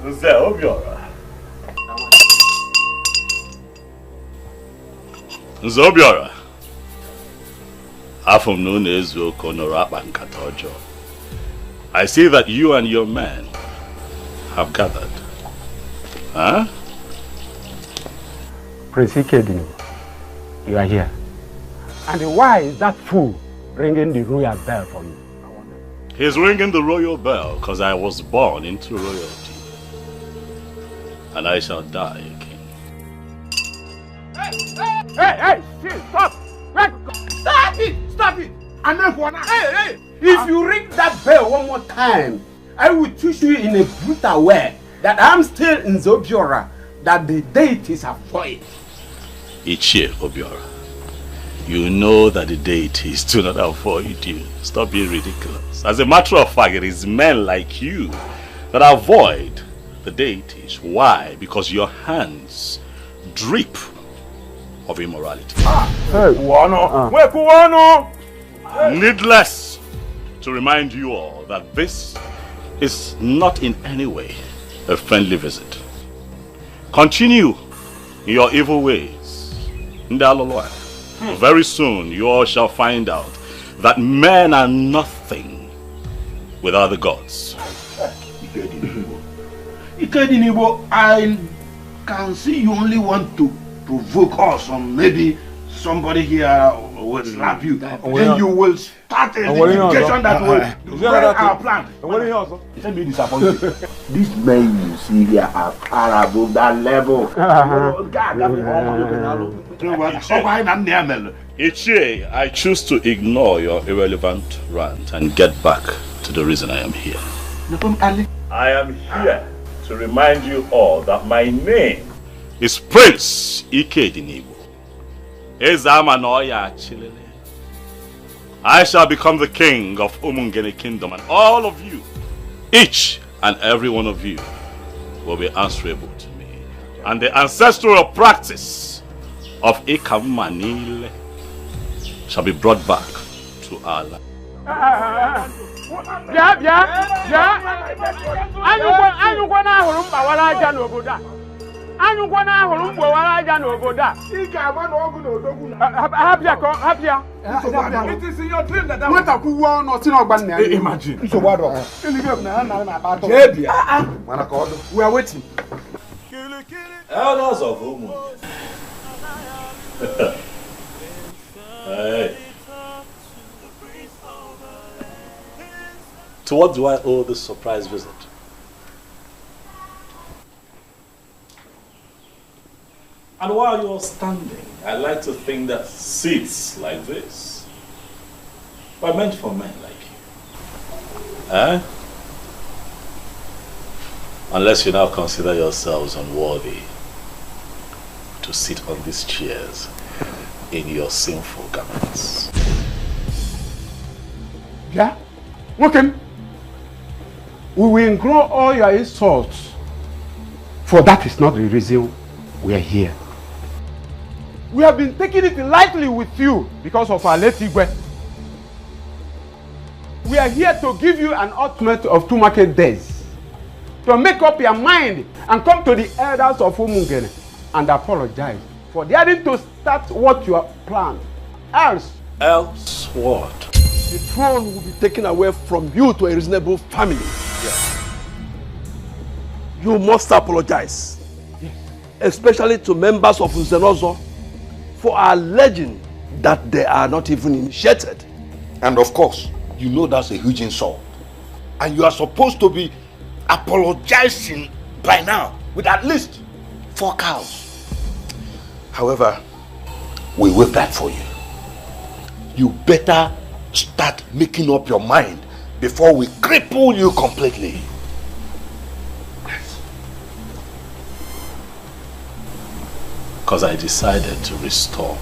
Nze Obiora. Nze Obiora. Afum no nezu konorapa nkata ojo. I see that you and your men have gathered. Huh? Prince Ikedin, you are here. And why is that fool ringing the royal bell for you? He's ringing the royal bell because I was born into royalty. And I shall die a king. Hey, stop! Stop it! Stop it! Hey! If you ring that bell one more time, I will teach you in a brutal way that I'm still in Zobiora, that the deities are void. Ichie Obiora, you know that the deities do not avoid you. Stop being ridiculous. As a matter of fact, it is men like you that avoid the deities. Why? Because your hands drip of immorality. Needless to remind you all that this is not in any way a friendly visit. Continue in your evil ways. Very soon you all shall find out that men are nothing without the gods. Ikedinibo, I can see you only want to provoke us, or maybe somebody here will slap you. Then you will start a litigation that will destroy our plan. Let me disappoint you. These men you see here are far above that level. Ichie, I choose to ignore your irrelevant rant and get back to the reason I am here. I am here to remind you all that my name is Prince Ikedinibo. I shall become the king of Umungene Kingdom, and all of you, each and every one of you, will be answerable to me. And the ancestral practice of Ikamanile shall be brought back to Allah. It is in your dream that imagine. We are waiting. Elders of Umu. Hey. To what do I owe this surprise visit? And while you're standing, I like to think that seats like this were meant for men like you. Eh? Unless you now consider yourselves unworthy to sit on these chairs in your sinful garments. Yeah? Okay. We will ignore all your insults, for that is not the reason we are here. We have been taking it lightly with you because of our late Igwe. We are here to give you an ultimatum of 2 market days to make up your mind and come to the elders of Umungene and apologize for daring to start what you have planned. Else what? The throne will be taken away from you to a reasonable family. Yeah. You must apologize, especially to members of Uzenozo, for alleging that they are not even initiated. And of course, you know that's a huge insult. And you are supposed to be apologizing by now with at least 4 cows. However, we waive that for you. You better start making up your mind before we cripple you completely. Because I decided to restore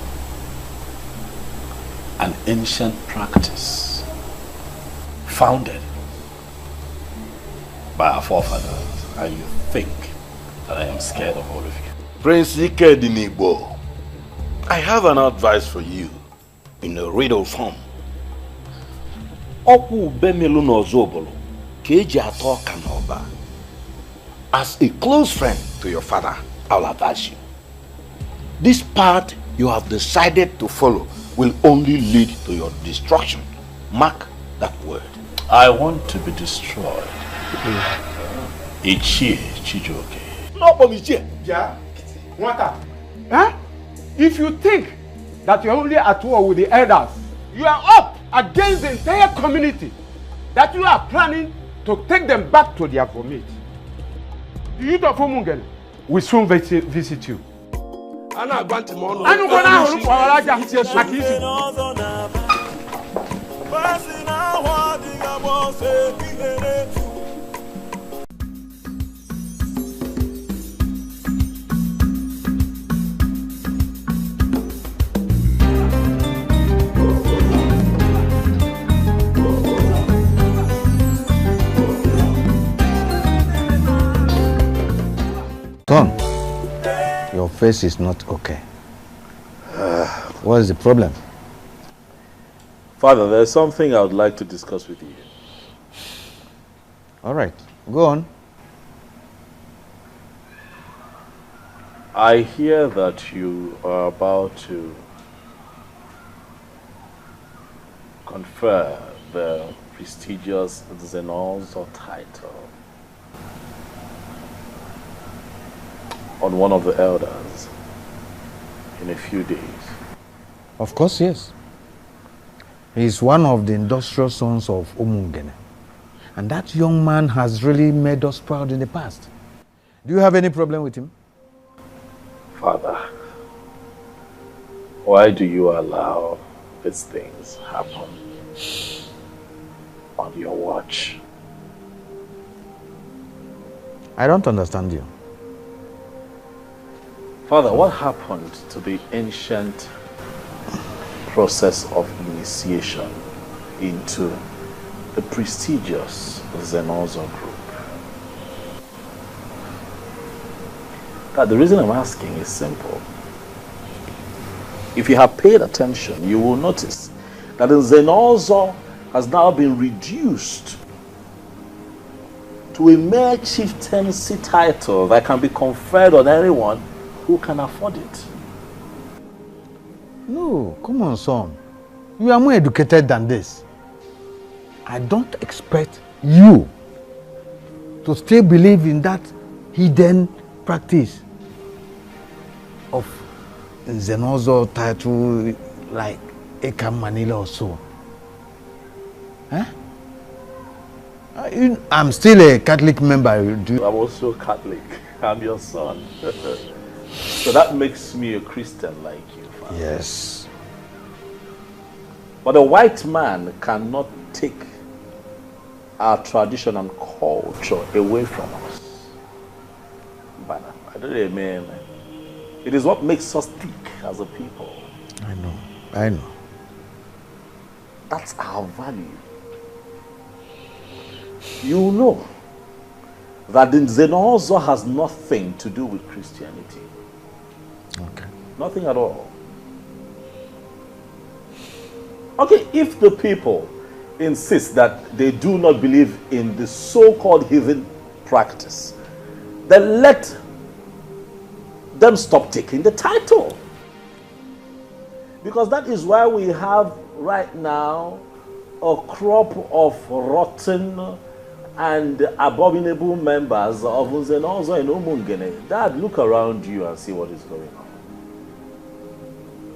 an ancient practice founded by our forefathers, and you think that I am scared of all of you. Prince Ikedinibo, I have an advice for you in a riddle form. Okwu bemelu n'ozobolo keji ato kanoba. As a close friend to your father, I'll advise you. This path you have decided to follow will only lead to your destruction. Mark that word. I want to be destroyed. Ichie Chijoke. No, Ichie. Yeah? Nwata. Huh? If you think that you're only at war with the elders, you are up against the entire community, that you are planning to take them back to their vomit. The youth of Umungene will soon visit you. Ana agbanti mo no. Anu ko na huru kwa walaja akisi. Son, your face is not okay. What is the problem? Father, there's something I would like to discuss with you. All right, go on. I hear that you are about to confer the prestigious Zenolzo title on one of the elders in a few days. Of course, yes. He is one of the industrial sons of Umungene. And that young man has really made us proud in the past. Do you have any problem with him? Father, why do you allow these things happen on your watch? I don't understand you. Father, what happened to the ancient process of initiation into the prestigious Zenozo group? The reason I'm asking is simple. If you have paid attention, you will notice that the Zenozo has now been reduced to a mere chieftaincy title that can be conferred on anyone who can afford it. No, come on, son. You are more educated than this. I don't expect you to still believe in that hidden practice of Zenozo title like Eka Manila or so. Huh? I'm still a Catholic member. I'm also Catholic. I'm your son. So that makes me a Christian like you, Father. Yes. But a white man cannot take our tradition and culture away from us. But I don't mean, it is what makes us tick as a people. I know. That's our value. You know that the Zenozo has nothing to do with Christianity. Okay. Nothing at all. Okay, if the people insist that they do not believe in the so-called heathen practice, then let them stop taking the title. Because that is why we have right now a crop of rotten and abominable members of Nzenozo and Umungene. Dad, look around you and see what is going on.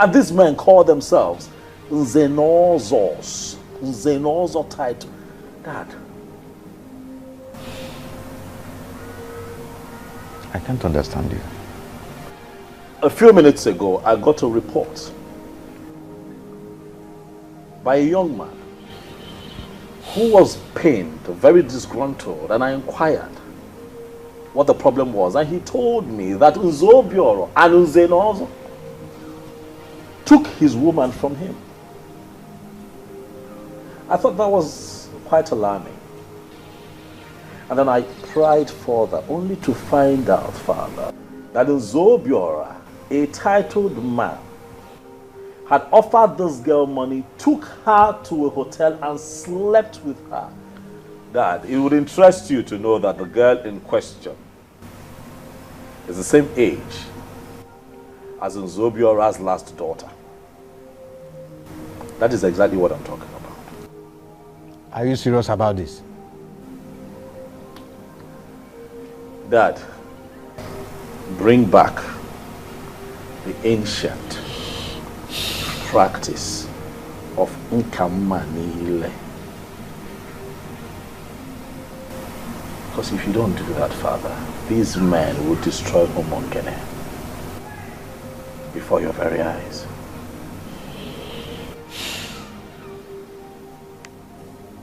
And these men call themselves Nzenozos. Nzenozo title. Dad. I can't understand you. A few minutes ago, I got a report by a young man who was pained, very disgruntled, and I inquired what the problem was, and he told me that Nzobioro and Nzenozo took his woman from him. I thought that was quite alarming. And then I pried further, only to find out, Father, that Nzobiora, a titled man, had offered this girl money, took her to a hotel and slept with her. Dad, it would interest you to know that the girl in question is the same age as Nzobiora's last daughter. That is exactly what I'm talking about. Are you serious about this? Dad, bring back the ancient practice of Nkamanile. Because if you don't do that, Father, these men will destroy Umongene before your very eyes.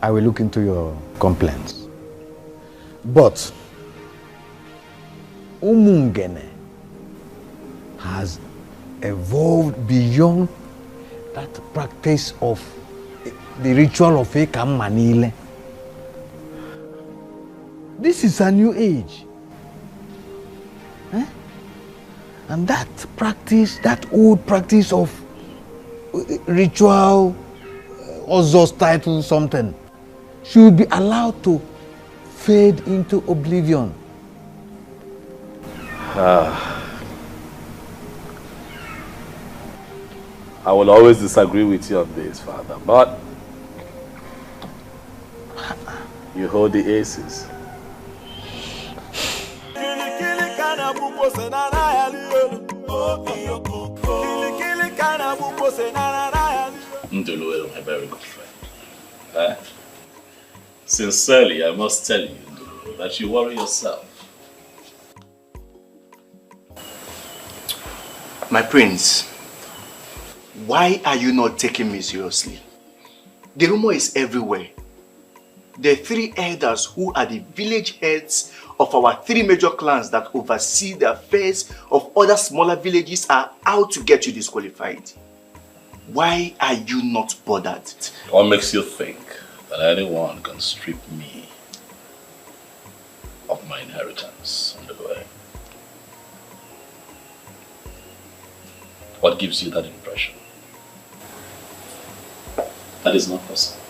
I will look into your complaints. But Umungene has evolved beyond that practice of the ritual of Ekam Manile. This is a new age. And that practice, that old practice of ritual, Ozos title something, should be allowed to fade into oblivion. I will always disagree with you on this, Father, but you hold the aces. Ndulu, my very good friend. Sincerely, I must tell you, Ndulu, that you worry yourself. My prince, why are you not taking me seriously? The rumor is everywhere. The 3 elders who are the village heads of our 3 major clans that oversee the affairs of other smaller villages are out to get you disqualified. Why are you not bothered? What makes you think that anyone can strip me of my inheritance on the way? What gives you that impression? That is not possible.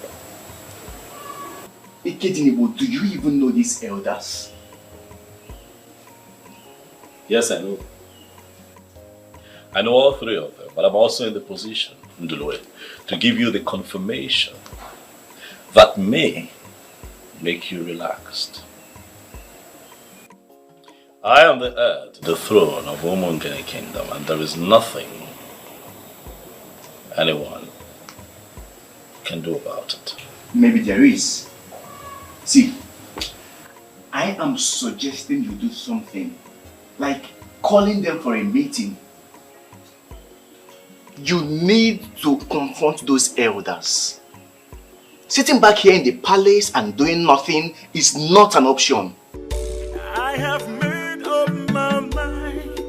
Ikedinibo, do you even know these elders? Yes, I know. I know all 3 of them, but I'm also in the position, Ndulwe, to give you the confirmation that may make you relaxed. I am the heir to the throne of Umongene Kingdom, and there is nothing anyone can do about it. Maybe there is. See, I am suggesting you do something, like calling them for a meeting. You need to confront those elders. Sitting back here in the palace and doing nothing is not an option. I have made up my mind.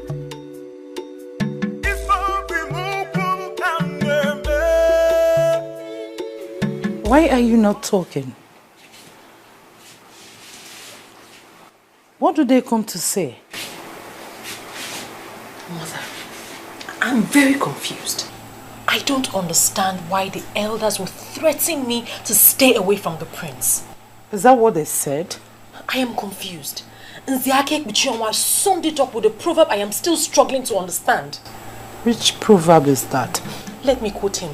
If I Why are you not talking? What do they come to say? Mother, I'm very confused. I don't understand why the elders were threatening me to stay away from the prince. Is that what they said? I am confused. Nziake Bichionwa summed it up with a proverb I am still struggling to understand. Which proverb is that? Let me quote him.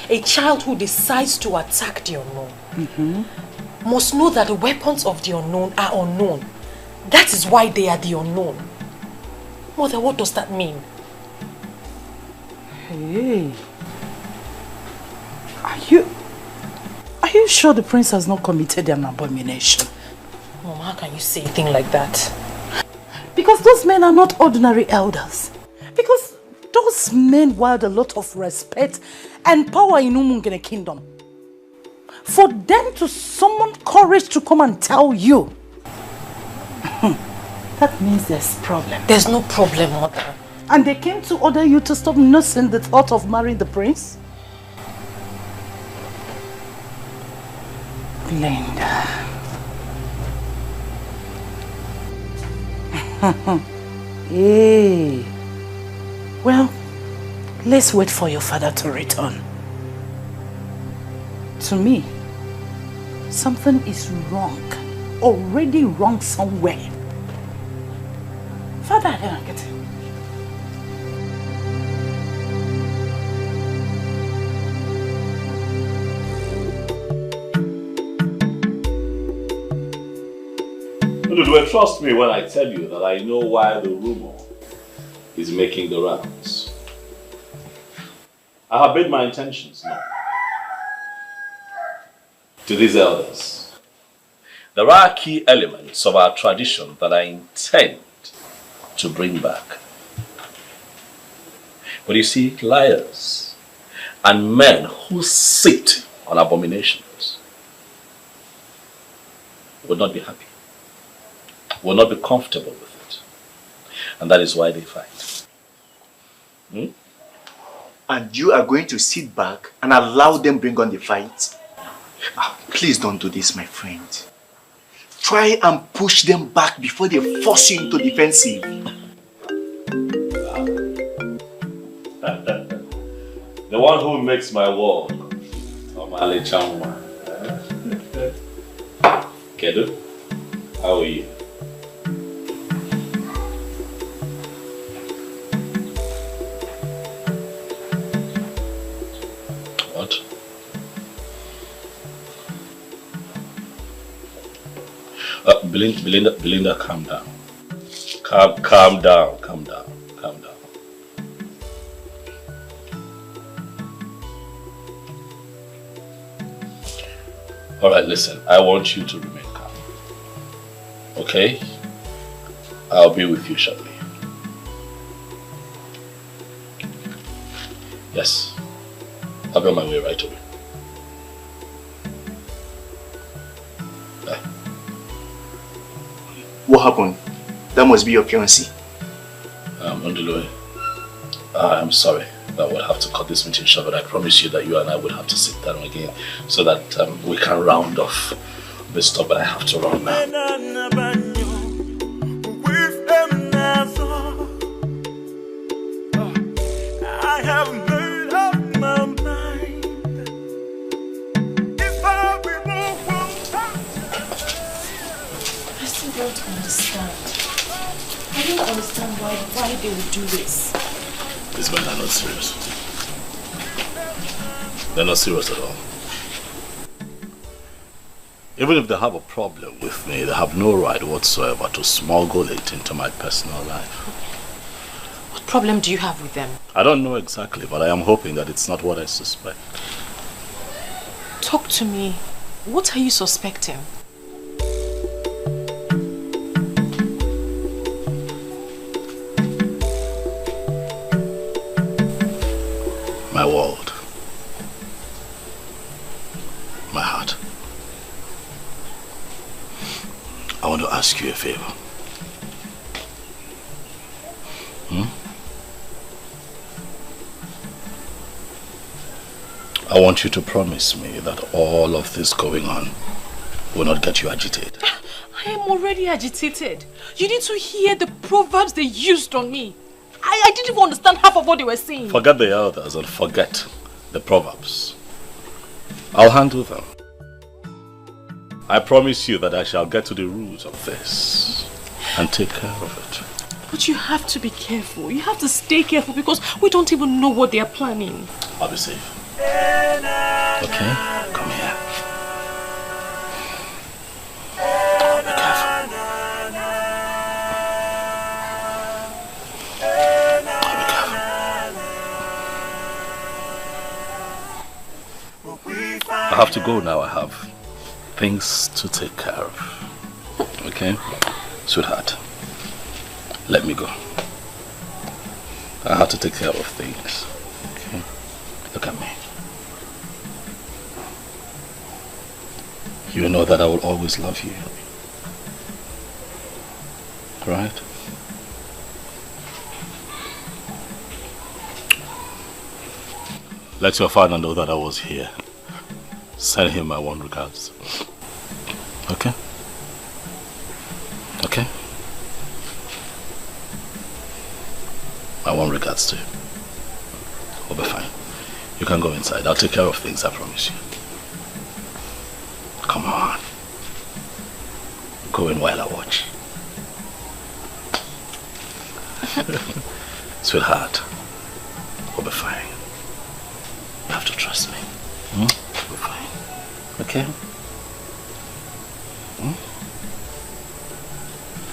A child who decides to attack the unknown must know that the weapons of the unknown are unknown. That is why they are the unknown. Mother, what does that mean? Hey. Are you sure the prince has not committed an abomination? Mom, how can you say a thing like that? Because those men are not ordinary elders. Because those men wield a lot of respect and power in Umungene Kingdom. For them to summon courage to come and tell you, that means there's a problem. There's no problem, Mother. And they came to order you to stop nursing the thought of marrying the prince? Glenda. Hey. Well, Let's wait for your father to return. To me, something is wrong. Already wrong somewhere. Father, I don't get it. Trust me when I tell you that I know why the rumor is making the rounds. I have made my intentions known to these elders. There are key elements of our tradition that I intend to bring back. But you see, liars and men who sit on abominations will not be happy, will not be comfortable with it. And that is why they fight. And you are going to sit back and allow them bring on the fight? Please don't do this, my friend. Try and push them back before they force you into defensive. The one who makes my world, Omale Chamwa. Kedu, how are you? What? Belinda, calm down. Calm down. All right, listen, I want you to remain calm. Okay? I'll be with you shortly. Yes. I'll be on my way right away. Bye. What happened? That must be your fiancé. Undulue, I'm sorry that we'll have to cut this meeting short, but I promise you that you and I will have to sit down again so that we can round off this stuff, but I have to run now. I have made up my mind. If I still don't understand. I don't understand why they would do this. These men are not serious. They're not serious at all. Even if they have a problem with me, they have no right whatsoever to smuggle it into my personal life. What problem do you have with them? I don't know exactly, but I am hoping that it's not what I suspect. Talk to me. What are you suspecting? My world. My heart. I want to ask you a favor. I want you to promise me that all of this going on will not get you agitated. I am already agitated. You need to hear the proverbs they used on me. I didn't even understand half of what they were saying. Forget the elders and forget the proverbs. I'll handle them. I promise you that I shall get to the root of this and take care of it. But you have to be careful. You have to stay careful because we don't even know what they are planning. I'll be safe. Okay? Come here. I'll be careful. I have to go now. I have things to take care of. Okay? Sweetheart, let me go. I have to take care of things. Okay? Look at me. You know that I will always love you. Right? Let your father know that I was here. Send him my warm regards. Okay? Okay? My warm regards to you. be fine. You can go inside. I'll take care of things, I promise you. Come on. Go in while I watch. Sweetheart, we'll be fine. You have to trust me. We'll be fine. Okay?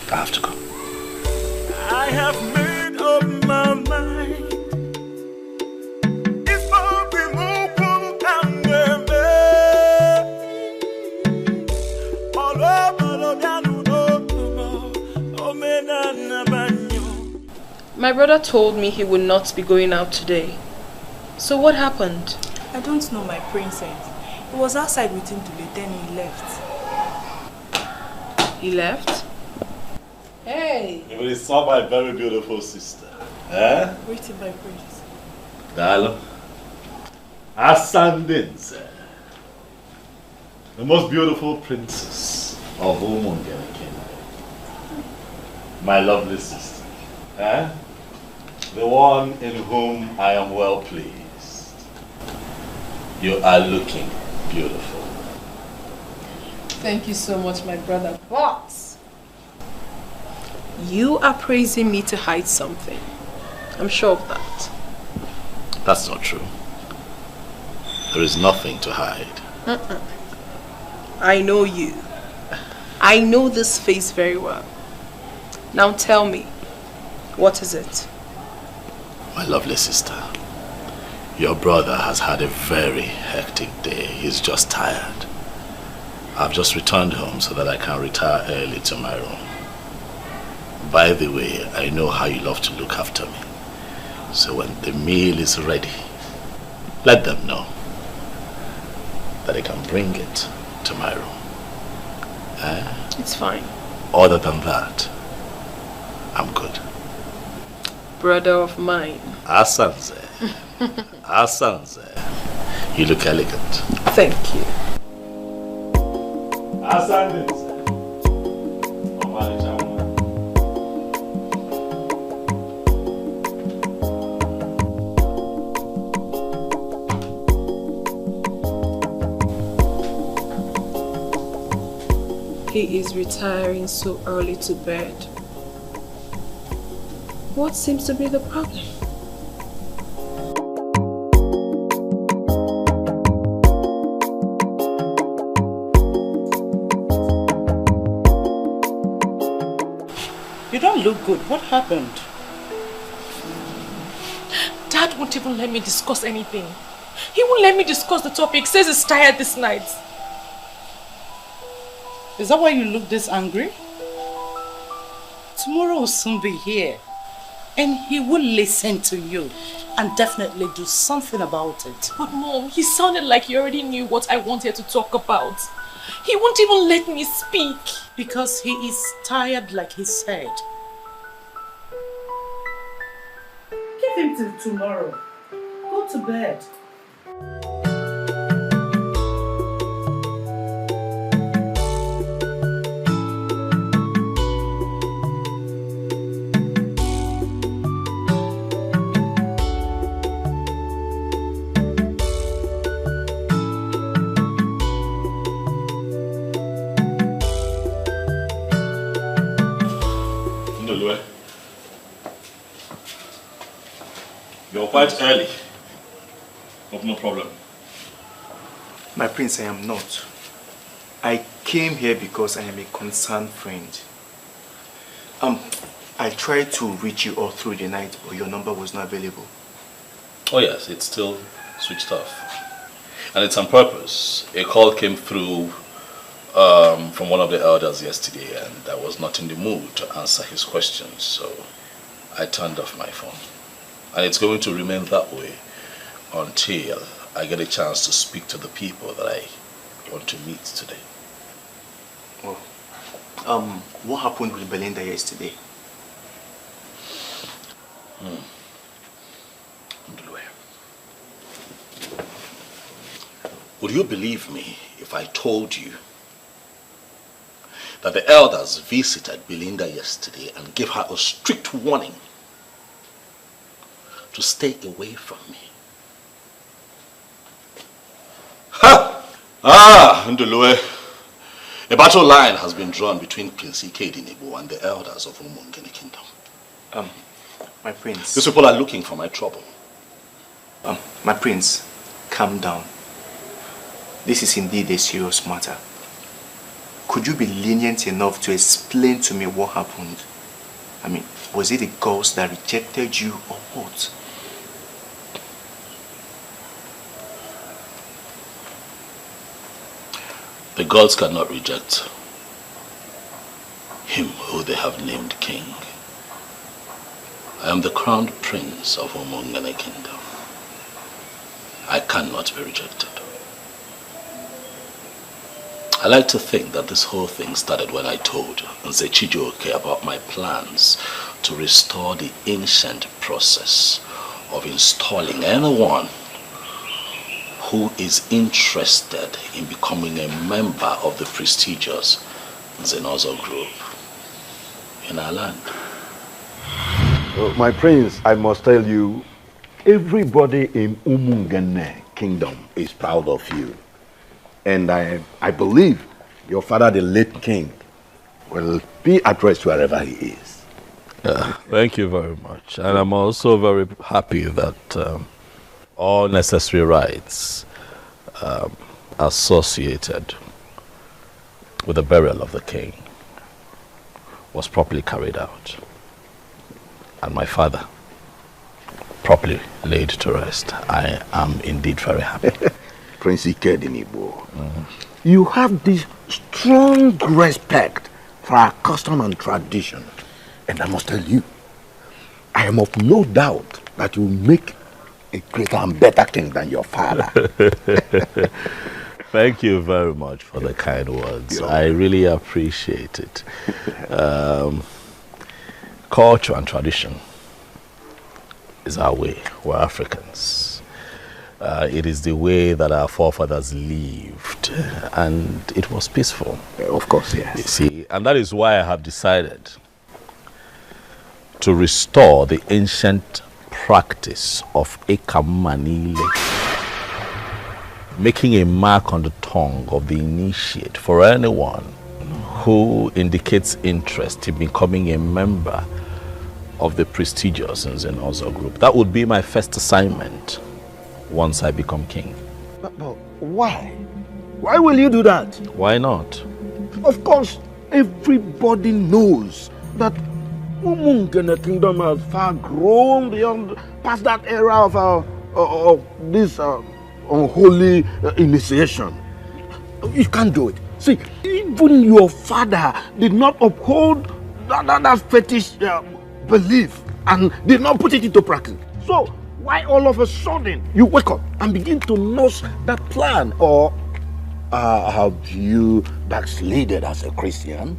I have to go. I have made up my mind. It's for the move and My brother told me he would not be going out today. So what happened? I don't know, my princess. He was outside with him today, then he left. He left? Hey! You saw my very beautiful sister. Eh? Waiting, my prince. Darling. Ascendance. The most beautiful princess of Umungene Kingdom. My lovely sister. Eh? The one in whom I am well pleased. You are looking beautiful. Thank you so much, my brother. But you are praising me to hide something. I'm sure of that. That's not true. There is nothing to hide. I know you. I know this face very well. Now tell me, what is it? My lovely sister, your brother has had a very hectic day. He's just tired. I've just returned home so that I can retire early to my room. By the way, I know how you love to look after me. So when the meal is ready, let them know that they can bring it to my room. It's fine. Other than that, I'm good. Brother of mine. Asanze. Asanze. You look elegant. Thank you. Asanze. He is retiring so early to bed. What seems to be the problem? You don't look good. What happened? Dad won't even let me discuss anything. He won't let me discuss the topic. Says he's tired this night. Is that why you look this angry? Tomorrow will soon be here. And he will listen to you and definitely do something about it. But Mom, he sounded like he already knew what I wanted to talk about. He won't even let me speak. Because he is tired, like he said. Give him till tomorrow. Go to bed. You're quite early. Hope no problem. My prince, I am not. I came here because I am a concerned friend. I tried to reach you all through the night, but your number was not available. Oh yes, it's still switched off. And it's on purpose. A call came through from one of the elders yesterday, and I was not in the mood to answer his questions, so I turned off my phone. And it's going to remain that way until I get a chance to speak to the people that I want to meet today. Well, what happened with Belinda yesterday? Would you believe me if I told you that the elders visited Belinda yesterday and gave her a strict warning to stay away from me? Ndulue. A battle line has been drawn between Prince Ikedinebo and the elders of Umungene Kingdom. My prince. These people are looking for my trouble. My prince, calm down. This is indeed a serious matter. Could you be lenient enough to explain to me what happened? I mean, was it the gods that rejected you or what? The gods cannot reject him who they have named king. I am the crowned prince of Umungene Kingdom. I cannot be rejected. I like to think that this whole thing started when I told Nze Chijioke about my plans to restore the ancient process of installing anyone who is interested in becoming a member of the prestigious Nzenozo group in our land. My prince, I must tell you, everybody in Umungene Kingdom is proud of you. And I believe your father, the late king, will be addressed wherever he is. Thank you very much. And I'm also very happy that all necessary rites associated with the burial of the king was properly carried out. And my father properly laid to rest. I am indeed very happy. Prince Ikedinebo, you have this strong respect for our custom and tradition. And I must tell you, I am of no doubt that you will make a greater and better king than your father. Thank you very much for the kind words. I really appreciate it. Culture and tradition is our way. We're Africans. It is the way that our forefathers lived, and it was peaceful. Of course, yes. You see, and that is why I have decided to restore the ancient practice of Ekamanile, making a mark on the tongue of the initiate for anyone who indicates interest in becoming a member of the prestigious Nzenozo group. That would be my first assignment once I become king. But why? Why will you do that? Why not? Of course, everybody knows that Umungene Kingdom has far grown beyond, past that era of this unholy initiation. You can't do it. See, even your father did not uphold that fetish belief and did not put it into practice. So, why all of a sudden you wake up and begin to nurse that plan? Or have you backslided as a Christian?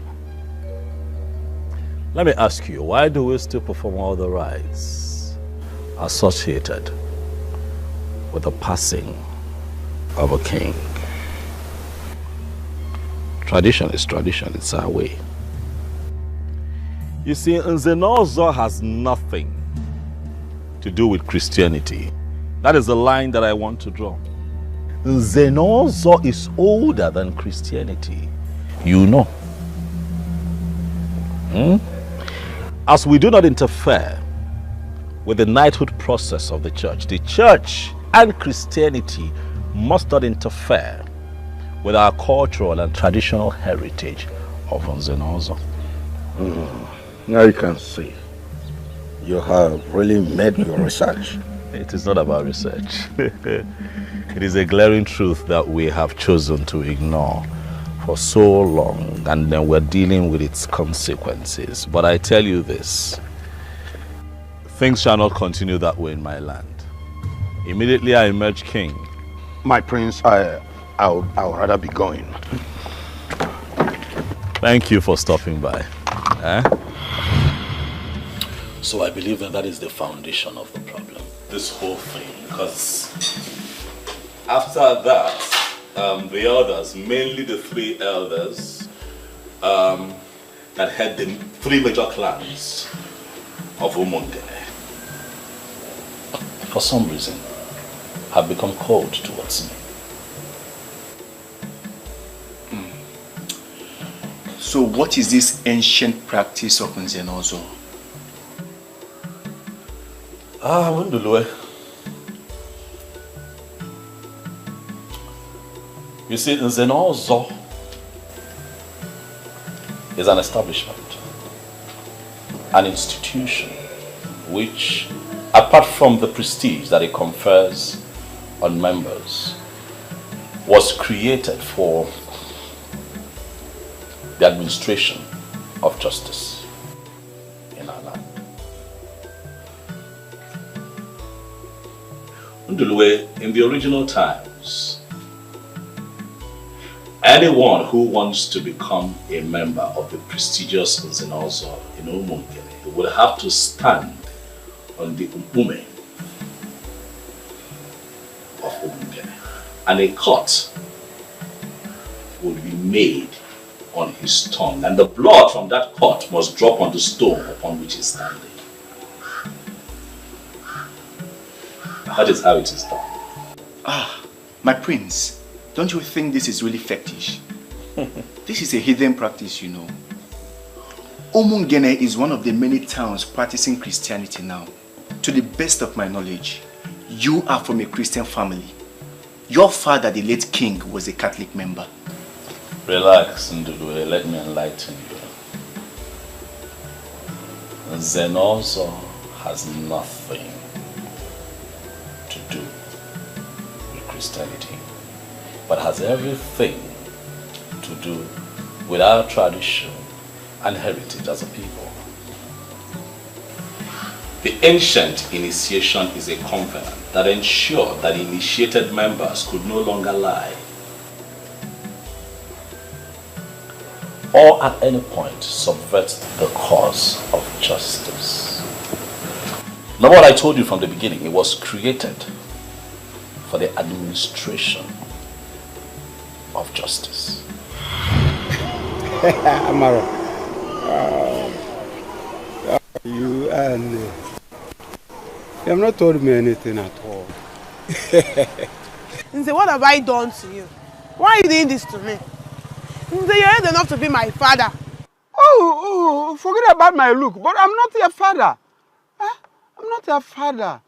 Let me ask you, why do we still perform all the rites associated with the passing of a king? Tradition is tradition, it's our way. You see, Nzenozo has nothing to do with Christianity. That is the line that I want to draw. Nzenozo is older than Christianity. You know. As we do not interfere with the knighthood process of the church and Christianity must not interfere with our cultural and traditional heritage of Nzenozo. Now you can see. You have really made your research. It is not about research. It is a glaring truth that we have chosen to ignore for so long, and then we're dealing with its consequences. But I tell you this, things shall not continue that way in my land. Immediately I emerge king. My prince, I'll rather be going. Thank you for stopping by. So I believe that is the foundation of the problem. This whole thing, because after that, the elders, mainly the three elders that had the three major clans of Umungene, for some reason, have become cold towards me. So what is this ancient practice of Nzenozo? Mundulwe. You see, Nzenozo is an establishment, an institution which, apart from the prestige that it confers on members, was created for the administration of justice in our land. Ndulwe, in the original times, anyone who wants to become a member of the prestigious Nzenozo in Umungene would have to stand on the Umpume of Umungene, and a cut would be made on his tongue, and the blood from that cut must drop on the stone upon which he is standing. That is how it is done. Ah, my prince, don't you think this is really fetish? This is a hidden practice, you know. Umungene is one of the many towns practicing Christianity now. To the best of my knowledge, you are from a Christian family. Your father, the late king, was a Catholic member. Relax, Ndulwe, let me enlighten you. Nzenozo has nothing to do with Christianity, but has everything to do with our tradition and heritage as a people. The ancient initiation is a covenant that ensured that initiated members could no longer lie or at any point subvert the cause of justice. Now, what I told you from the beginning, it was created for the administration of justice. Amara, you have not told me anything at all. Nze, what have I done to you? Why are you doing this to me? Nze, you're old enough to be my father. Oh, forget about my look, but I'm not your father. I'm not your father.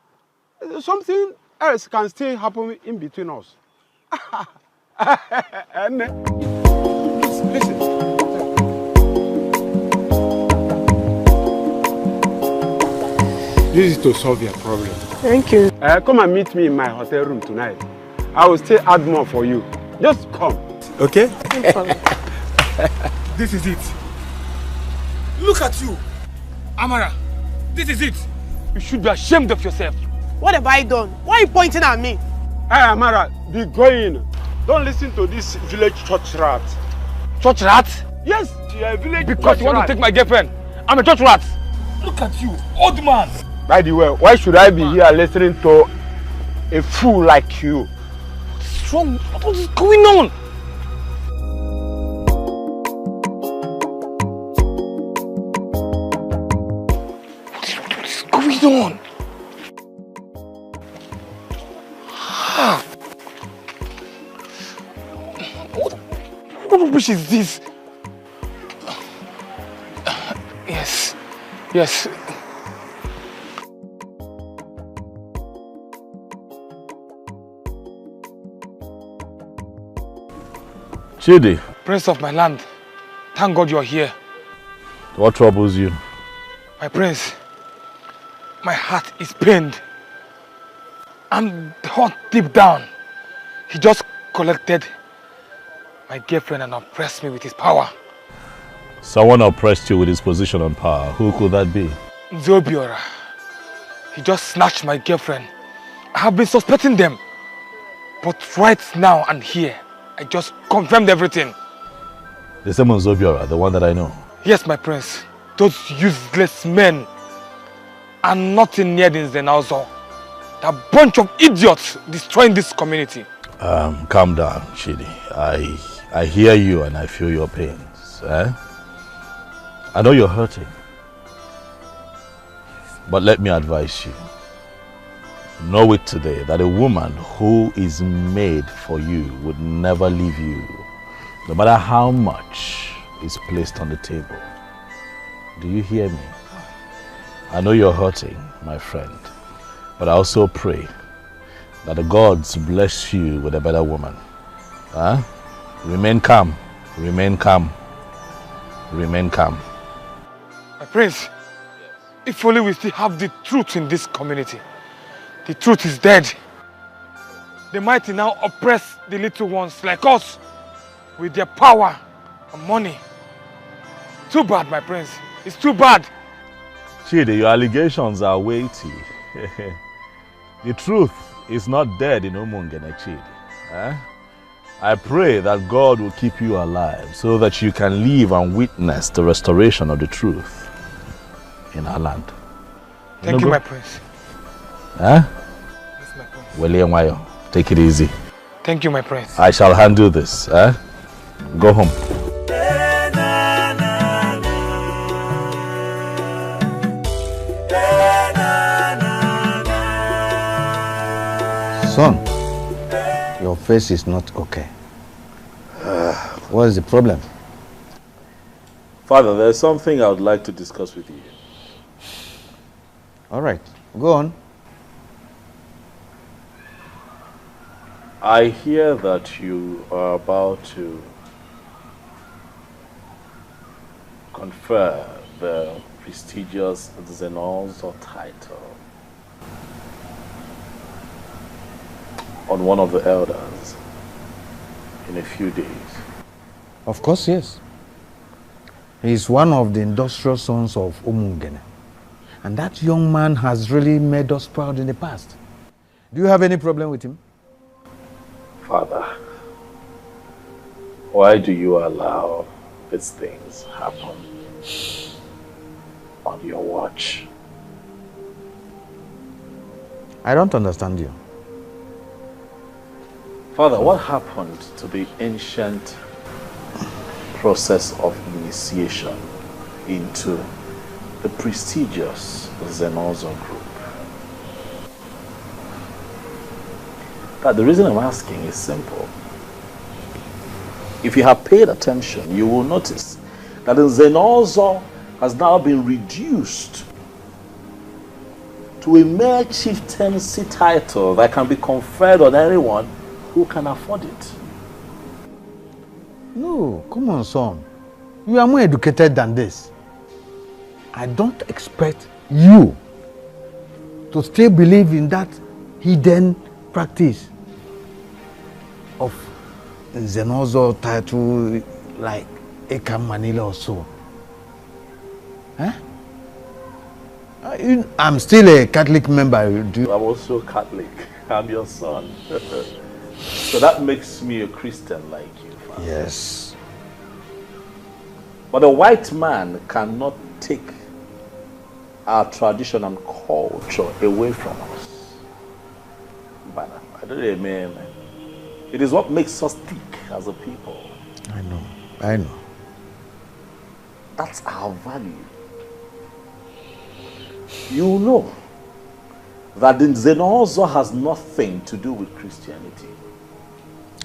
Something else can still happen in between us. Listen. This is to solve your problem. Thank you. Come and meet me in my hotel room tonight. I will still add more for you. Just come. Okay? This is it. Look at you. Amara, this is it. You should be ashamed of yourself. What have I done? Why are you pointing at me? Hey, Amara, be going. Don't listen to this village church rat. Church rat? Yes, you're a village because you want rat. to take my girlfriend. I'm a church rat. Look at you, old man. By the way, why should I be here listening to a fool like you? What's wrong? What is going on? What is going on? What rubbish is this? Yes. Chidi. Prince of my land, thank God you're here. What troubles you? My prince, my heart is pained. I'm hurt deep down. He just collected my girlfriend and oppressed me with his power. Someone oppressed you with his position and power. Who could that be? Zobiora. He just snatched my girlfriend. I have been suspecting them. But right now and here, I just confirmed everything. The same as Zobiora, the one that I know? Yes, my prince. Those useless men are nothing near the Nzenozo. They're a bunch of idiots destroying this community. Calm down, Chidi. I hear you and I feel your pains. I know you're hurting. But let me advise you. Know it today that a woman who is made for you would never leave you. No matter how much is placed on the table. Do you hear me? I know you're hurting, my friend, but I also pray that the gods bless you with a better woman. Huh? Remain calm, remain calm, remain calm. My prince, if only we still have the truth in this community. The truth is dead. The mighty now oppress the little ones like us with their power and money. Too bad, my prince. It's too bad. Chidi, your allegations are weighty. The truth is not dead in Umungene, Chidi. Eh? I pray that God will keep you alive so that you can live and witness the restoration of the truth in our land. Thank you, my prince. Huh? Yes, my prince. William Wayo, take it easy. Thank you, my prince. I shall handle this. Eh? Go home. Son, your face is not okay. What is the problem? Father, there's something I would like to discuss with you. All right, go on. I hear that you are about to confer the prestigious Zenolzo title on one of the elders in a few days. Of course, yes. He is one of the industrial sons of Umungene. And that young man has really made us proud in the past. Do you have any problem with him? Father, why do you allow these things happen on your watch? I don't understand you. Father, what happened to the ancient process of initiation into the prestigious Zenozo group? But the reason I'm asking is simple. If you have paid attention, you will notice that the Zenozo has now been reduced to a mere chieftaincy title that can be conferred on anyone who can afford it. No, come on, son. You are more educated than this. I don't expect you to still believe in that hidden practice of Zenozo title like Eka Manila or so. Huh? I'm still a Catholic member. I'm also Catholic. I'm your son. So that makes me a Christian like you, Father. Yes. But a white man cannot take our tradition and culture away from us. But I don't mean, it is what makes us tick as a people. I know. That's our value. You know that the Zenozo has nothing to do with Christianity.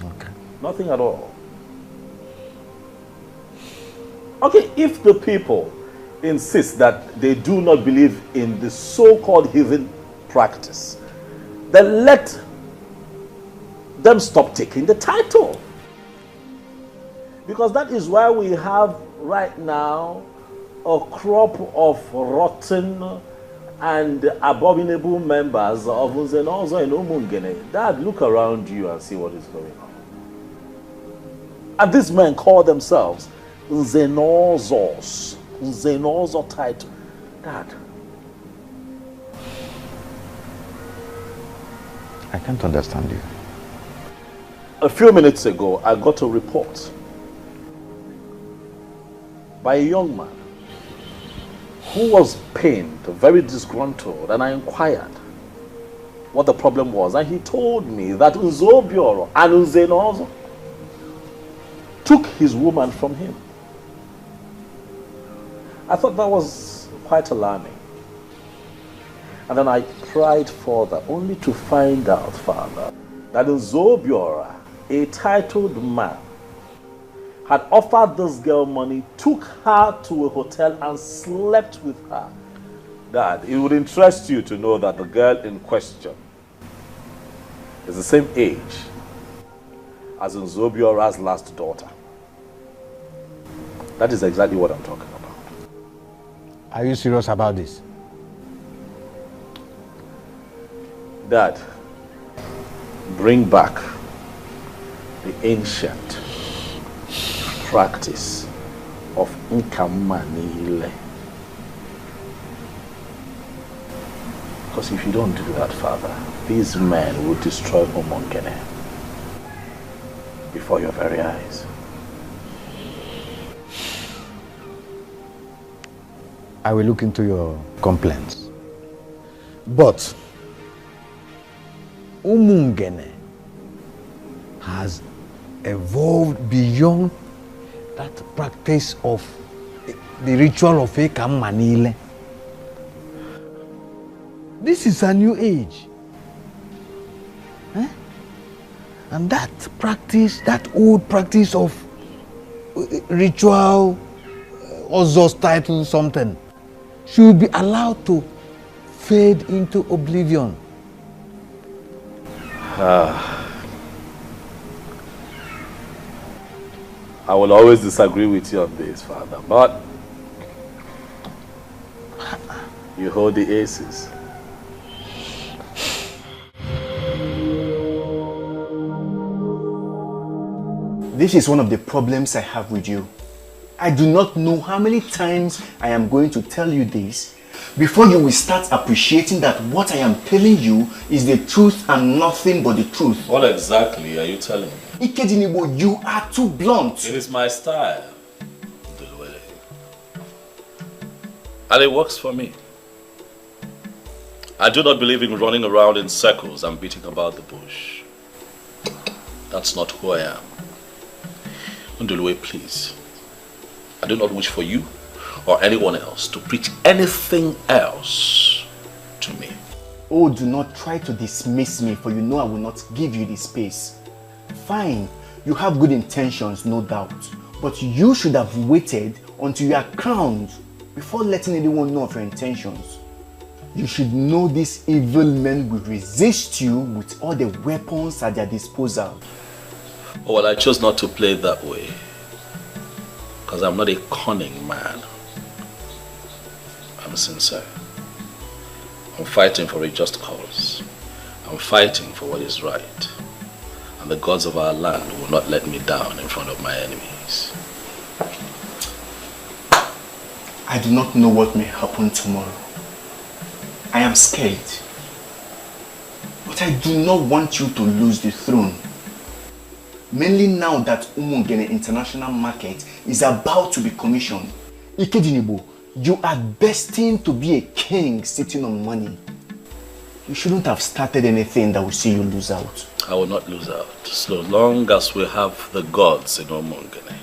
Okay. Nothing at all. Okay, if the people insist that they do not believe in the so-called heathen practice, then let them stop taking the title. Because that is why we have right now a crop of rotten and abominable members of Nzenozo and Umungene. Dad, look around you and see what is going on. And these men call themselves Nzenozos. Nzenozo title. Dad. I can't understand you. A few minutes ago, I got a report by a young man who was pained, very disgruntled, and I inquired what the problem was. And he told me that Nzobioro and Nzenozo took his woman from him. I thought that was quite alarming. And then I pried further, only to find out, Father, that Nzobiora, a titled man, had offered this girl money, took her to a hotel and slept with her. Dad, it would interest you to know that the girl in question is the same age as Nzobiora's last daughter. That is exactly what I'm talking about. Are you serious about this? Dad, bring back the ancient practice of Nkamanile. Because if you don't do that, Father, these men will destroy Omongene before your very eyes. I will look into your complaints. But Umungene has evolved beyond that practice of the ritual of Ekam Manile. This is a new age. And that practice, that old practice of ritual, Ozos title something, should be allowed to fade into oblivion. I will always disagree with you on this, Father, but you hold the aces. This is one of the problems I have with you. I do not know how many times I am going to tell you this before you will start appreciating that what I am telling you is the truth and nothing but the truth. What exactly are you telling me? Ikedinibo, you are too blunt. It is my style, and it works for me. I do not believe in running around in circles and beating about the bush. That's not who I am. Ndulwe, please. I do not wish for you or anyone else to preach anything else to me. Oh, do not try to dismiss me, for you know I will not give you the space. Fine, you have good intentions, no doubt. But you should have waited until you are crowned before letting anyone know of your intentions. You should know these evil men will resist you with all the weapons at their disposal. Oh, well, I chose not to play that way. Because I'm not a cunning man. I'm sincere. I'm fighting for a just cause. I'm fighting for what is right. And the gods of our land will not let me down in front of my enemies. I do not know what may happen tomorrow. I am scared. But I do not want you to lose the throne. Mainly now that Umungene International Market is about to be commissioned. Ikedinibo, you are destined to be a king sitting on money. You shouldn't have started anything that will see you lose out. I will not lose out, so long as we have the gods in Umungene.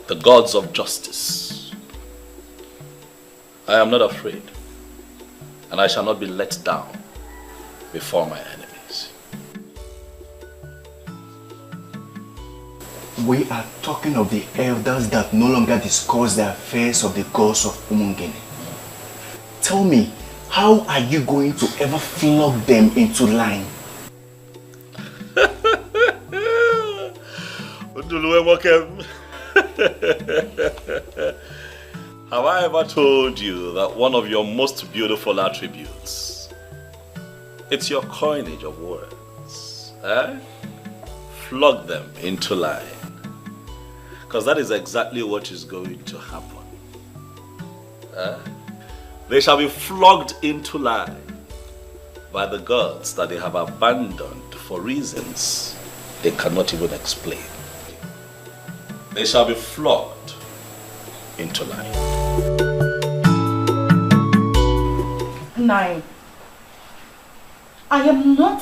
The gods of justice. I am not afraid, and I shall not be let down before my enemies. We are talking of the elders that no longer discuss the affairs of the gods of Umungene. Tell me, how are you going to ever flog them into line? Have I ever told you that one of your most beautiful attributes, it's your coinage of words, eh? Flog them into line. Because that is exactly what is going to happen. They shall be flogged into line by the gods that they have abandoned for reasons they cannot even explain. They shall be flogged into line. 9. I am not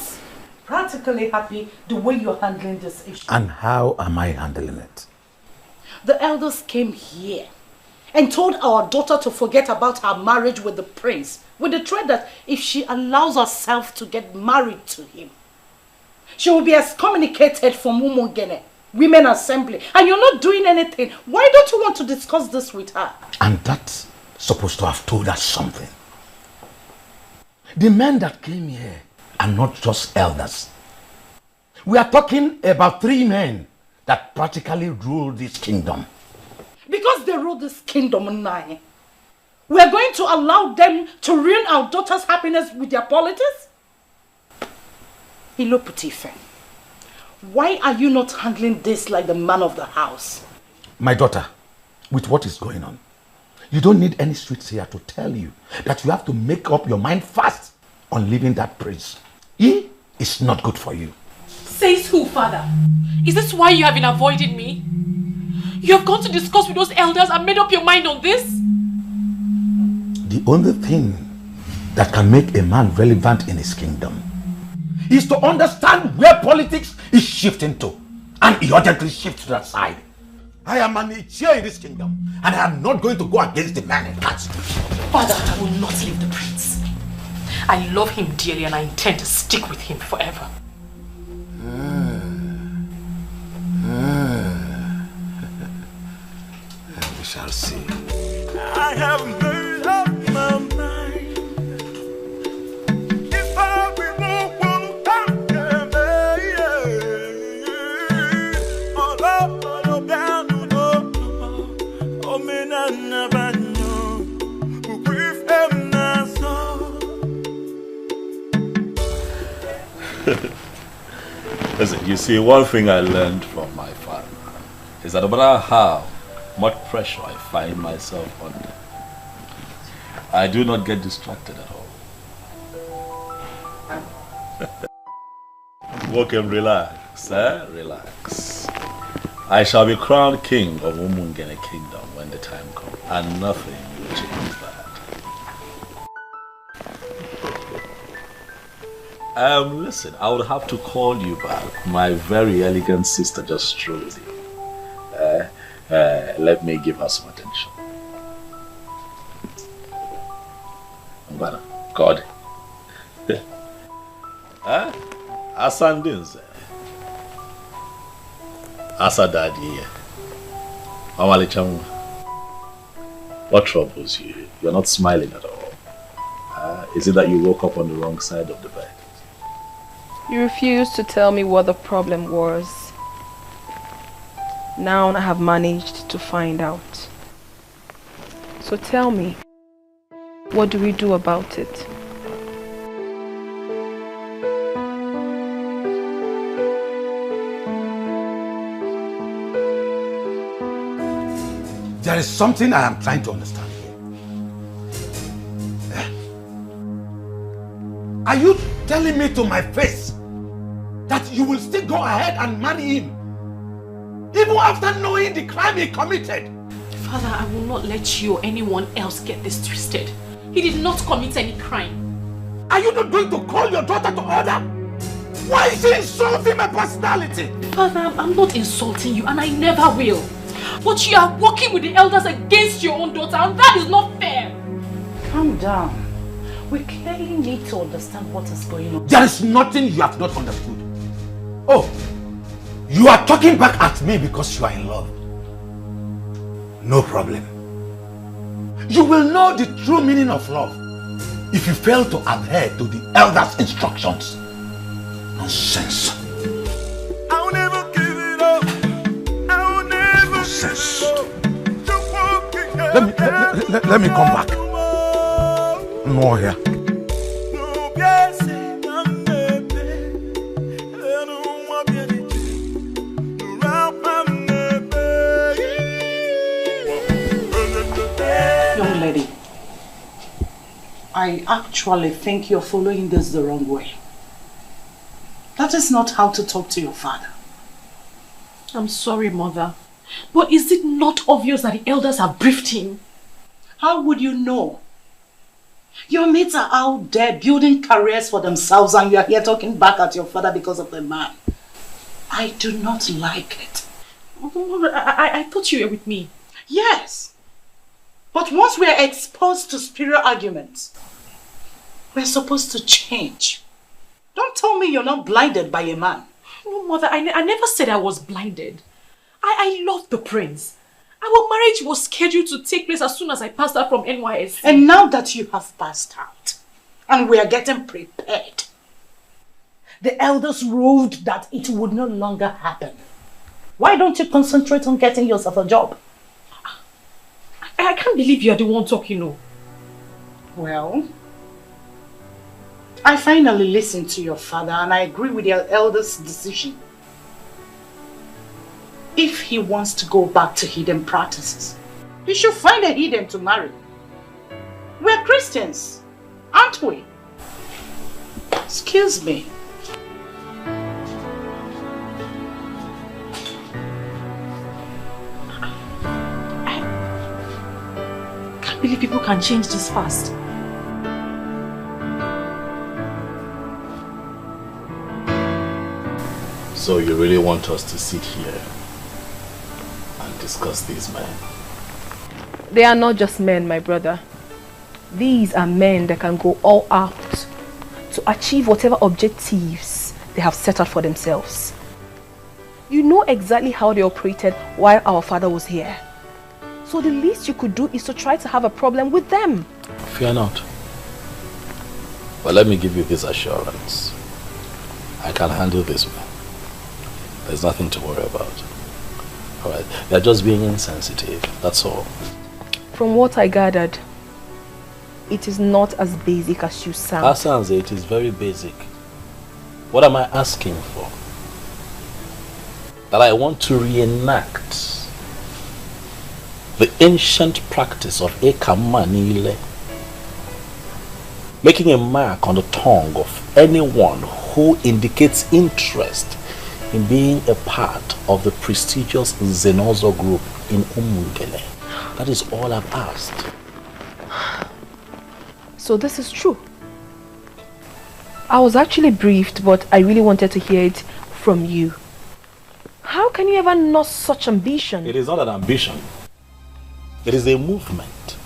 practically happy the way you're handling this issue. And how am I handling it? The elders came here and told our daughter to forget about her marriage with the prince, with the threat that if she allows herself to get married to him, she will be excommunicated from Umungene women assembly and you're not doing anything. Why don't you want to discuss this with her? And that's supposed to have told us something. The men that came here are not just elders. We are talking about 3 men that practically rule this kingdom. Because they rule this kingdom now, we're going to allow them to ruin our daughter's happiness with their politics? Ilo Putife, why are you not handling this like the man of the house? My daughter, with what is going on, you don't need any streets here to tell you that you have to make up your mind fast on leaving that prince. He is not good for you. Says who, father? Is this why you have been avoiding me? You have gone to discuss with those elders and made up your mind on this? The only thing that can make a man relevant in his kingdom is to understand where politics is shifting to, and he urgently shifts to that side. I am an Ichie in this kingdom, and I am not going to go against the man in that. Father, I will not leave the prince. I love him dearly and I intend to stick with him forever. We shall see. I have made up my mind. If I be more one time, Listen, you see, one thing I learned from my father is that no matter how much pressure I find myself under, I do not get distracted at all. Walk and relax, eh? Relax. I shall be crowned king of Umungene Kingdom when the time comes, and nothing will change that. Listen, I would have to call you back. My very elegant sister just strolled in. Let me give her some attention. Mbana, God. Asandinze. Asadadi. Amali Chamu. What troubles you? You're not smiling at all. Is it that you woke up on the wrong side of the bed? You refused to tell me what the problem was. Now I have managed to find out. So tell me, what do we do about it? There is something I am trying to understand here. Are you telling me to my face that you will still go ahead and marry him even after knowing the crime he committed? Father, I will not let you or anyone else get this twisted. He did not commit any crime. Are you not going to call your daughter to order? Why is she insulting my personality? Father, I'm not insulting you and I never will. But you are working with the elders against your own daughter and that is not fair. Calm down. We clearly need to understand what is going on. There is nothing you have not understood. Oh, you are talking back at me because you are in love. No problem. You will know the true meaning of love if you fail to adhere to the elders' instructions. Nonsense. I'll never give it up. I'll never Nonsense. Let me come back. No here. Young lady, I actually think you're following this the wrong way. That is not how to talk to your father. I'm sorry, Mother. But is it not obvious that the elders have briefed him? How would you know? Your mates are out there building careers for themselves and you are here talking back at your father because of the man. I do not like it. I thought you were with me. Yes. But once we are exposed to spiritual arguments, we're supposed to change. Don't tell me you're not blinded by a man No, Mother, I never said I was blinded. I love the prince. Our marriage was scheduled to take place as soon as I passed out from NYSC. And now that you have passed out, and we are getting prepared, the elders ruled that it would no longer happen. Why don't you concentrate on getting yourself a job? I can't believe you're the one talking, no. Well, I finally listened to your father and I agree with your elders' decision. If he wants to go back to hidden practices, he should find a hidden to marry. We're Christians, aren't we? Excuse me. I can't believe people can change this fast. So you really want us to sit here and discuss these men? They are not just men, my brother. These are men that can go all out to achieve whatever objectives they have set out for themselves. You know exactly how they operated while our father was here. So the least you could do is to try to have a problem with them. Fear not. But let me give you this assurance. I can handle this man. There's nothing to worry about. Alright, they're just being insensitive, that's all. From what I gathered, it is not as basic as you sound. Asanze, it is very basic. What am I asking for? That I want to reenact the ancient practice of Ekamanile, making a mark on the tongue of anyone who indicates interest in being a part of the prestigious Zenozo group in Umungele. That is all I've asked. So this is true. I was actually briefed, but I really wanted to hear it from you. How can you ever know such ambition? It is not an ambition. It is a movement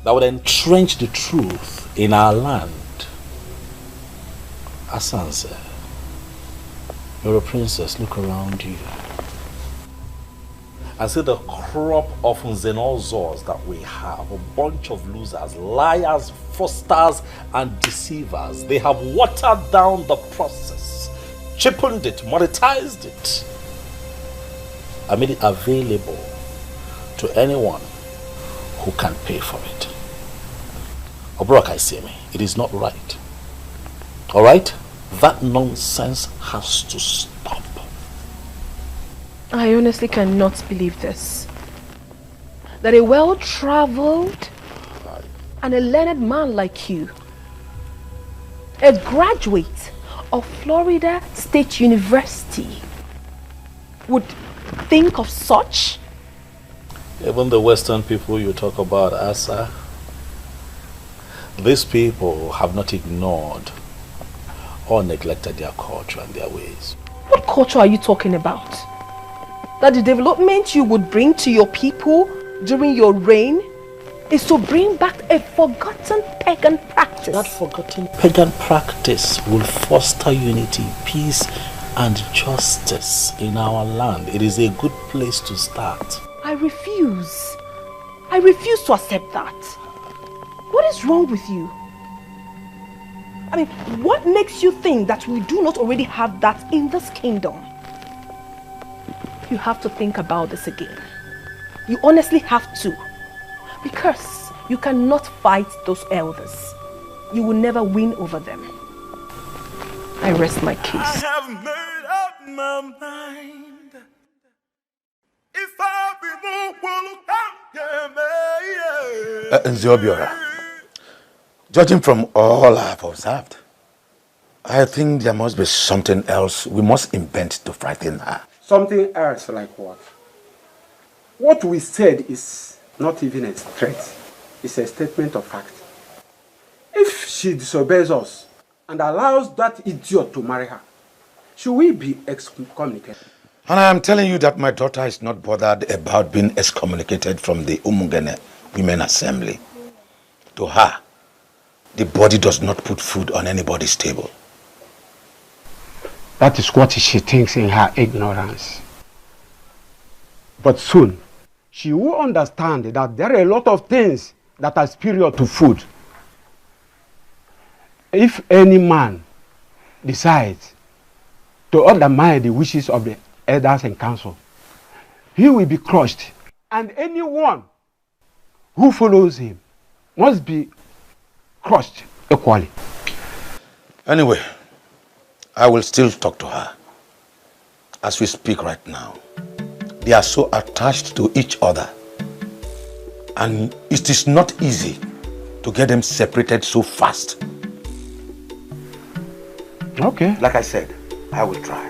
that would entrench the truth in our land. Asanze, you're a princess, look around you. And see the crop of Zenozors that we have. A bunch of losers, liars, fraudsters, and deceivers. They have watered down the process, cheapened it, monetized it, and made it available to anyone who can pay for it. Obroka Iseme, it is not right. Alright? That nonsense has to stop. I honestly cannot believe this. That a well-traveled and a learned man like you, a graduate of Florida State University, would think of such? Even the Western people you talk about, Asa, these people have not ignored or neglected their culture and their ways. What culture are you talking about? That the development you would bring to your people during your reign is to bring back a forgotten pagan practice. That forgotten pagan practice will foster unity, peace, and justice in our land. It is a good place to start. I refuse. I refuse to accept that. What is wrong with you? I mean, what makes you think that we do not already have that in this kingdom? You have to think about this again. You honestly have to. Because you cannot fight those elders. You will never win over them. I rest my case. I have made up my mind. If I be Nziobiora, judging from all I've observed, I think there must be something else we must invent to frighten her. Something else like what? What we said is not even a threat. It's a statement of fact. If she disobeys us and allows that idiot to marry her, should we be excommunicated? And I am telling you that my daughter is not bothered about being excommunicated from the Umungene Women Assembly. To her, the body does not put food on anybody's table. That is what she thinks in her ignorance. But soon, she will understand that there are a lot of things that are superior to food. If any man decides to undermine the wishes of the elders and council, he will be crushed, and anyone who follows him must be crushed equally. Anyway, I will still talk to her. As we speak right now, they are so attached to each other, and it is not easy to get them separated so fast. Okay. Like I said, I will try.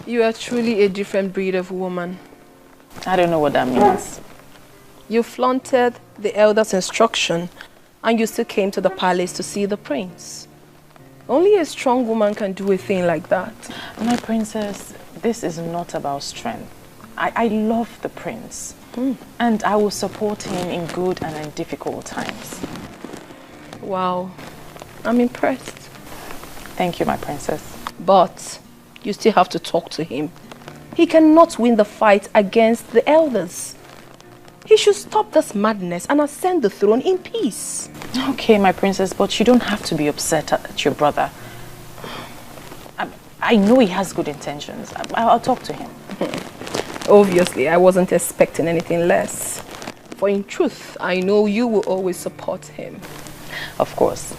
You are truly a different breed of woman. I don't know what that means. You flaunted the elder's instruction and you still came to the palace to see the prince. Only a strong woman can do a thing like that. My princess, this is not about strength. I love the prince. And I will support him in good and in difficult times. Wow, I'm impressed. Thank you, my princess. But you still have to talk to him. He cannot win the fight against the elders. He should stop this madness and ascend the throne in peace. Okay, my princess, but you don't have to be upset at your brother. I know he has good intentions. I'll talk to him. Obviously, I wasn't expecting anything less. For in truth, I know you will always support him. Of course.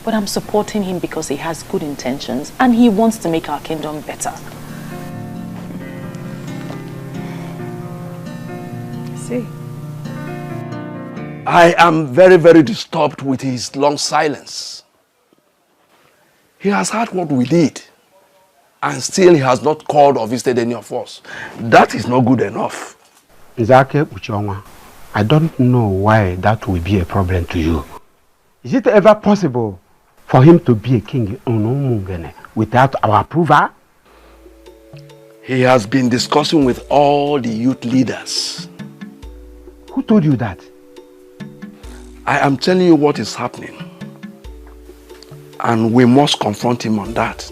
But I'm supporting him because he has good intentions and he wants to make our kingdom better. See? I am very, very disturbed with his long silence. He has heard what we did, and still he has not called or visited any of us. That is not good enough. Nzake Uchonwa, I don't know why that will be a problem to you. Is it ever possible for him to be a king without our approval? He has been discussing with all the youth leaders. Who told you that? I am telling you what is happening. And we must confront him on that.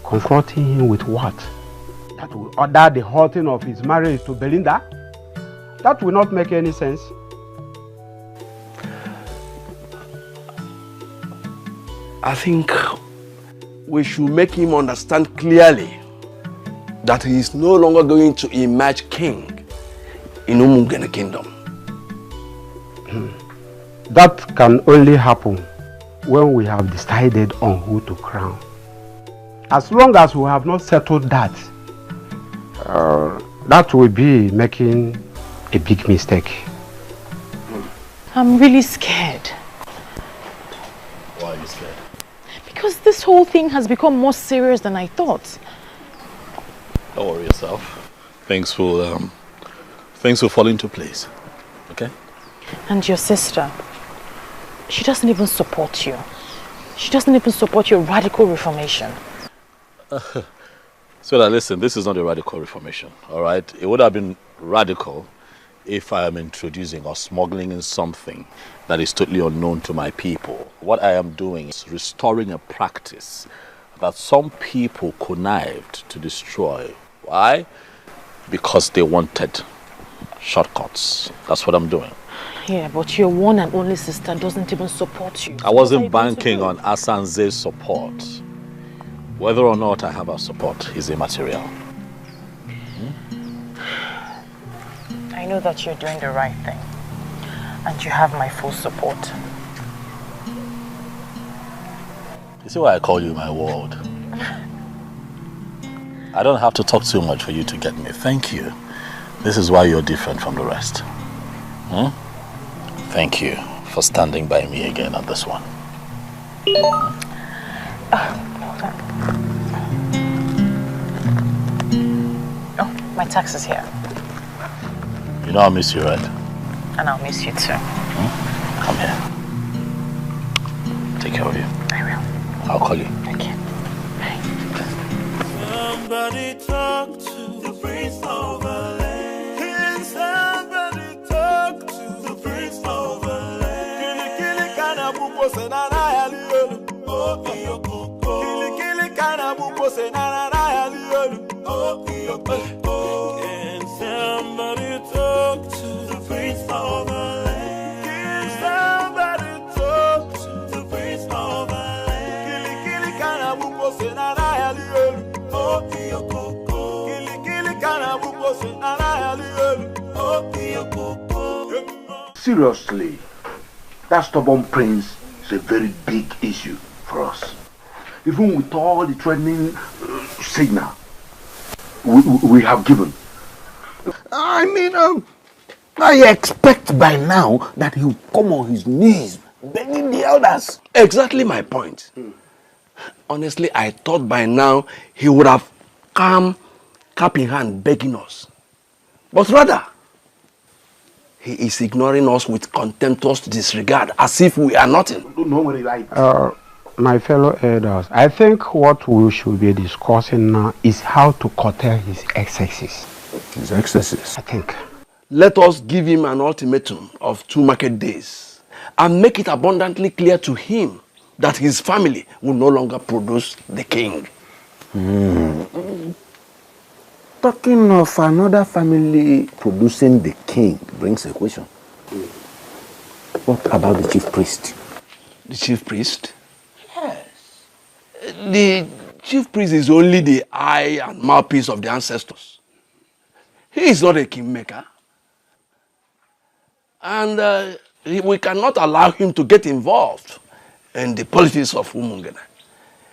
Confronting him with what? That will order the halting of his marriage to Belinda? That will not make any sense. I think we should make him understand clearly that he is no longer going to emerge king in Umungene kingdom. That can only happen when we have decided on who to crown. As long as we have not settled that, that will be making a big mistake. I'm really scared. Why are you scared? Because this whole thing has become more serious than I thought. Don't worry yourself. Things will fall into place. Okay? And your sister, she doesn't even support you. She doesn't even support your radical reformation. So that listen, this is not a radical reformation, all right? It would have been radical if I am introducing or smuggling in something that is totally unknown to my people. What I am doing is restoring a practice that some people connived to destroy. Why? Because they wanted shortcuts. That's what I'm doing. Yeah, but your one and only sister doesn't even support you. I wasn't banking on Asanze's support. Whether or not I have her support is immaterial. I know that you're doing the right thing. And you have my full support. You see why I call you my world? I don't have to talk too much for you to get me. Thank you. This is why you're different from the rest. Thank you for standing by me again on this one. Oh, my tax is here. You know I'll miss you, right? And I'll miss you too. Come here. Take care of you. I will. I'll call you. Okay. Bye. Somebody talk to the prince of the land. Kili kana buko se na Can somebody talk to the prince of the land? Can somebody talk to the prince of the land? Kili kana buko se na Kili kana buko se na Seriously, that stubborn prince is a very big issue for us. Even with all the threatening signal we have given. I mean, I expect by now that he will come on his knees begging the elders. Exactly my point. Honestly, I thought by now he would have come cap in hand begging us. But rather, he is ignoring us with contemptuous disregard as if we are nothing. No worry, right? My fellow elders, I think what we should be discussing now is how to curtail his excesses. His excesses? I think. Let us give him an ultimatum of 2 market days and make it abundantly clear to him that his family will no longer produce the king. Talking of another family producing the king brings a question. What about the chief priest? The chief priest? Yes. The chief priest is only the eye and mouthpiece of the ancestors. He is not a kingmaker. And we cannot allow him to get involved in the politics of Umungene.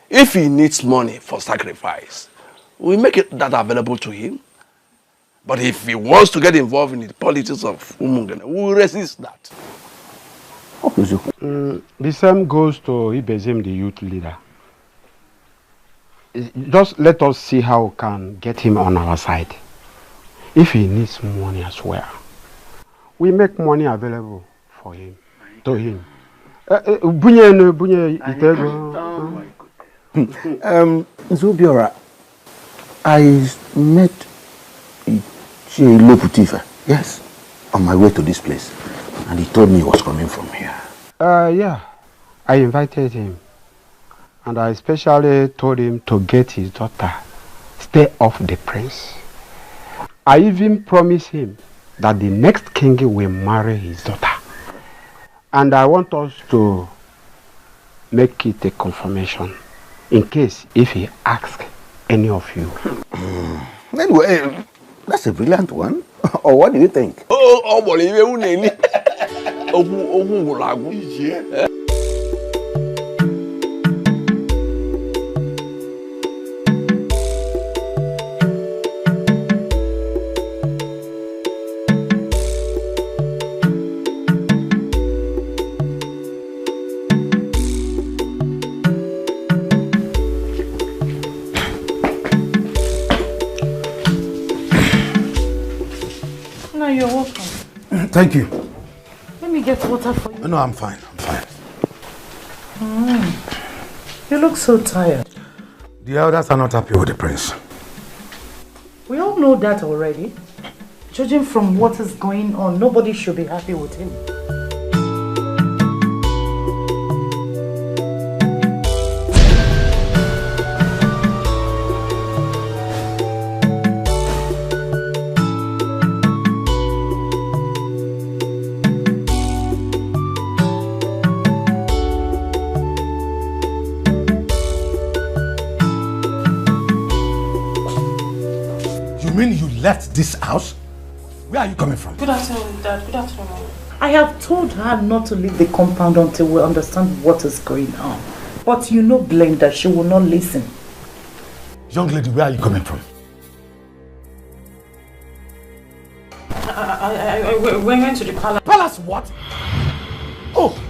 If he needs money for sacrifice, we make that available to him. But if he wants to get involved in the politics of Umungene, we will resist that. The same goes to Ibezim, the youth leader. Just let us see how we can get him on our side. If he needs money as well, we make money available for him, to him. Zubiora, I met Loputiva, yes, on my way to this place, and he told me he was coming from here. Yeah, I invited him, and I especially told him to get his daughter, stay off the prince. I even promised him that the next king will marry his daughter. And I want us to make it a confirmation in case if he asks any of you. Anyway, that's a brilliant one. Or what do you think? You're welcome. Thank you. Let me get water for you. No, I'm fine. I'm fine. You look so tired. The elders are not happy with the prince. We all know that already. Judging from what is going on, nobody should be happy with him. Left this house? Where are you coming from? Good afternoon, Dad. Good afternoon, Mom. I have told her not to leave the compound until we understand what is going on. But you know, Blenda, she will not listen. Young lady, where are you coming from? We're going to the palace. Palace what? Oh,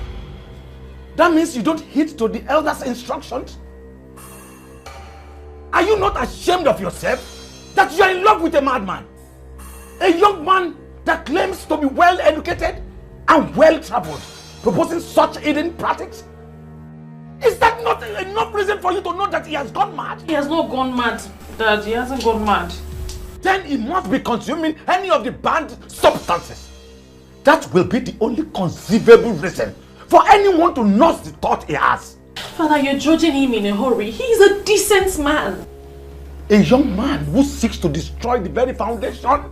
that means you don't heed to the elders' instructions? Are you not ashamed of yourself? That you are in love with a madman? A young man that claims to be well educated and well traveled, proposing such hidden practices? Is that not enough reason for you to know that he has gone mad? He has not gone mad, Dad. He hasn't gone mad. Then he must be consuming any of the banned substances. That will be the only conceivable reason for anyone to nurse the thought he has. Father, you're judging him in a hurry. He's a decent man. A young man who seeks to destroy the very foundation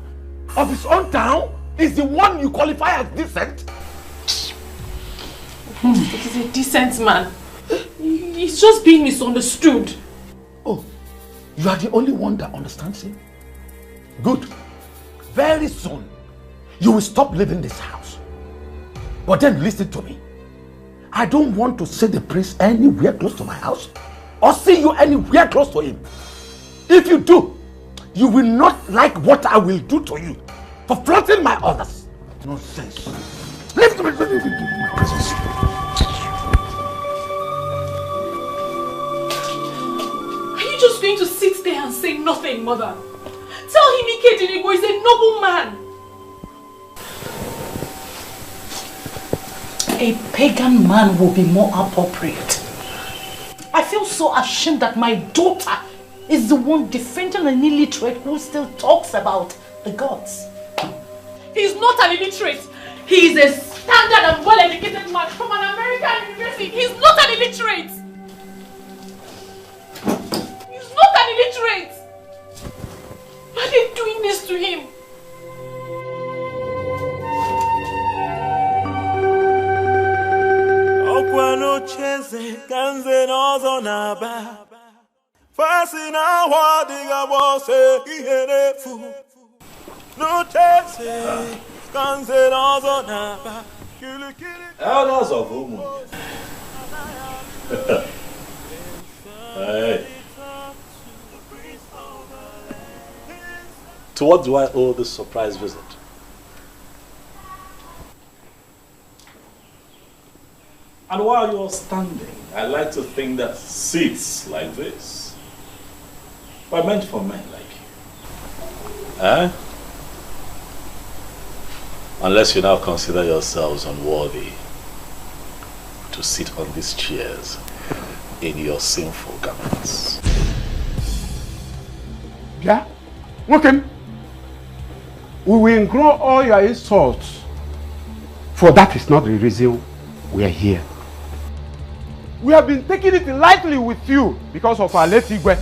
of his own town is the one you qualify as decent? He's a decent man. He's just being misunderstood. Oh, you are the only one that understands him? Good. Very soon, you will stop leaving this house. But then listen to me. I don't want to see the prince anywhere close to my house or see you anywhere close to him. If you do, you will not like what I will do to you for flaunting my orders. Nonsense. Leave my presence. Are you just going to sit there and say nothing, Mother? Tell him Ikedinigo is a noble man. A pagan man will be more appropriate. I feel so ashamed that my daughter is the one defending an illiterate who still talks about the gods. He's not an illiterate. He is a standard and well-educated man from an American university. He's not an illiterate. He's not an illiterate. Why are they doing this to him? Okwano cheze kanze nozo naba. Fasina wadiga bose iherefu. No cheze kanze nozo naba. Elders of Umu. Hey. To what do I owe this surprise visit? And while you're standing, I like to think that seats like this were meant for men like you. Eh? Unless you now consider yourselves unworthy to sit on these chairs in your sinful garments. Yeah? Okay. We will ignore all your insults, for that is not the reason we are here. We have been taking it lightly with you because of our late Igwe.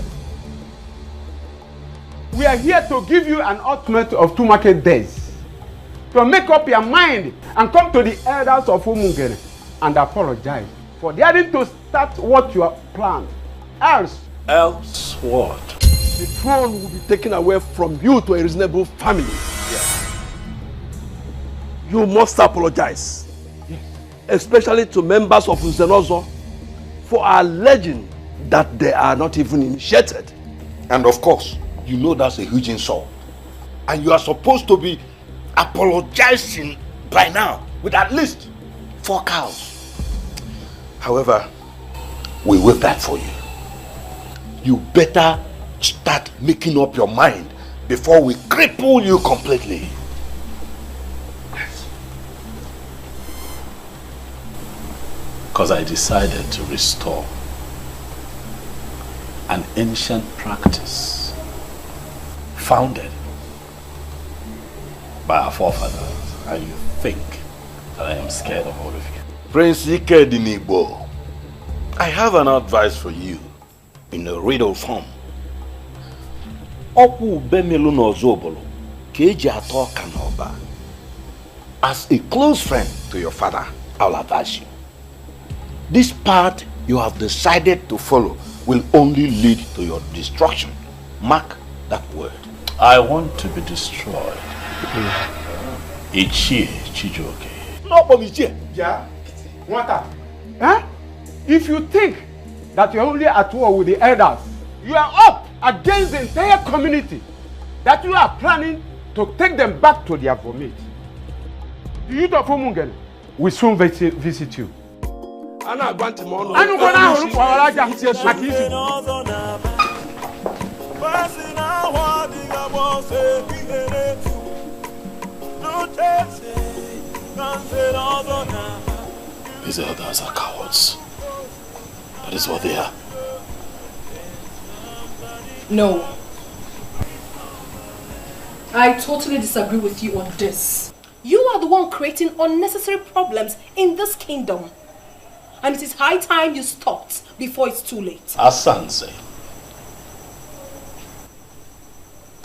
We are here to give you an ultimate of 2 market days to make up your mind and come to the elders of Umungene and apologize for daring to start what you have planned. Else what? The throne will be taken away from you to a reasonable family. Yeah. You must apologize, especially to members of Uzenozo, for alleging that they are not even initiated. And of course, you know that's a huge insult. And you are supposed to be apologizing by now with at least 4 cows. However, we waive that for you. You better start making up your mind before we cripple you completely. Because I decided to restore an ancient practice founded by our forefathers, and you think that I am scared of all of you. Prince Ikedinigo, I have an advice for you in a riddle form. As a close friend to your father, I'll advise you. This path you have decided to follow will only lead to your destruction. Mark that word. I want to be destroyed. Ichie Chijoke. No, Bomichie. Yeah. What? Huh? If you think that you're only at war with the elders, you are up against the entire community that you are planning to take them back to their vomit. The youth of Umungene will soon visit you. Ana agbanti mo no. Anu ko na horu ko alaja makisi. These elders are cowards. That is what they are. No. I totally disagree with you on this. You are the one creating unnecessary problems in this kingdom. And it is high time you stopped before it's too late. Asanse,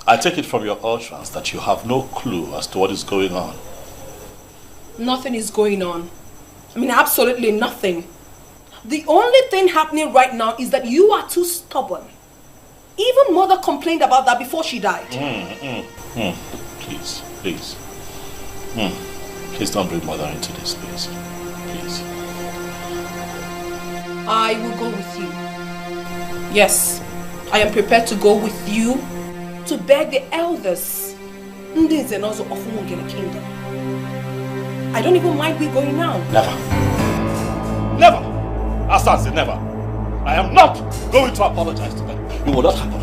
I take it from your utterance that you have no clue as to what is going on. Nothing is going on. I mean, absolutely nothing. The only thing happening right now is that you are too stubborn. Even mother complained about that before she died. Please, please. Please don't bring mother into this, please. Please. I will go with you. Yes, I am prepared to go with you to beg the elders. Ndị nze na ọzọ of Umungene Kingdom. I don't even mind we going now. Never. Never. Asanse, never. I am not going to apologize to them. It will not happen.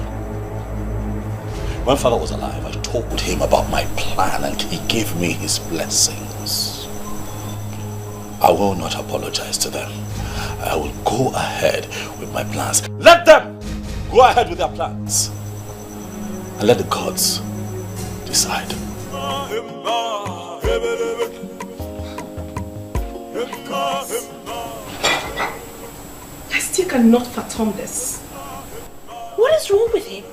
When father was alive, I told him about my plan and he gave me his blessings. I will not apologize to them. I will go ahead with my plans. Let them go ahead with their plans. And let the gods decide. I still cannot fathom this. What is wrong with him?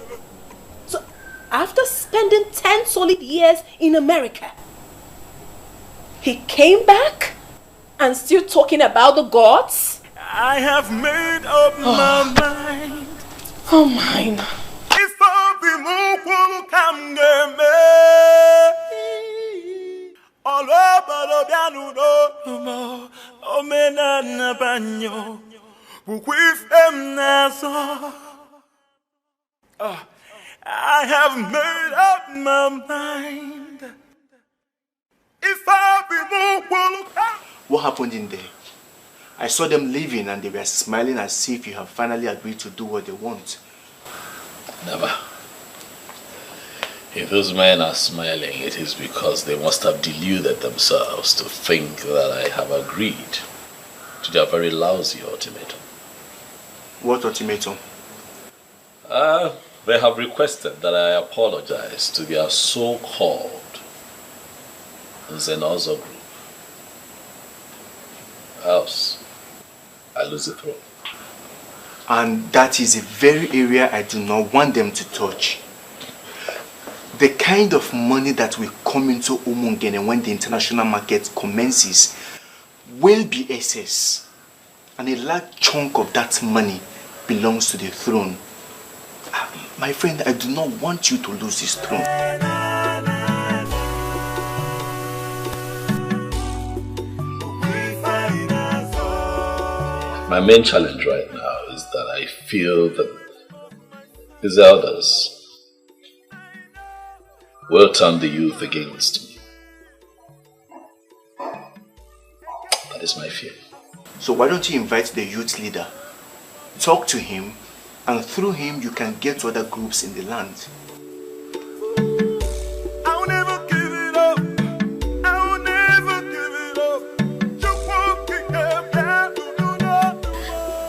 So, after spending 10 solid years in America, he came back and still talking about the gods? I have made up my mind. Oh, mine. If I be more come me, all over the piano, no, oh, menana banyo, with them naso. I have made up my mind. If I be more What happened in there? I saw them leaving and they were smiling as if you have finally agreed to do what they want. Never. If those men are smiling, it is because they must have deluded themselves to think that I have agreed to their very lousy ultimatum. What ultimatum? They have requested that I apologize to their so-called Zenozo group. Else, I lose the throne. And that is a very area I do not want them to touch. The kind of money that will come into Umungene when the international market commences will be excess. And a large chunk of that money belongs to the throne. My friend, I do not want you to lose this throne. My main challenge right now is that I feel that his elders will turn the youth against me. That is my fear. So why don't you invite the youth leader, talk to him, and through him you can get to other groups in the land. I'll never give it up. I'll never give it up. Just won't pick up that.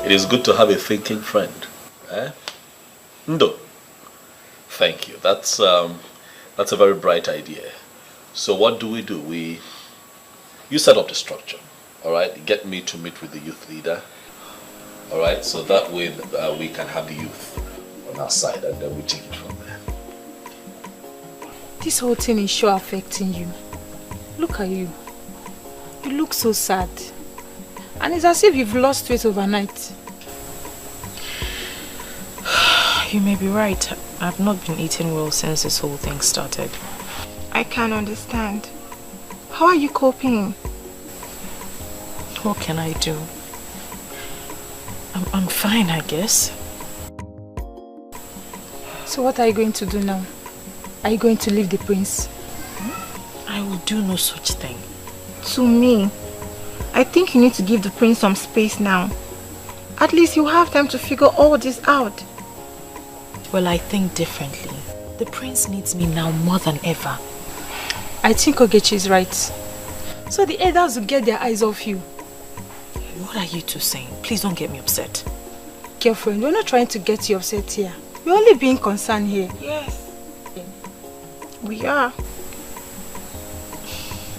It is good to have a thinking friend. Eh? Ndo. Thank you. That's a very bright idea. So what do? You set up the structure. Alright? Get me to meet with the youth leader. Alright? So that way we can have the youth on our side and then we take it from there. This whole thing is sure affecting you. Look at you. You look so sad. And it's as if you've lost weight overnight. You may be right. I've not been eating well since this whole thing started. I can't understand. How are you coping? What can I do? I'm fine, I guess. So what are you going to do now? Are you going to leave the prince? I will do no such thing. To me, I think you need to give the prince some space now. At least you have time to figure all this out. Well, I think differently. The prince needs me now more than ever. I think Ogechi is right. So the elders will get their eyes off you. What are you two saying? Please don't get me upset. Girlfriend, we're not trying to get you upset here. We're only being concerned here. Yes. We are.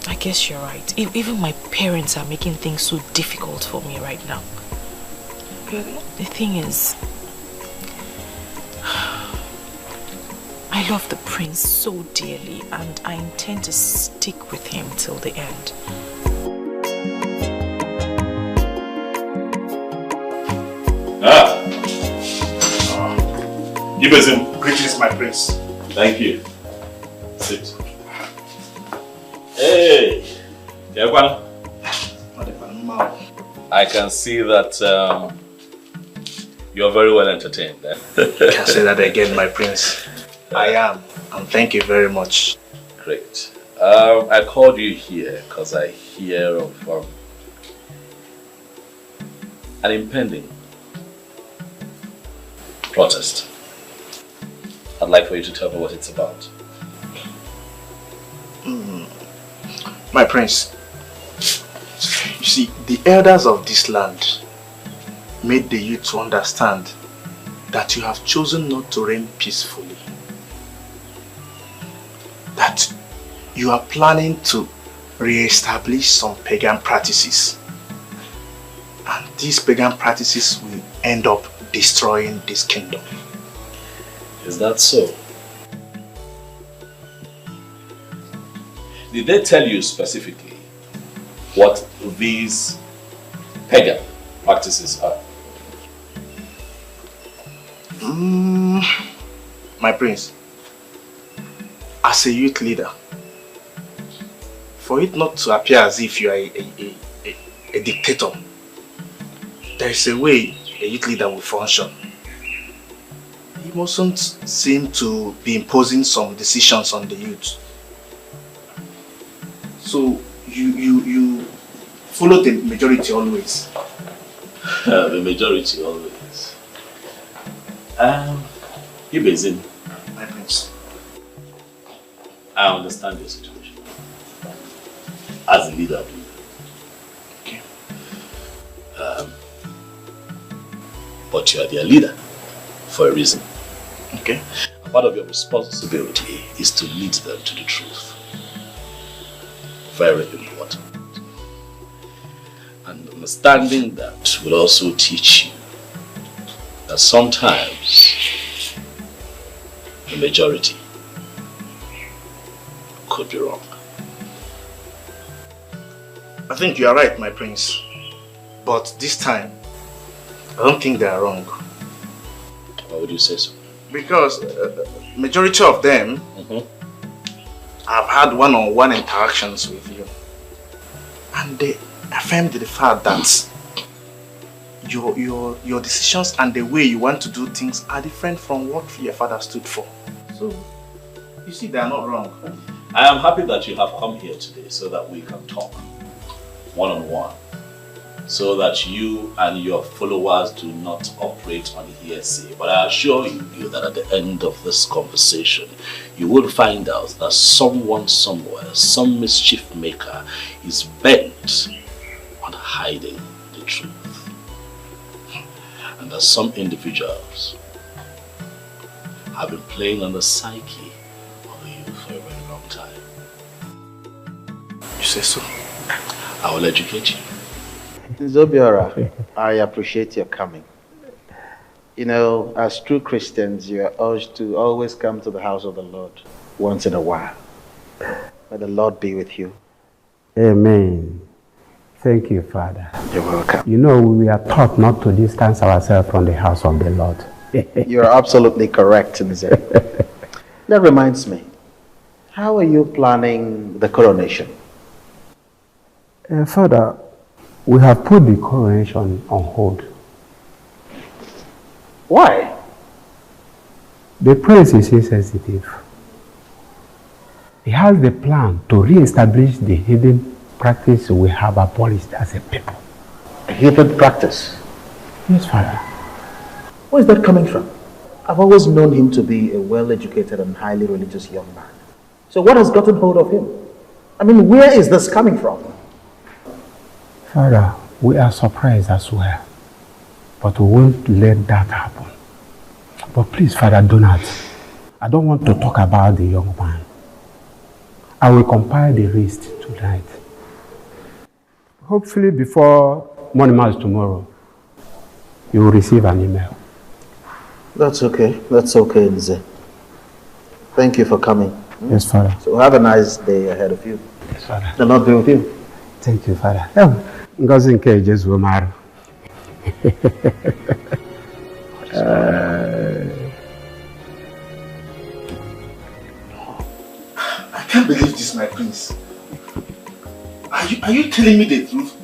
I guess you're right. Even my parents are making things so difficult for me right now. The thing is, I love the prince so dearly and I intend to stick with him till the end. Greetings, my prince. Thank you. Sit. Hey, I can see that you're very well entertained. Eh? You can say that again, my prince. I am, and thank you very much. Great. I called you here because I hear of an impending protest. I'd like for you to tell me what it's about. My prince, you see, the elders of this land made the youth to understand that you have chosen not to reign peacefully. That you are planning to re-establish some pagan practices. And these pagan practices will end up destroying this kingdom. Is that so? Did they tell you specifically what these pagan practices are? My prince, as a youth leader, for it not to appear as if you are a dictator, there is a way a youth leader will function. He mustn't seem to be imposing some decisions on the youth. So you follow the majority always. The majority always. Ibezin, my prince, I understand your situation as a leader. Okay. But you are their leader for a reason. Okay. And part of your responsibility is to lead them to the truth. Very important. And understanding that will also teach you that sometimes the majority could be wrong. I think you are right, my prince. But this time, I don't think they are wrong. Why would you say so? Because majority of them have had one-on-one interactions with you. And they affirmed the fact that your decisions and the way you want to do things are different from what your father stood for. So, you see, they are not wrong. I am happy that you have come here today so that we can talk one-on-one, so that you and your followers do not operate on hearsay. But I assure you that at the end of this conversation, you will find out that someone somewhere, some mischief maker, is bent on hiding the truth. And that some individuals have been playing on the psyche of the youth for a very long time. You say so? I will educate you. Zobiora, I appreciate your coming. You know, as true Christians, you are urged to always come to the house of the Lord once in a while. May the Lord be with you. Amen. Thank you, Father. You're welcome. You know, we are taught not to distance ourselves from the house of the Lord. You're absolutely correct, Nze. That reminds me, how are you planning the coronation? Father, we have put the coronation on hold. Why? The prince is insensitive. He has the plan to re-establish the hidden practice we have abolished as a people. A hidden practice? Yes, Father. Where is that coming from? I've always known him to be a well-educated and highly religious young man. So what has gotten hold of him? I mean, where is this coming from? Father, we are surprised as well, but we won't let that happen. But please, Father, do not. I don't want to talk about the young man. I will compile the list tonight. Hopefully before morning mass tomorrow, you will receive an email. That's okay. That's okay, Nze. Thank you for coming. Yes, Father. So have a nice day ahead of you. Yes, Father. The Lord be with you. Thank you, Father. Ngozi nke Jesu maru. I can't believe this, my prince. Are you telling me the truth?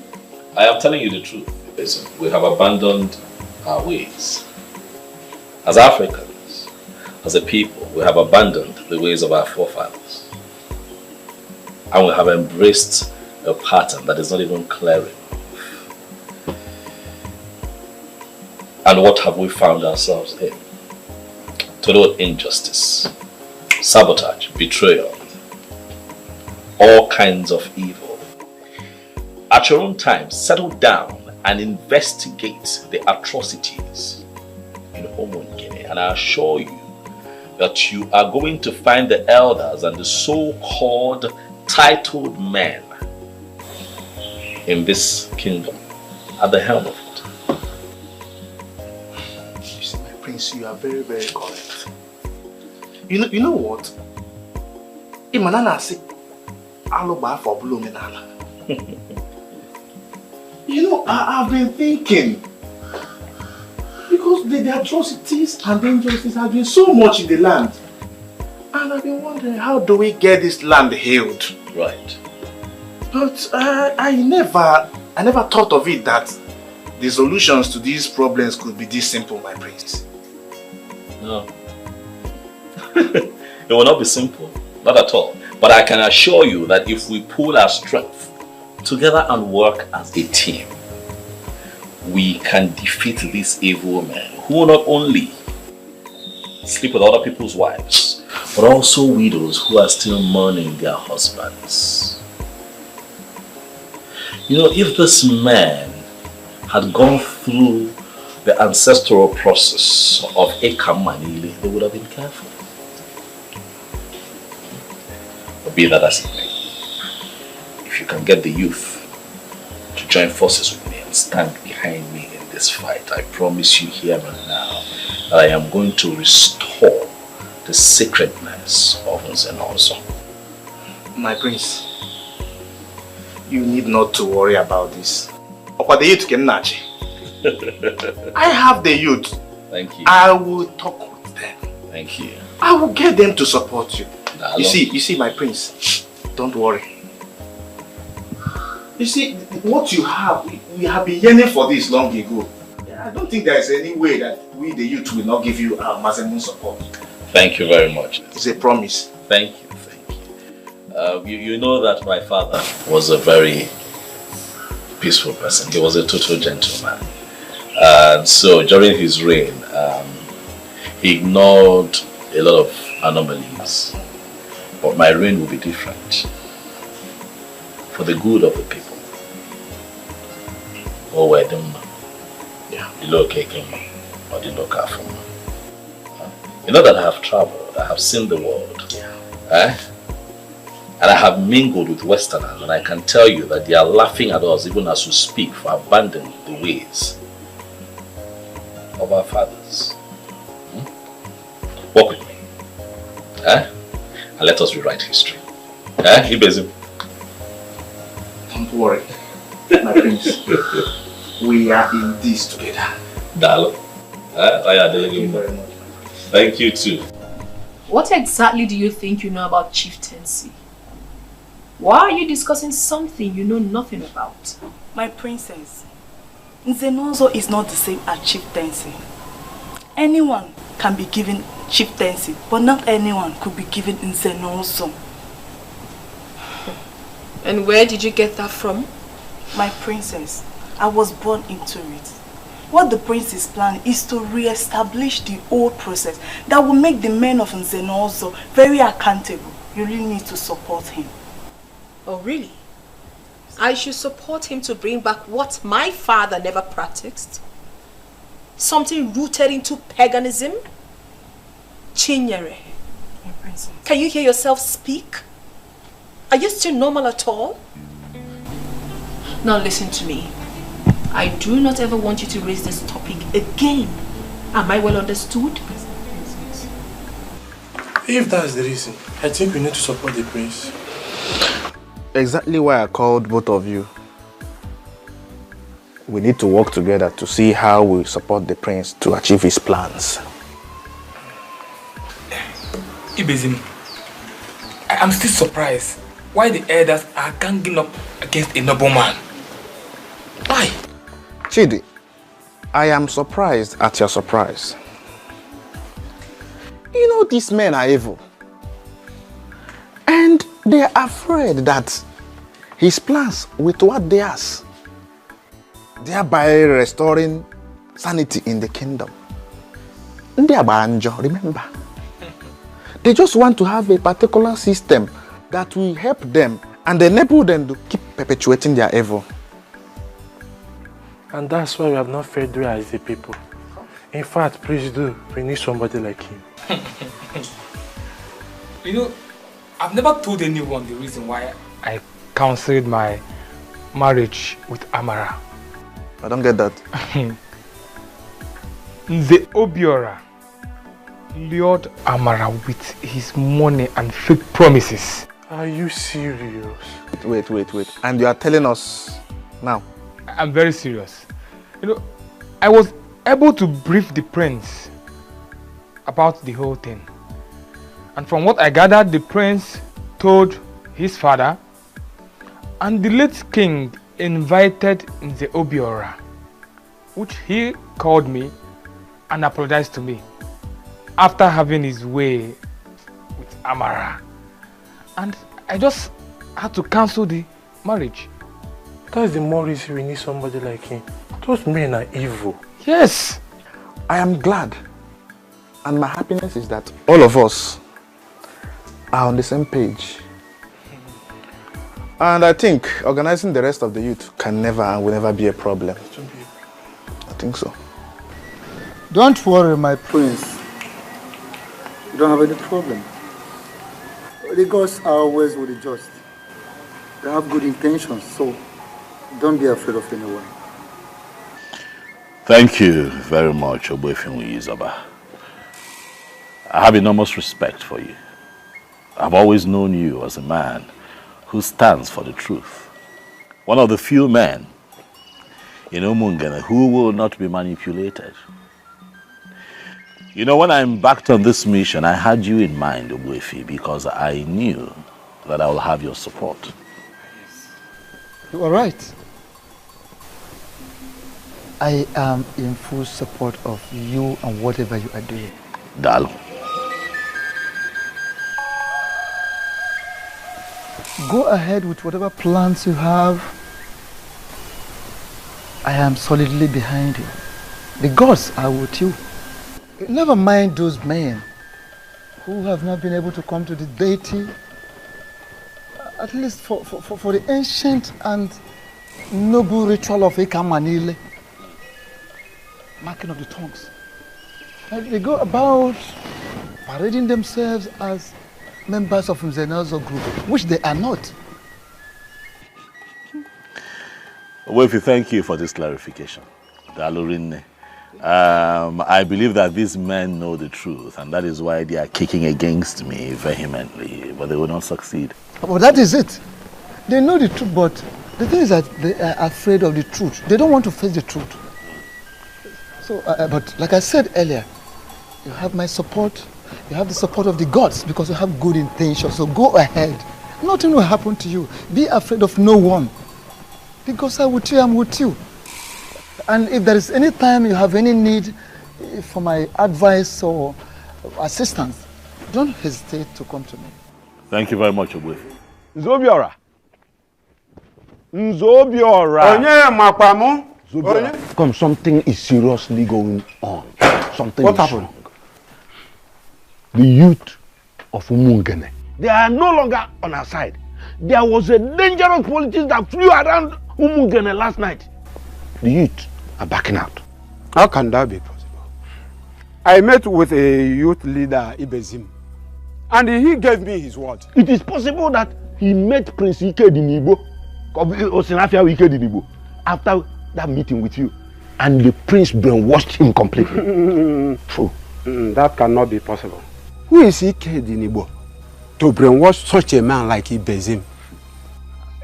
I am telling you the truth. Listen, we have abandoned our ways. As Africans, as a people, we have abandoned the ways of our forefathers. And we have embraced a pattern that is not even clear enough. And what have we found ourselves in? Total injustice, sabotage, betrayal, all kinds of evil. At your own time, settle down and investigate the atrocities in Homo Guinea, and I assure you that you are going to find the elders and the so-called titled men in this kingdom at the helm of it. You see, my prince, you are very, very correct. You know what? Imanana say, "Aloba for blumenala." You know, I've been thinking, because the atrocities and injustice have been so much in the land, and I've been wondering, how do we get this land healed? Right. But I never thought of it that the solutions to these problems could be this simple, my prince. No. It will not be simple, not at all. But I can assure you that if we pool our strength together and work as a team, we can defeat these evil men who not only sleep with other people's wives, but also widows who are still mourning their husbands. You know, if this man had gone through the ancestral process of Ekamanili, they would have been careful. But be that as it may, if you can get the youth to join forces with me and stand behind me in this fight, I promise you here and now that I am going to restore the sacredness of Nzenozo. My prince, you need not to worry about this. I have the youth. Thank you. I will talk with them. Thank you. I will get them to support you. Nah, You see, my prince, don't worry. You see, what you have, we have been yearning for this long ago. I don't think there is any way that we, the youth, will not give you our maximum support. Thank you very much. It's a promise. Thank you. You know that my father was a very peaceful person. He was a total gentleman. And so during his reign, he ignored a lot of anomalies. But my reign will be different. For the good of the people. Or where them, the local king or the local from. You know that I have traveled, I have seen the world. And I have mingled with Westerners, and I can tell you that they are laughing at us even as we speak for abandoning the ways of our fathers. Walk with me. And let us rewrite history. Ibezim. Don't worry, my prince. We are in this together. Dalo. Thank you very much. Thank you too. What exactly do you think you know about chieftaincy? Why are you discussing something you know nothing about? My princess, Nzenozo is not the same as chieftaincy. Anyone can be given chieftaincy, but not anyone could be given Nzenozo. And where did you get that from? My princess, I was born into it. What the prince is planning is to re-establish the old process that will make the men of Nzenozo very accountable. You really need to support him. Oh, really? I should support him to bring back what my father never practiced? Something rooted into paganism? Chinyere, My princess. Can you hear yourself speak? Are you still normal at all? Now listen to me. I do not ever want you to raise this topic again. Am I well understood? If that's the reason, I think we need to support the prince. Exactly why I called both of you. We need to work together to see how we support the prince to achieve his plans. Ibezim, I am still surprised why the elders are ganging up against a noble man. Why? Chidi, I am surprised at your surprise. You know these men are evil. And they are afraid that his plans will thwart theirs, thereby restoring sanity in the kingdom. Remember? They just want to have a particular system that will help them and enable them to keep perpetuating their evil. And that's why we have not failed as the people. In fact, please do, we need somebody like him. You know, I've never told anyone the reason why I cancelled my marriage with Amara. I don't get that. The Obiora lured Amara with his money and fake promises. Are you serious? Wait. And you are telling us now? I'm very serious. You know, I was able to brief the prince about the whole thing. And from what I gathered, the prince told his father, and the late king invited the Obiora, which he called me and apologized to me after having his way with Amara. And I just had to cancel the marriage. That's the more reason we need somebody like him. Those men are evil. Yes. I am glad. And my happiness is that all of us are on the same page. And I think organizing the rest of the youth can never and will never be a problem. I think so. Don't worry, my prince. You don't have any problem. The gods are always with the just. They have good intentions, so don't be afraid of anyone. Thank you very much, Oboefenwi Izaba. I have enormous respect for you. I've always known you as a man who stands for the truth. One of the few men in Umungene who will not be manipulated. You know, when I embarked on this mission, I had you in mind, Oboefi, because I knew that I will have your support. You are right. I am in full support of you and whatever you are doing. Dalo. Go ahead with whatever plans you have. I am solidly behind you. The gods are with you. Never mind those men who have not been able to come to the deity, at least for the ancient and noble ritual of Ekamanile, marking of the tongues. And they go about parading themselves as members of Mzenazo group, which they are not. Oboefi, thank you for this clarification. Dalorinne. I believe that these men know the truth, and that is why they are kicking against me vehemently, but they will not succeed. Well, that is it. They know the truth, but the thing is that they are afraid of the truth. They don't want to face the truth. So, but like I said earlier, you have my support. You have the support of the gods because you have good intentions. So go ahead. Nothing will happen to you. Be afraid of no one. Because I'm with you, I'm with you. And if there is any time you have any need for my advice or assistance, don't hesitate to come to me. Thank you very much, Oboefi. Nzobiora. Nzobiora. Come, something is seriously going on. Something What is happened? wrong. The youth of Umungene, they are no longer on our side. There was a dangerous politician that flew around Umungene last night. The youth are backing out. How can that be possible? I met with a youth leader, Ibezim, And he gave me his word. It is possible that he met Prince Ikedinibo, after that meeting with you, and the prince brainwashed him completely. True. That cannot be possible. Who is Ikedinibo to brainwash such a man like Ibezim?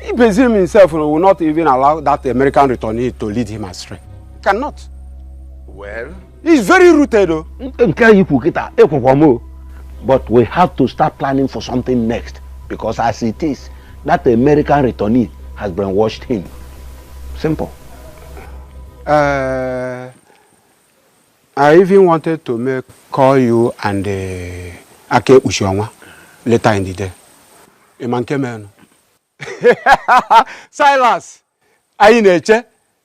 Ibezim himself will not even allow that American returnee to lead him astray. Cannot. Well, he's very rooted though. But we have to start planning for something next, because as it is, that American returnee has brainwashed him. Simple. I even wanted to call you and Ake Ushionwa later in the day. A man came in. Silas, are you in the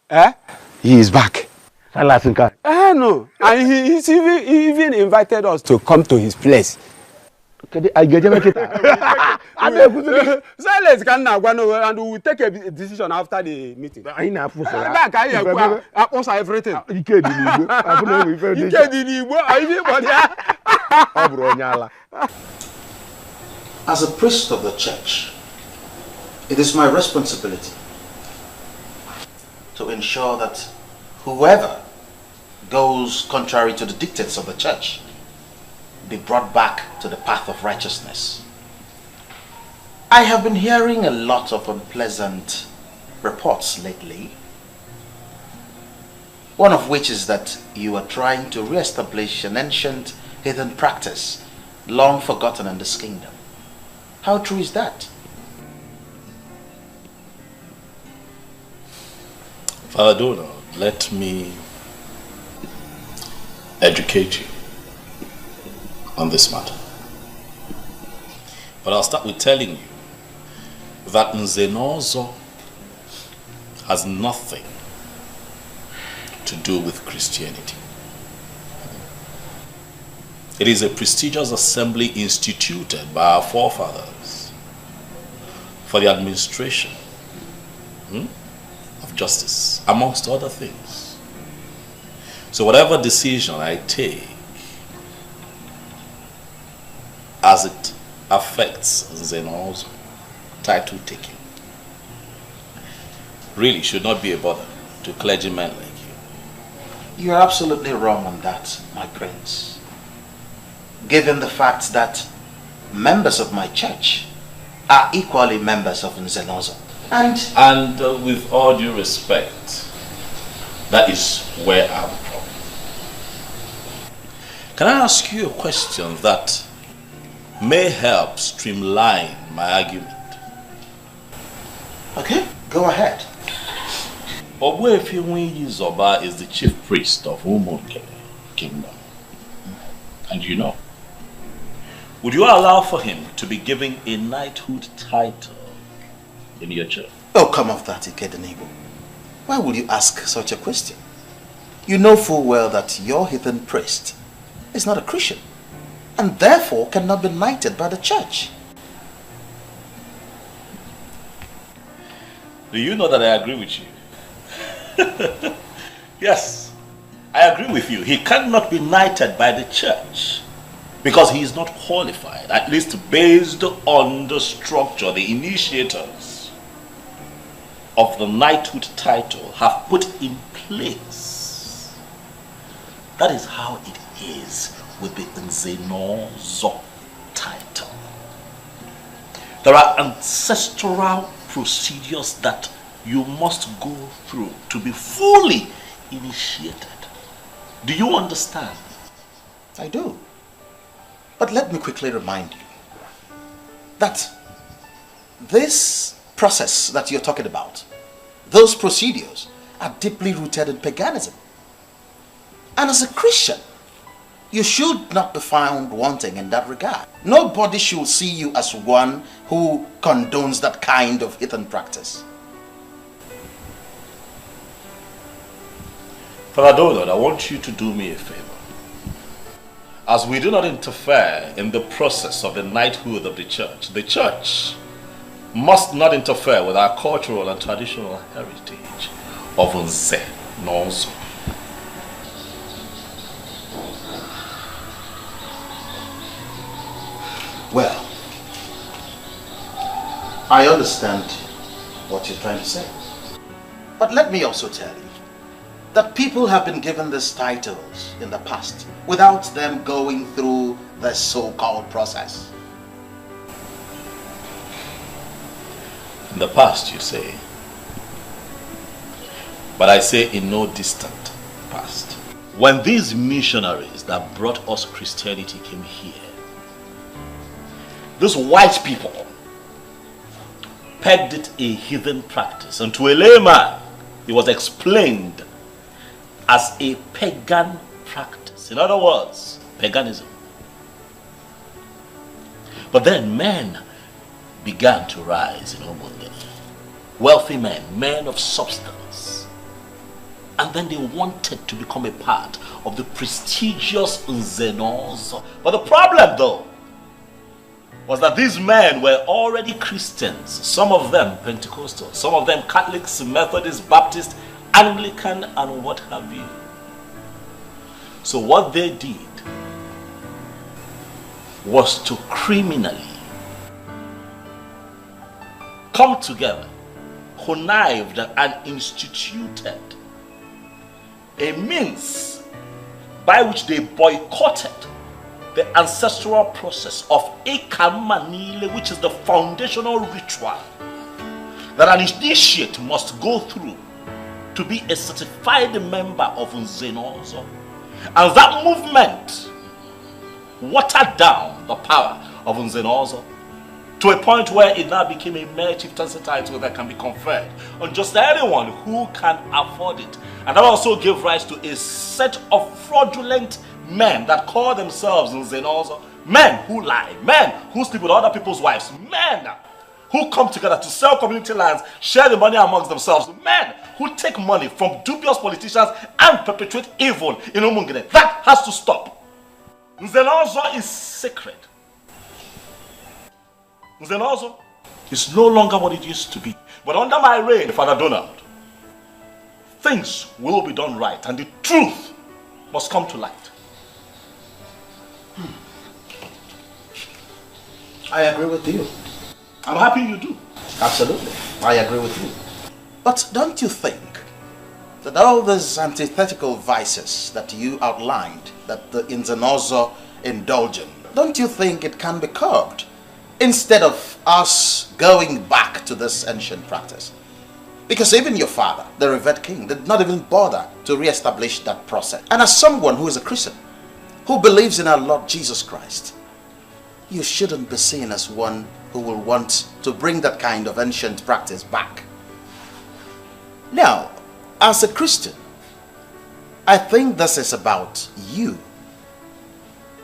eh? He is back. Silas Nka? No. And he's even invited us to come to his place. Silence can now go nowhere, and we will take a decision after the meeting. Everything. As a priest of the church, it is my responsibility to ensure that whoever goes contrary to the dictates of the church be brought back to the path of righteousness. I have been hearing a lot of unpleasant reports lately, one of which is that you are trying to re-establish an ancient heathen practice long forgotten in this kingdom. How true is that? Father Donald, let me educate you on this matter. But I'll start with telling you that Nzenozo has nothing to do with Christianity. It is a prestigious assembly instituted by our forefathers for the administration of justice, amongst other things. So whatever decision I take as it affects Nzenozo title taking really should not be a bother to clergymen like you. You are absolutely wrong on that, my prince. Given the fact that members of my church are equally members of Nzenozo. And with all due respect, that is where I'm from. Can I ask you a question that may help streamline my argument? Okay, go ahead. Obuefiwinyi Zoba is the chief priest of Umunke Kingdom. And you know, would you allow for him to be given a knighthood title in your church? Oh, come off that, Ikedenibo. Why would you ask such a question? You know full well that your heathen priest is not a Christian, and therefore cannot be knighted by the church. Do you know that I agree with you? Yes, I agree with you. He cannot be knighted by the church because he is not qualified, at least based on the structure the initiators of the knighthood title have put in place. That is how it is with the Nzenozo title. There are ancestral procedures that you must go through to be fully initiated. Do you understand? I do. But let me quickly remind you that this process that you're talking about, those procedures are deeply rooted in paganism. And as a Christian, you should not be found wanting in that regard. Nobody should see you as one who condones that kind of heathen practice. Father Donald, I want you to do me a favor. As we do not interfere in the process of the knighthood of the church must not interfere with our cultural and traditional heritage of Nzenozo. Well, I understand what you're trying to say. But let me also tell you that people have been given these titles in the past without them going through the so-called process. In the past, you say. But I say in no distant past. When these missionaries that brought us Christianity came here, these white people pegged it a heathen practice, and to a layman it was explained as a pagan practice. In other words, paganism. But then men began to rise in Omunge. Wealthy men, men of substance. And then they wanted to become a part of the prestigious Nzenozo. But the problem though was that these men were already Christians, some of them Pentecostal, some of them Catholics, Methodists, Baptists, Anglican, and what have you. So what they did was to criminally come together, connived and instituted a means by which they boycotted the ancestral process of Ekamanile, which is the foundational ritual that an initiate must go through to be a certified member of Nzenozo. And that movement watered down the power of Nzenozo to a point where it now became a mere chieftaincy title that can be conferred on just anyone who can afford it. And that also gave rise to a set of fraudulent men that call themselves Nzenozo, men who lie, men who sleep with other people's wives, men who come together to sell community lands, share the money amongst themselves, men who take money from dubious politicians and perpetuate evil in Umungene. That has to stop. Nzenozo is sacred. Nzenozo is no longer what it used to be. But under my reign, Father Donald, things will be done right and the truth must come to light. I agree with you. I'm happy you do. Absolutely. I agree with you. But don't you think that all these antithetical vices that you outlined, that the Nzenozo indulge in, don't you think it can be curbed instead of us going back to this ancient practice? Because even your father, the revered king, did not even bother to re-establish that process. And as someone who is a Christian, who believes in our Lord Jesus Christ, you shouldn't be seen as one who will want to bring that kind of ancient practice back. Now, as a Christian, I think this is about you,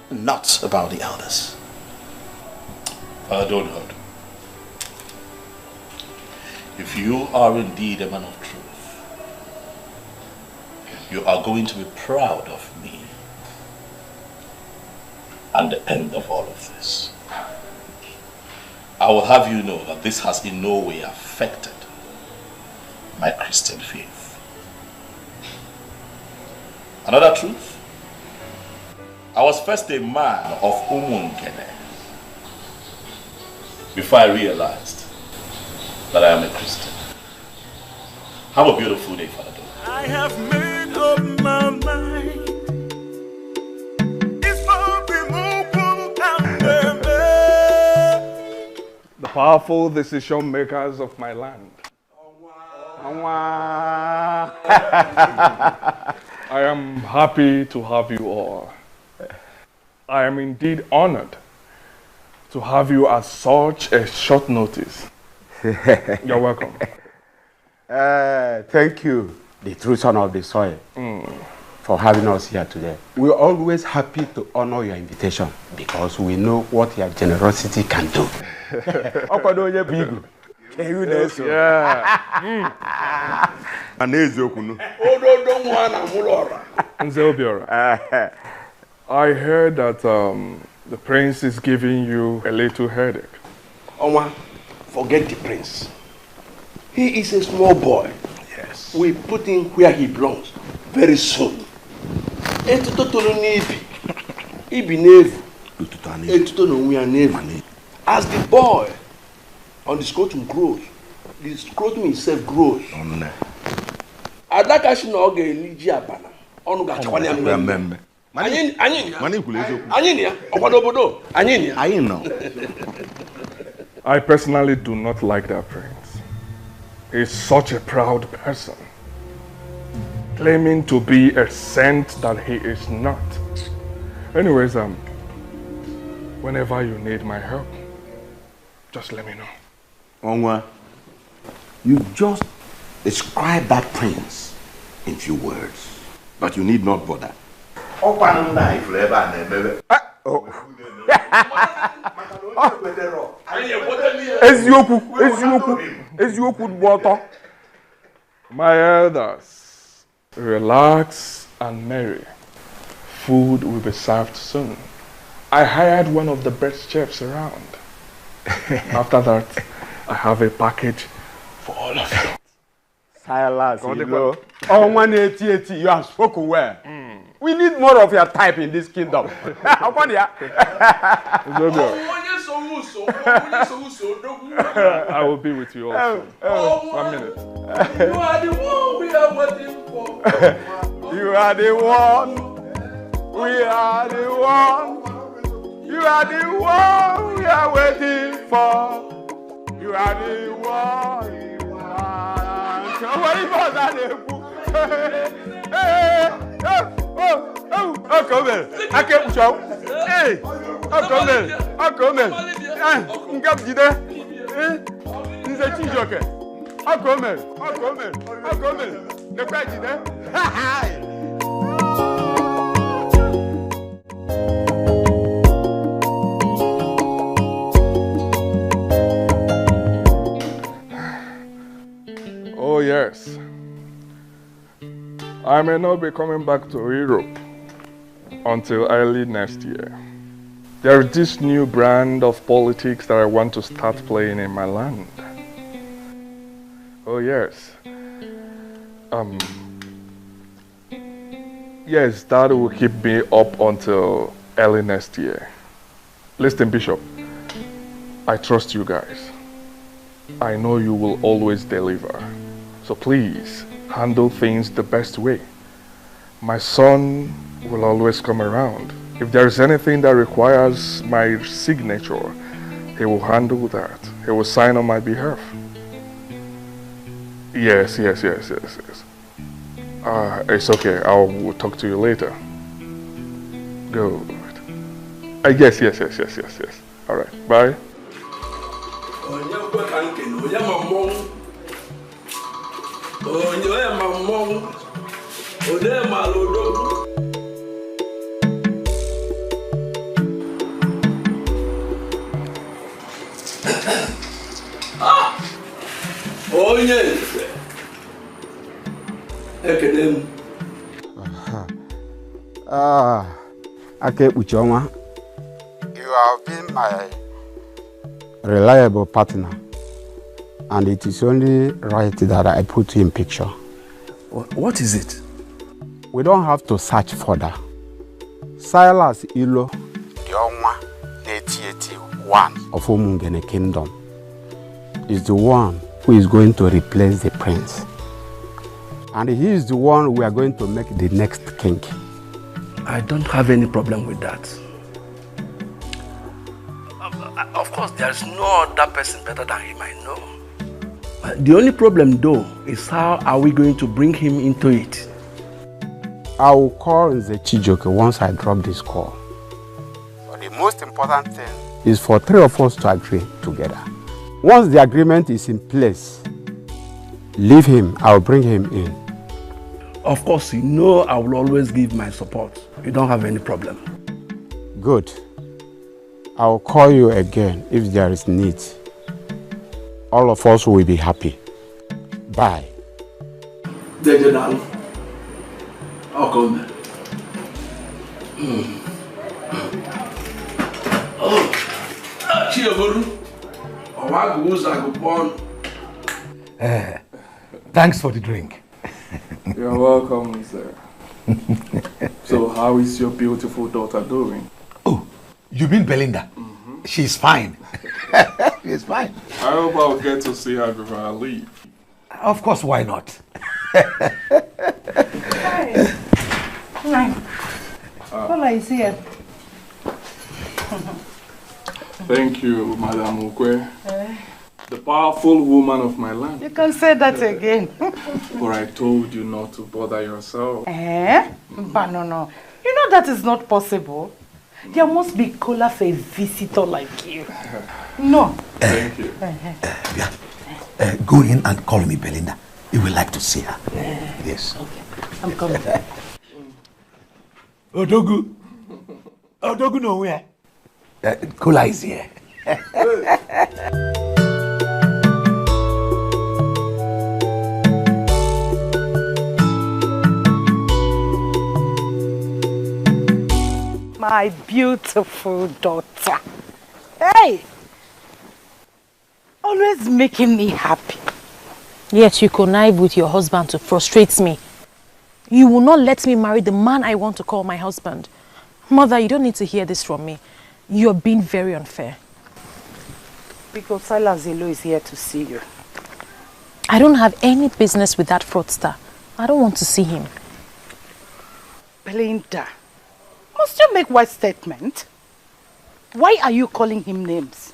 not about the elders. Father Donald, if you are indeed a man of truth, you are going to be proud of me and the end of all of this. I will have you know that this has in no way affected my Christian faith. Another truth, I was first a man of Umungene before I realized that I am a Christian. Have a beautiful day, Father Donald. I have made up my mind. The powerful decision makers of my land. I am happy to have you all. I am indeed honored to have you at such a short notice. You're welcome. Thank you, the true son of the soil, for having us here today. We're always happy to honor your invitation because we know what your generosity can do. I heard that the prince is giving you a little headache. Oma, forget the prince. He is a small boy. Yes. We put him where he belongs very soon. As the boy on the scrotum grows, the scrotum itself grows. Adakashi no oge eliji abana. Onu ga chakwa ya mmemme. I personally do not like that prince. He's such a proud person, claiming to be a saint that he is not. Anyways, whenever you need my help, just let me know. Onwa, you just describe that prince in few words, but you need not bother. My elders, relax and merry. Food will be served soon. I hired one of the best chefs around. After that, I have a package for all of you. Silas, you know, oh, 180, you have spoken well. We need more of your type in this kingdom. I will be with you also. 1 minute. You are the one we are waiting for. You are the one. We are the one. You are the one we are waiting for. You are the one. Come here. I can't show. Hey, come here. Come here. This is a cheese joker. Come here. Come here. The president. Oh yes. I may not be coming back to Europe until early next year. There is this new brand of politics that I want to start playing in my land. Oh yes. Yes, that will keep me up until early next year. Listen, Bishop, I trust you guys. I know you will always deliver. So please, handle things the best way. My son will always come around. If there is anything that requires my signature, he will handle that. He will sign on my behalf. Yes. It's okay. I will talk to you later. Good. Yes. All right. Bye. Uchoma, you have been my reliable partner, and it is only right that I put you in picture. What is it? We don't have to search further. Silas Ilo, the Onwa 8081 of Omungene Kingdom, is the one who is going to replace the prince. And he is the one we are going to make the next king. I don't have any problem with that. Of course, there's no other person better than him, I know. The only problem though is how are we going to bring him into it? I will call the Chijoke once I drop this call. But the most important thing is for three of us to agree together. Once the agreement is in place, leave him, I'll bring him in. Of course, you know I will always give my support. You don't have any problem. Good. I'll call you again if there is need. All of us will be happy. Bye. I'll come. Thanks for the drink. You're welcome, sir. So how is your beautiful daughter doing? You mean Belinda? She's fine. She's fine. I hope I'll get to see her before I leave. Of course, why not? Paula is here. Thank you, Madam Ukwe. The powerful woman of my land. You can say that again. But I told you not to bother yourself. But no. You know that is not possible. There must be cola for a visitor like you. No. Thank you. Go in and call me Belinda. You will like to see her. Yes. Okay. I'm coming. Odogu. Odogu nowhere. Cola is here. My beautiful daughter. Hey! Always making me happy. Yet you connive with your husband to frustrate me. You will not let me marry the man I want to call my husband. Mother, you don't need to hear this from me. You're being very unfair. Because Silas Zelo is here to see you. I don't have any business with that fraudster. I don't want to see him. Belinda, must you make wise statement? Why are you calling him names?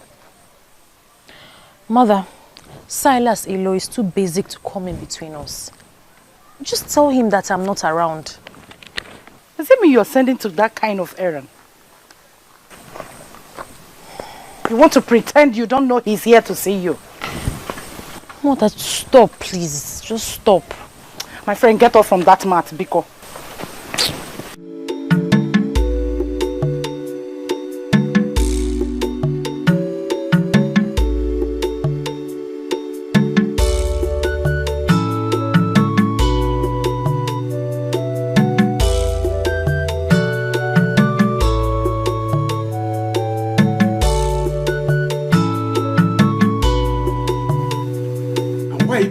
Mother, Silas Elo is too basic to come in between us. Just tell him that I'm not around. Does it mean you're sending to that kind of errand? You want to pretend you don't know he's here to see you? Mother, stop, please. Just stop. My friend, get off from that mat, Biko.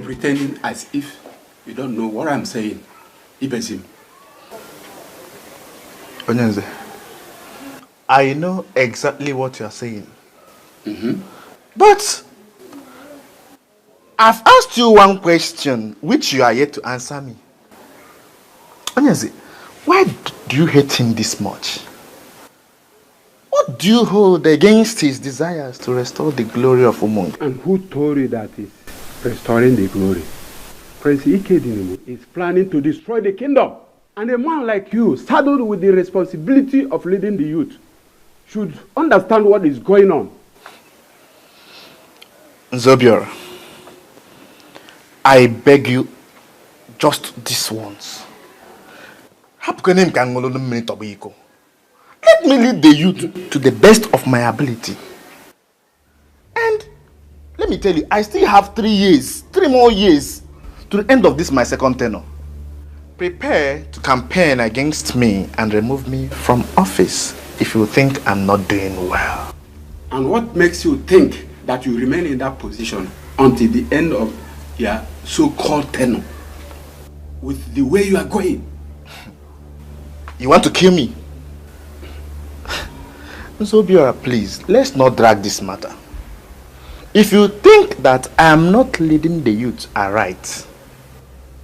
Pretending as if you don't know what I'm saying. Ibezim. Onyenze, I know exactly what you're saying. But I've asked you one question which you are yet to answer me. Onyenze, why do you hate him this much? What do you hold against his desires to restore the glory of Umung? And who told you that is restoring the glory? Prince Ikedinimo is planning to destroy the kingdom. And a man like you, saddled with the responsibility of leading the youth, should understand what is going on. Zobior, I beg you, just this once. Let me lead the youth to the best of my ability. And let me tell you, I still have 3 more years to the end of this my second tenure. Prepare to campaign against me and remove me from office if you think I'm not doing well. And what makes you think that you remain in that position until the end of your so-called tenure? With the way you are going. You want to kill me? Zobiora, please, let's not drag this matter. If you think that I am not leading the youth aright,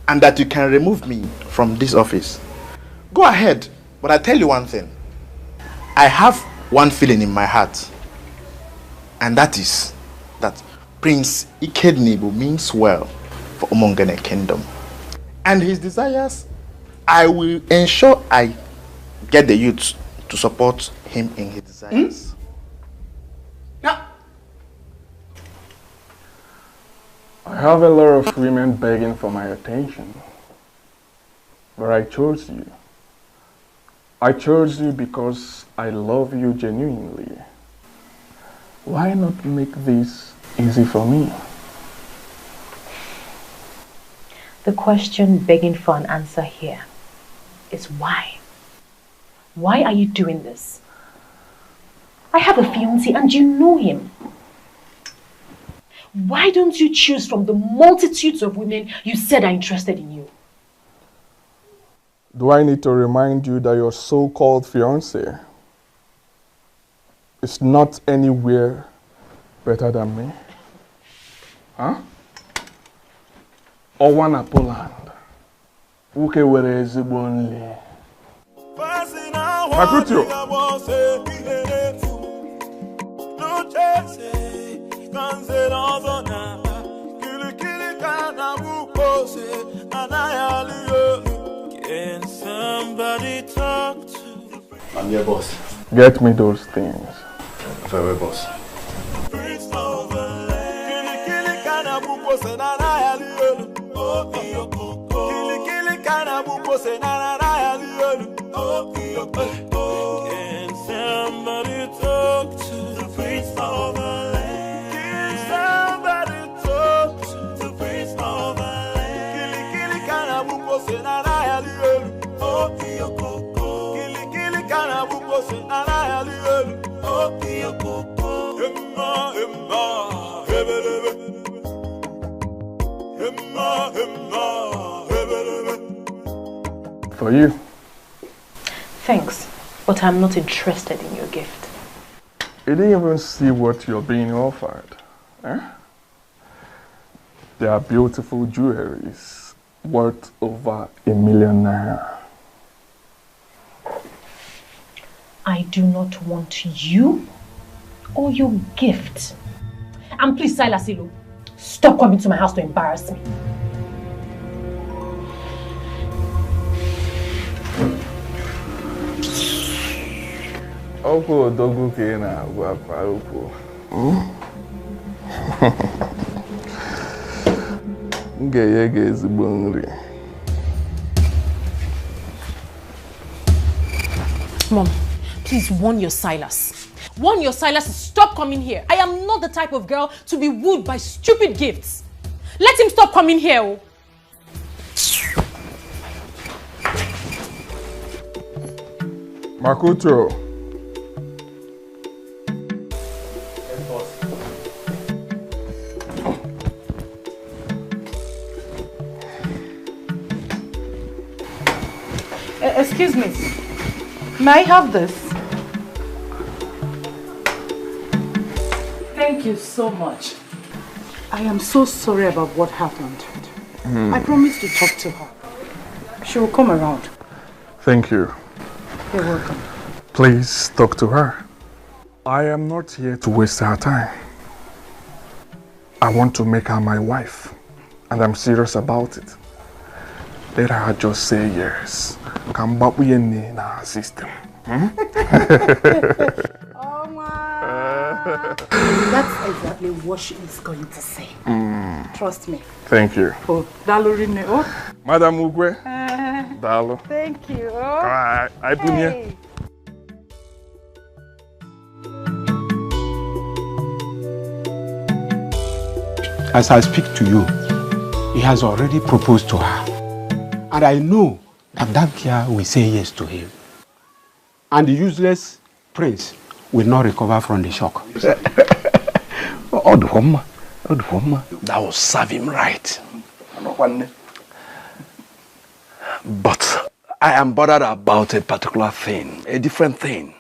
and that you can remove me from this office, go ahead. But I tell you one thing. I have one feeling in my heart. And that is that Prince Ikednibu means well for Umongene Kingdom. And his desires, I will ensure I get the youth to support him in his desires. I have a lot of women begging for my attention. But I chose you. I chose you because I love you genuinely. Why not make this easy for me? The question begging for an answer here is why? Why are you doing this? I have a fiancé and you know him. Why don't you choose from the multitudes of women you said are interested in you? Do I need to remind you that your so-called fiancé is not anywhere better than me. Huh? Owana Poland. Uke were ezigbo nli. Makuto. Can somebody talk to? I'm your boss. Get me those things. Very boss. Can somebody talk to the prince of the land? Can somebody talk to the prince of the land? Kili kana buko senana yalielu. Oh kiyoko. Kili kana buko senana yalielu. Oh kiyoko. Emma hebelebe. Emma hebelebe. For you. Thanks, but I'm not interested in your gift. You didn't even see what you're being offered. Eh? They are beautiful jewelries worth over ₦1 million. I do not want you or your gift. And please, Silas Ilu, stop coming to my house to embarrass me. Oko dogu ke na agwa pa oko. Ngeye ge ezigbo nri. Mom, please warn your Silas. Warn your Silas to stop coming here. I am not the type of girl to be wooed by stupid gifts. Let him stop coming here. Makoto. Excuse me. May I have this? Thank you so much. I am so sorry about what happened. I promised to talk to her. She will come around. Thank you. You're welcome. Please talk to her. I am not here to waste her time. I want to make her my wife, and I'm serious about it. Let her just say yes. Come back with in our system. Oh my! That's exactly what she is going to say. Trust me. Thank you. Oh, Dalorine. Oh. Madam Ugwe. Dalo. Thank you. I Hey. As I speak to you, he has already proposed to her. And I know that that girl will say yes to him. And the useless prince will not recover from the shock. That will serve him right. But I am bothered about a particular thing, a different thing.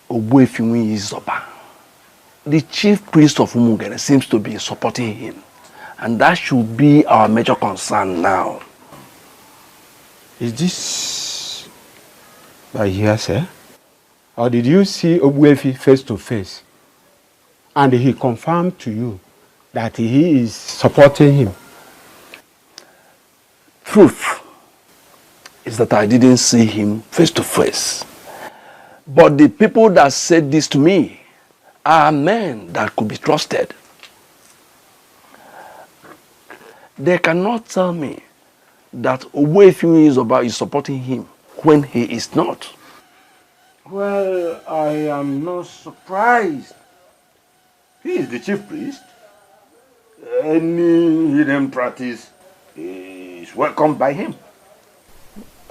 Ogbuefi Izoba. The chief priest of Umugene seems to be supporting him. And that should be our major concern now. Is this by hearsay? Or did you see Ogbuefi face to face? And he confirmed to you that he is supporting him? Truth is that I didn't see him face to face. But the people that said this to me are men that could be trusted. They cannot tell me that Ogbuefi is supporting him when he is not. Well, I am not surprised. He is the chief priest. Any hidden practice is welcomed by him.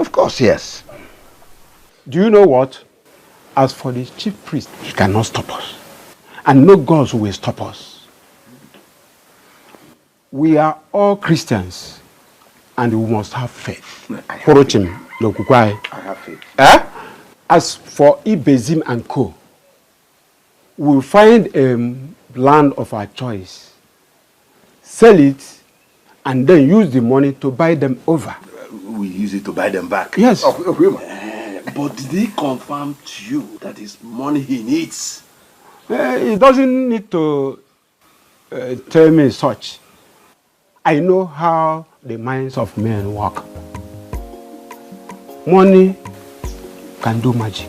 Of course, yes. Do you know what? As for the chief priest, he cannot stop us. And no gods will stop us. We are all Christians, and we must have faith. I have faith. Eh? As for Ibezim and Co. We'll find a land of our choice, sell it, and then use the money to buy them over. We use it to buy them back. Yes. But did he confirm to you that it's money he needs? He doesn't need to tell me such. I know how the minds of men work. Money can do magic.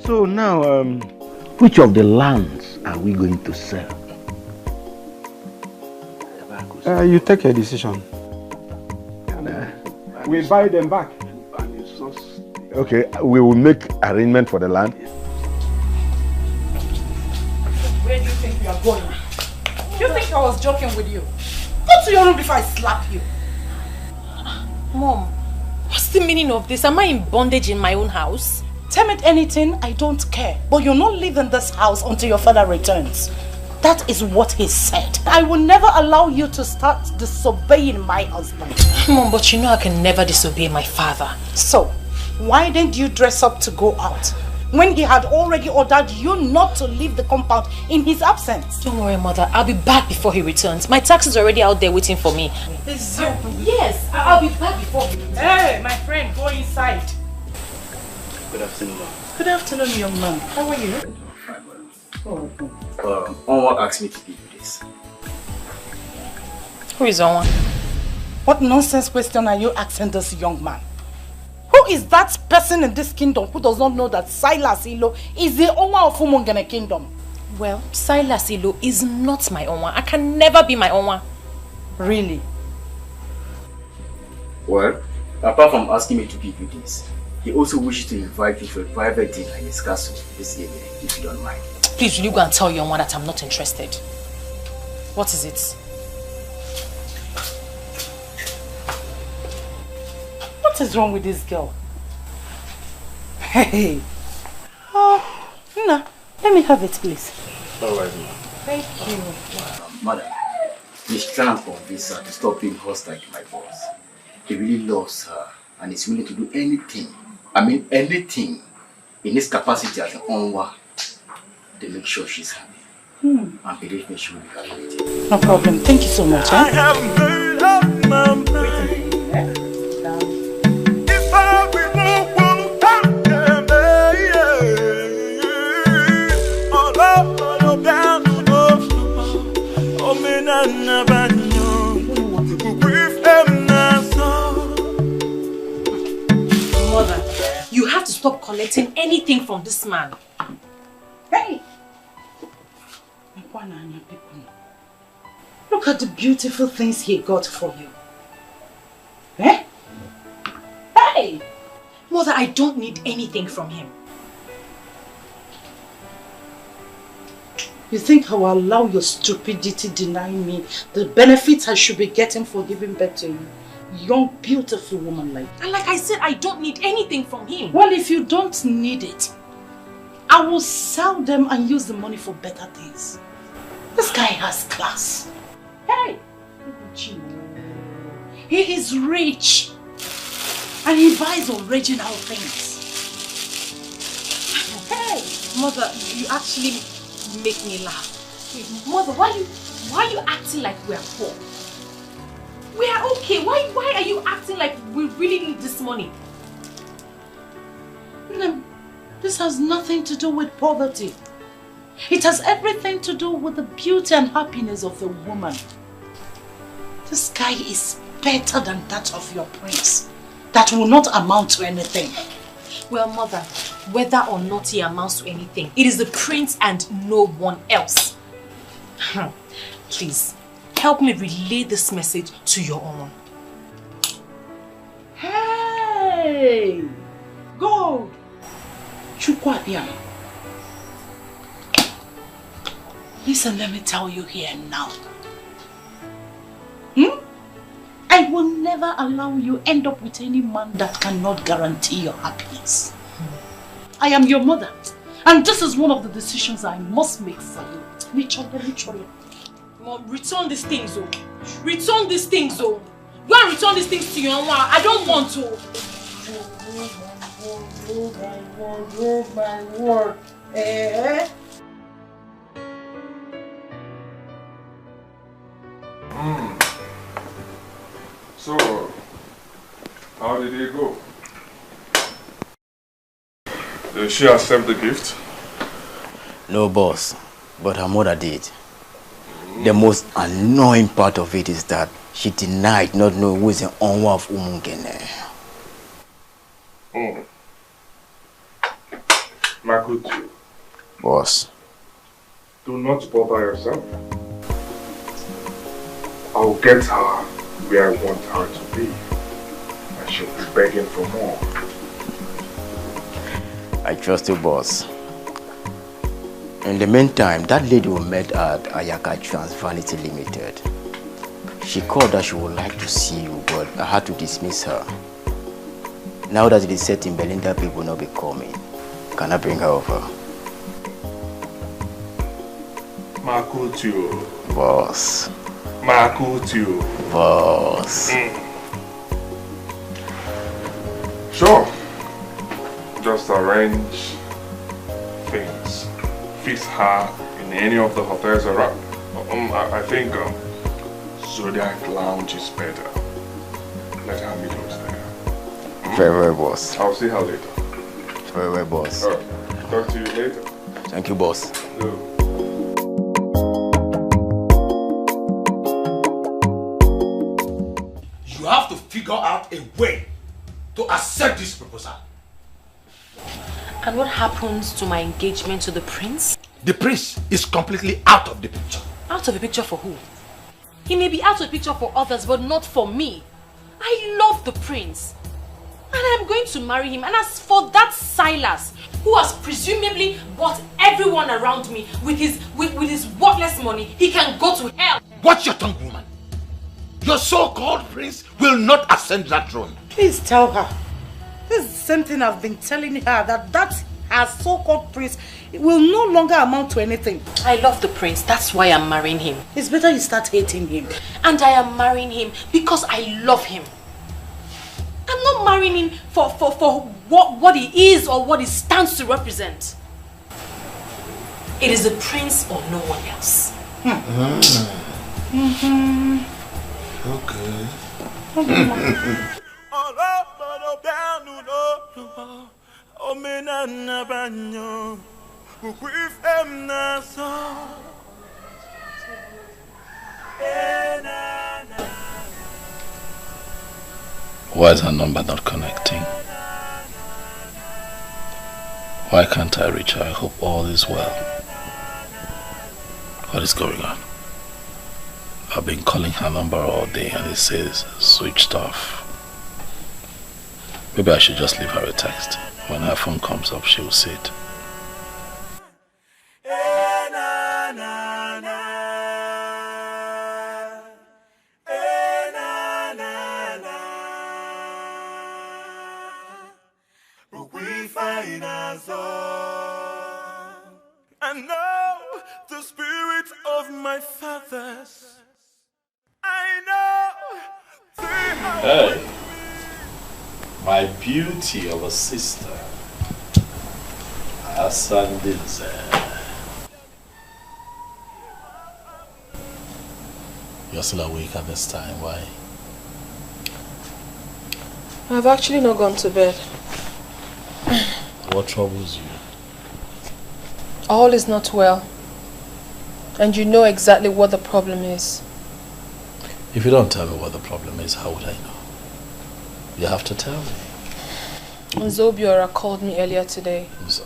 So now, which of the lands are we going to sell? You take a decision. We buy them back. Okay, we will make arrangement for the land. Where do you think you are going? You think I was joking with you? Go to your room before I slap you. Mom, what's the meaning of this? Am I in bondage in my own house? Tell me anything, I don't care. But you're not leaving this house until your father returns. That is what he said. I will never allow you to start disobeying my husband. Mom, but you know I can never disobey my father. So, why didn't you dress up to go out? When he had already ordered you not to leave the compound in his absence. Don't worry, Mother. I'll be back before he returns. My taxi's already out there waiting for me. Yes, I'll be back before he returns. Hey, my friend, go inside. Good afternoon, ma'am. Good afternoon, young man. How are you? Onwa asked me to give you this. Who is Onwa? What nonsense question are you asking this young man? Who is that person in this kingdom who does not know that Silas Ilo is the Onwa of Umungene kingdom? Well, Silas Ilo is not my Onwa. I can never be my Onwa. Really? Well, apart from asking me to give you this, he also wishes to invite you for a private dinner in his castle this evening, if you don't mind. Please, will you go and tell your Onwa that I'm not interested? What is it? What is wrong with this girl? Hey. Oh, Nna, let me have it, please. All right, ma'am. Thank you. Madam, he's trying to convince her to stop being hostile to my boss. He really loves her and is willing to do anything, anything in his capacity as an Onwa to make sure she's happy. And believe me, she will be happy with you. No problem. Thank you so much. I have made up my mind. If I remove all down to Mother, you have to stop collecting anything from this man. Hey! Look at the beautiful things he got for you. Eh? Hey! Mother, I don't need anything from him. You think I will allow your stupidity deny me the benefits I should be getting for giving birth to you? Young, beautiful woman like you. And like I said, I don't need anything from him. Well, if you don't need it, I will sell them and use the money for better things. This guy has class. Hey! He is rich. And he buys original things. Hey! Mother, you actually make me laugh. Wait, Mother, why are you acting like we are poor? We are okay. Why are you acting like we really need this money? This has nothing to do with poverty. It has everything to do with the beauty and happiness of the woman. This guy is better than that of your prince. That will not amount to anything. Well, Mother, whether or not he amounts to anything, it is the prince and no one else. Please, help me relay this message to your own. Hey! Go! Chukwabiam. Listen, let me tell you here now. I will never allow you end up with any man that cannot guarantee your happiness. I am your mother, and this is one of the decisions I must make for you. Literally. Mom, return these things, oh. Return these things, oh. Go and return these things to your own. I don't want to. Oh my word. Eh? So, how did it go? Did she accept the gift? No, boss, but her mother did. The most annoying part of it is that she denied not knowing who is the owner of Umungene. Makutu. Boss. Do not bother yourself. I'll get her where I want her to be. And she'll be begging for more. I trust you, boss. In the meantime, that lady we met at Ayaka Trans Vanity Limited. She called that she would like to see you, but I had to dismiss her. Now that it is set in Belinda, people will not be coming. Can I bring her over? Makutu. Boss. Makutu. Boss. Sure. Just arrange things. Fix her in any of the hotels around. I think Zodiac Lounge is better. Let her meet us there. Very well, boss. I'll see her later. Very well, boss. Alright. Talk to you later. Thank you, boss. You have to figure out a way to accept this proposal. And what happens to my engagement to the prince? The prince is completely out of the picture. Out of the picture for who? He may be out of the picture for others, but not for me. I love the prince. And I'm going to marry him. And as for that Silas, who has presumably bought everyone around me with his worthless money, he can go to hell. Watch your tongue, woman. Your so-called prince will not ascend that throne. Please tell her. This is the same thing I've been telling her, that her so-called prince will no longer amount to anything. I love the prince. That's why I'm marrying him. It's better you start hating him. And I am marrying him because I love him. I'm not marrying him for what he is or what he stands to represent. It is the prince or no one else. Okay. Why is her number not connecting? Why can't I reach her? I hope all is well. What is going on? I've been calling her number all day and it says switched off. Maybe I should just leave her a text. When her phone comes up, she will see it. I know the spirit of my fathers. I know they are. Hey, my beauty of a sister, Asandinze. You're still awake at this time, why? I've actually not gone to bed. What troubles you? All is not well. And you know exactly what the problem is. If you don't tell me what the problem is, how would I know? You have to tell me. Zobiora called me earlier today. So?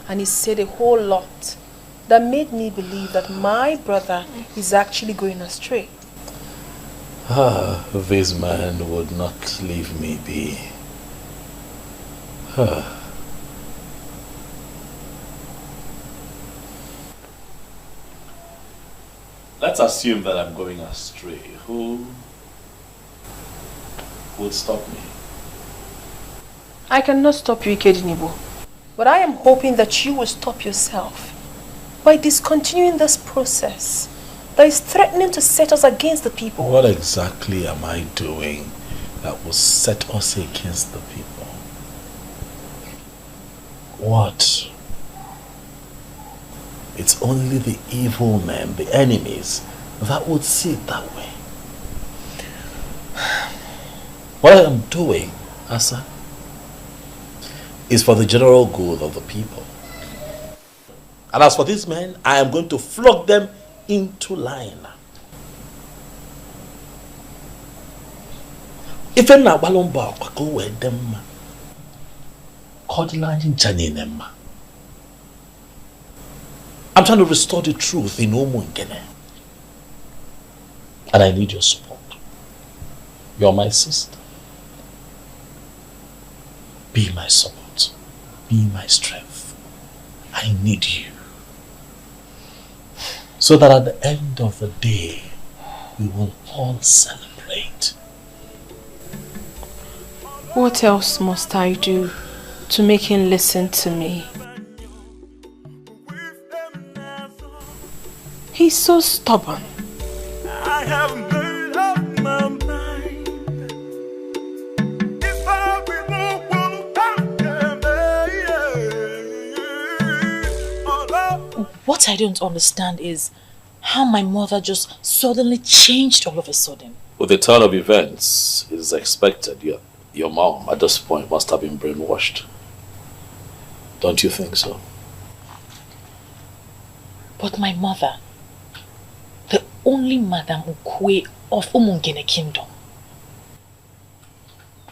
And he said a whole lot that made me believe that my brother is actually going astray. This man would not leave me be. Let's assume that I'm going astray. Who would stop me? I cannot stop you, Ikedinibo. But I am hoping that you will stop yourself by discontinuing this process. that is threatening to set us against the people. What exactly am I doing that will set us against the people? What? It's only the evil men, the enemies, that would see it that way. What I am doing, Asa, is for the general good of the people. And as for these men, I am going to flog them into line. If I'm not balomba, go with them. I'm trying to restore the truth in Omungene. And I need your support. You're my sister. Be my support. Be my strength. I need you. So that at the end of the day, we will all celebrate. What else must I do to make him listen to me? He's so stubborn. I have made up my mind. If I What I don't understand is how my mother just suddenly changed all of a sudden. With the turn of events, it is expected your mom at this point must have been brainwashed. Don't you think so? But my mother, the only Madam Ukwe of Umungene Kingdom,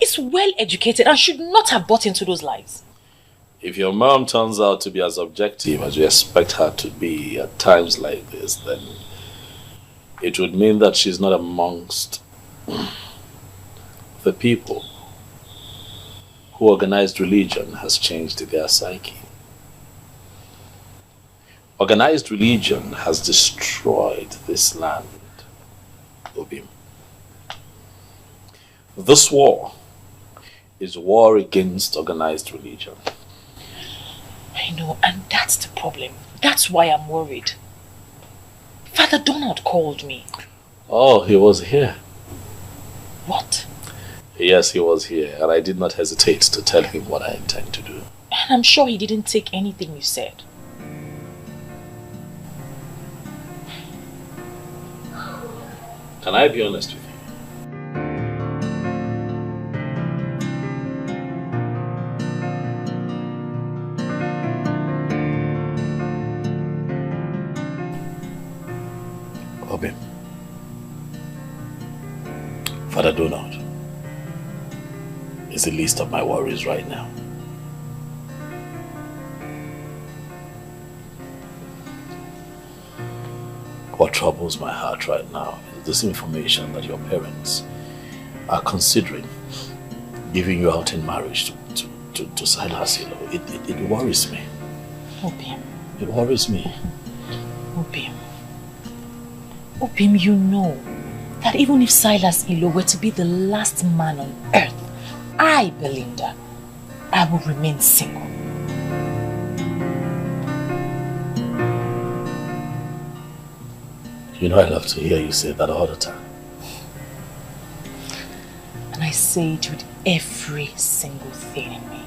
is well educated and should not have bought into those lies. If your mom turns out to be as objective as you expect her to be at times like this, then it would mean that she's not amongst the people who organized religion has changed their psyche. Organized religion has destroyed this land, Obim. This war is war against organized religion. I know, and that's the problem. That's why I'm worried. Father Donald called me. Oh, he was here. What? Yes, he was here, and I did not hesitate to tell him what I intend to do. And I'm sure he didn't take anything you said. Can I be honest with you? Obim, Father Donald is the least of my worries right now. What troubles my heart right now is this information that your parents are considering giving you out in marriage to Silas. You know, it worries me. Obim. It worries me. Obim. Obim, you know that even if Silas Ilo were to be the last man on earth, I, Belinda, I will remain single. You know I love to hear you say that all the time. And I say it with every single thing in me.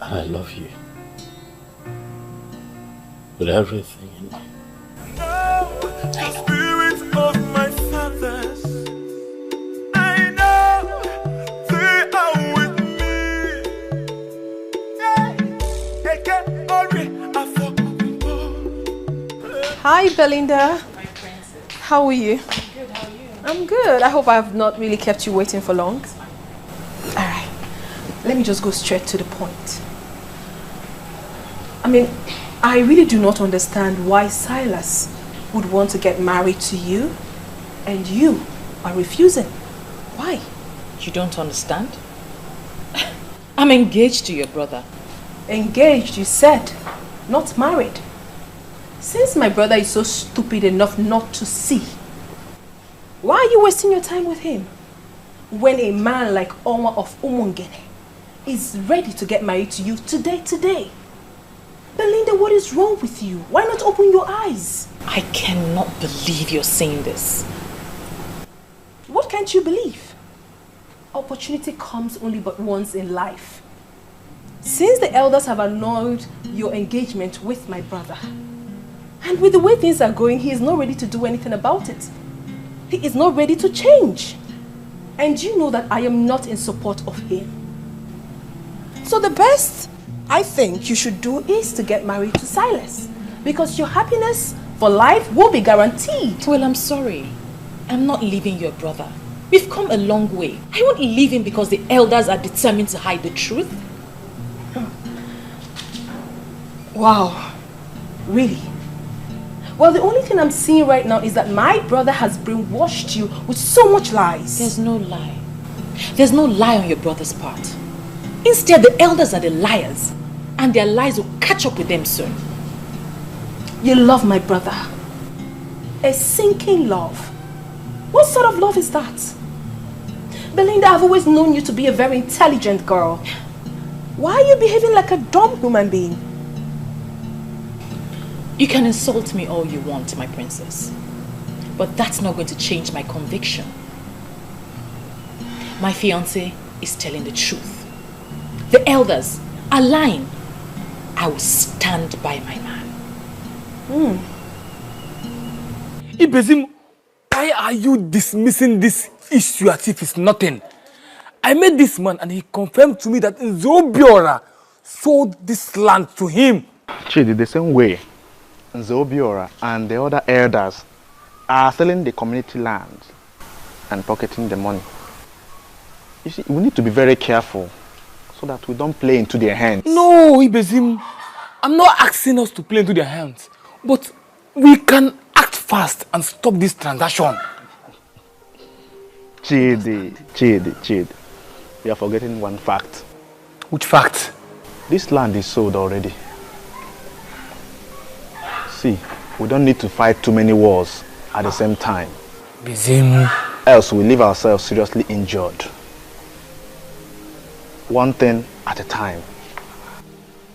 And I love you. With everything in me. The spirit of my fathers, I know they are with me. Hi, Belinda. My princess. How are you? I'm good, how are you? I'm good. I hope I've not really kept you waiting for long. Alright, let me just go straight to the point. I mean, I really do not understand why Silas would want to get married to you and you are refusing. Why? You don't understand? I'm engaged to your brother. Engaged, you said, not married. Since my brother is so stupid enough not to see, why are you wasting your time with him? When a man like Onwa of Umungene is ready to get married to you today. Belinda, what is wrong with you? Why not open your eyes? I cannot believe you're saying this. What can't you believe? Opportunity comes only but once in life. Since the elders have annulled your engagement with my brother, and with the way things are going, he is not ready to do anything about it. He is not ready to change. And you know that I am not in support of him. So the best I think you should do is to get married to Silas, because your happiness for life will be guaranteed. Well, I'm sorry. I'm not leaving your brother. We've come a long way. I won't leave him because the elders are determined to hide the truth. Wow. Really? Well, the only thing I'm seeing right now is that my brother has brainwashed you with so much lies. There's no lie. There's no lie on your brother's part. Instead, the elders are the liars, and their lies will catch up with them soon. You love my brother. A sinking love. What sort of love is that? Belinda, I've always known you to be a very intelligent girl. Why are you behaving like a dumb human being? You can insult me all you want, my princess. But that's not going to change my conviction. My fiancé is telling the truth. The elders are lying. I will stand by my man. Ibezim, why are you dismissing this issue as if it's nothing? I met this man and he confirmed to me that Nzobiora sold this land to him. Chidi, the same way Nzobiora and the other elders are selling the community land and pocketing the money. You see, we need to be very careful so that we don't play into their hands. No, Ibezim, I'm not asking us to play into their hands, but we can act fast and stop this transaction. Chidi, you are forgetting one fact. Which fact? This land is sold already. See, we don't need to fight too many wars at the same time. Bizim. Else we leave ourselves seriously injured. One thing at a time.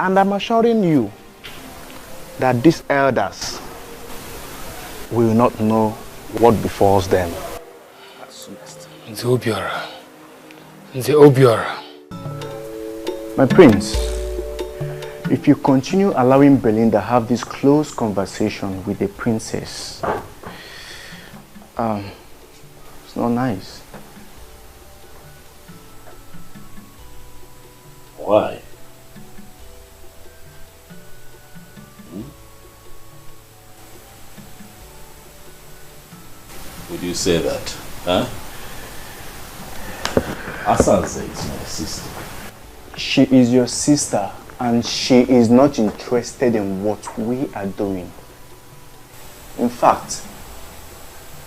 And I'm assuring you that these elders will not know what befalls them. Nzobiora. My prince, if you continue allowing Belinda have this close conversation with the princess, it's not nice. Why? Would you say that? Huh? Asanze is my sister. She is your sister and she is not interested in what we are doing. In fact,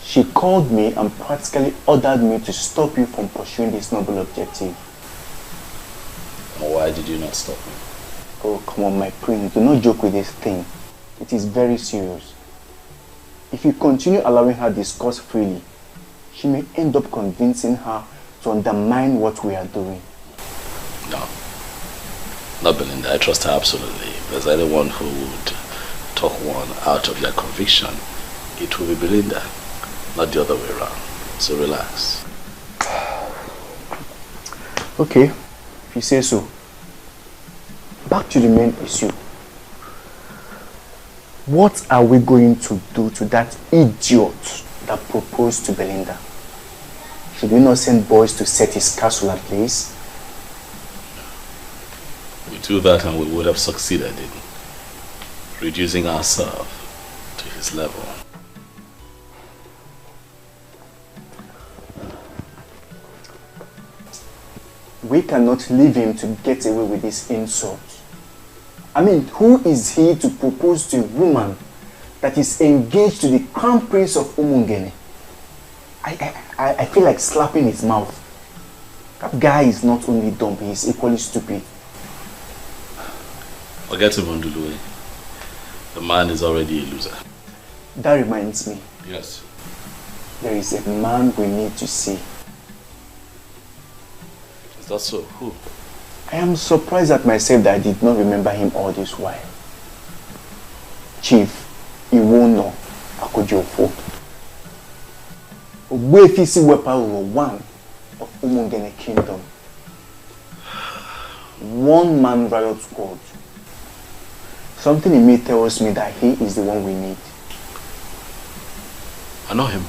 she called me and practically ordered me to stop you from pursuing this noble objective. Why did you not stop me? Oh, come on, my prince. Do not joke with this thing. It is very serious. If you continue allowing her discuss freely, she may end up convincing her to undermine what we are doing. No. Not Belinda. I trust her absolutely. If there's anyone who would talk one out of their conviction, it will be Belinda, not the other way around. So relax. Okay, if you say so. Back to the main issue. What are we going to do to that idiot that proposed to Belinda? Should we not send boys to set his castle ablaze? We do that and we would have succeeded in reducing ourselves to his level. We cannot leave him to get away with this insult. I mean, who is he to propose to a woman that is engaged to the crown prince of Umungene? I feel like slapping his mouth. That guy is not only dumb, he is equally stupid. Forget Ibonduluwe. The man is already a loser. That reminds me. Yes. There is a man we need to see. Is that so? Who? I am surprised at myself that I did not remember him all this while. Chief Iwono Akojofo. Ogwefisi weapon one of Umungene Kingdom. One man riot squad. Something in me tells me that he is the one we need. I know him.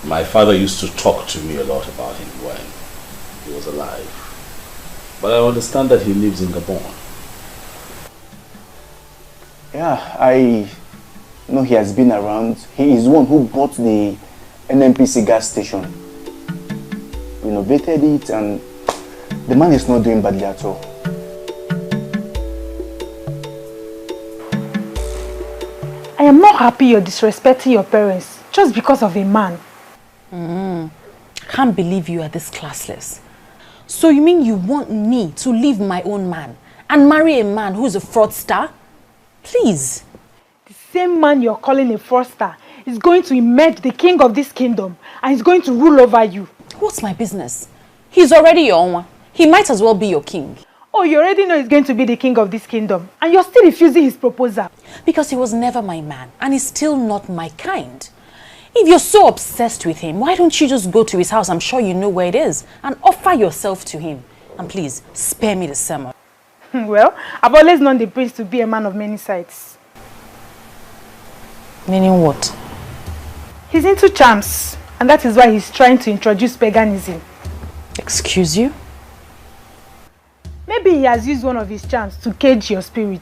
My father used to talk to me a lot about him when he was alive. But I understand that he lives in Gabon. Yeah, I know he has been around. He is the one who bought the NNPC gas station, renovated it, and the man is not doing badly at all. I am not happy you're disrespecting your parents just because of a man. Can't believe you are this classless. So you mean you want me to leave my own man and marry a man who's a fraudster? Please. The same man you're calling a fraudster is going to emerge the king of this kingdom and is going to rule over you. What's my business? He's already your own. He might as well be your king. Oh, you already know he's going to be the king of this kingdom and you're still refusing his proposal. Because he was never my man and he's still not my kind. If you're so obsessed with him, why don't you just go to his house, I'm sure you know where it is, and offer yourself to him. And please, spare me the sermon. Well, I've always known the prince to be a man of many sides. Meaning what? He's into charms, and that is why he's trying to introduce paganism. Excuse you? Maybe he has used one of his charms to cage your spirit.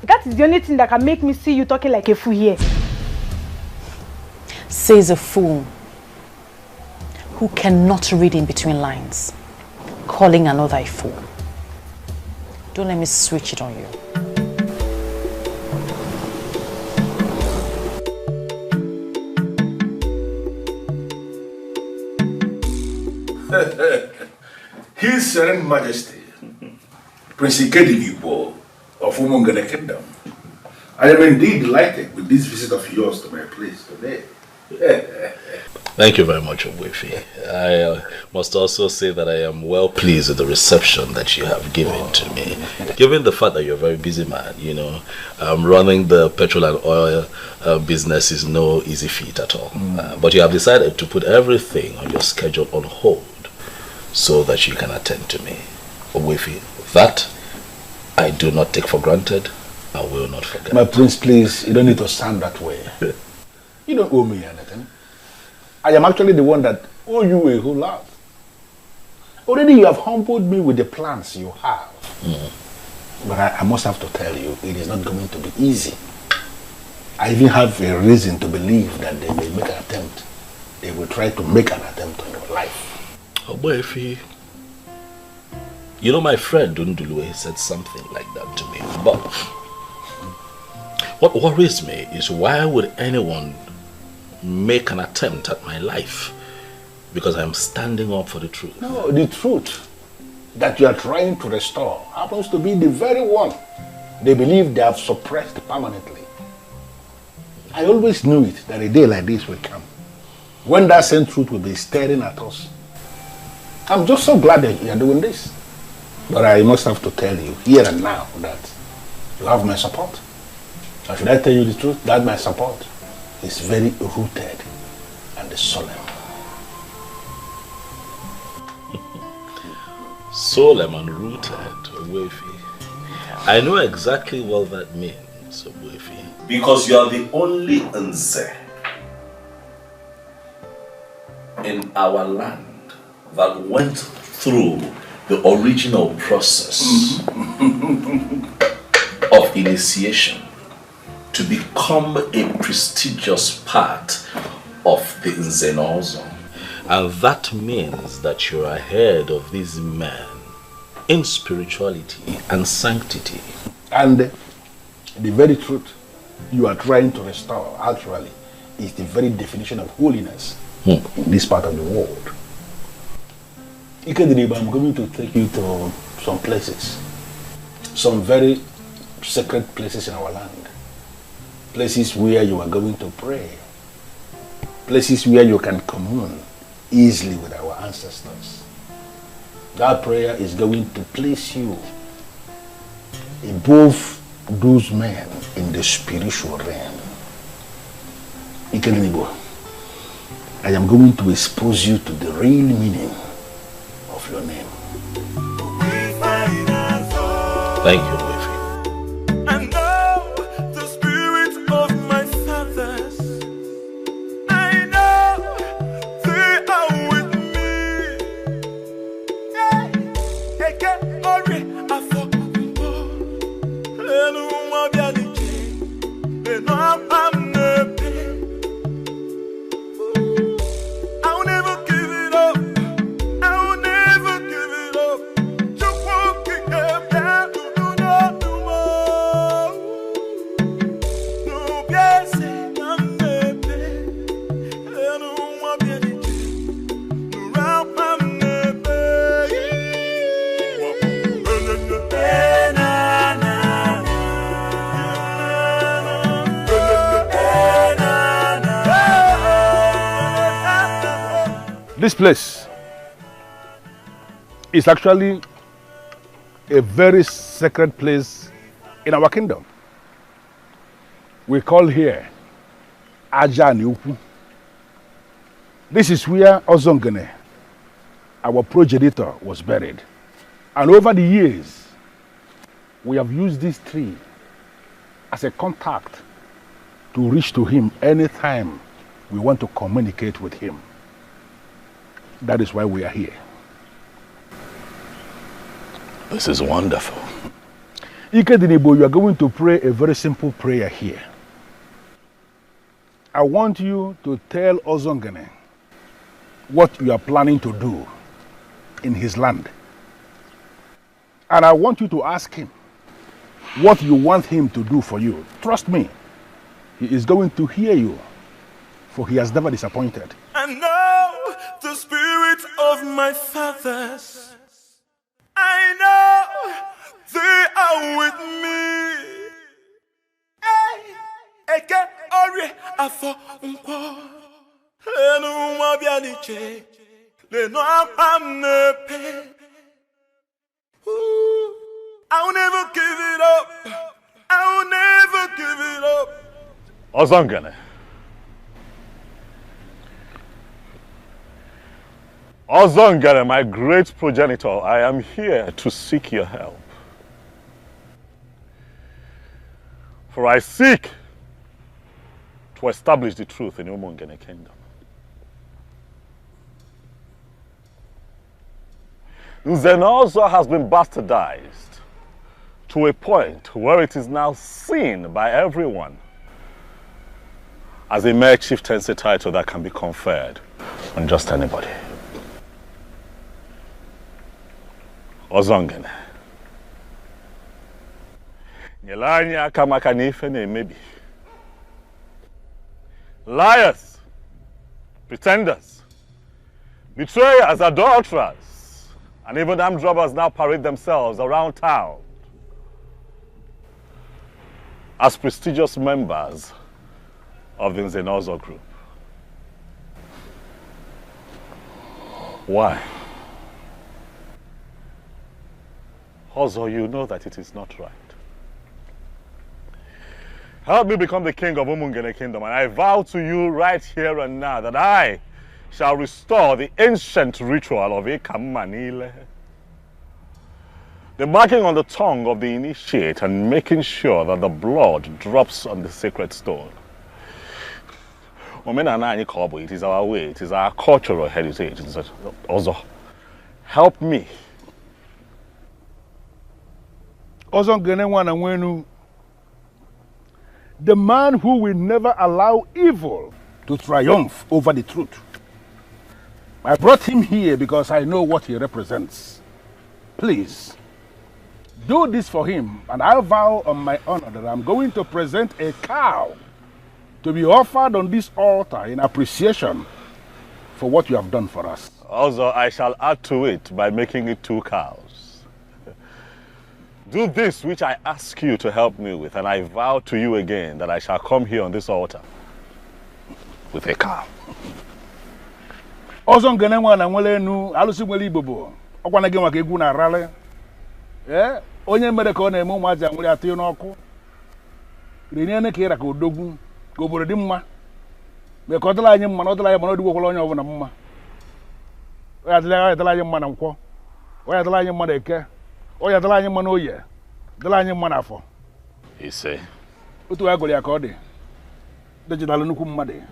That is the only thing that can make me see you talking like a fool here. Says a fool who cannot read in between lines, calling another a fool. Don't let me switch it on you. His Serene Majesty, Prince Ikedigibo of Umungene Kingdom. I am indeed delighted with this visit of yours to my place today. Thank you very much, Ogwefi. I must also say that I am well pleased with the reception that you have given to me. Given the fact that you're a very busy man, you know, running the petrol and oil business is no easy feat at all. But you have decided to put everything on your schedule on hold so that you can attend to me. Ogwefi, that I do not take for granted. I will not forget. My prince, please, you don't need to sound that way. You don't owe me anything. I am actually the one that owe you a whole lot. Already you have humbled me with the plans you have. But I must have to tell you, it is not going to be easy. I even have a reason to believe that they may make an attempt. They will try to make an attempt on your life. Oh boy, if you know, my friend Dundulu said something like that to me. But what worries me is, why would anyone make an attempt at my life? Because I'm standing up for the truth. No, the truth that you are trying to restore happens to be the very one they believe they have suppressed permanently. I always knew it, that a day like this will come, when that same truth will be staring at us. I'm just so glad that you are doing this. But I must have to tell you here and now that you have my support. Or should I tell you the truth? That my support is very rooted and solemn. Solemn and rooted, Ogwefi. I know exactly what that means, Ogwefi. Because you are the only Nze in our land that went through the original process of initiation to become a prestigious part of the Nzenozo. And that means that you're ahead of these men in spirituality and sanctity. And the very truth you are trying to restore, actually, is the very definition of holiness in this part of the world. Ikediriba, I'm going to take you to some places, some very sacred places in our land. Places where you are going to pray. Places where you can commune easily with our ancestors. That prayer is going to place you above those men in the spiritual realm. Ikelinibo, I am going to expose you to the real meaning of your name. Thank you. This place is actually a very sacred place in our kingdom. We call here Ajaniupu. This is where Ozongene, our progenitor, was buried. And over the years, we have used this tree as a contact to reach to him anytime we want to communicate with him. That is why we are here. This is wonderful. Ikedinibo, you are going to pray a very simple prayer here. I want you to tell Ozongene what you are planning to do in his land. And I want you to ask him what you want him to do for you. Trust me, he is going to hear you, for he has never disappointed. I know the spirit of my fathers. I know they are with me. Eke ori afọ nkwo. Lenu nwa bịa n'iche. Lenu akwa m na-epe. I will never give it up. I will never give it up. Ozongene. Ozongene, my great progenitor, I am here to seek your help. For I seek to establish the truth in Umungene kingdom. Nzenozo has been bastardized to a point where it is now seen by everyone as a mere chieftaincy title that can be conferred on just anybody. Ozongene. Nyelanya akamaka n'ife na-emebi. Liars, pretenders, betrayers, adulterers, and even armed robbers now parade themselves around town as prestigious members of the Nzenozo group. Why? Also, you know that it is not right. Help me become the king of Umungene kingdom, and I vow to you right here and now that I shall restore the ancient ritual of Ikamanile. The marking on the tongue of the initiate and making sure that the blood drops on the sacred stone. It is our way, it is our cultural heritage. Also, help me. Ozongene, the man who will never allow evil to triumph over the truth. I brought him here because I know what he represents. Please, do this for him, and I vow on my honor that I'm going to present a cow to be offered on this altar in appreciation for what you have done for us. Also, I shall add to it by making it 2 cows. Do this which I ask you to help me with, and I vow to you again that I shall come here on this altar with a cow. Ozongene nwana nwelenu alusi nwele Igbo ọkwana gị maka egwu na arale. Onye mere ka ọ na-eme ụmụaja nwere atụ n'ọkụ. Rene Kira go dogu, go Borodima. Me Cotala, Manotala, Monodu, Colonia over Namma. Where are the Lion Manamco? Where are the Lion Maneke? Where are the Lion Manoya? The Lion Manafo. He say, What do I go according? The Jalanukum Made.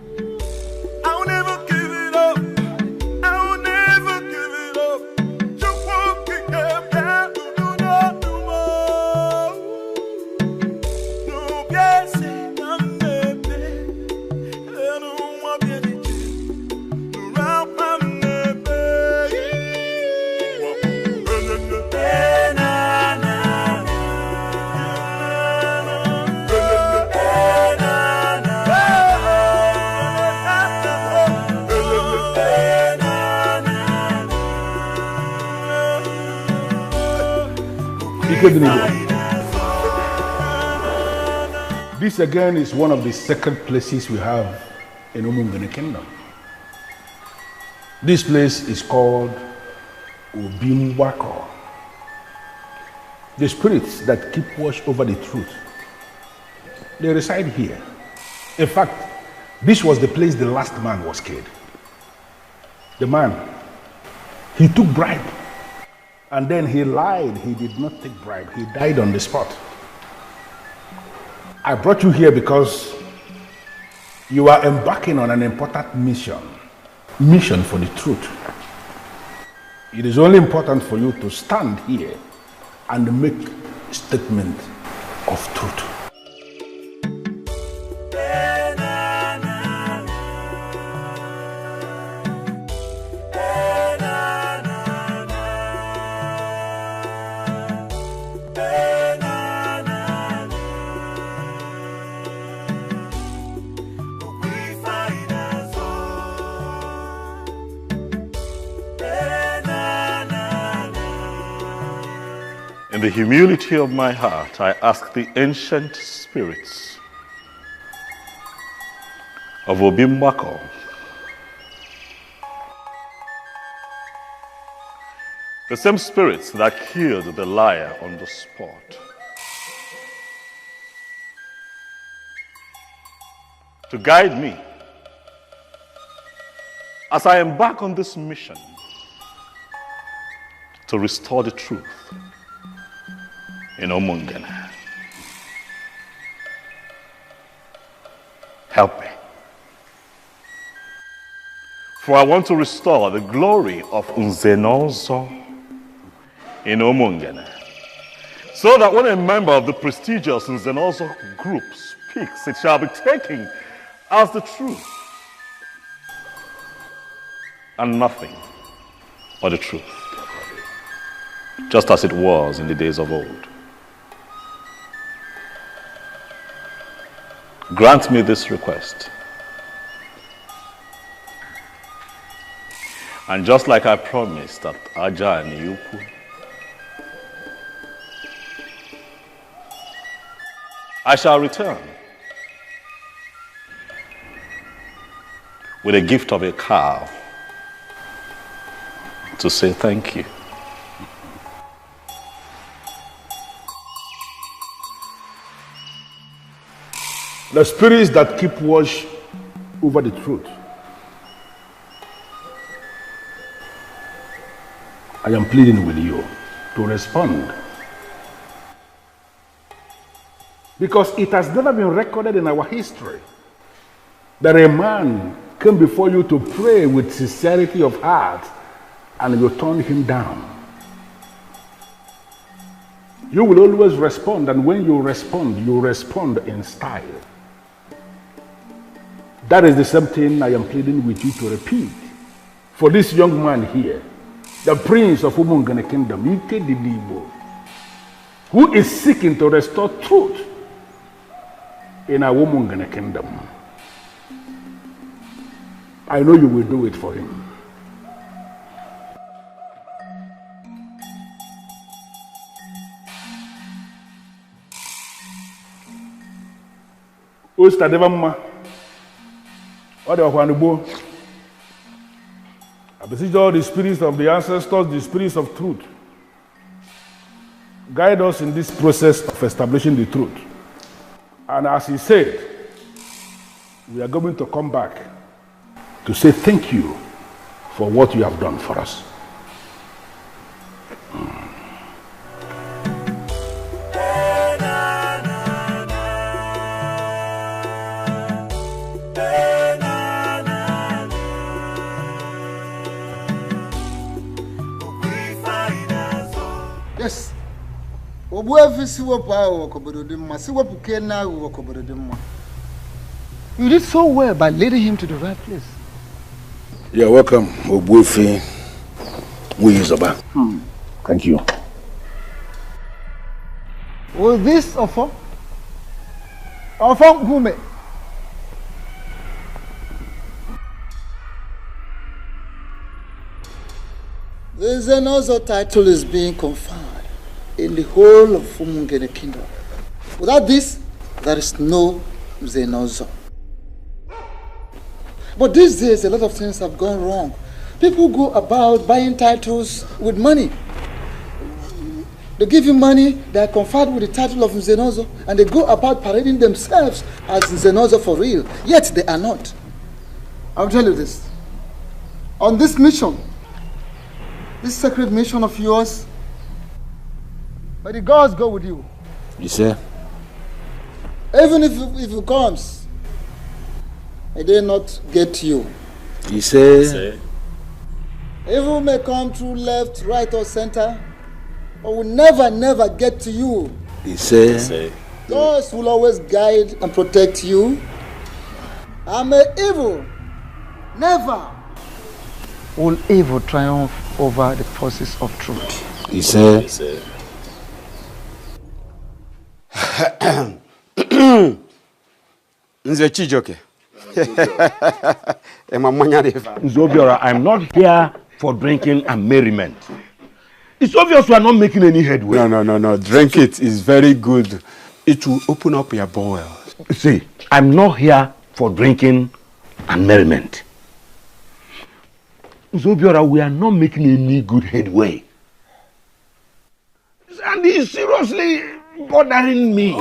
I'll never give it up. I'll never give it up. Just walking up down to do not do more. No, yes, I'm baby. I don't want to be around my baby. This again is one of the sacred places we have in Umungene Kingdom. This place is called Obimwako. The spirits that keep watch over the truth, they reside here. In fact, this was the place the last man was killed. The man, he took bribe. And then he lied. He did not take bribe. He died on the spot. I brought you here because you are embarking on an important mission. Mission for the truth. It is only important for you to stand here and make a statement of truth. In the humility of my heart, I ask the ancient spirits of Obimwako the same spirits that killed the liar on the spot, to guide me as I embark on this mission to restore the truth in Omungene. Help me. For I want to restore the glory of Nzenozo in Omungene, so that when a member of the prestigious Nzenozo group speaks, it shall be taken as the truth and nothing but the truth, just as it was in the days of old. Grant me this request. And just like I promised at Aja and Yuku, I shall return with a gift of a cow to say thank you. The spirits that keep watch over the truth, I am pleading with you to respond. Because it has never been recorded in our history that a man came before you to pray with sincerity of heart and you turned him down. You will always respond, and when you respond in style. That is the same thing I am pleading with you to repeat for this young man here, the prince of Umungene Kingdom, Ike Didibo, who is seeking to restore truth in our Umungene Kingdom. I know you will do it for him. I beseech all the spirits of the ancestors, the spirits of truth, guide us in this process of establishing the truth And as he said, we are going to come back to say thank you for what you have done for us. Yes. You did so well by leading him to the right place. You're welcome, Obuefi Wizoba. Thank you. Was this Ofo? Ofo Gume? There's another title is being conferred in the whole of Umungene Kingdom. Without this, there is no Zenozo. But these days, a lot of things have gone wrong. People go about buying titles with money. They give you money, they are conferred with the title of Zenozo, and they go about parading themselves as Zenozo for real. Yet they are not. I'll tell you this. On this mission, this sacred mission of yours, may the gods go with you. You say? Even if it comes, may they not get you. You say? Evil may come through left, right, or center, but will never get to you. You say? Those will always guide and protect you. And may evil never will evil triumph over the forces of truth. You say? Nze Chijoke. Nzobiora, I'm not here for drinking and merriment. It's obvious we are not making any headway. No. Drink it. It's very good. It will open up your bowels. See, I'm not here for drinking and merriment. Nzobiora, we are not making any good headway. And it's seriously bothering me.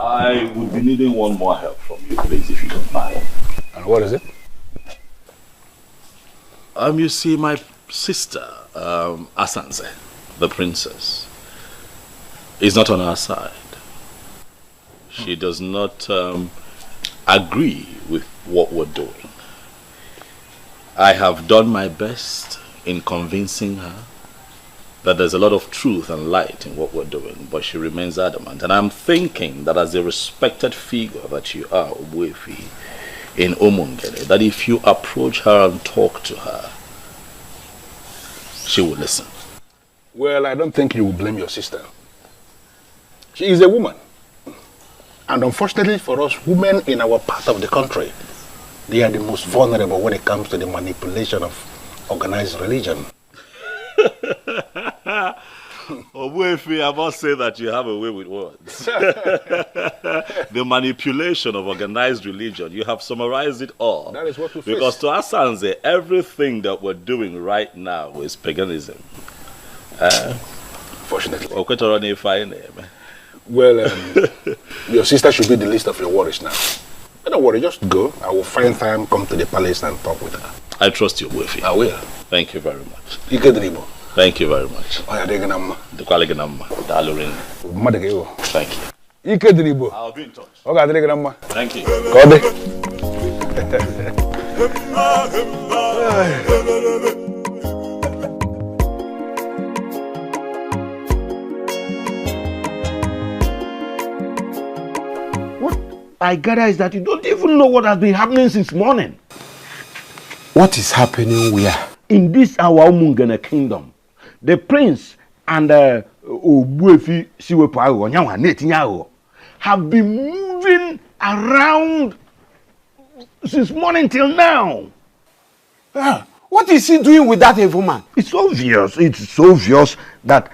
I would be needing one more help from you, please, if you don't mind. And what is it? You see, my sister, Asanze, the princess, is not on our side. She does not agree with what we're doing. I have done my best in convincing her that there's a lot of truth and light in what we're doing, but she remains adamant. And I'm thinking that as a respected figure that you are, Obuefi, in Umungene, that if you approach her and talk to her, she will listen. Well, I don't think you will blame your sister. She is a woman. And unfortunately for us, women in our part of the country, they are the most vulnerable when it comes to the manipulation of organized religion. Obuefi, I must say that you have a way with words. The manipulation of organized religion, you have summarized it all. That is what we face. Because to Asanze, everything that we're doing right now is paganism. Fortunately. Well, your sister should be the least of your worries now. But don't worry, just go. I will find time, come to the palace and talk with her. I trust you, Obuefi. I will. Thank you very much. Thank you very much. Thank you. I'll be in touch. Thank you. What I gather is that you don't even know what has been happening since morning. What is happening where? In this our Umungene kingdom. The prince and Obuefi Siwepo have been moving around since morning till now. What is he doing with that evil man? It's obvious that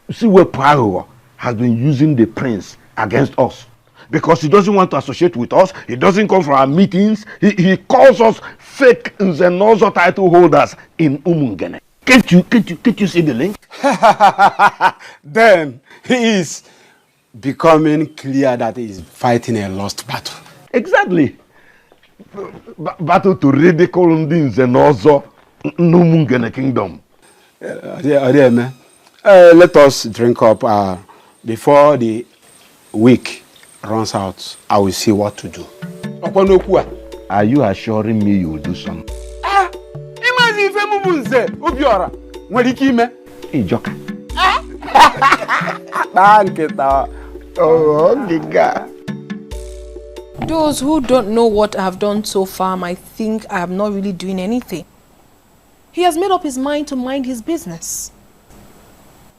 Siwepo has been using the prince against us. Because he doesn't want to associate with us. He doesn't come for our meetings. He calls us fake Nzenozo title holders in Umungene. Can't you see the link? Then he is becoming clear that he is fighting a lost battle. Exactly. Battle to ridicule the Nzenozo Numungene kingdom. Let us drink up before the week runs out. I will see what to do. Are you assuring me you will do something? Imagine if you move Obiora. What did you mean? Ijoka. Those who don't know what I have done so far might think I am not really doing anything. He has made up his mind to mind his business.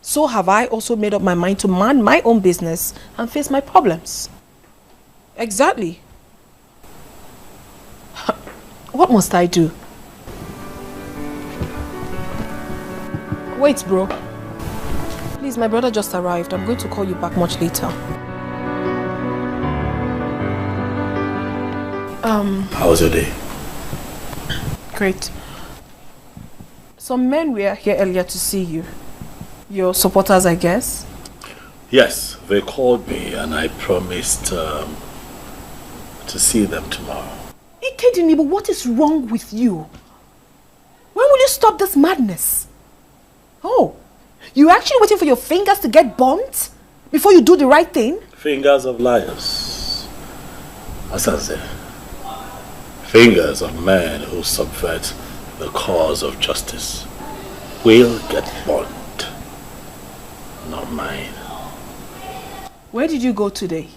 So have I also made up my mind to mind my own business and face my problems. Exactly. What must I do? Wait, bro. Please, my brother just arrived. I'm going to call you back much later. How was your day? Great. Some men were here earlier to see you. Your supporters, I guess? Yes, they called me and I promised to see them tomorrow. Ikedinim, but what is wrong with you? When will you stop this madness? Oh, you're actually waiting for your fingers to get burnt before you do the right thing? Fingers of liars. Asaze. Fingers of men who subvert the cause of justice will get burnt. Not mine. Where did you go today?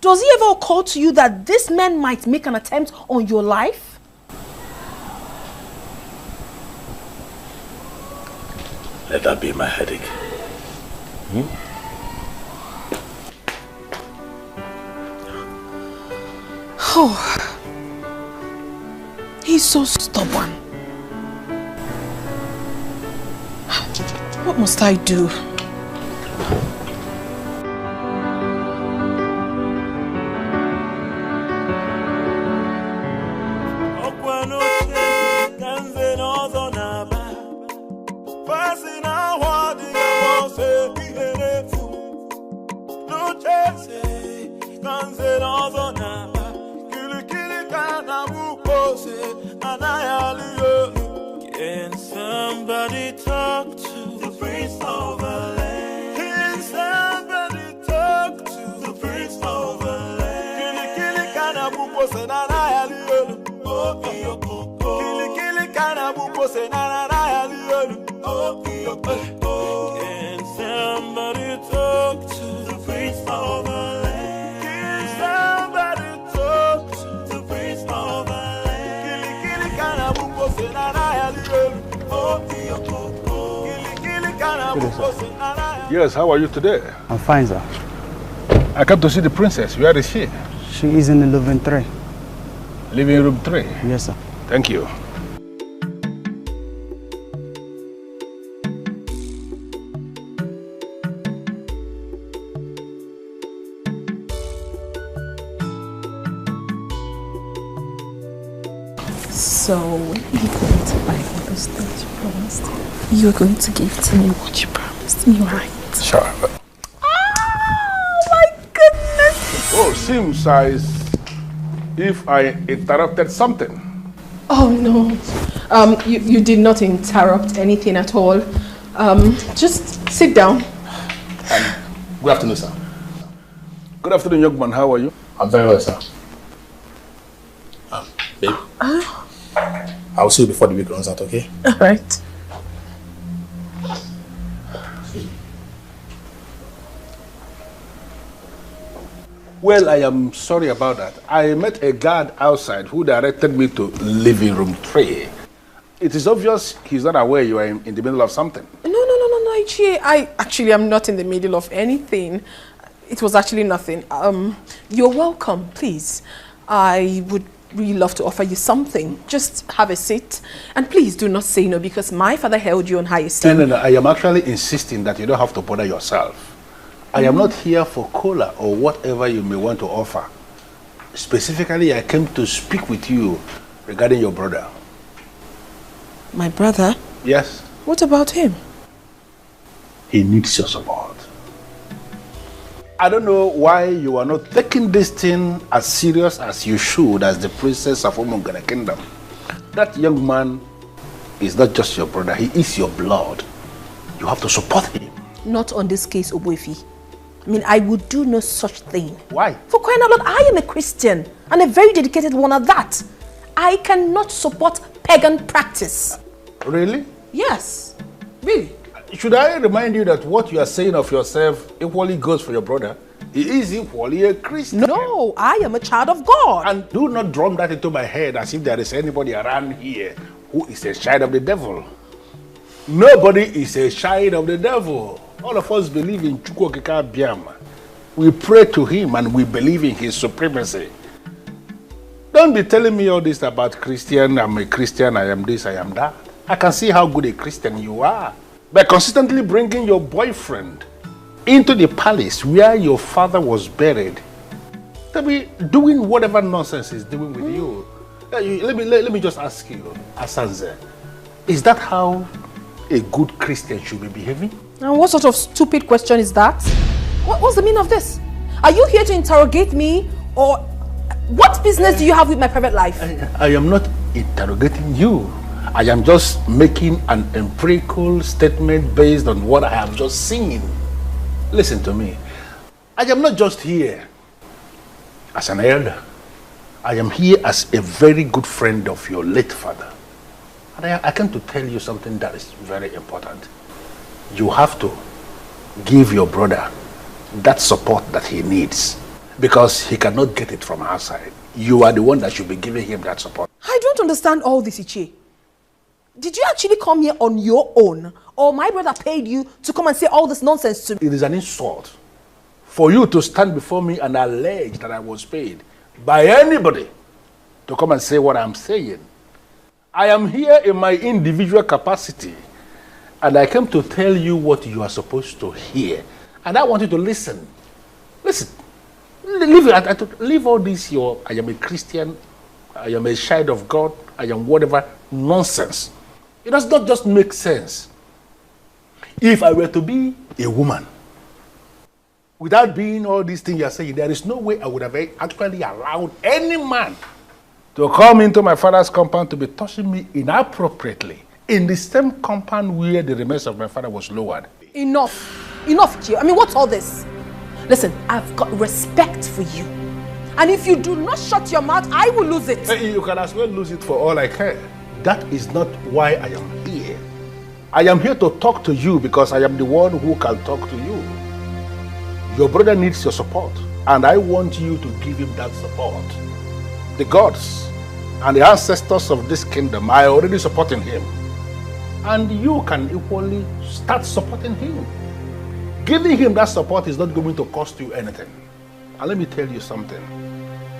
Does it ever occur to you that this man might make an attempt on your life? Let that be my headache. Oh, he's so stubborn. What must I do? Can somebody talk to the prince of the land? Can somebody talk to the prince of the land? Kili kana bupo se na na ya liyo. Oh iyo koko. Kili kana bupo se na na ya liyo. Oh iyo koko. Can somebody talk to the prince of the land? Can somebody talk to the prince of the land? Kili kana bupo se na na ya liyo. Yes, how are you today? I'm fine, sir. I come to see the princess. Where is she? She is in the living 3. Living room 3? Yes, sir. Thank you. So, when are you going to buy all those things you promised? You're going to give to me what you promised me, right? Sure. Oh my goodness! Oh, seems as if I interrupted something. Oh no, you did not interrupt anything at all. Just sit down. Good afternoon, sir. Good afternoon, young man. How are you? I'm very well, sir. Babe. I'll see you before the week runs out, okay? All right. Well, I am sorry about that. I met a guard outside who directed me to living room 3. It is obvious he's not aware you are in the middle of something. No, Ichie. I actually am not in the middle of anything. It was actually nothing. You're welcome, please. I would really love to offer you something. Just have a seat. And please do not say no, because my father held you on high esteem. No, I am actually insisting that you don't have to bother yourself. I am not here for cola or whatever you may want to offer. Specifically, I came to speak with you regarding your brother. My brother? Yes. What about him? He needs your support. I don't know why you are not taking this thing as serious as you should as the princess of Umungana Kingdom. That young man is not just your brother, he is your blood. You have to support him. Not on this case, Obuefi. I mean, I would do no such thing. Why? For crying out loud, I am a Christian, and a very dedicated one at that. I cannot support pagan practice. Really? Yes, really. Should I remind you that what you are saying of yourself equally goes for your brother? He is equally a Christian. No, I am a child of God. And do not drum that into my head as if there is anybody around here who is a child of the devil. Nobody is a child of the devil. All of us believe in Chukwokika Biama. We pray to him and we believe in his supremacy. Don't be telling me all this about Christian, I'm a Christian, I am this, I am that. I can see how good a Christian you are. By consistently bringing your boyfriend into the palace where your father was buried, to be doing whatever nonsense he's doing with you. Let me just ask you, Asanze, is that how a good Christian should be behaving? And what sort of stupid question is that? What's the meaning of this? Are you here to interrogate me, or what business do you have with my private life? I am not interrogating you. I am just making an empirical statement based on what I have just seen. Listen to me. I am not just here as an elder. I am here as a very good friend of your late father. And I came to tell you something that is very important. You have to give your brother that support that he needs, because he cannot get it from outside. You are the one that should be giving him that support. I don't understand all this, Iche. Did you actually come here on your own, or my brother paid you to come and say all this nonsense to me? It is an insult for you to stand before me and allege that I was paid by anybody to come and say what I'm saying. I am here in my individual capacity, and I came to tell you what you are supposed to hear. And I want you to listen. Listen. Leave all this, I am a Christian, I am a child of God, I am whatever nonsense. It does not just make sense. If I were to be a woman, without being all these things you are saying, there is no way I would have actually allowed any man to come into my father's compound to be touching me inappropriately in the same compound where the remains of my father was lowered. Enough, Chio. I mean, what's all this? Listen, I've got respect for you. And if you do not shut your mouth, I will lose it. You can as well lose it for all I care. That is not why I am here. I am here to talk to you because I am the one who can talk to you. Your brother needs your support, and I want you to give him that support. The gods and the ancestors of this kingdom are already supporting him. And you can equally start supporting him. Giving him that support is not going to cost you anything. And let me tell you something.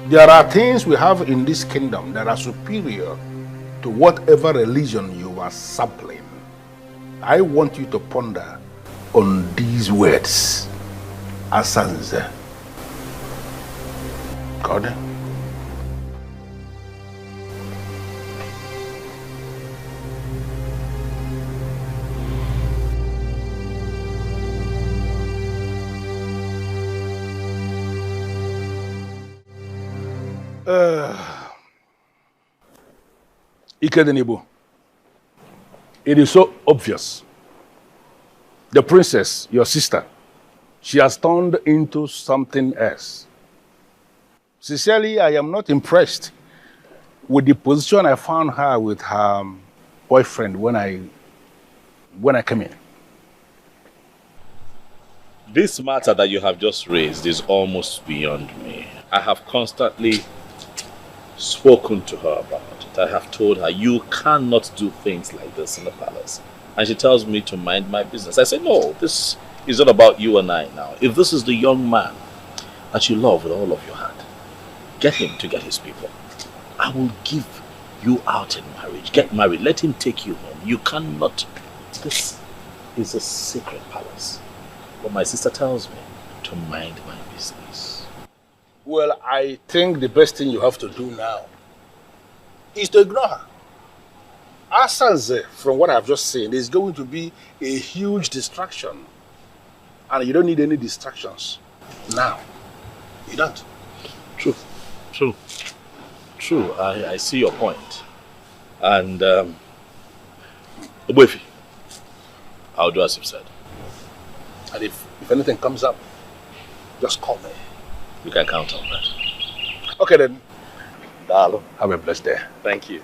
There are things we have in this kingdom that are superior to whatever religion you are sampling. I want you to ponder on these words. Asanze. God. Ikedenibu, it is so obvious. The princess, your sister, she has turned into something else. Sincerely, I am not impressed with the position I found her with her boyfriend when I came in. This matter that you have just raised is almost beyond me. I have constantly spoken to her about it. I have told her, you cannot do things like this in the palace. And she tells me to mind my business. I say, no, this is not about you and I now. If this is the young man that you love with all of your heart, get him to get his people. I will give you out in marriage. Get married. Let him take you home. You cannot. This is a sacred palace. But my sister tells me to mind my business. Well, I think the best thing you have to do now is to ignore her. Asanze, from what I've just seen, is going to be a huge distraction. And you don't need any distractions now. You don't. True. I see your point. And, Obuefi, I'll do as you've said. And if anything comes up, just call me. You can count on that. Okay then. Dalo, have a blessed day. Thank you.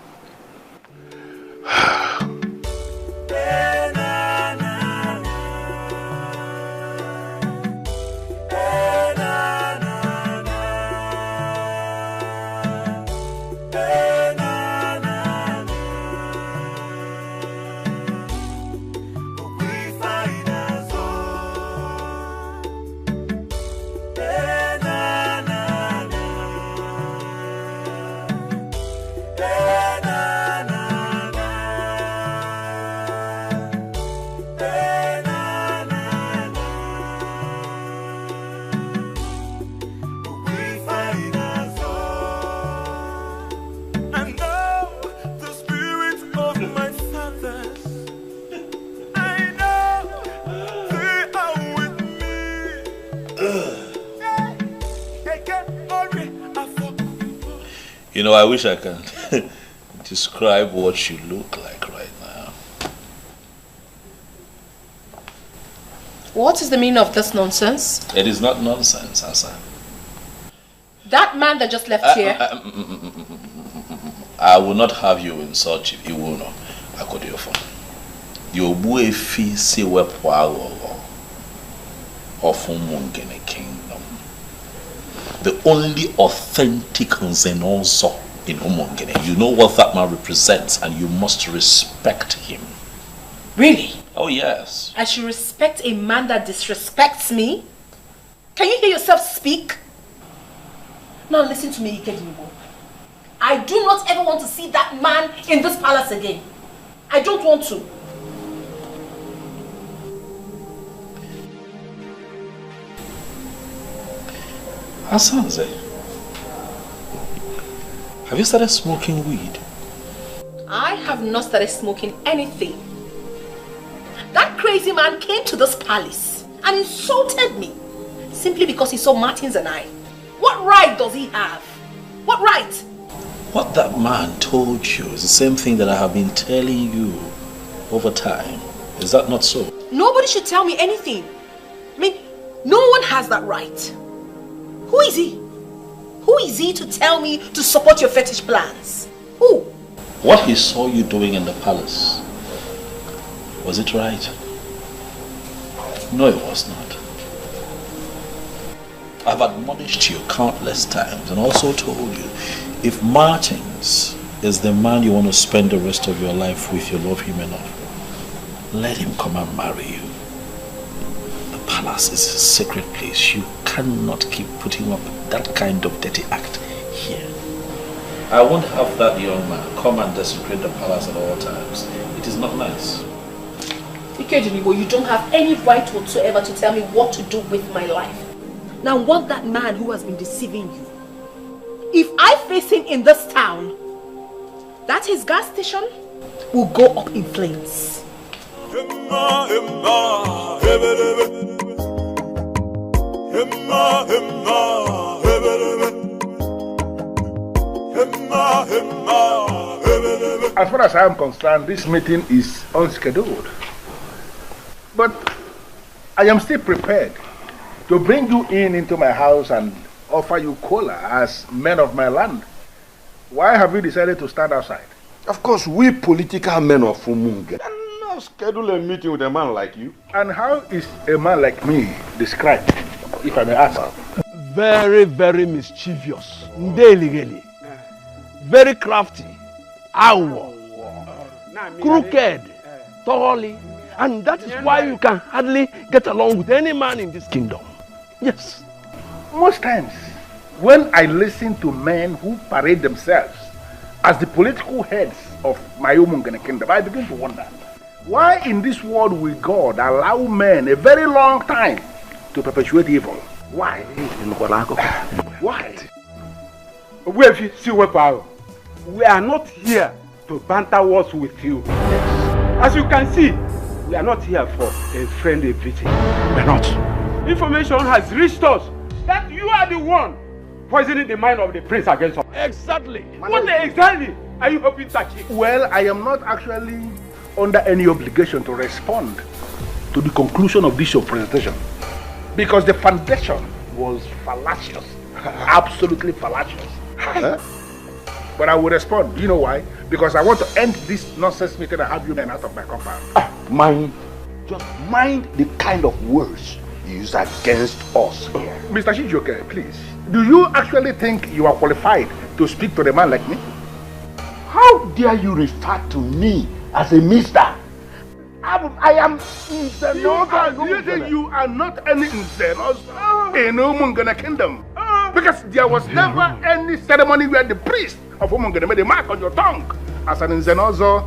You know, I wish I can describe what you look like right now. What is the meaning of this nonsense? It is not nonsense, Asa. That man that just left here. I will not have you insult Chief Iwono. I could your phone. Your boy fee see where of Umungene Kingdom. The only authentic Nzenozo in Umungene. You know what that man represents and you must respect him. Really? Oh yes. I should respect a man that disrespects me? Can you hear yourself speak? Now listen to me, Ikedinubo. I do not ever want to see that man in this palace again. I don't want to. Asanze, have you started smoking weed? I have not started smoking anything. That crazy man came to this palace and insulted me simply because he saw Martins and I. What right does he have? What right? What that man told you is the same thing that I have been telling you over time. Is that not so? Nobody should tell me anything. I mean, no one has that right. Who is he? Who is he to tell me to support your fetish plans? Who? What he saw you doing in the palace, was it right? No, it was not. I've admonished you countless times and also told you, if Martins is the man you want to spend the rest of your life with, you love him enough, let him come and marry you. The palace is a sacred place. You cannot keep putting up that kind of dirty act here. I won't have that young man come and desecrate the palace at all times. It is not nice. Ikedinubo, you don't have any right whatsoever to tell me what to do with my life. Now, want that man who has been deceiving you. If I face him in this town, that his gas station will go up in flames. As far as I am concerned, this meeting is unscheduled. But I am still prepared to bring you into my house and offer you cola as men of my land. Why have you decided to stand outside? Of course, we political men of Umunge cannot schedule a meeting with a man like you. And how is a man like me described, if I may ask? Very, very mischievous. Ndeligeli. Very crafty. Awo. Crooked. Thoroughly. And that is why you can hardly get along with any man in this kingdom. Yes. Most times, when I listen to men who parade themselves as the political heads of my Umungene kingdom, I begin to wonder, why in this world will God allow men a very long time to perpetuate evil? Why? Why? We are not here to banter wars with you. As you can see, we are not here for a friendly visit. We're not. Information has reached us that you are the one poisoning the mind of the prince against us. Exactly. What exactly are you hoping to achieve? Well, I am not actually under any obligation to respond to the conclusion of this your presentation, because the foundation was fallacious. Absolutely fallacious. But I will respond. You know why? Because I want to end this nonsense meeting and have you men out of my compound. Just mind the kind of words you use against us here. Mr. Shijoke, please. Do you actually think you are qualified to speak to a man like me? How dare you refer to me as a mister? I am Nzenozo. Do you think you are not any Nzenozo in Umungene kingdom? Because there was never any ceremony where the priest of Umungene made a mark on your tongue as an Nzenozo.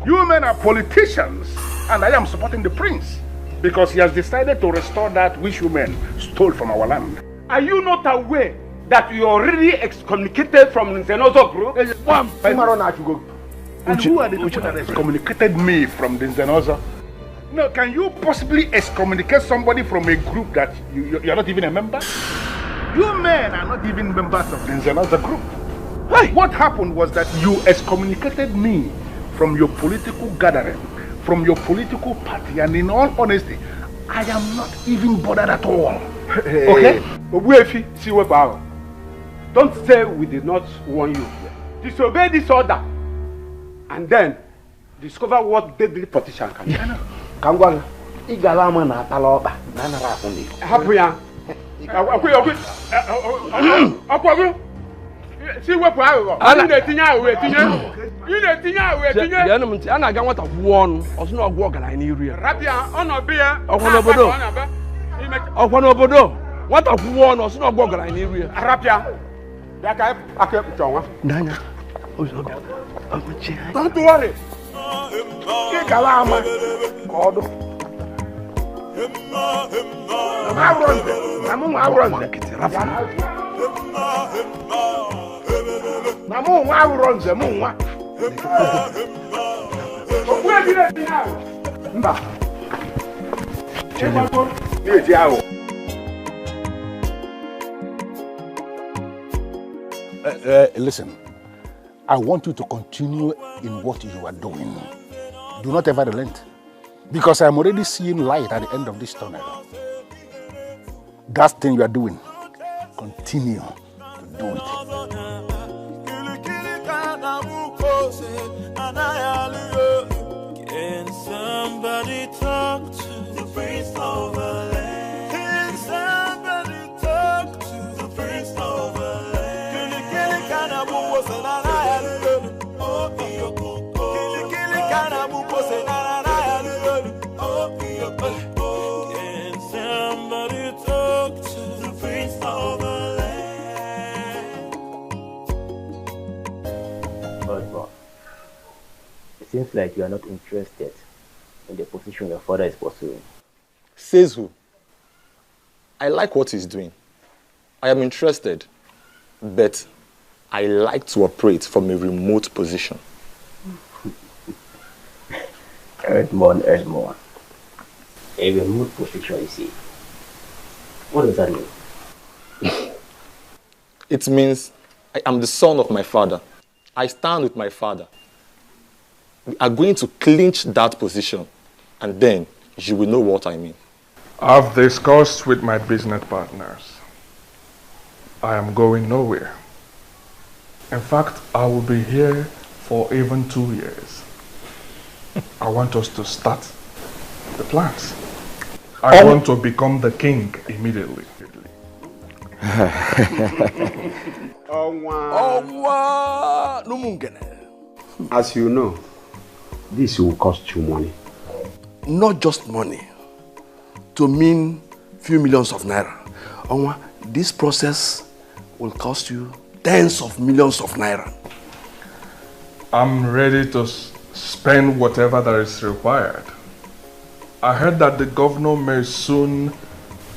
You men are politicians, and I am supporting the prince because he has decided to restore that which you men stole from our land. Are you not aware that you are already excommunicated from the Nzenozo group? And who are the people that excommunicated me from the Nzenozo? No, can you possibly excommunicate somebody from a group that you are not even a member? You men are not even members of the Nzenozo group. Hey. What happened was that you excommunicated me from your political gathering, from your political party, and in all honesty, I am not even bothered at all. Okay? Don't say we did not warn you. Disobey this order and then discover what deadly politician can do. Kangwang, Igalama na Taloba, Nana Rapuni. Happy. See what power. I'm the thing I will. You the thing I will. The enemy, and I got what of one or not walk and I need real. Rapia on a beer or one obodo. What of one or not walk and I need real. Rapia. That I kept John. Nana. Don't worry. Kalama. God. Listen, I want you to continue in what you are doing. Do not ever relent, because I'm already seeing light at the end of this tunnel. That thing you are doing, continue to do it. Can somebody talk to the prince of the land? Can somebody talk to the prince of the land? Can somebody talk to the prince of the land? But it seems like you are not interested in the position your father is pursuing. Says who? I like what he's doing. I am interested, but I like to operate from a remote position. Edmond. A remote position, you see. What does that mean? It means I am the son of my father. I stand with my father. We are going to clinch that position, and then you will know what I mean. I've discussed with my business partners. I am going nowhere. In fact, I will be here for even 2 years. I want us to start the plans. I want to become the king immediately. As you know, this will cost you money. Not just money. To mean few millions of naira. This process will cost you tens of millions of naira. I'm ready to spend whatever that is required. I heard that the governor may soon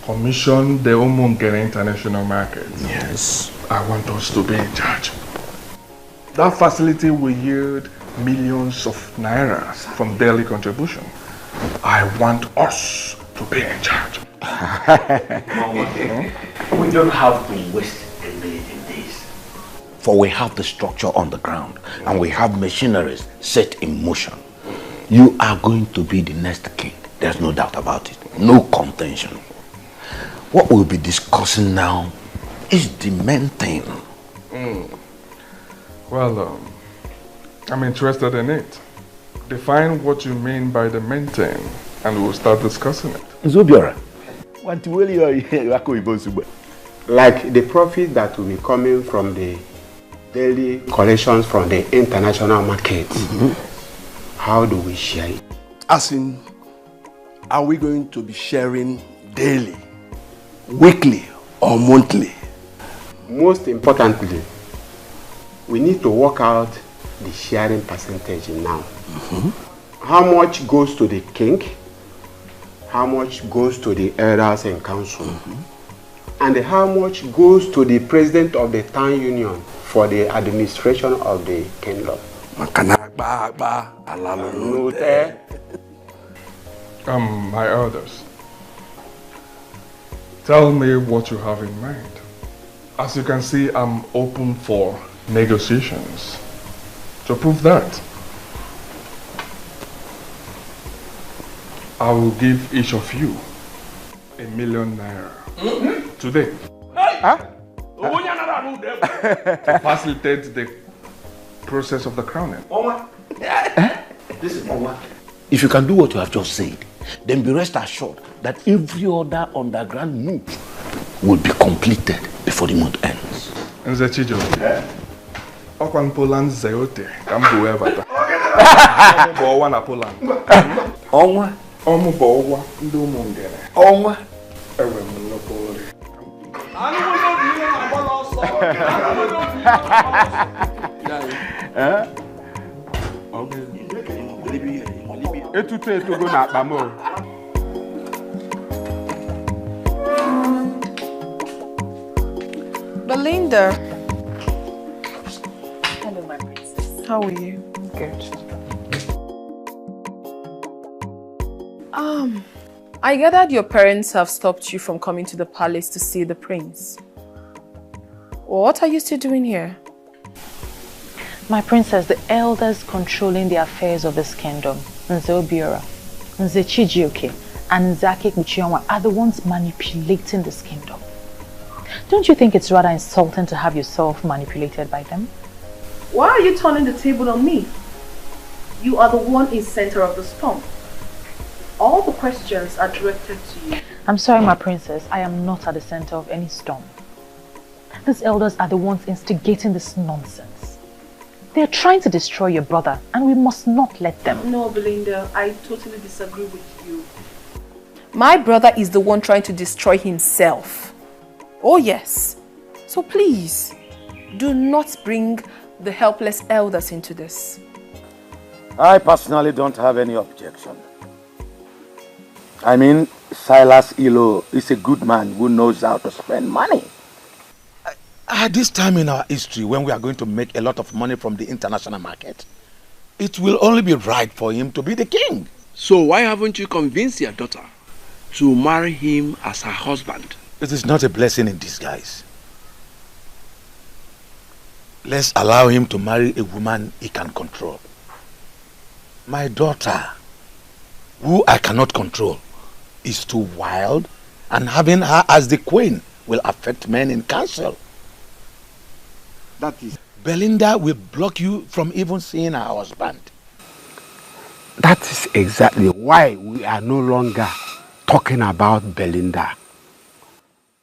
commission the Umungene International Market. Yes. I want us to be in charge. That facility will yield millions of naira from daily contribution. I want us to be in charge. We don't have to waste a minute in this. For we have the structure on the ground and we have machineries set in motion. You are going to be the next king. There's no doubt about it. No contention. What we'll be discussing now is the main thing. Well, I'm interested in it. Define what you mean by the main thing and we'll start discussing it. Zobiora, like the profit that will be coming from the daily collections from the international market, how do we share it? As in, are we going to be sharing daily, weekly, or monthly? Most importantly, we need to work out the sharing percentage now. How much goes to the king? How much goes to the elders and council? And how much goes to the president of the town union for the administration of the kingdom? My elders, tell me what you have in mind. As you can see, I'm open for negotiations. To prove that, I will give each of you ₦1 million today. To facilitate the process of the crowning. Listen, if you can do what you have just said, then be rest assured that every other underground move will be completed before the month ends. Nze Chijo, Okwan Poland Zeote, Kambu Evata. Omu na Poland. Onwa. Omu Bowa, Ndo Mungere. Onwa. Ewe Munopoli. Belinda. Hello, my princess. How are you? Good. I gathered your parents have stopped you from coming to the palace to see the prince. What are you still doing here? My princess, the elders controlling the affairs of this kingdom, Nze Obiora, Nze Chijioke, and Nzake Kuchionwa are the ones manipulating this kingdom. Don't you think it's rather insulting to have yourself manipulated by them? Why are you turning the table on me? You are the one in center of the storm. All the questions are directed to you. I'm sorry, my princess. I am not at the center of any storm. These elders are the ones instigating this nonsense. They are trying to destroy your brother, and we must not let them. No, Belinda, I totally disagree with you. My brother is the one trying to destroy himself. Oh yes. So please, do not bring the helpless elders into this. I personally don't have any objection. I mean, Silas Ilo is a good man who knows how to spend money. At this time in our history, when we are going to make a lot of money from the international market, it will only be right for him to be the king. So why haven't you convinced your daughter to marry him as her husband? It is not a blessing in disguise. Let's allow him to marry a woman he can control. My daughter, who I cannot control, is too wild, and having her as the queen will affect men in council. That is... Belinda will block you from even seeing her husband. That is exactly why we are no longer talking about Belinda.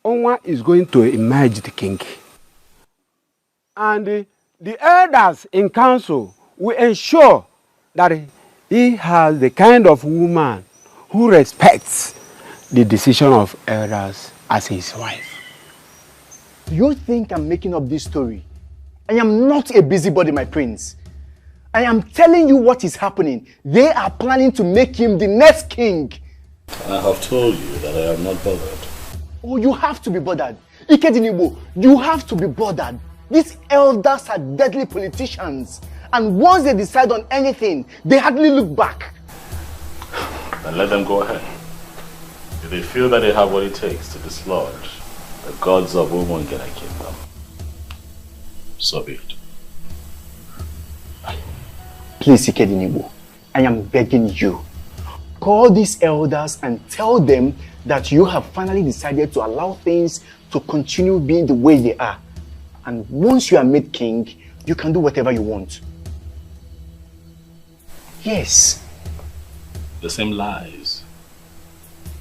Onwa is going to emerge the king. And the elders in council will ensure that he has the kind of woman who respects the decision of elders as his wife. Do you think I'm making up this story? I am not a busybody, my prince. I am telling you what is happening. They are planning to make him the next king. I have told you that I am not bothered. Oh, you have to be bothered. Ikedinibo, you have to be bothered. These elders are deadly politicians. And once they decide on anything, they hardly look back. Then let them go ahead. If they feel that they have what it takes to dislodge the gods of Umungene Kingdom, so be it. Please, Ikedinibo, I am begging you. Call these elders and tell them that you have finally decided to allow things to continue being the way they are. And once you are made king, you can do whatever you want. Yes. The same lies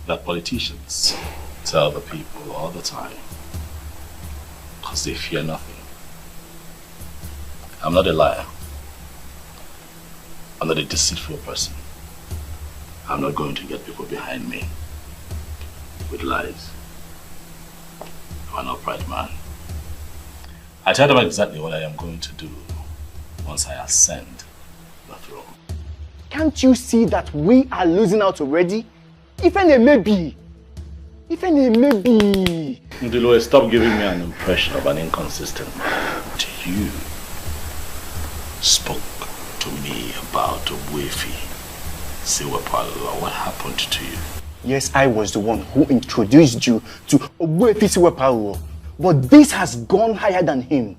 that politicians tell the people all the time, because they fear nothing. I'm not a liar. I'm not a deceitful person. I'm not going to get people behind me with lies. I'm an upright man. I tell them exactly what I am going to do once I ascend the throne. Can't you see that we are losing out already? Even a maybe. Ndilo, stop giving me an impression of an inconsistent man. You spoke to me about Obuefi. Siwepalo. What happened to you? Yes, I was the one who introduced you to Obuefi Siwepalo. But this has gone higher than him.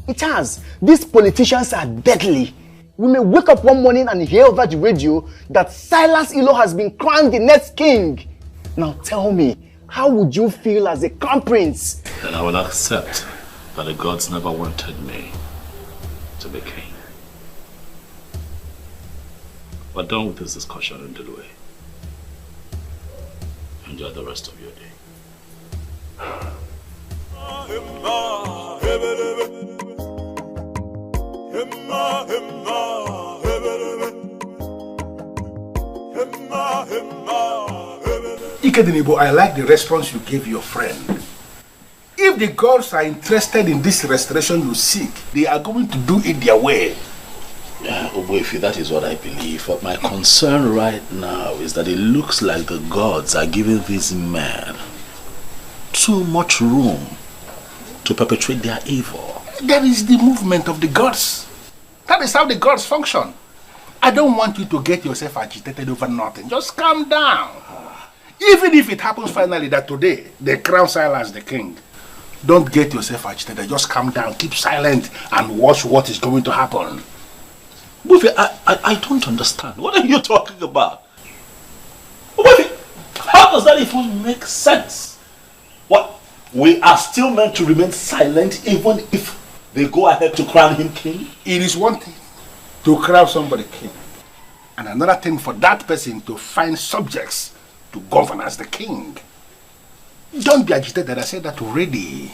It has. These politicians are deadly. We may wake up one morning and hear over the radio that Silas Ilo has been crowned the next king. Now tell me, how would you feel as a crown prince? Then I will accept that the gods never wanted me to be king. We're done with this discussion in Delaware. Enjoy the rest of your day. Ikedinibo, I like the response you gave your friend. If the gods are interested in this restoration you seek, they are going to do it their way. Yeah, Obuefi, that is what I believe. But my concern right now is that it looks like the gods are giving these men too much room to perpetrate their evil. That is the movement of the gods. That is how the gods function. I don't want you to get yourself agitated over nothing. Just calm down. Even if it happens finally that today they crown Silas the king, don't get yourself agitated. Just calm down, keep silent, and watch what is going to happen. Buffy, I don't understand. What are you talking about? Buffy, how does that even make sense? What? We are still meant to remain silent even if they go ahead to crown him king? It is one thing to crown somebody king, and another thing for that person to find subjects to govern as the king. Don't be agitated. I said that already.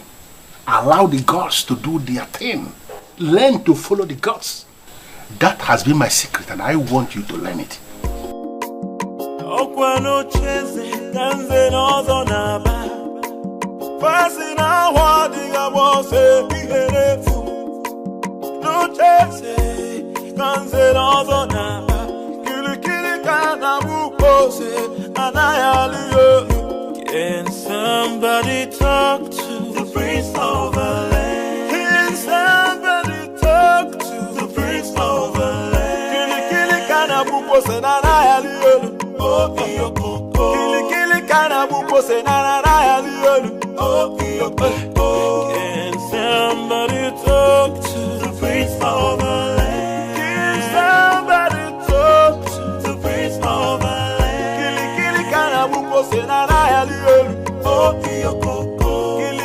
Allow the gods to do their thing. Learn to follow the gods. That has been my secret, and I want you to learn it. Can somebody talk to the prince of the land? Can somebody talk to the prince of the land? Kili kana buko senana yaliyo. Oh iyo koko. Kili kana buko senana yaliyo. Oh iyo koko. Can somebody talk to the prince of the land? Can somebody talk to the prince of the land? Kili kana buko senana yaliyo. Oh iyo koko.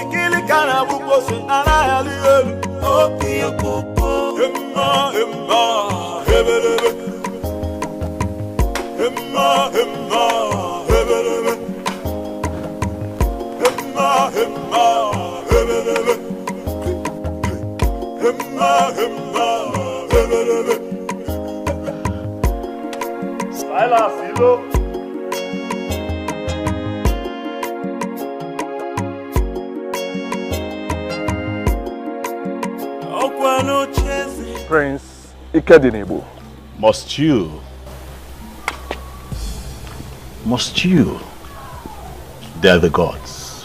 Kili kana buko senana yaliyo. Oh iyo koko. Emma hebelebe. Emma hebelebe. Emma hebelebe. Emma hebelebe. Silas, Ilo. Prince, Ikedinebo. Must you? Must you? They're the gods.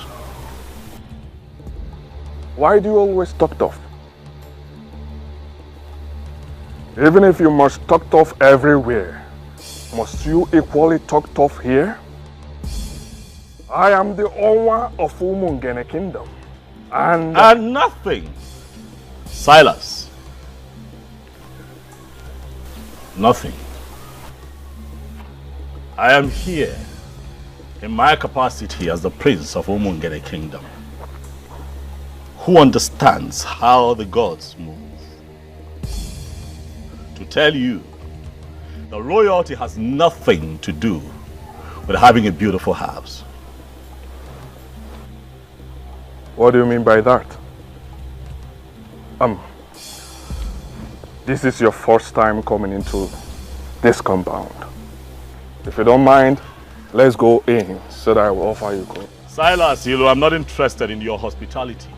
Why do you always talk tough? Even if you must talk tough everywhere, must you equally talk tough here? I am the owner of Umungene Kingdom. And nothing. Silas. Nothing. I am here in my capacity as the prince of Umungene Kingdom, who understands how the gods move. To tell you, the royalty has nothing to do with having a beautiful house. What do you mean by that? This is your first time coming into this compound. If you don't mind, let's go in so that I will offer you gold. Silas, I'm not interested in your hospitality.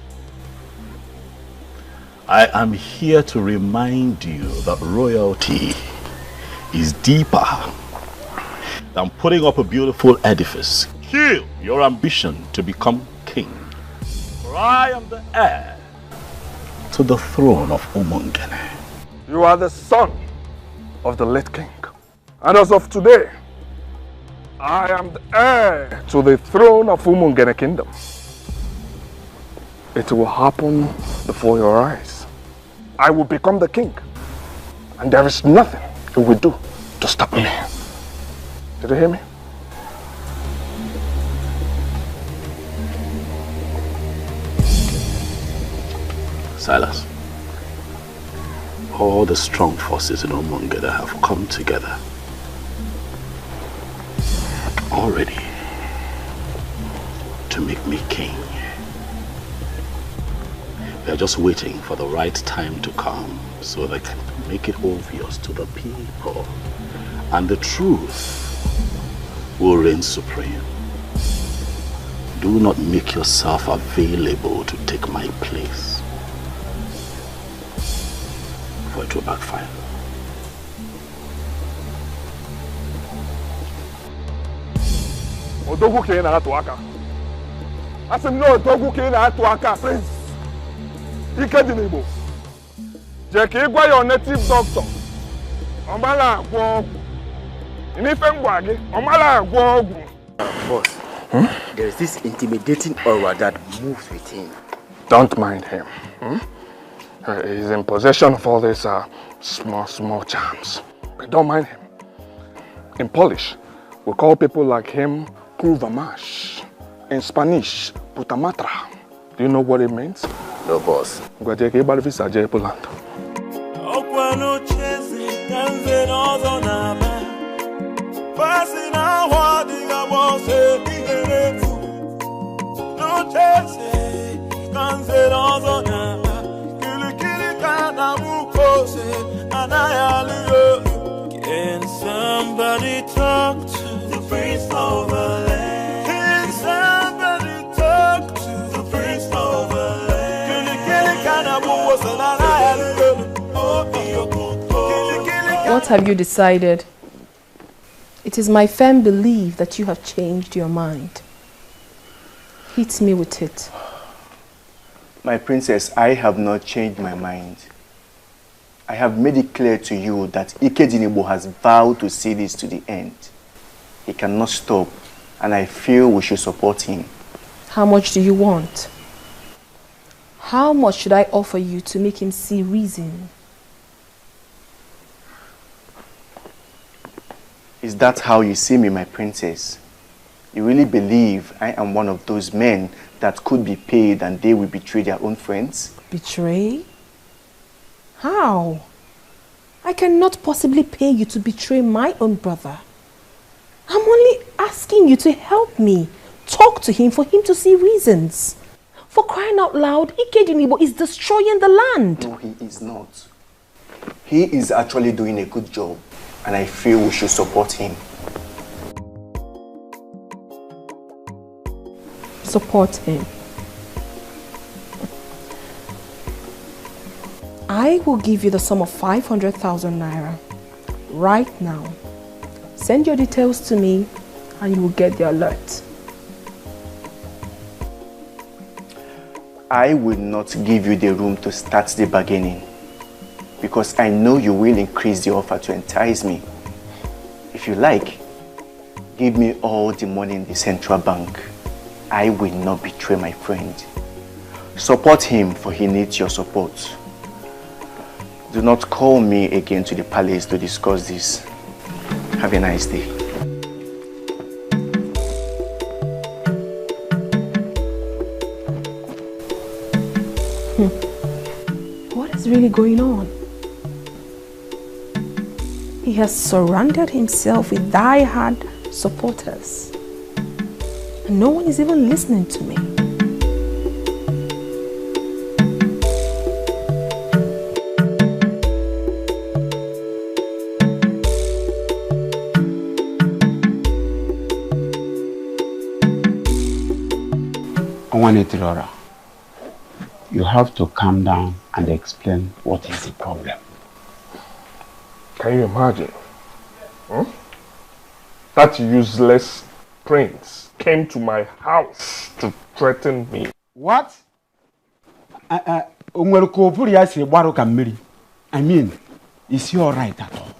I am here to remind you that royalty is deeper than putting up a beautiful edifice. Kill your ambition to become king. For I am the heir to the throne of Umungene. You are the son of the late king. And as of today, I am the heir to the throne of Umungene Kingdom. It will happen before your eyes. I will become the king. And there is nothing you will do to stop me. Did you hear me? Silas, all the strong forces in Umungene have come together already to make me king. They're just waiting for the right time to come so they can make it obvious to the people, and the truth will reign supreme. Do not make yourself available to take my place, for it will backfire. Odogu ke na atu aka. Asim no odogu ke na atu aka, prince. Ikedinebo. Je ke gwa your native doctor. Omala agwo ogu. Inife ngwa gi, omala agwo ogu. Boss, there is this intimidating aura that moves with him. Don't mind him. He's in possession of all these small charms. But don't mind him. In Polish, we call people like him Kurvamash. In Spanish, Putamatra. Do you know what it means? No, boss. Can somebody talk to the prince of the land? Can somebody talk to the prince of the land? What have you decided? It is my firm belief that you have changed your mind. Hit me with it. My princess, I have not changed my mind. I have made it clear to you that Ikedinebo has vowed to see this to the end. He cannot stop, and I feel we should support him. How much do you want? How much should I offer you to make him see reason? Is that how you see me, my princess? You really believe I am one of those men that could be paid and they will betray their own friends? Betray? How? I cannot possibly pay you to betray my own brother. I'm only asking you to help me. Talk to him for him to see reasons. For crying out loud, Ikedinebo is destroying the land. No, he is not. He is actually doing a good job, and I feel we should support him. Support him. I will give you the sum of 500,000 naira right now. Send your details to me and you will get the alert. I will not give you the room to start the bargaining because I know you will increase the offer to entice me. If you like, give me all the money in the central bank. I will not betray my friend. Support him, for he needs your support. Do not call me again to the palace to discuss this. Have a nice day. What is really going on? He has surrounded himself with die-hard supporters. And no one is even listening to me. Onwanetirora, you have to calm down and explain what is the problem. Can you imagine? That useless prince came to my house to threaten me. What? I mean, is he alright at all?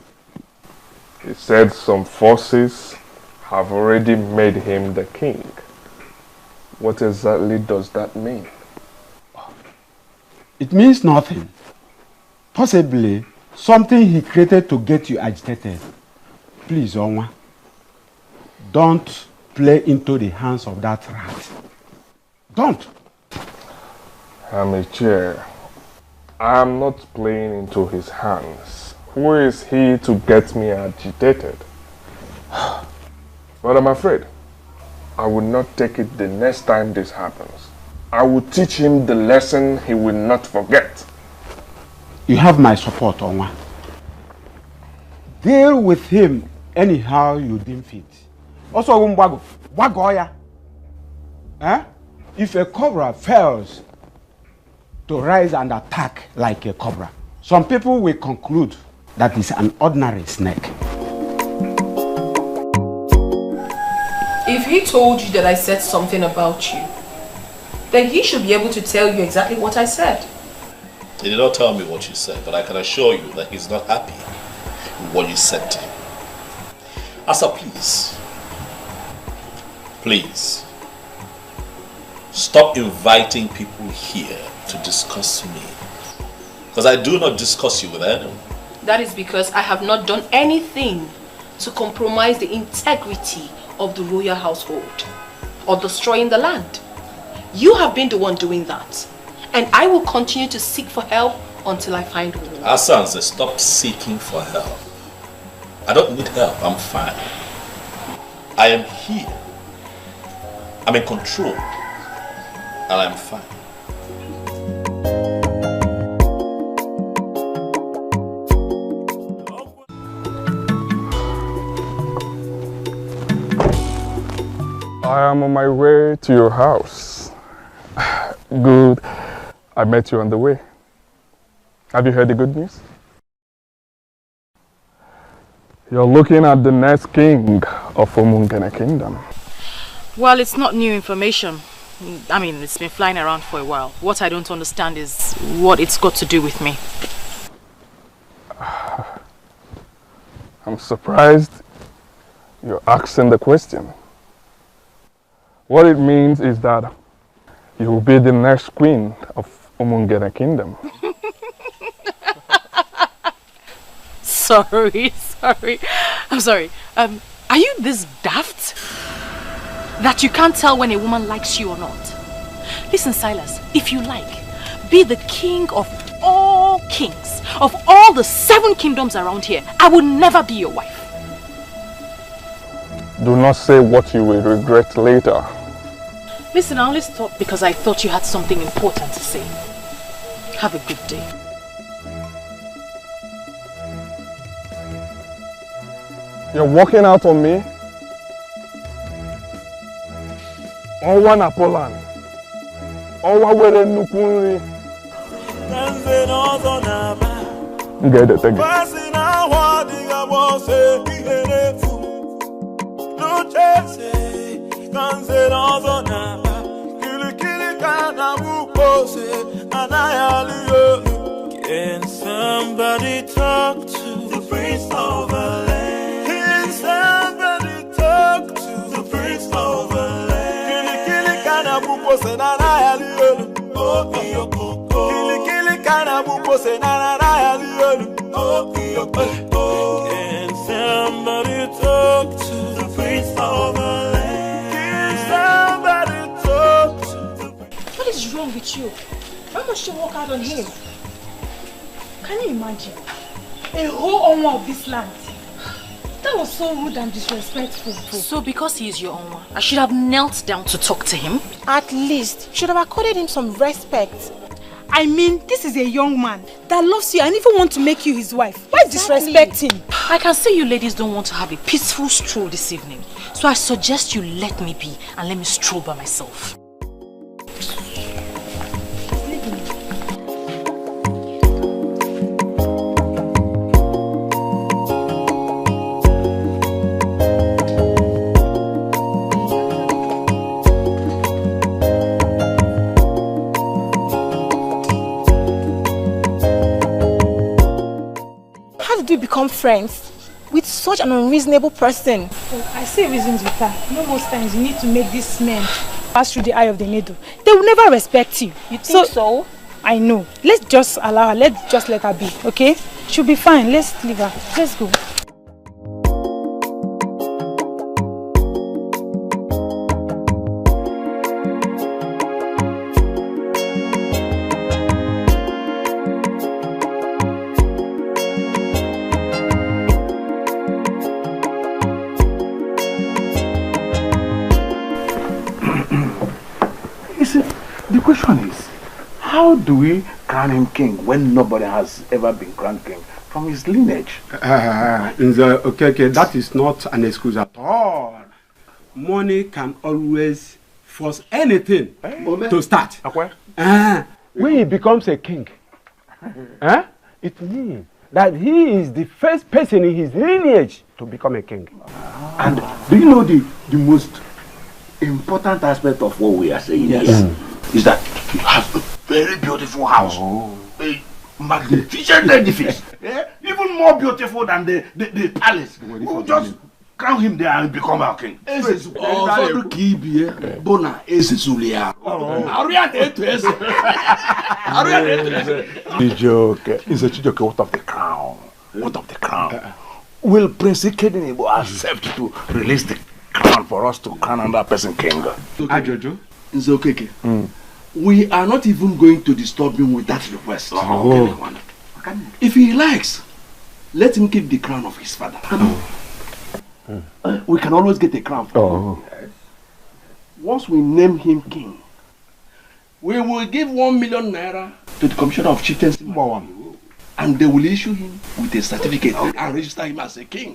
He said some forces have already made him the king. What exactly does that mean? It means nothing. Possibly something he created to get you agitated. Please, Onwa, don't play into the hands of that rat. Don't. Amateur, I am not playing into his hands. Who is he to get me agitated? But I'm afraid I will not take it the next time this happens. I will teach him the lesson he will not forget. You have my support, Onwa. Deal with him anyhow you deem fit. Also, Wagoya. If a cobra fails to rise and attack like a cobra, some people will conclude that it's an ordinary snake. If he told you that I said something about you, then he should be able to tell you exactly what I said. He did not tell me what you said, but I can assure you that he's not happy with what you said to him. Asa, please, stop inviting people here to discuss me. Because I do not discuss you with anyone. That is because I have not done anything to compromise the integrity of the royal household or destroying the land. You have been the one doing that. And I will continue to seek for help until I find one. Asanze, stop seeking for help. I don't need help, I'm fine. I am here. I'm in control. And I'm fine. I am on my way to your house. Good. I met you on the way. Have you heard the good news? You're looking at the next king of Umungene Kingdom. Well, it's not new information. I mean, it's been flying around for a while. What I don't understand is what it's got to do with me. I'm surprised you're asking the question. What it means is that you will be the next queen of Umungene Kingdom. Sorry. I'm sorry. Are you this daft that you can't tell when a woman likes you or not? Listen, Silas, if you like, be the king of all kings, of all the 7 kingdoms around here. I will never be your wife. Do not say what you will regret later. Listen, I only stopped because I thought you had something important to say. Have a good day. You're walking out on me? Onwa na Poland. Onwa were nukunri. Get it, take it. Can somebody talk to the Prince of the Land? Can somebody talk to the Prince of the Land? Kili kana bupo se na na ya liolu. Oh iyo kili kana bupo se na na ya liolu. Oh iyo Can somebody talk to the Prince of the Land? Can somebody talk to the... What is wrong with you? Why must you walk out on him? Can you imagine? A whole owner of this land. That was so rude and disrespectful. So because he is your owner, I should have knelt down to talk to him? At least, should have accorded him some respect. I mean, this is a young man that loves you and even wants to make you his wife. Why disrespect him? I can see you ladies don't want to have a peaceful stroll this evening. So I suggest you let me be and let me stroll by myself. Become friends with such an unreasonable person. Oh, I see reasons with her. Most times you need to make these men pass through the eye of the needle. They will never respect you. You think so? I know. Let's just allow her. Let's just let her be, okay? She'll be fine. Let's leave her. Let's go. The question is, how do we crown him king when nobody has ever been crowned king from his lineage? Okay, that is not an excuse at all. Money can always force anything to start. When he becomes a king, it means that he is the first person in his lineage to become a king. And do you know the most important aspect of what we are saying here is that you have a very beautiful house, a magnificent edifice, even more beautiful than the palace. We'll just crown him there and become our king. Chijoke, what of the crown? What of the crown? Will Prince Ikedinebo accept to release the crown for us to crown another person king? Ajojo, Nzokeke, we are not even going to disturb him with that request. If he likes, let him keep the crown of his father. We can always get a crown for him. Once we name him king, we will give 1 million naira to the commissioner of chieftaincy, and they will issue him with a certificate and register him as a king.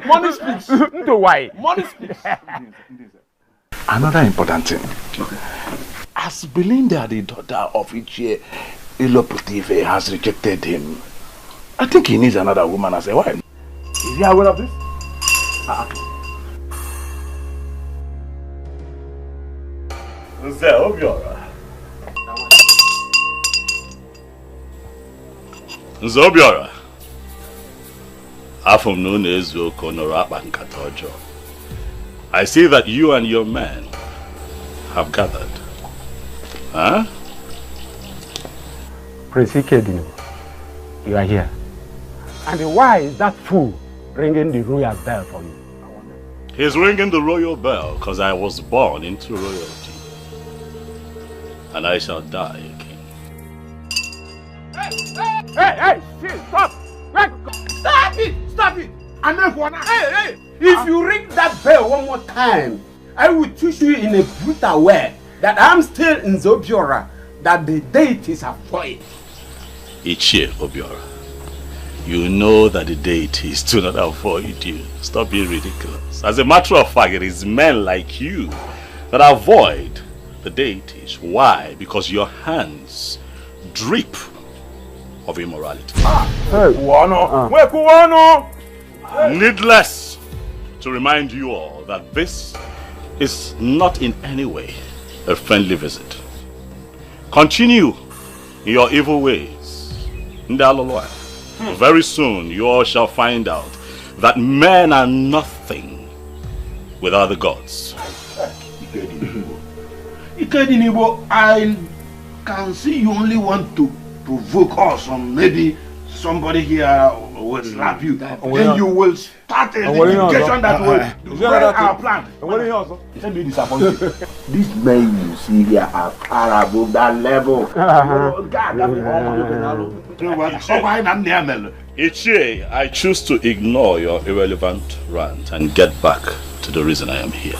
Money speaks. Money speaks. Another important thing. As Belinda, the daughter of Ichie Iloputive, has rejected him, I think he needs another woman as a wife. Is he aware of this? Nze Obiora. Nze Obiora. Afum no nezu konoro akpa nkata ojo. I see that you and your men have gathered. Huh? Prince Ikedin, you are here. And why is that fool ringing the royal bell for you? He's ringing the royal bell because I was born into royalty. And I shall die a king. Hey, stop! Stop it! Stop it! Hey, if you ring that bell one more time, I will teach you in a brutal way that I'm still in Zobiora, that the deities have for it. Ichie Obiora, You know that the deities do not avoid you. Stop being ridiculous. As a matter of fact, it is men like you that avoid the deities. Why? Because your hands drip of immorality. Needless to remind you all that this is not in any way a friendly visit. Continue in your evil ways. Very soon you all shall find out that men are nothing without the gods. I can see you only want to provoke us, or maybe somebody here will slap you. Then you will start a litigation that will ruin our plan. Let me disappoint you. These men you see here are far above that level. Ichie, I choose to ignore your irrelevant rant and get back to the reason I am here.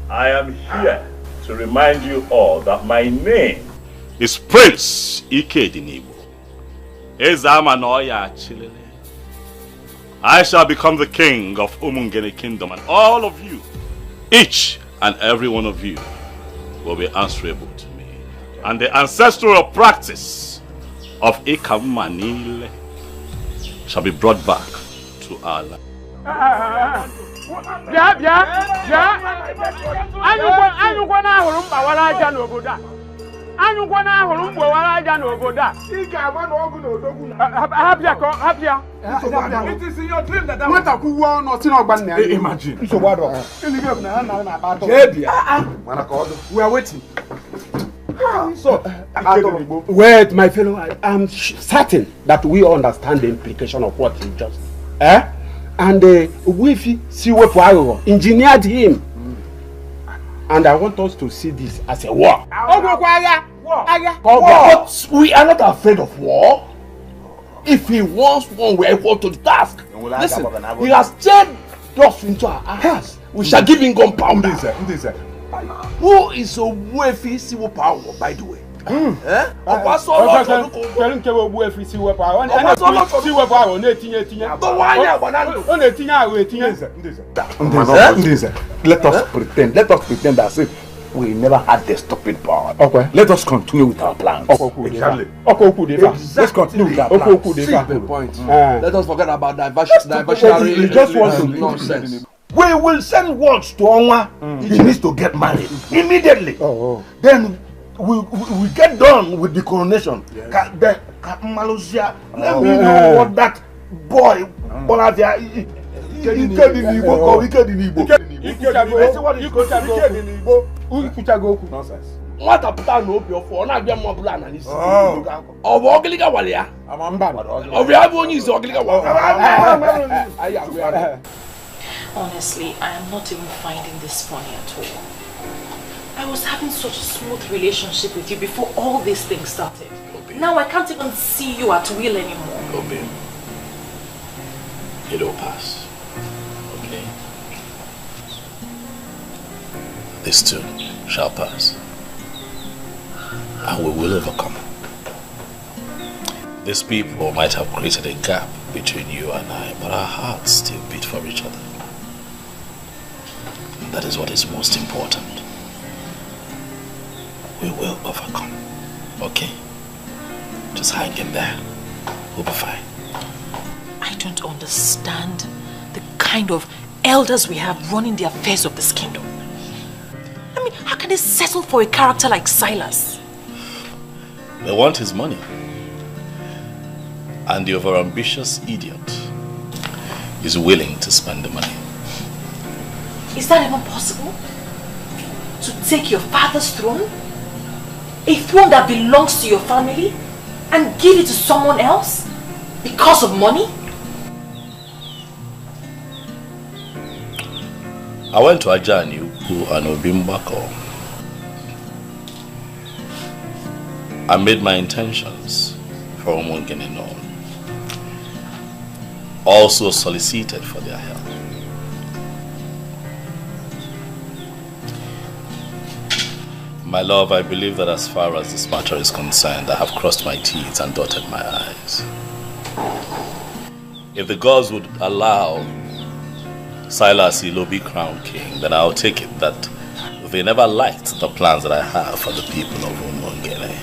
I am here to remind you all that my name is Prince Ikedinigbo. I shall become the king of Umungene Kingdom, and all of you, each and every one of you, will be answerable to me. And the ancestral practice of Ikamanile shall be brought back to our land. It is in your dream that imagine. We are waiting. So, wait, my fellow, I'm certain that we understand the implication of what you just said. And Wifi Siwepo engineered him. And I want us to see this as a war. But we are not afraid of war. If he wants one, we are equal to the task. Listen, he has turned us into our hands. We shall give him gunpowder. Who is Wifi Siwepo, by the way? Let us pretend as if we never had the stopping power. Okay. Let us continue with our plans. Exactly. Let's continue with our plans. See the point. Let us forget about diversionary. We just want to nonsense. We will send words to Onwa. He needs to get married immediately. Then we get done with the coronation. Then Malusia, let me know what that boy Bolavia nonsense. What a plan of your phone? I be more plan and this. Oh, Ogliga Walia. Of Yabon is Ogliga. Honestly, I am not even finding this funny at all. I was having such a smooth relationship with you before all these things started. Now I can't even see you at will anymore. Obi, it'll pass. Okay? This too shall pass. And we will overcome. These people might have created a gap between you and I, but our hearts still beat for each other. And that is what is most important. We will overcome. Okay? Just hang in there. We'll be fine. I don't understand the kind of elders we have running the affairs of this kingdom. I mean, how can they settle for a character like Silas? They want his money. And the overambitious idiot is willing to spend the money. Is that even possible? To take your father's throne? A throne that belongs to your family? And give it to someone else? Because of money? I went to Ajani and Obimbako. I made my intentions for Umungene known. Also solicited for their help. My love, I believe that as far as this matter is concerned, I have crossed my T's and dotted my I's. If the gods would allow Silas Ilobi crown king, then I'll take it that they never liked the plans that I have for the people of Umongene.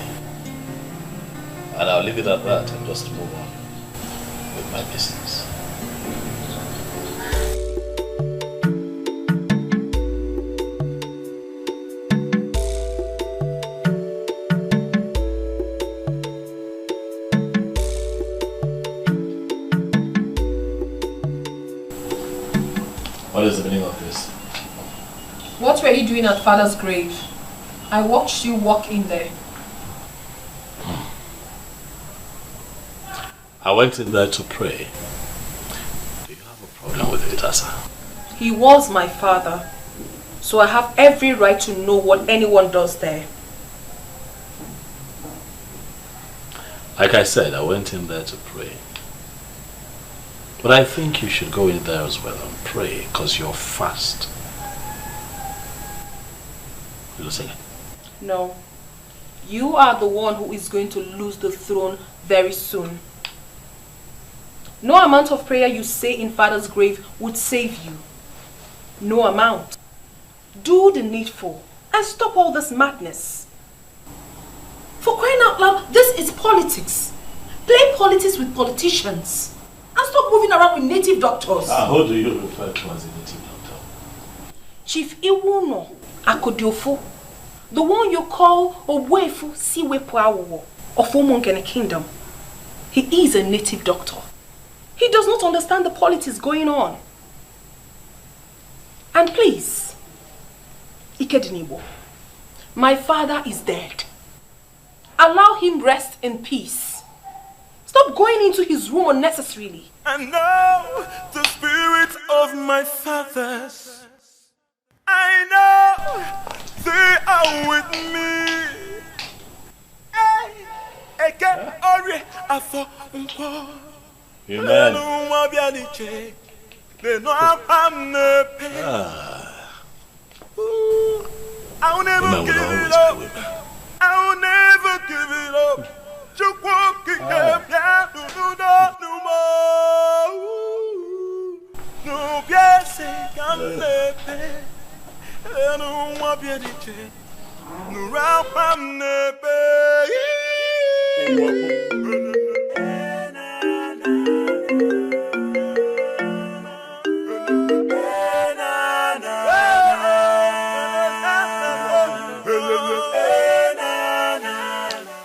And I'll leave it at that and just move on with my business. What is the meaning of this? What were you doing at Father's grave? I watched you walk in there. I went in there to pray. Do you have a problem with it, Asa? He was my father, so I have every right to know what anyone does there. Like I said, I went in there to pray. But I think you should go in there as well and pray, because you're fast. You sing it? No. You are the one who is going to lose the throne very soon. No amount of prayer you say in Father's grave would save you. No amount. Do the needful and stop all this madness. For crying out loud, this is politics. Play politics with politicians. And stop moving around with native doctors. Who do you refer to as a native doctor? Chief Iwuno Akodiofo. The one you call Owefu Siwepuawo of Umongene Kingdom. He is a native doctor. He does not understand the politics going on. And please, Ikedinibo, my father is dead. Allow him rest in peace. Stop going into his room unnecessarily. I know the spirit of my fathers. I know they are with me. I'll never give it up. I'll never give it up. Just walking up, no more. No, yes, I'm never. I don't want to be a change. No, I'm never.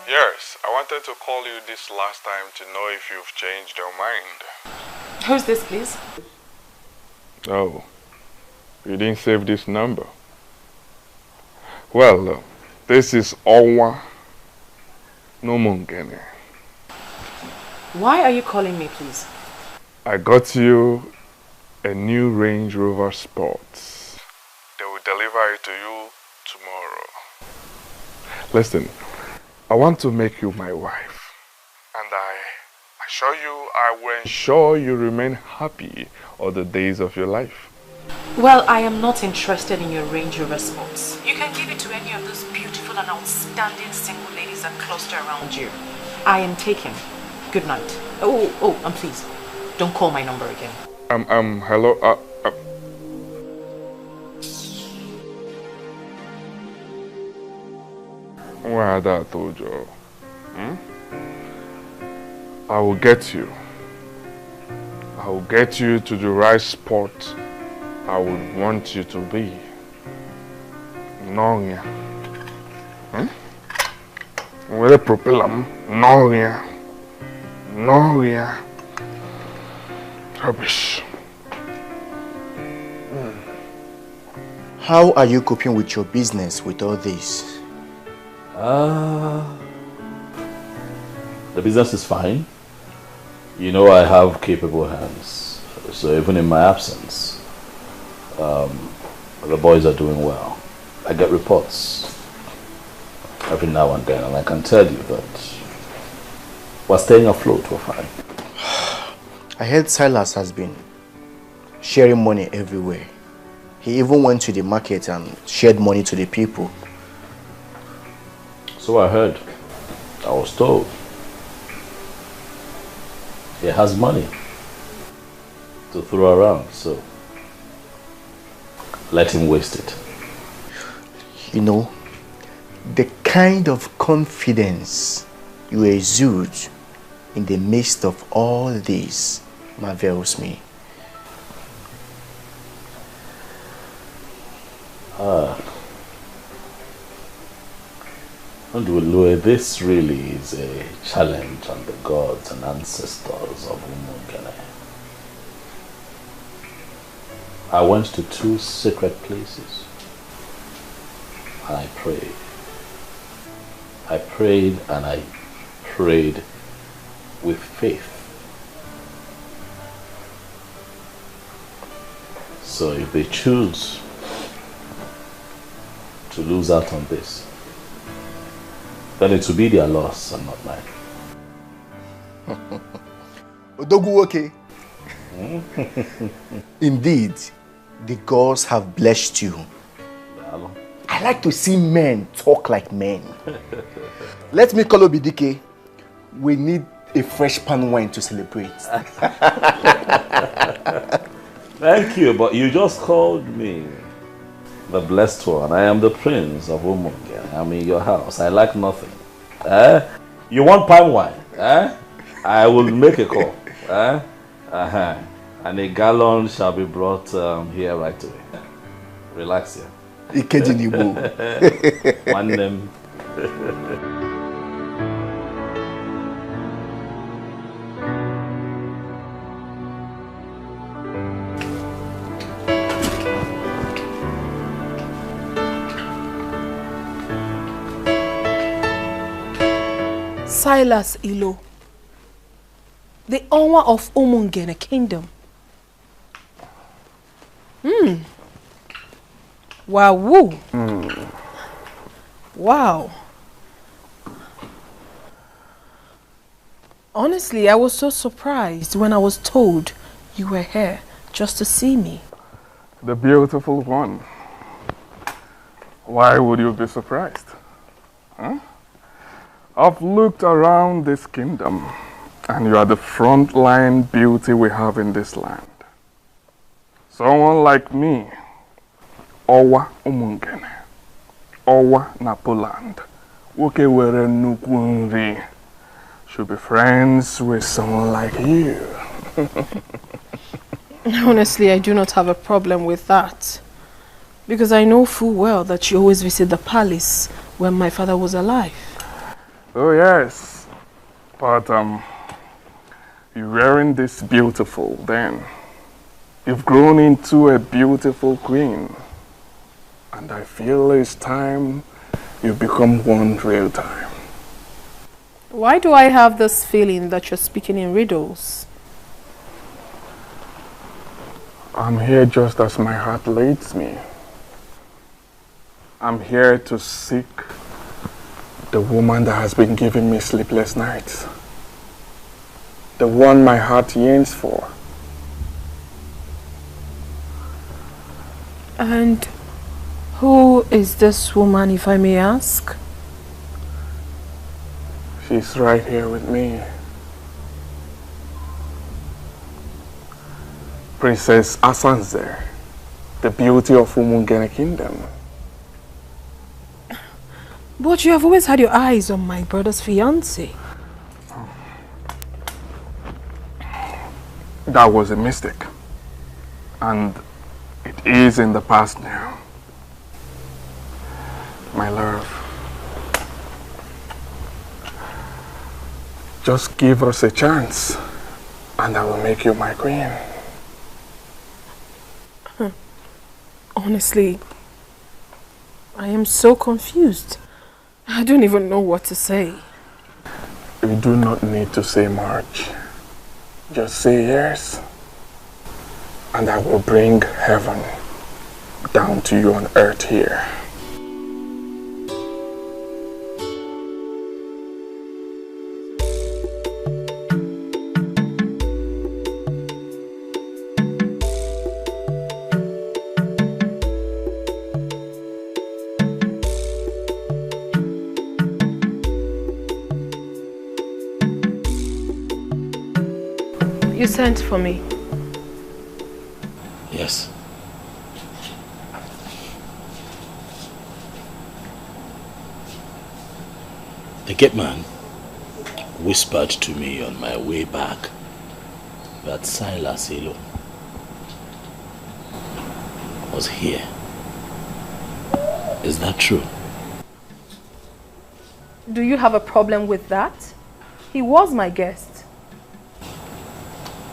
Yes, I wanted to call you this last time to know if you've changed your mind. Who's this, please? Oh, you didn't save this number. Well, this is Owa Nomongene. Why are you calling me, please? I got you a new Range Rover Sports. They will deliver it to you tomorrow. Listen, I want to make you my wife. And I assure you I will ensure you remain happy all the days of your life. Well, I am not interested in your Range Rover Sports. You can give it to any of those beautiful and outstanding single ladies that cluster around you. I am taken. Good night. Oh, and please, don't call my number again. Hello, What I told you? I will get you. I will get you to the right spot I would want you to be. No, yeah. Where the propeller? No, yeah. No, yeah. Rubbish. How are you coping with your business with all this? The business is fine. You know I have capable hands. So even in my absence, the boys are doing well. I get reports every now and then, and I can tell you that we're staying afloat, we're fine. I heard Silas has been sharing money everywhere. He even went to the market and shared money to the people. So I heard. I was told. He has money to throw around, so let him waste it. You know, the kind of confidence you exude in the midst of all this marvels me. This really is a challenge on the gods and ancestors of Umungene. I went to 2 sacred places and I prayed. I prayed and I prayed with faith. So if they choose to lose out on this, then it will be their loss and not mine. Odogu, okay. Indeed, the gods have blessed you. I like to see men talk like men. Let me call Obidike. We need a fresh pan wine to celebrate. Thank you, but you just called me the blessed one. I am the prince of Umungene. I'm in your house. I like nothing. You want palm wine? I will make a call. And a gallon shall be brought here right away. Relax here. One name. Silas Ilo, the owner of Umungene Kingdom. Wow. Wow. Honestly, I was so surprised when I was told you were here just to see me. The beautiful one. Why would you be surprised? Huh? I've looked around this kingdom, and you are the frontline beauty we have in this land. Someone like me, Owa Umungene, Owa Napoland, Woke were Nukunri, should be friends with someone like you. Honestly, I do not have a problem with that. Because I know full well that you always visit the palace when my father was alive. Oh yes, but you weren't this beautiful then. You've grown into a beautiful queen. And I feel it's time you become one real time. Why do I have this feeling that you're speaking in riddles? I'm here just as my heart leads me. I'm here to seek the woman that has been giving me sleepless nights. The one my heart yearns for. And who is this woman, if I may ask? She's right here with me. Princess Asanze, the beauty of Umungene Kingdom. But you have always had your eyes on my brother's fiancé. That was a mistake. And it is in the past now. My love, just give us a chance and I will make you my queen. Honestly, I am so confused. I don't even know what to say. You do not need to say much. Just say yes. And I will bring heaven down to you on earth here. You sent for me? Yes. The gate man whispered to me on my way back that Silas Elo was here. Is that true? Do you have a problem with that? He was my guest.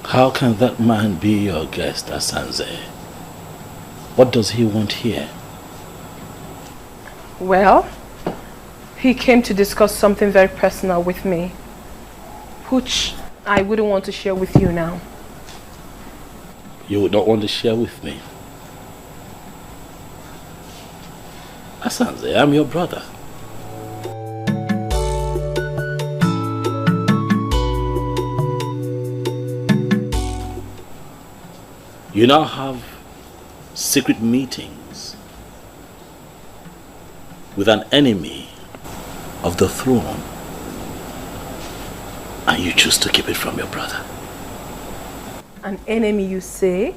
How can that man be your guest, Asanze? What does he want here? Well, he came to discuss something very personal with me, which I wouldn't want to share with you now. You would not want to share with me? Asanze, I'm your brother. You now have secret meetings with an enemy of the throne, and you choose to keep it from your brother. An enemy, you say?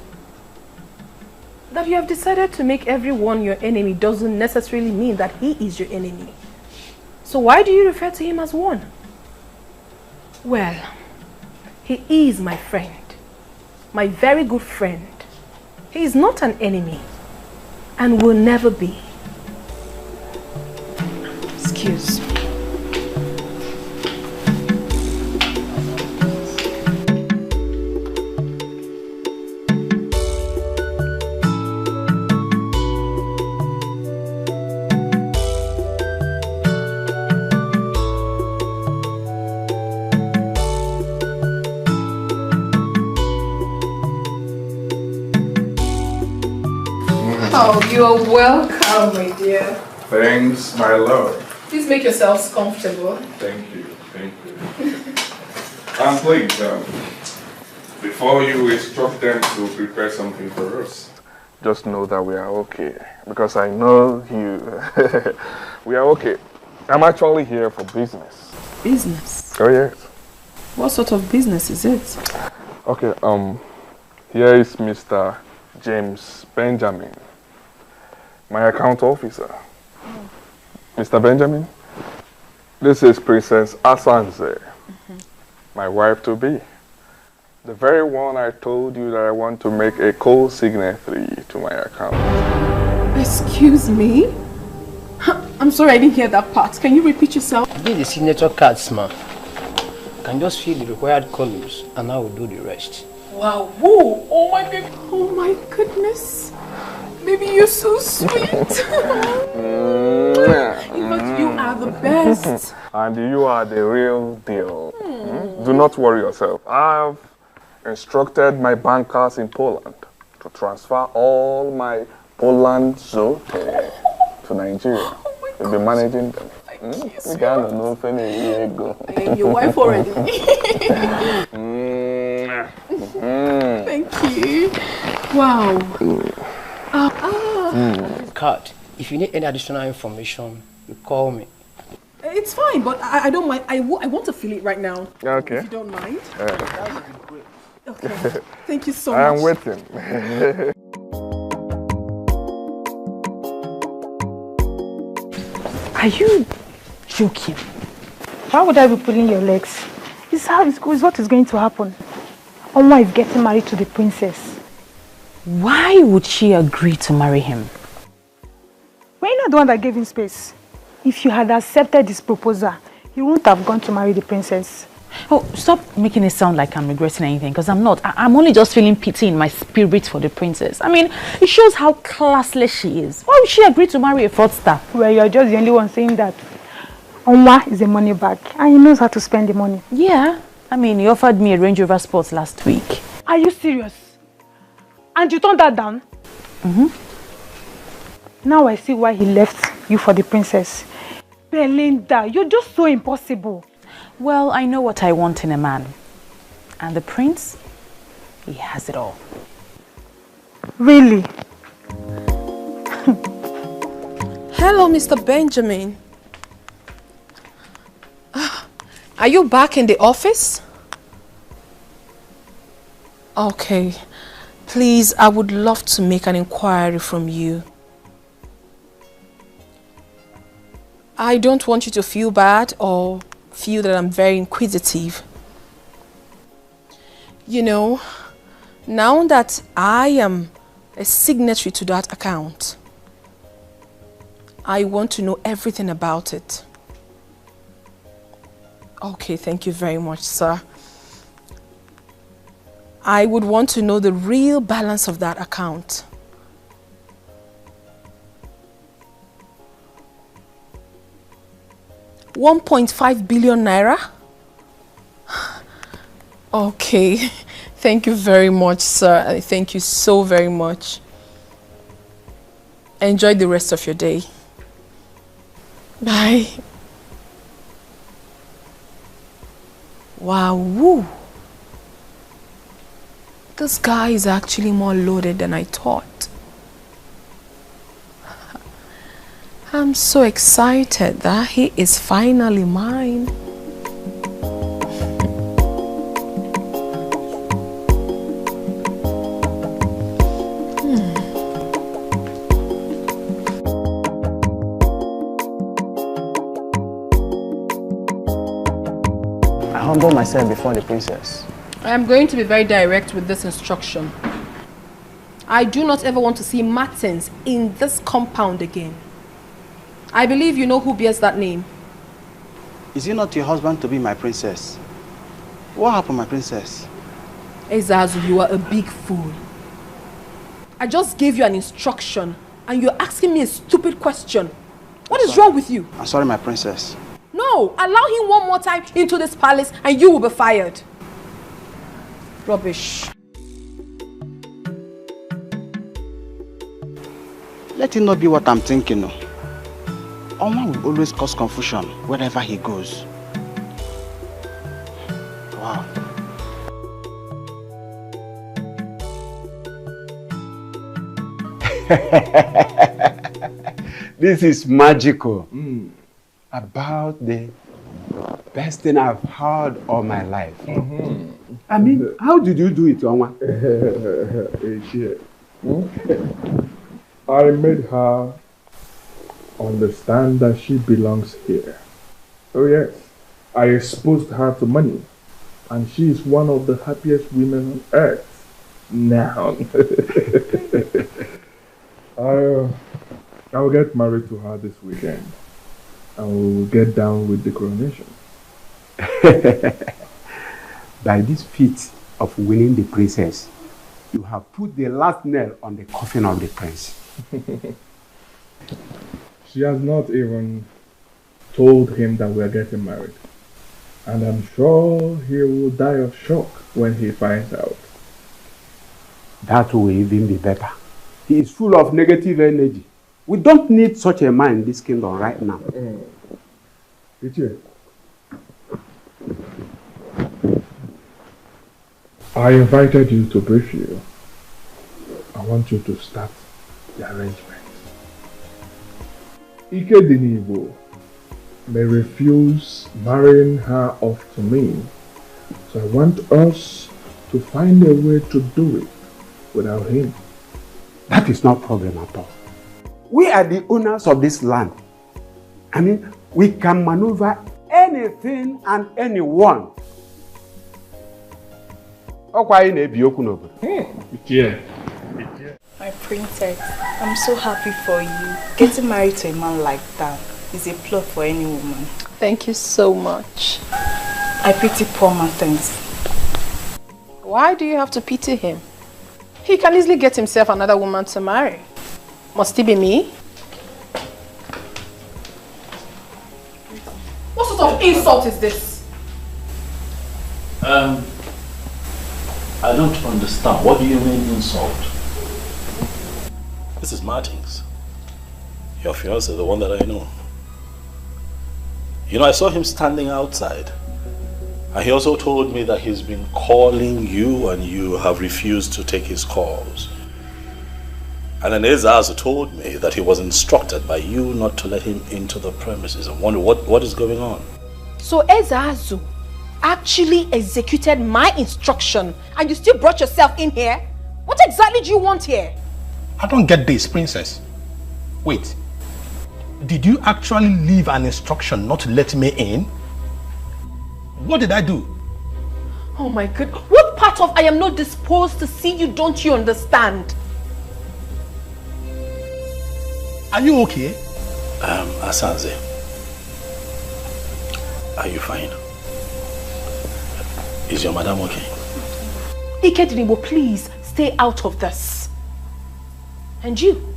That you have decided to make everyone your enemy doesn't necessarily mean that he is your enemy. So why do you refer to him as one? Well, he is my friend. My very good friend. He is not an enemy and will never be. Excuse me. Oh, you're welcome, my dear. Thanks, my lord. Please make yourselves comfortable. Thank you, thank you. And please, before you instruct them to prepare something for us, just know that we are okay. Because I know you. We are okay. I'm actually here for business. Business? Oh, yes. What sort of business is it? Okay, here is Mr. James Benjamin, my account officer. Mr. Benjamin, this is Princess Asanze, my wife-to-be. The very one I told you that I want to make a co-signatory to my account. Excuse me? I'm sorry I didn't hear that part. Can you repeat yourself? This is the signature cards, ma. Can just fill the required columns and I will do the rest. Wow, whoa, oh my baby, oh my goodness. Baby, you're so sweet. In fact, you are the best. And you are the real deal. Do not worry yourself. I have instructed my bankers in Poland to transfer all my Poland zote to Nigeria. We'll be managing them. You got no I am your wife already. Thank you. Wow. Kat, if you need any additional information, you call me. It's fine, but I don't mind. I want to feel it right now. Okay. If you don't mind. Okay. Thank you so much. I am waiting. Are you joking? Why would I be pulling your legs? This is what is going to happen. Oma is getting married to the princess. Why would she agree to marry him? Were you not the one that gave him space? If you had accepted this proposal, he wouldn't have gone to marry the princess. Oh, stop making it sound like I'm regretting anything, because I'm not. I'm only just feeling pity in my spirit for the princess. I mean, it shows how classless she is. Why would she agree to marry a fraudster? Well, you're just the only one saying that. Oma is a money bag and he knows how to spend the money. Yeah. I mean, he offered me a Range Rover Sport last week. Are you serious? And you turned that down? Now I see why he left you for the princess. Belinda, you're just so impossible. Well, I know what I want in a man. And the prince, he has it all. Really? Hello, Mr. Benjamin. Are you back in the office? Okay. Please, I would love to make an inquiry from you. I don't want you to feel bad or feel that I'm very inquisitive. You know, now that I am a signatory to that account, I want to know everything about it. Okay, thank you very much, sir. I would want to know the real balance of that account. $1.5 billion naira? Okay, thank you very much, sir. Thank you so very much. Enjoy the rest of your day. Bye. Wow, woo. This guy is actually more loaded than I thought. I'm so excited that he is finally mine. I humble myself before the princess. I am going to be very direct with this instruction. I do not ever want to see Martins in this compound again. I believe you know who bears that name. Is it not your husband to be my princess? What happened, my princess? Ezazu, you are a big fool. I just gave you an instruction and you're asking me a stupid question. What is wrong with you? I'm sorry, my princess. No, allow him one more time into this palace and you will be fired. Rubbish. Let it not be what I'm thinking. No. Oma will always cause confusion wherever he goes. Wow. This is magical. About the best thing I've heard all my life. I mean, how did you do it, Onwa? I made her understand that she belongs here. Oh yes, I exposed her to money, and she is one of the happiest women on earth now. I'll get married to her this weekend, and we'll get down with the coronation. By this feat of winning the princess, you have put the last nail on the coffin of the prince. She has not even told him that we are getting married. And I'm sure he will die of shock when he finds out. That will even be better. He is full of negative energy. We don't need such a man in this kingdom right now. I invited you to brief you. I want you to start the arrangement. Ike Dinibo may refuse marrying her off to me, so I want us to find a way to do it without him. That is no problem at all. We are the owners of this land. I mean, we can maneuver anything and anyone. My princess, I'm so happy for you. Getting married to a man like that is a plot for any woman. Thank you so much. I pity poor Martins. Why do you have to pity him? He can easily get himself another woman to marry. Must it be me? What sort of insult is this? I don't understand. What do you mean insult? This is Martins. Your fiancé, the one that I know. You know, I saw him standing outside. And he also told me that he's been calling you and you have refused to take his calls. And then Ezazu told me that he was instructed by you not to let him into the premises. I wonder what is going on. So Ezazu actually executed my instruction and you still brought yourself in here? What exactly do you want here? I don't get this, princess. Wait. Did you actually leave an instruction not to let me in? What did I do? Oh my God. What part of I am not disposed to see you don't you understand? Are you okay? Asanze, are you fine? Is your madam okay? Ikedinibo, please stay out of this. And you?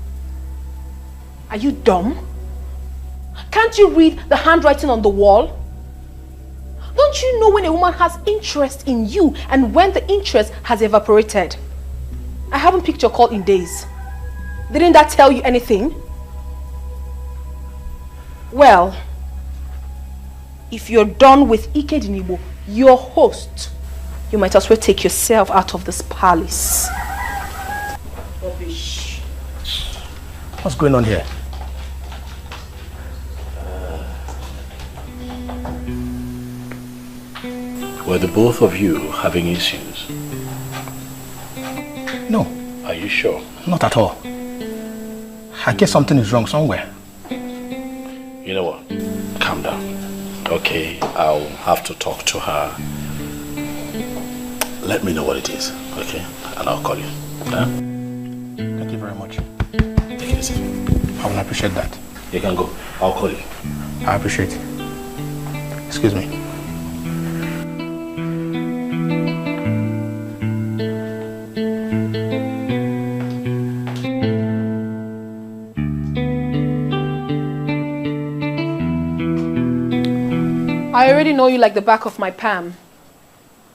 Are you dumb? Can't you read the handwriting on the wall? Don't you know when a woman has interest in you and when the interest has evaporated? I haven't picked your call in days. Didn't that tell you anything? Well, if you're done with Ikedinibo, your host, you might as well take yourself out of this palace. Rubbish. What's going on here? Were the both of you having issues? No. Are you sure? Not at all. I guess something is wrong somewhere. You know what? Calm down. Okay, I'll have to talk to her. Let me know what it is, okay? And I'll call you. Yeah? Thank you very much. Take it easy. I will appreciate that. You can go. I'll call you. I appreciate it. Excuse me. I already know you like the back of my palm.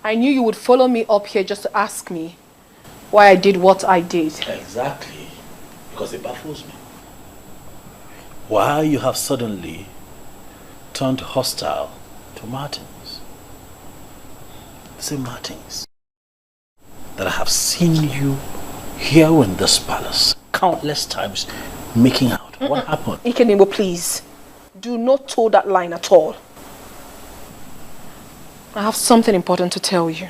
I knew you would follow me up here just to ask me why I did what I did. Exactly. Because it baffles me. Why you have suddenly turned hostile to Martins. The same Martins that I have seen you here in this palace countless times making out. What happened? Ikenebo, please. Do not toe that line at all. I have something important to tell you.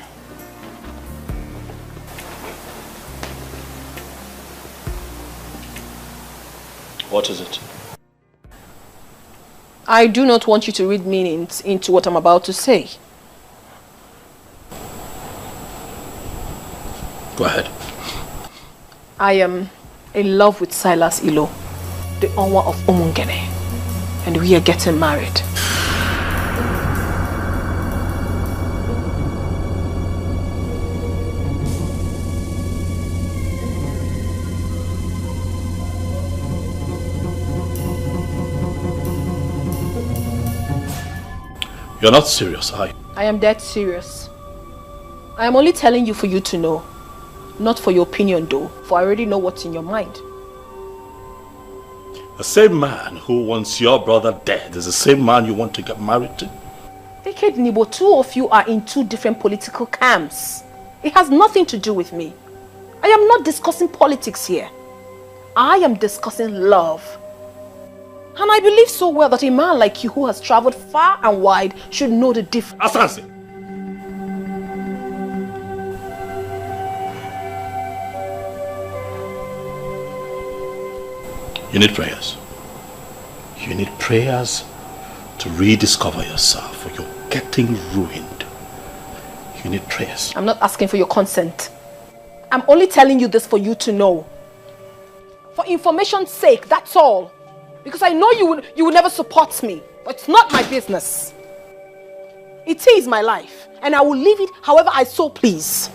What is it? I do not want you to read meanings into what I'm about to say. Go ahead. I am in love with Silas Ilo, the Onwa of Umungene, and we are getting married. You're not serious, are you? I am dead serious. I am only telling you for you to know. Not for your opinion though, for I already know what's in your mind. The same man who wants your brother dead is the same man you want to get married to? Decade Nibo, two of you are in two different political camps. It has nothing to do with me. I am not discussing politics here. I am discussing love. And I believe so well that a man like you who has traveled far and wide should know the difference. Asansi! You need prayers. You need prayers to rediscover yourself, or you're getting ruined. You need prayers. I'm not asking for your consent. I'm only telling you this for you to know. For information's sake, that's all. Because I know you would never support me. But it's not my business. It is my life. And I will live it however I so please.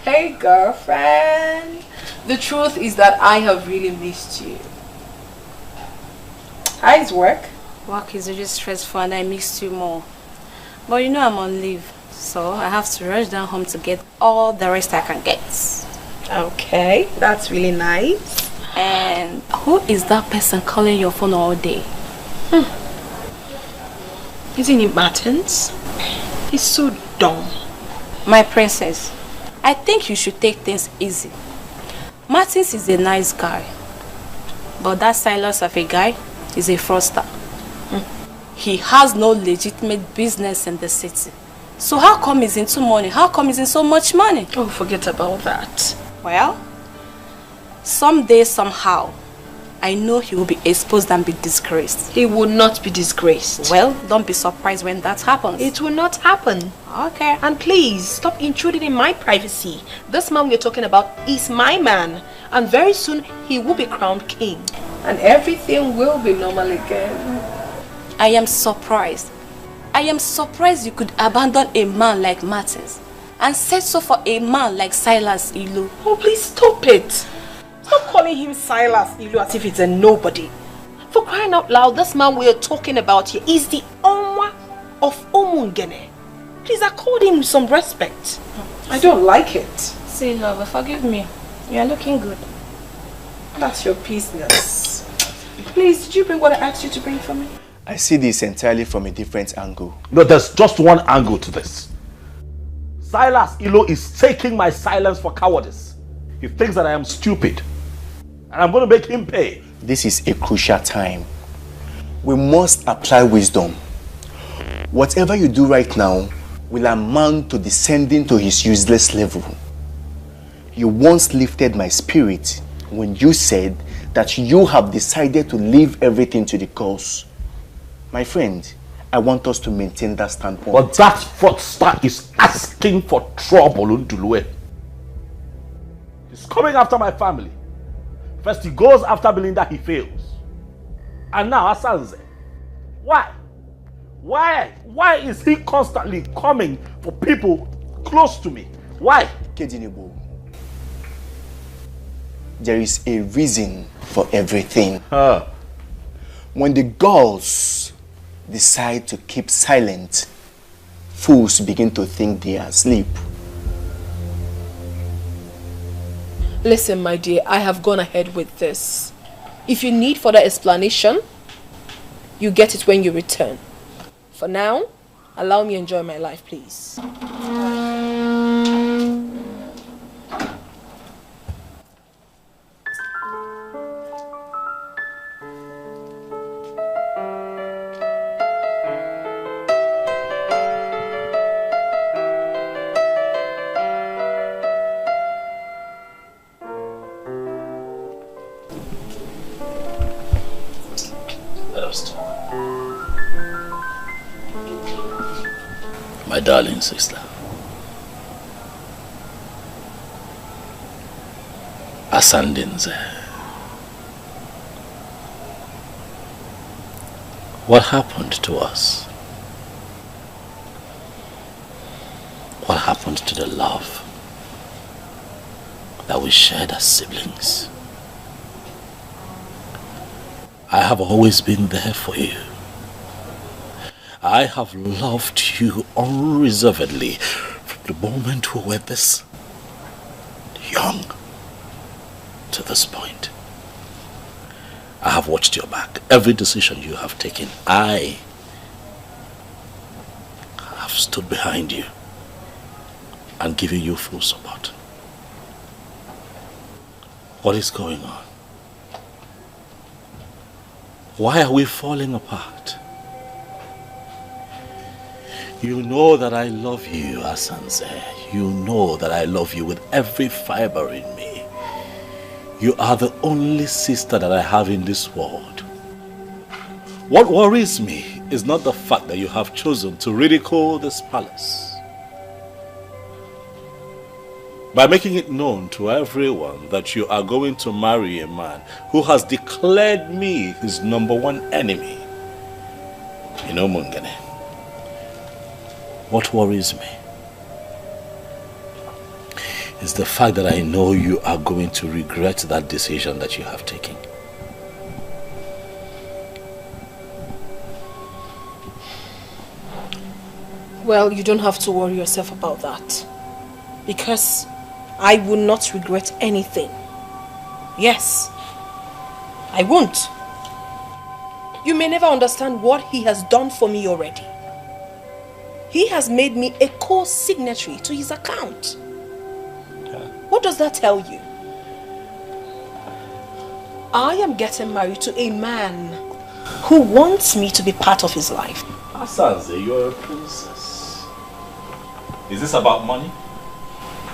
Hey girlfriend. The truth is that I have really missed you. How's work? Work is really stressful and I missed you more. But you know I'm on leave. So I have to rush down home to get all the rest I can get. Okay, that's really nice. And who is that person calling your phone all day? Isn't it Martins? He's so dumb. My princess, I think you should take things easy. Martins is a nice guy. But that Silas of a guy is a fraudster. He has no legitimate business in the city. So how come he's into money? How come he's in so much money? Oh, forget about that. Well, someday, somehow, I know he will be exposed and be disgraced. He will not be disgraced. Well, don't be surprised when that happens. It will not happen. Okay. And please, stop intruding in my privacy. This man we're talking about is my man. And very soon, he will be crowned king. And everything will be normal again. I am surprised. I am surprised you could abandon a man like Martins and settle for a man like Silas Ilu. Oh, please stop it. Stop calling him Silas Ilu as if it's a nobody. For crying out loud, this man we're talking about here is the Onwa of Umungene. Please accord him some respect. I don't like it. See, lover, forgive me. You are looking good. That's your business. Please, did you bring what I asked you to bring for me? I see this entirely from a different angle. No, there's just one angle to this. Silas Ilo is taking my silence for cowardice. He thinks that I am stupid. And I'm going to make him pay. This is a crucial time. We must apply wisdom. Whatever you do right now will amount to descending to his useless level. You once lifted my spirit when you said that you have decided to leave everything to the cause. My friend, I want us to maintain that standpoint. But that fraudster is asking for trouble, Undulue. He's coming after my family. First he goes after Belinda, he fails. And now Asanze. Why? Why is he constantly coming for people close to me? Why? Kedinibo, there is a reason for everything. When the girls decide to keep silent, fools begin to think they are asleep. Listen, my dear, I have gone ahead with this. If you need further explanation, you get it when you return. For now, allow me to enjoy my life, please. My darling sister. Asandinze. What happened to us? What happened to the love that we shared as siblings? I have always been there for you. I have loved you unreservedly from the moment we were this young to this point. I have watched your back. Every decision you have taken, I have stood behind you and given you full support. What is going on? Why are we falling apart? You know that I love you, Asanze. You know that I love you with every fiber in me. You are the only sister that I have in this world. What worries me is not the fact that you have chosen to ridicule this palace. By making it known to everyone that you are going to marry a man who has declared me his #1 enemy. You know, Mungene. What worries me is the fact that I know you are going to regret that decision that you have taken. Well, you don't have to worry yourself about that. Because I will not regret anything. Yes, I won't. You may never understand what he has done for me already. He has made me a co-signatory to his account. What does that tell you? I am getting married to a man who wants me to be part of his life. Asanze, you're a princess. Is this about money?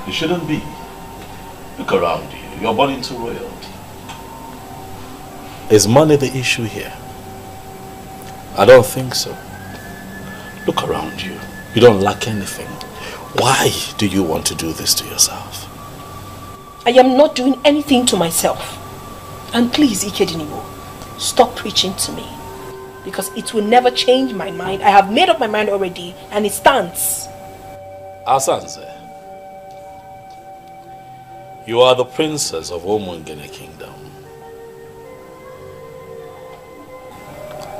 It shouldn't be. Look around you. You're born into royalty. Is money the issue here? I don't think so. Look around you. You don't lack anything. Why do you want to do this to yourself? I am not doing anything to myself. And please, Ikedinimo, stop preaching to me. Because it will never change my mind. I have made up my mind already and it stands. Asanze, you are the princess of Omungene Kingdom.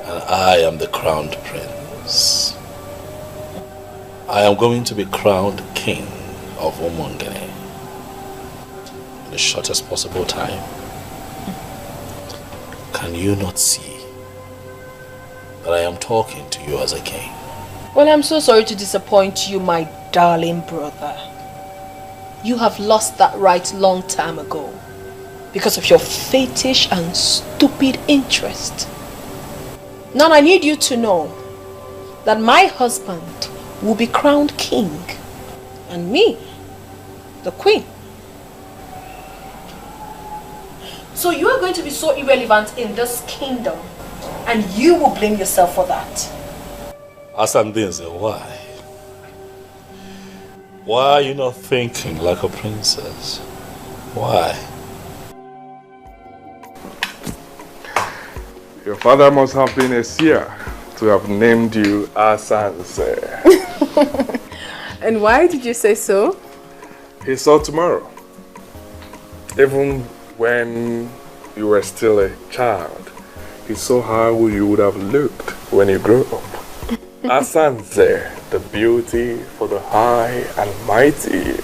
And I am the crowned prince. I am going to be crowned king of Omungene in the shortest possible time. Can you not see that I am talking to you as a king? Well, I'm so sorry to disappoint you, my darling brother. You have lost that right long time ago because of your fetish and stupid interest. Now I need you to know that my husband will be crowned king and me, the queen. So you are going to be so irrelevant in this kingdom and you will blame yourself for that. Asandinze, why? Why are you not thinking like a princess? Why? Your father must have been a seer to have named you Asanze. And why did you say so? He saw tomorrow. Even when you were still a child, he saw how you would have looked when you grew up. Asanze, the beauty for the high and mighty.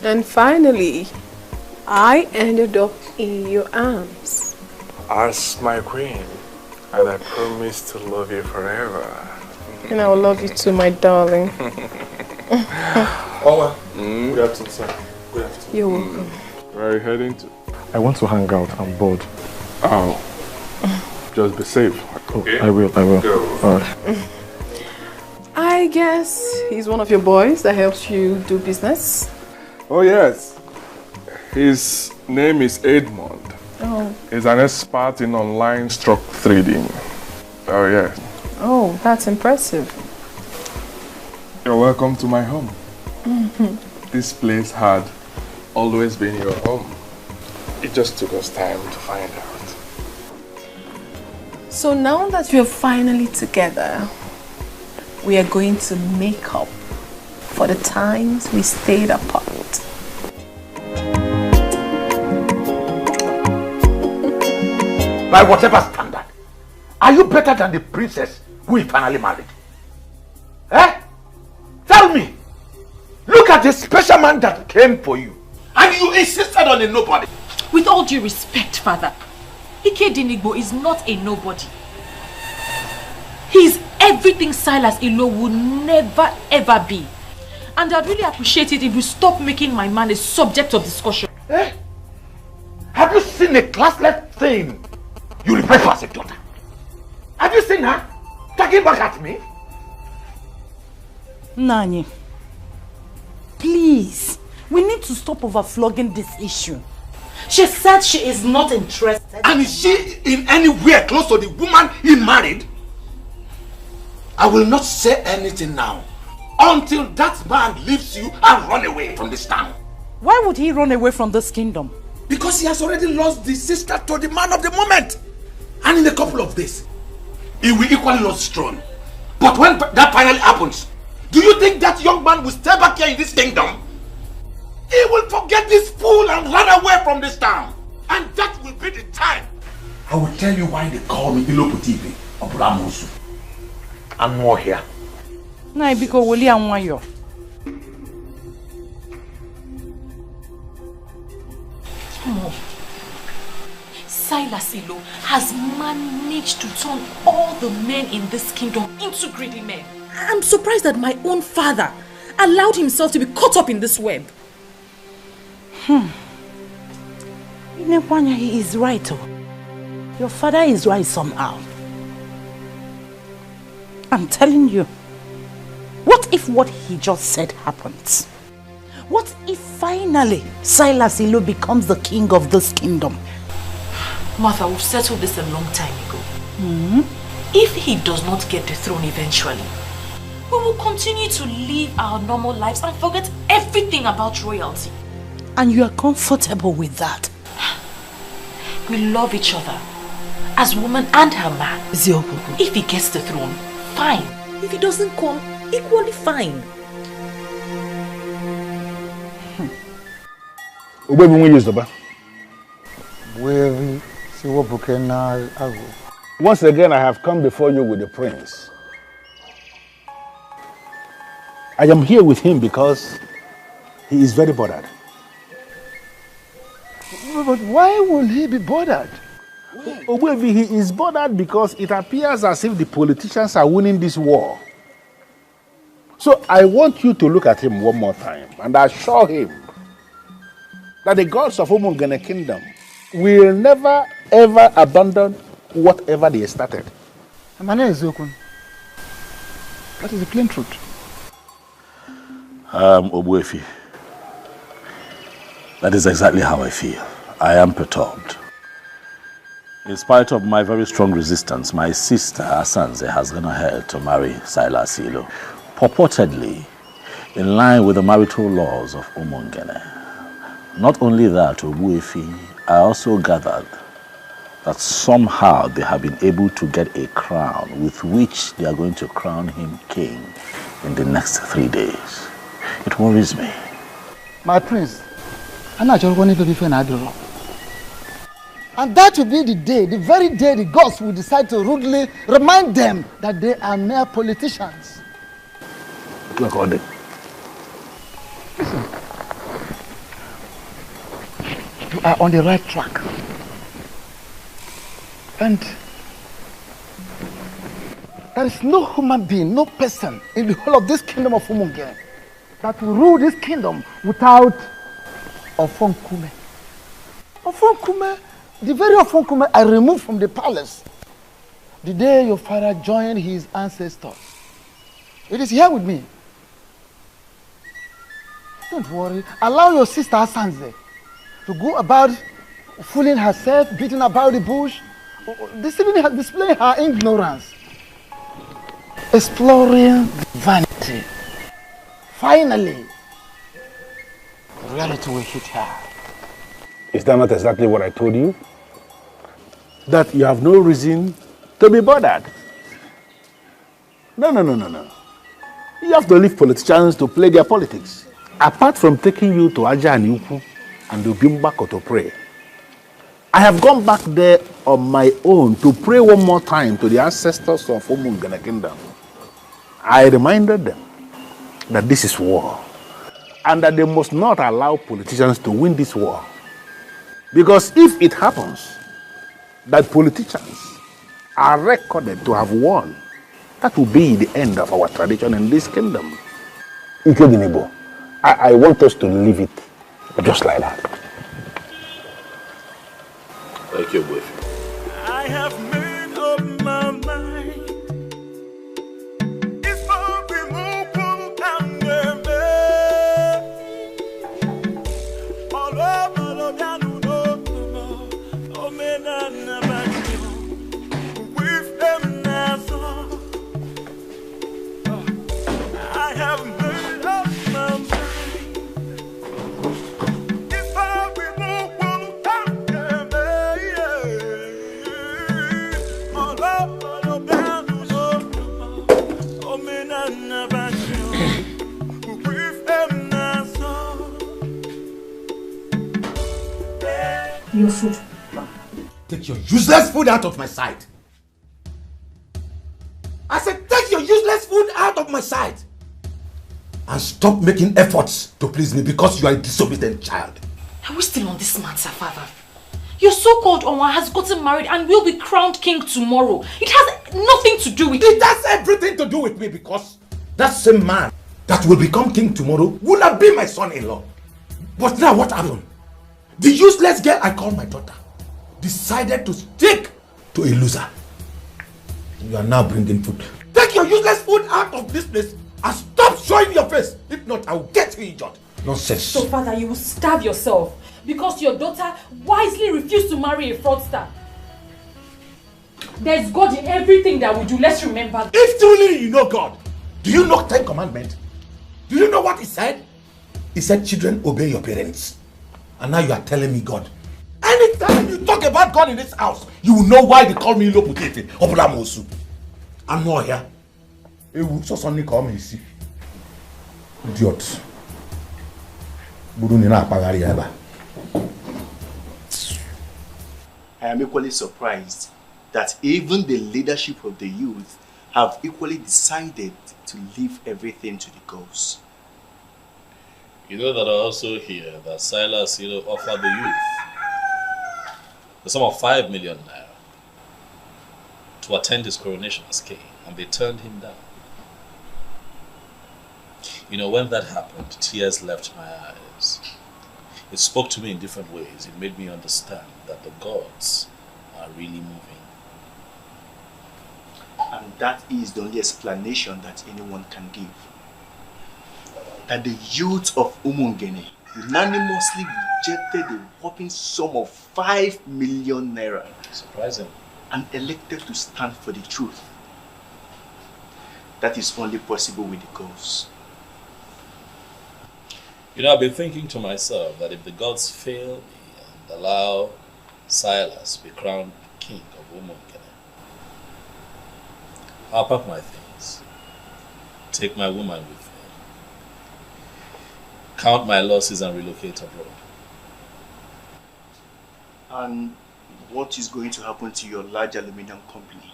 And finally, I ended up in your arms. As my queen, and I promise to love you forever. And I will love you too, my darling. Ola, good afternoon, sir. Good afternoon. You're welcome. Where are you heading to? I want to hang out. I'm bored. Oh. Just be safe. Okay. I will. Go. All right. I guess he's one of your boys that helps you do business. Oh yes. His name is Edmond. Oh. He's an expert in online stock trading. Oh yes. Oh, that's impressive. You're welcome to my home. This place had always been your home. It just took us time to find out. So now that we're finally together, we are going to make up for the times we stayed apart. By whatever standard, are you better than the princess who he finally married? Eh? Tell me. Look at the special man that came for you. And you insisted on a nobody. With all due respect, father, Ikedinigbo is not a nobody. He's everything Silas Ilo would never ever be. And I'd really appreciate it if you stop making my man a subject of discussion. Eh? Have you seen a classless thing you refer to as a daughter? Have you seen her talking back at me? Nani, please, we need to stop overflogging this issue. She said she is not interested. And is she in anywhere close to the woman he married? I will not say anything now until that man leaves you and run away from this town. Why would he run away from this kingdom? Because he has already lost the sister to the man of the moment. And in a couple of days, he will equally lose his throne. But when that finally happens, do you think that young man will stay back here in this kingdom? He will forget this fool and run away from this town. And that will be the time. I will tell you why they call me Ilopu TV or Bramusu. I'm more here. Nah, because Willie and Wayo. Mom, Silas Ilo has managed to turn all the men in this kingdom into greedy men. I'm surprised that my own father allowed himself to be caught up in this web. Inepanya, he is right. Your father is right somehow. I'm telling you. What if what he just said happens? What if finally Silas Ilo becomes the king of this kingdom? Martha, we've settled this a long time ago. If he does not get the throne eventually, we will continue to live our normal lives and forget everything about royalty. And you are comfortable with that? We love each other as woman and her man. If he gets the throne, fine. If he doesn't come, equally fine. Once again, I have come before you with the prince. I am here with him because he is very bothered. But why will he be bothered? Obuevi, he is bothered because it appears as if the politicians are winning this war. So I want you to look at him one more time and assure him that the gods of Umungene Kingdom will never ever abandon whatever they started. That is the plain truth. Obuefi, that is exactly how I feel. I am perturbed. In spite of my very strong resistance, my sister Asanze has gone ahead to marry Silas Ilo, purportedly in line with the marital laws of Umungene. Not only that, Obuefi, I also gathered that somehow they have been able to get a crown with which they are going to crown him king in the next 3 days. It worries me. My prince, I'm not going to be fair. And that will be the day, the very day the gods will decide to rudely remind them that they are mere politicians. Listen, you are on the right track. And there is no human being, no person in the whole of this kingdom of Umungene that will rule this kingdom without Ofonkume. Ofonkume, the very Ofonkume I removed from the palace the day your father joined his ancestors. It is here with me. Don't worry. Allow your sister Asanze to go about fooling herself, beating about the bush, displaying her ignorance, exploring vanity. Finally, reality will hit her. is that not exactly what I told you? That you have no reason to be bothered. No. You have to leave politicians to play their politics. Apart from taking you to Aja and Yuku and to Bimbako to pray, I have gone back there on my own to pray one more time to the ancestors of Umungene Kingdom. I reminded them that this is war and that they must not allow politicians to win this war. Because if it happens that politicians are recorded to have won, that will be the end of our tradition in this kingdom. Ikeginibo, I want us to leave it just like that. Thank you, boyfriend. I have made up my mind. It's for removal and all over with them now. I have made up my mind. It's for removal and all over with them now. Your food. Take your useless food out of my sight. I said, take your useless food out of my sight. And stop making efforts to please me because you are a disobedient child. Are we still on this matter, Father? Your so-called Onwa has gotten married and will be crowned king tomorrow. It has nothing to do with it. It has everything to do with me because that same man that will become king tomorrow will not be my son-in-law. But now what happened? The useless girl I call my daughter decided to stick to a loser. You are now bringing food. Take your useless Move out of this place and stop showing your face. If not, I will get you injured. Nonsense. So, Father, you will starve yourself because your daughter wisely refused to marry a fraudster. There's God in everything that we do. Let's remember. If truly you know God, do you know 10 commandments? Do you know what he said? He said, children, obey your parents. And now you are telling me God. Anytime you talk about God in this house, you will know why they call me Loputete. Opulamosu. I'm not here. It will so suddenly call me, see. Idiot. I am equally surprised that even the leadership of the youth have equally decided to leave everything to the ghosts. You know that I also hear that Silas, offered the youth the sum of 5 million naira to attend his coronation as king, and they turned him down. When that happened, tears left my eyes. It spoke to me in different ways. It made me understand that the gods are really moving. And that is the only explanation that anyone can give. That the youth of Umungene unanimously rejected the whopping sum of 5 million naira. Surprising. And elected to stand for the truth. That is only possible with the ghosts. I've been thinking to myself that if the gods fail me and allow Silas be crowned king of Umungene, I'll pack my things, take my woman with me, count my losses and relocate abroad. And what is going to happen to your large aluminium company?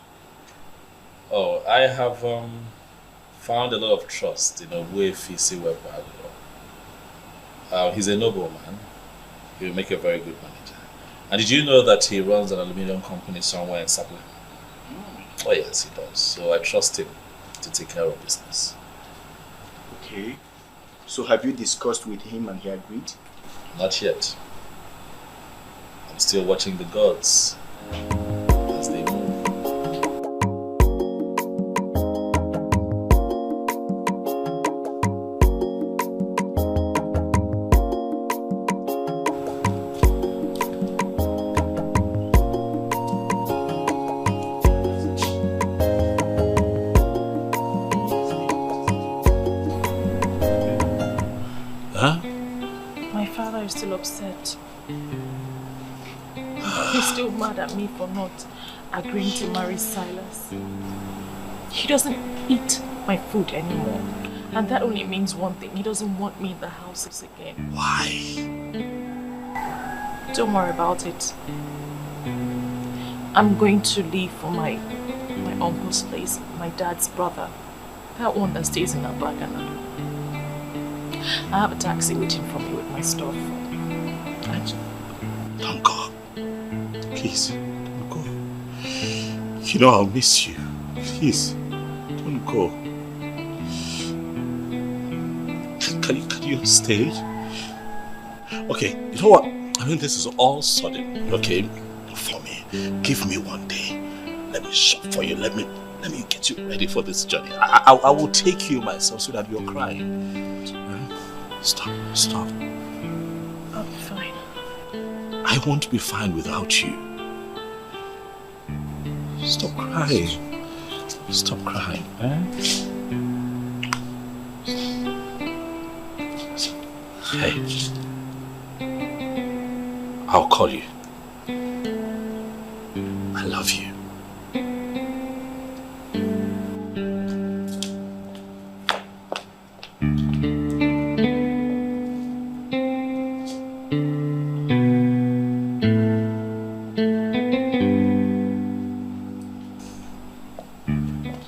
Oh, I have found a lot of trust in Obuefi Webalo. He's a nobleman. He will make a very good manager. And did you know that he runs an aluminium company somewhere in Sapla? Oh yes, he does. So I trust him to take care of business. Okay. So have you discussed with him and he agreed? Not yet. I'm still watching the gods as they move. Upset. He's still mad at me for not agreeing to marry Silas. He doesn't eat my food anymore. And that only means one thing. He doesn't want me in the houses again. Why? Don't worry about it. I'm going to leave for my uncle's place, my dad's brother. That one that stays in Abagana. I have a taxi waiting for me with my stuff. Don't go. Please, don't go. I'll miss you. Please, don't go. Can you stay? Okay, you know what? This is all sudden, okay? For me. Give me one day. Let me shop for you. Let me get you ready for this journey. I will take you myself so that you're crying. Stop. I'll be fine. I won't be fine without you. Stop crying. Stop crying. Hey. I'll call you. I love you.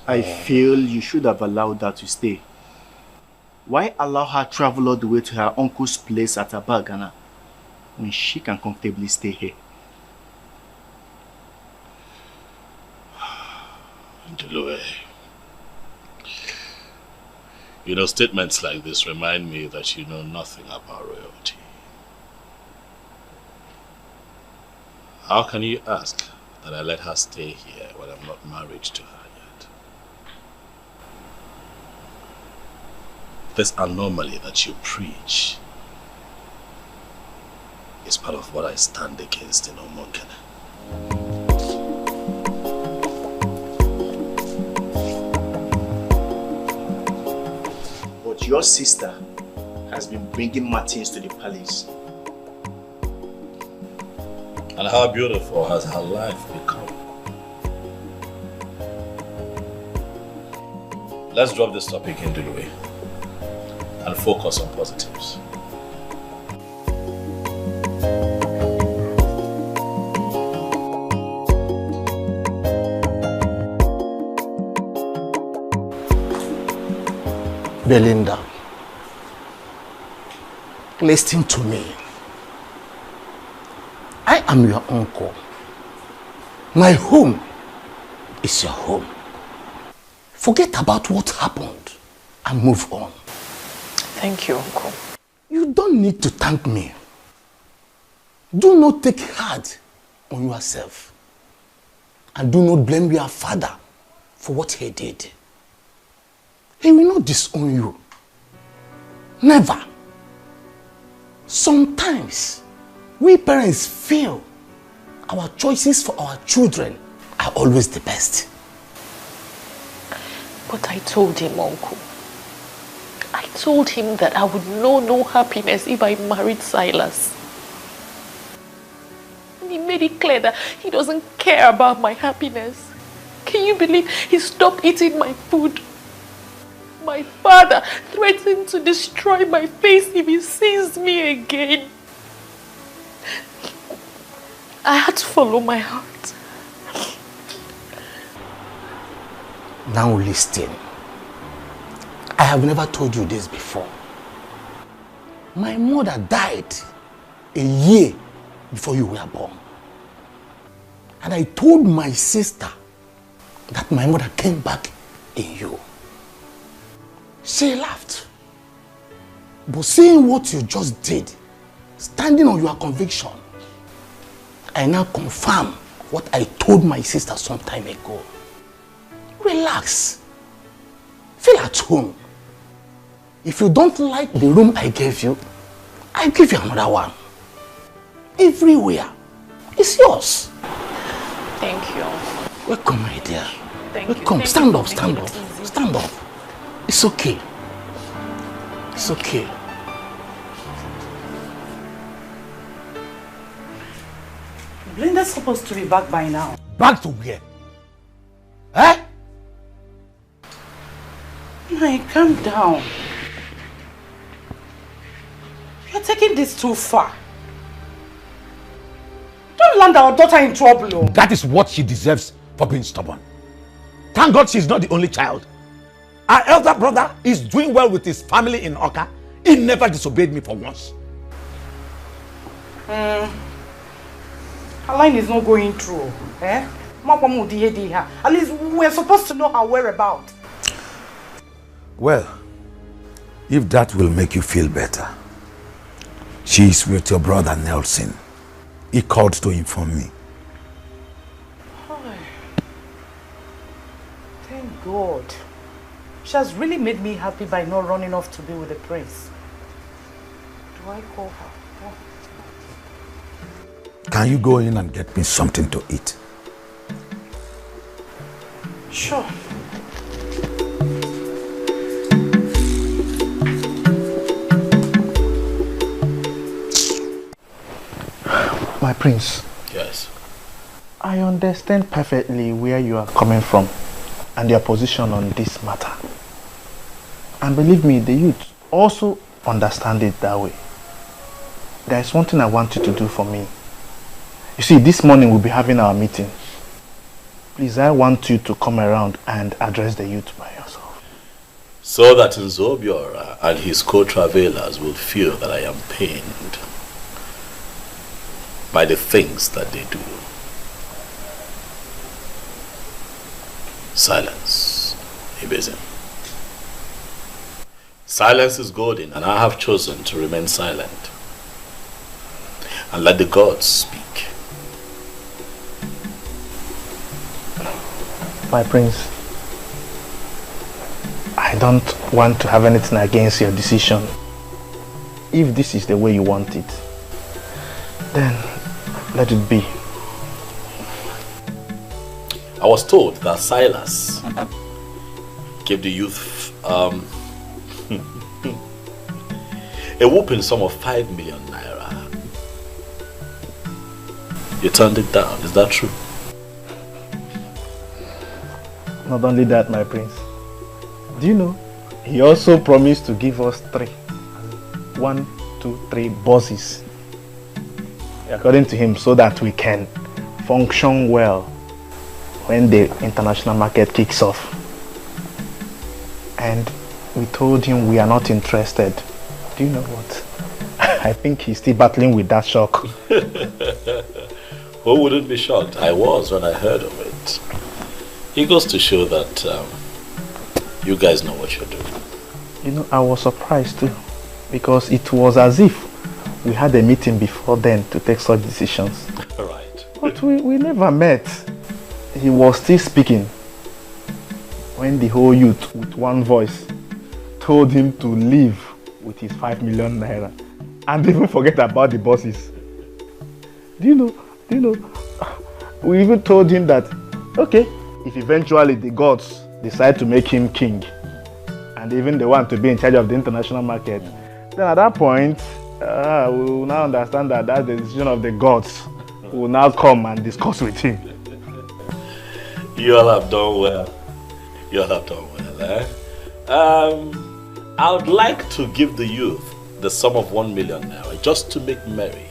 I feel you should have allowed her to stay. Why allow her travel all the way to her uncle's place at Abagana when she can comfortably stay here? Ndelue. Statements like this remind me that you know nothing about royalty. How can you ask that I let her stay here when I'm not married to her yet? This anomaly that you preach is part of what I stand against in Umunkene. But your sister has been bringing Martins to the palace. And how beautiful has her life become? Let's drop this topic into the way and focus on positives. Belinda, listen to me. I am your uncle. My home is your home. Forget about what happened and move on. Thank you, Uncle. You don't need to thank me. Do not take hard on yourself. And do not blame your father for what he did. He will not disown you. Never. Sometimes, we parents feel our choices for our children are always the best. But I told him, Uncle. I told him that I would know no happiness if I married Silas. And he made it clear that he doesn't care about my happiness. Can you believe he stopped eating my food? My father threatened to destroy my face if he sees me again. I had to follow my heart. Now listen. I have never told you this before. My mother died a year before you were born. And I told my sister that my mother came back in you. She laughed. But seeing what you just did, standing on your conviction, I now confirm what I told my sister some time ago. Relax. Feel at home. If you don't like the room I gave you, I'll give you another one. Everywhere. It's yours. Thank you. Welcome, my dear. Thank Welcome. you. Stand up, stand up. Stand up. It's okay. It's okay. Blinda's supposed to be back by now. Back to where? Eh? Hey, calm down. You're taking this too far. Don't land our daughter in trouble. Oh. That is what she deserves for being stubborn. Thank God she's not the only child. Our elder brother is doing well with his family in Oka. He never disobeyed me for once. Her line is not going through. Eh? At least we're supposed to know her whereabouts. Well, if that will make you feel better, she is with your brother Nelson. He called to inform me. Thank God. She has really made me happy by not running off to be with the prince. Do I call her? Oh. Can you go in and get me something to eat? Sure. My prince. Yes. I understand perfectly where you are coming from and your position on this matter. And believe me, the youth also understand it that way. There is one thing I want you to do for me. You see, this morning we'll be having our meeting. Please, I want you to come around and address the youth by yourself. So that Nzobiora and his co-travelers will feel that I am pained by the things that they do. Silence, Ibezim. Silence is golden, and I have chosen to remain silent and let the gods speak. My prince, I don't want to have anything against your decision. If this is the way you want it, then let it be. I was told that Silas gave the youth a whooping sum of 5 million naira. You turned it down, is that true? Not only that, my prince. Do you know, he also promised to give us 3. 1, 2, 3 bosses. According to him, so that we can function well when the international market kicks off. And we told him we are not interested. Do you know what? I think he's still battling with that shock. Who wouldn't be shocked? I was when I heard of it. It goes to show that you guys know what you're doing. You know, I was surprised too, because it was as if we had a meeting before then to take such decisions. Right. But we never met. He was still speaking when the whole youth, with one voice, told him to leave with his 5 million naira and even forget about the bosses. Do you know, we even told him that, okay, if eventually the gods decide to make him king and even they want to be in charge of the international market, then at that point, we will now understand that that's the decision of the gods. We will now come and discuss with him. You all have done well. You all have done well, eh? I would like to give the youth the sum of 1 million naira just to make merry.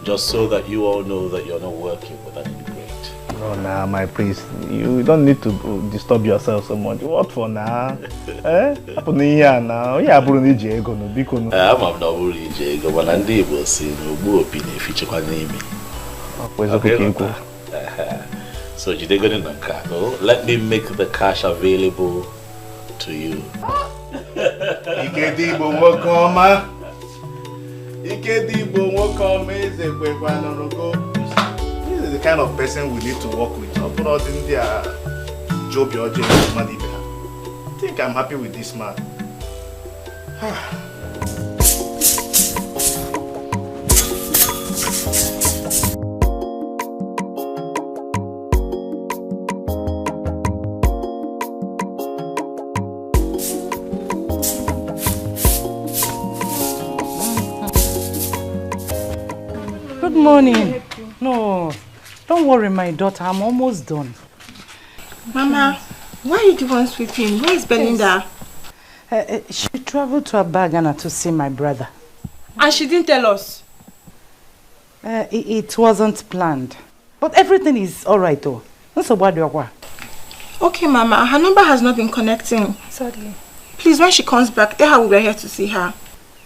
Just so that you all know that you're not working with an ingrate. No, nah, my priest. You don't need to disturb yourself so much. What for now? Eh? Happen here now. Yeah, bro, need ego no biko no. I'm not worried, ego. But I'm able to see no more opinion if you check on me. Okay. So you take it in the car. Let me make the cash available to you. This is the kind of person we need to work with. I think I'm happy with this man. Good morning. No, don't worry, my daughter. I'm almost done. Mama, why are you the one sweeping? Where is Belinda? She traveled to Abagana to see my brother. And she didn't tell us? It wasn't planned. But everything is alright though. Okay, Mama. Her number has not been connecting. Sadly. Please, when she comes back, tell her we were here to see her.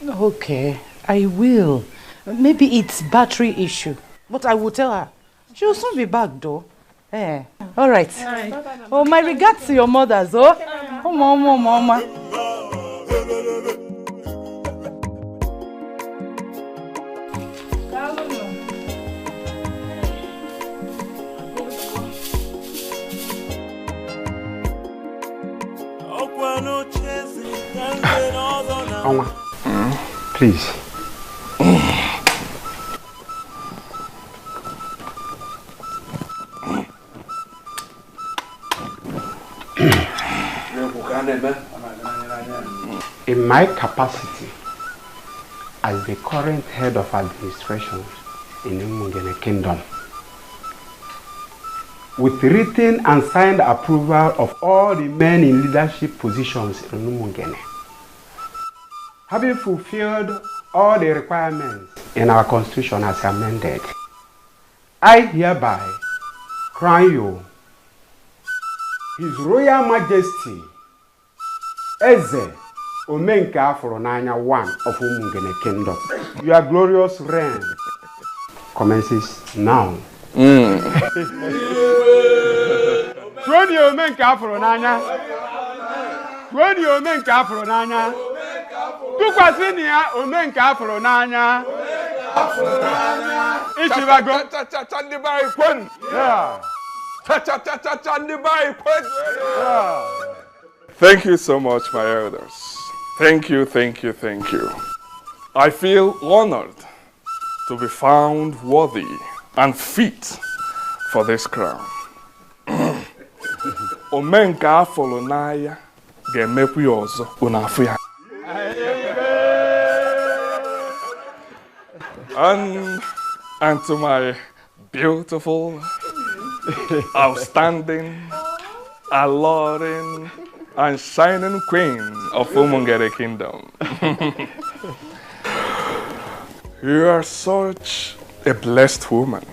Okay, I will. Maybe it's battery issue. But I will tell her. She will soon be back though. Eh. Alright. Oh, my regards to your mothers, oh. Oh, mama. Oma, please. In my capacity as the current head of administration in Umungene Kingdom, with written and signed approval of all the men in leadership positions in Umungene, having fulfilled all the requirements in our constitution as amended, I hereby crown you His Royal Majesty Eze Omenka Aforonanya I of Umungene Kingdom. Your glorious reign commences now. Kwani Omenka Aforonanya. Kwani Omenka Aforonanya. Tukwasini ya Omenka Aforonanya. Ichibago. Chandibai Kwen. Yeah. Chandibai Kwen. Yeah. Thank you so much, my elders. Thank you, thank you, thank you. I feel honored to be found worthy and fit for this crown. Omenka Folonaya ga-emekwu ya ọzọ unafu ya. And to my beautiful, outstanding, alluring, and shining queen of Umungere Kingdom. You are such a blessed woman.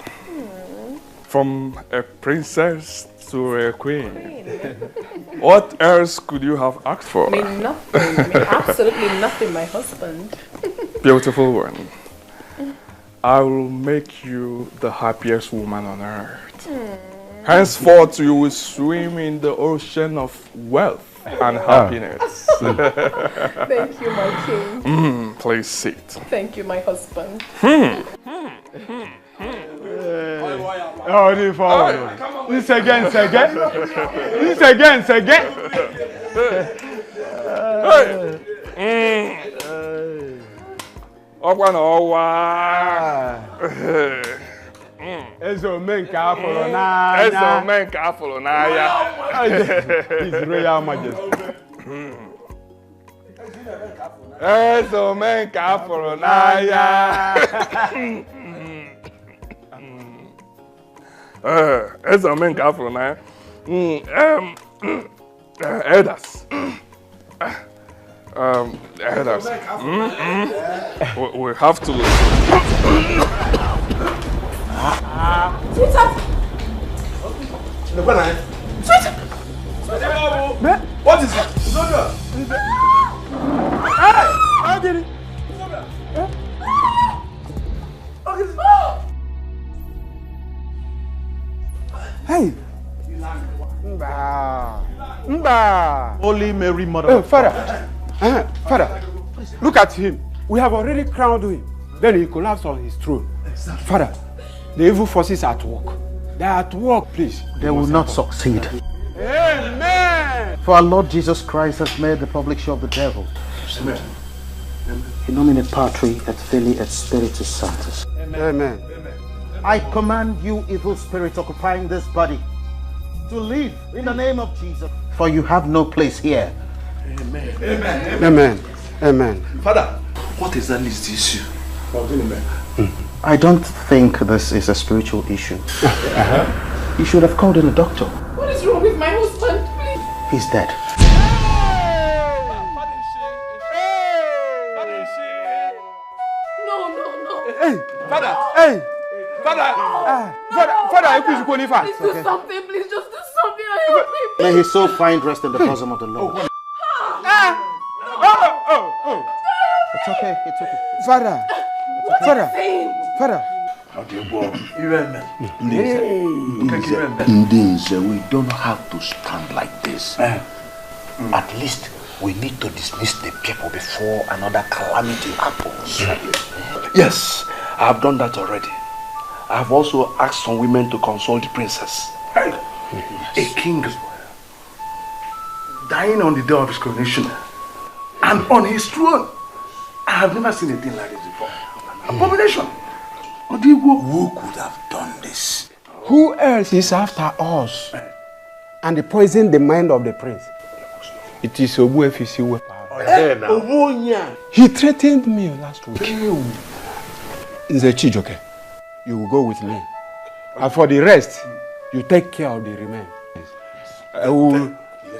From a princess to a queen. What else could you have asked for? I mean, nothing. I mean, absolutely nothing, my husband. Beautiful one. I will make you the happiest woman on earth. Henceforth, you will swim in the ocean of wealth and happiness. Thank you, my king. Please sit. Thank you, my husband. Oh, the forward. This again. This again. Ezo menka afolo n'anya. His Royal Majesty. Ezo menka afolo n'anya. Ezo menka afolo n'anya. Elders. Elders. We have to. Sweetheart! What is that? Hey! How did it? Hey! Mba! Holy Mary, Mother. Father, Father, look at him. We have already crowned him. Then he collapsed on his throne. Father, the evil forces are at work. They are at work, please. They will not succeed. Amen. For our Lord Jesus Christ has made the public show of the devil. Amen. In nomine Patri et Filii et Spiritus Sanctus. Amen. I command you, evil spirit occupying this body, to leave in the name of Jesus. For you have no place here. Amen. Amen. Amen. Father, what exactly is the issue? I don't think this is a spiritual issue. You should have called in a doctor. What is wrong with my husband, please? He's dead. No. Hey, Father. Hey, Father. Father, please do something. Please just do something. I help him. May his soul find rest in the bosom of the Lord. It's okay. Father. How do you go? We don't have to stand like this. At least we need to dismiss the people before another calamity happens. Yes, I have done that already. I have also asked some women to console the princess. A king dying on the day of his coronation and on his throne. I have never seen a thing like this before. Abomination. Who could have done this? Who else is after us? And they poisoned the mind of the prince. It is Obuefisi Wepa. He threatened me last week. Nze Chijoke, you will go with me. And for the rest, you take care of the remains.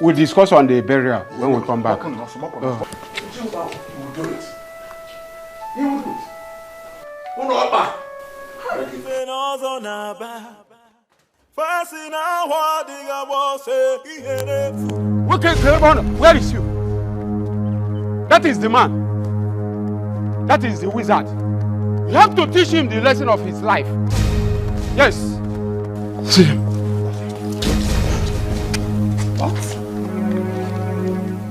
We'll discuss on the burial when we come back. He will do it. Where is you? That is the man. That is the wizard. You have to teach him the lesson of his life. Yes. See him. What?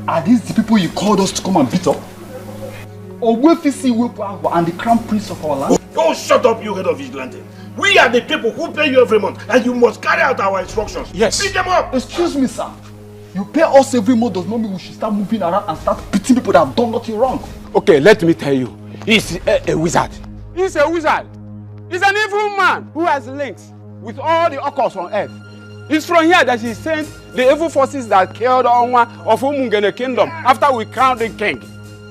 Are these the people you called us to come and beat up? Obuefisi Wepa and the crown prince of our land? Don't shut up, you head of vigilante. We are the people who pay you every month, and you must carry out our instructions. Yes. Beat them up. Excuse me, sir. You pay us every month does not mean we should start moving around and start beating people that have done nothing wrong. Okay, let me tell you. He's a wizard. He's a wizard. He's an evil man who has links with all the occults on earth. It's from here that he sent the evil forces that killed Onwa of Umungene kingdom after we crowned the king.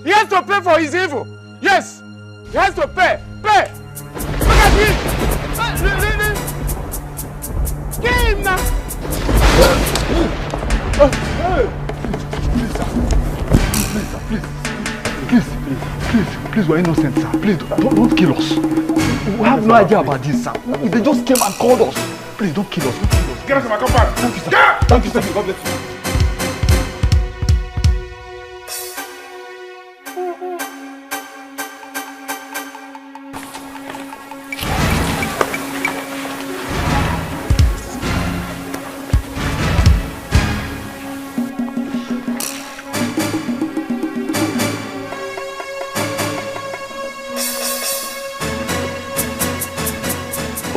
He has to pay for his evil. Yes, he has to pay. Pay. Look at him. Kill him now. Please, we're innocent, sir. Please, don't kill us. We have no idea about this, sir. They just came and called us. Please, don't kill us. Get us to my compound. Thank you, sir. Yeah. Thank you, sir. God bless you.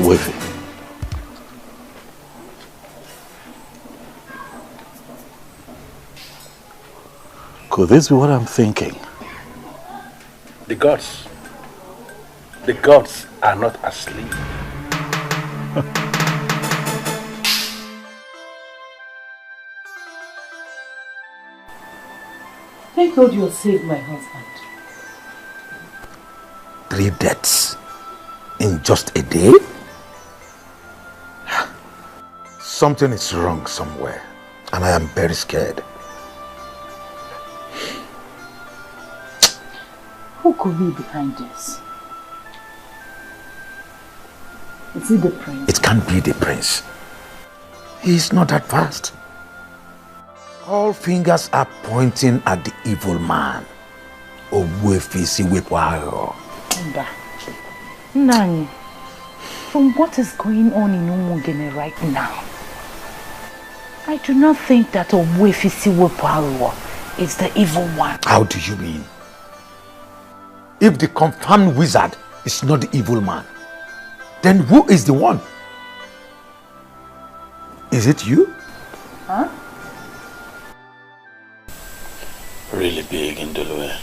Wifey. Could this be what I'm thinking? The gods are not asleep. Thank God you saved my husband. 3 deaths in just a day? Something is wrong somewhere, and I am very scared. Who could be behind this? Is it the prince? It can't be the prince. He is not that fast. All fingers are pointing at the evil man. Nani, from what is going on in Umugene right now, I do not think that Ogbuefisi Wepuaro is the evil one. How do you mean? If the confirmed wizard is not the evil man, then who is the one? Is it you? Huh? Really big in Duluwe.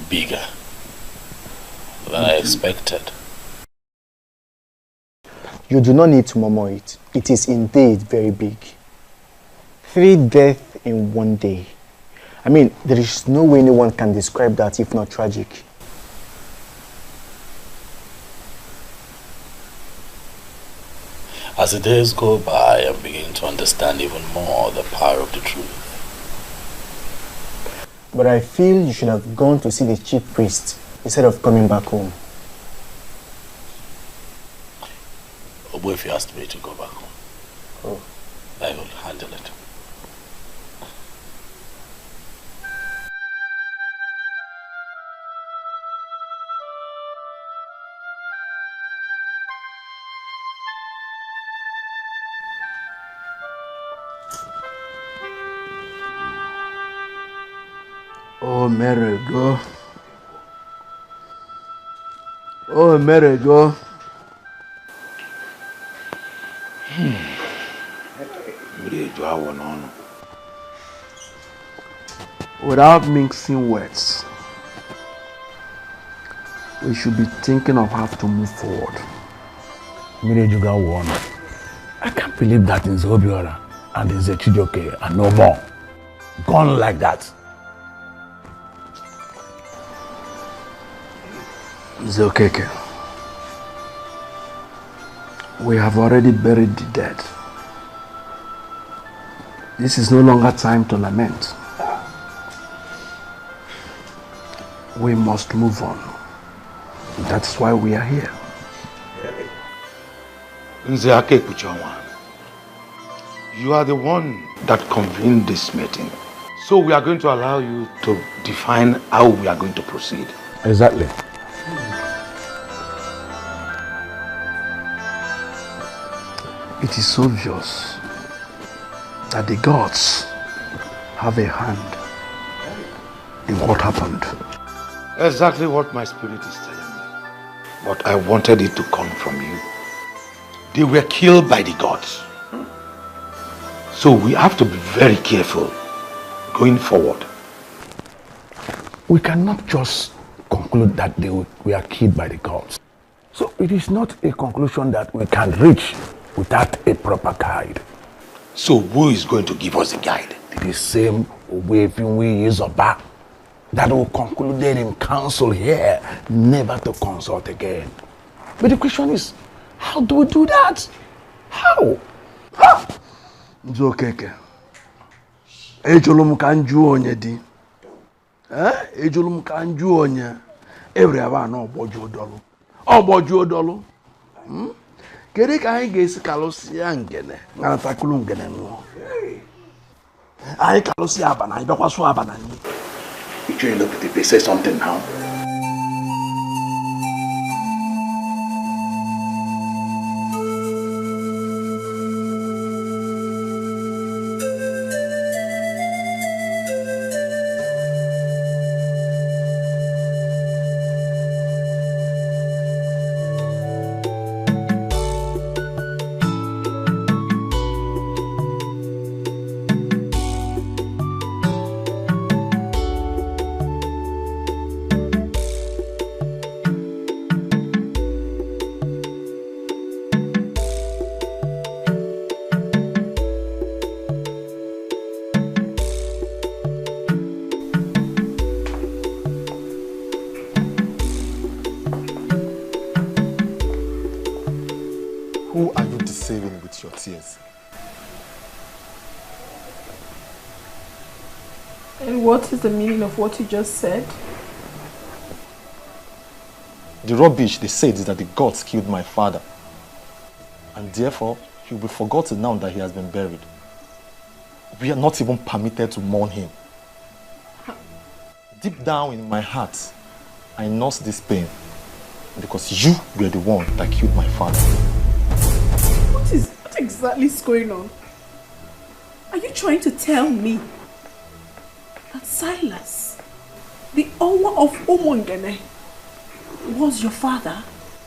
Bigger than I expected. You do not need to murmur it. It is indeed very big. 3 deaths in 1 day. I mean, there is no way anyone can describe that if not tragic. As the days go by, I'm beginning to understand even more the power of the truth. But I feel you should have gone to see the chief priest instead of coming back home. If you asked me to go back home, I will handle it. Oh, Mary, go. Oh, Mary, go. Without mixing words, we should be thinking of how to move forward. I can't believe that in Zobiora and in Zechijoke and no more. Gone like that. Zokeke, we have already buried the dead. This is no longer time to lament. We must move on. That's why we are here. You are the one that convened this meeting. So we are going to allow you to define how we are going to proceed. Exactly. It is obvious that the gods have a hand in what happened. Exactly what my spirit is telling me. But I wanted it to come from you. They were killed by the gods. So we have to be very careful going forward. We cannot just conclude that they were killed by the gods. So it is not a conclusion that we can reach without a proper guide. So who is going to give us a guide? The same Owefinwe Izoba that will conclude in council here never to consult again. But the question is, how do we do that? How? Nzokeke. Ejolum kanju onye di. Ejolum kanju onye. Every aba no boju odolu. Oboju odolu. Kede ka anyị ga-esi kalụsịa ngene na atakulu ngene nụọ. Anyị kalụsịa abana, anyị bịakwasu abana nyi. You trying to look at it, say something now. Who are you deceiving with your tears? And what is the meaning of what you just said? The rubbish they said is that the gods killed my father. And therefore, he will be forgotten now that he has been buried. We are not even permitted to mourn him. Deep down in my heart, I nurse this pain because you were the one that killed my father. What exactly is going on? Are you trying to tell me that Silas, the owner of Omongene, was your father?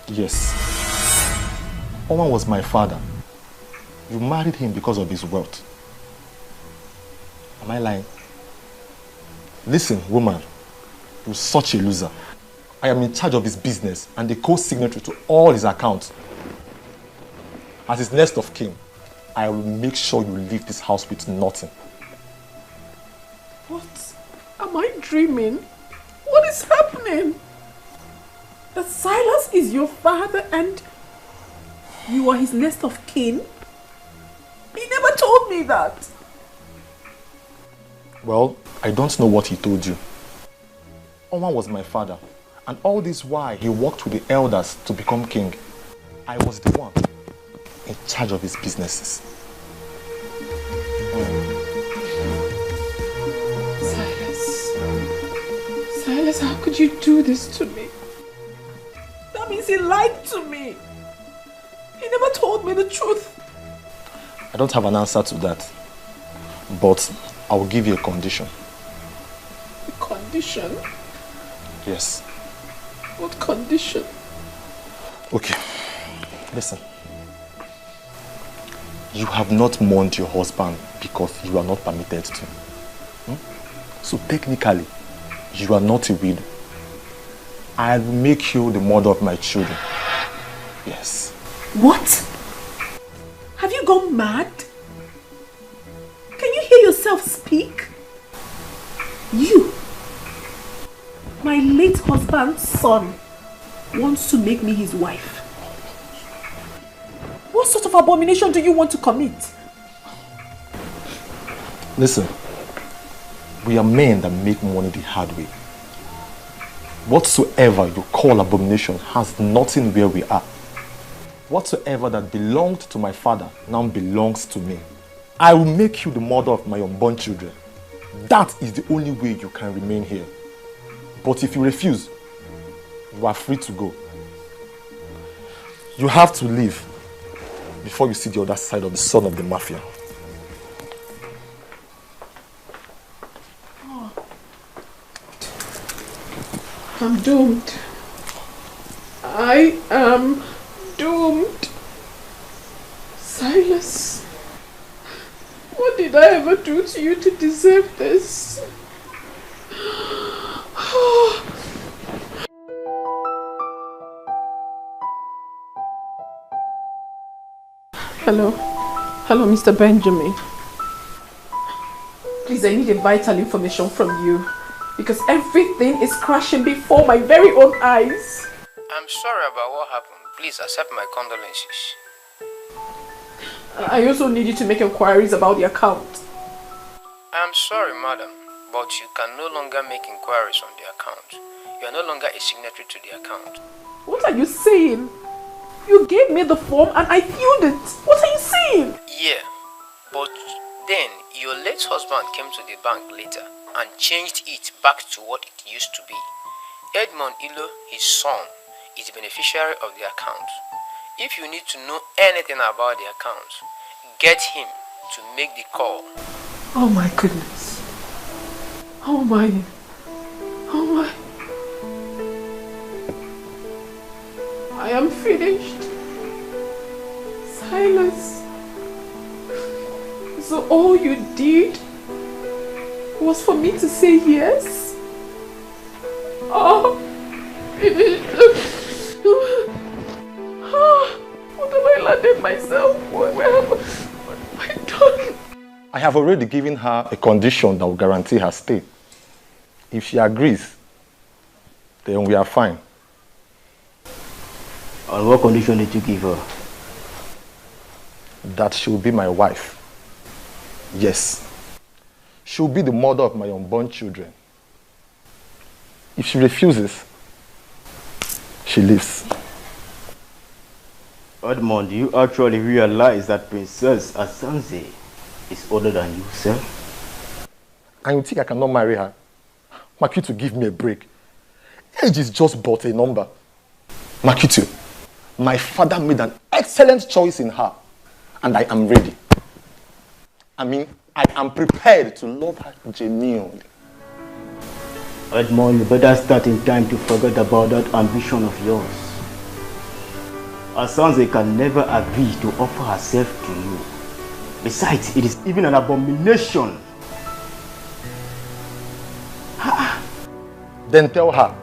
Yes. Oman was my father. You married him because of his wealth. Am I lying? Listen, woman, you're such a loser. I am in charge of his business and the co-signatory to all his accounts. As his next of kin, I will make sure you leave this house with nothing. What? Am I dreaming? What is happening? That Silas is your father and you are his next of kin? He never told me that. Well, I don't know what he told you. Oman was my father, and all this while he worked with the elders to become king. I was the one in charge of his businesses. Silas, how could you do this to me? That means he lied to me. He never told me the truth. I don't have an answer to that, but I will give you a condition. A condition? Yes. What condition? Okay, listen. You have not mourned your husband because you are not permitted to. So technically, you are not a widow. I will make you the mother of my children. Yes. What? Have you gone mad? Can you hear yourself speak? You, my late husband's son, wants to make me his wife. What sort of abomination do you want to commit? Listen, we are men that make money the hard way. Whatsoever you call abomination has nothing where we are. Whatsoever that belonged to my father now belongs to me. I will make you the mother of my unborn children. That is the only way you can remain here. But if you refuse, you are free to go. You have to leave before you see the other side of the son of the mafia. I'm doomed. I am doomed. Silas, What did I ever do to you to deserve this? Hello? Hello, Mr. Benjamin. Please, I need a vital information from you. Because everything is crashing before my very own eyes. I'm sorry about what happened. Please accept my condolences. I also need you to make inquiries about the account. I'm sorry, madam, but you can no longer make inquiries on the account. You are no longer a signatory to the account. What are you saying? You gave me the form and I filled it. What are you saying? Yeah, but then your late husband came to the bank later and changed it back to what it used to be. Edmond Ilo, his son, is the beneficiary of the account. If you need to know anything about the account, get him to make the call. Oh my goodness. Oh my. Oh my. I am finished. Silas. So all you did was for me to say yes? Oh, finished. What have I landed myself? What have I done? I have already given her a condition that will guarantee her stay. If she agrees, then we are fine. On what condition did you give her? That she will be my wife. Yes. She will be the mother of my unborn children. If she refuses, she leaves. Edmond, do you actually realize that Princess Asanze is older than you, sir? And you think I cannot marry her? Makitu, give me a break. Age is just but a number. Makitu, my father made an excellent choice in her, and I am ready. I mean, I am prepared to love her genuinely. Edmond, you better start in time to forget about that ambition of yours. Asanze can never agree to offer herself to you. Besides, it is even an abomination. Then tell her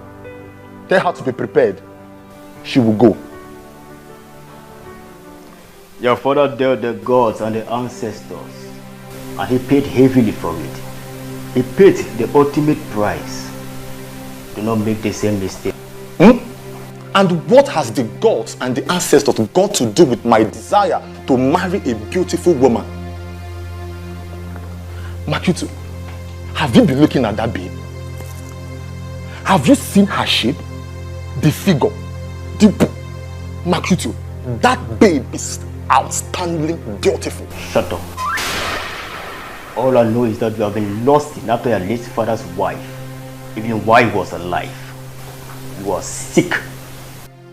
to be prepared. She will go. Your father dealt the gods and the ancestors, and he paid heavily for it. He paid the ultimate price. Do not make the same mistake. And what has the gods and the ancestors got to do with my desire to marry a beautiful woman? Makitu, have you been looking at that babe? Have you seen her shape? The figure? Makitu, that babe is outstandingly beautiful. Shut up. All I know is that you have been lost in after your late father's wife. Even while he was alive. You are sick.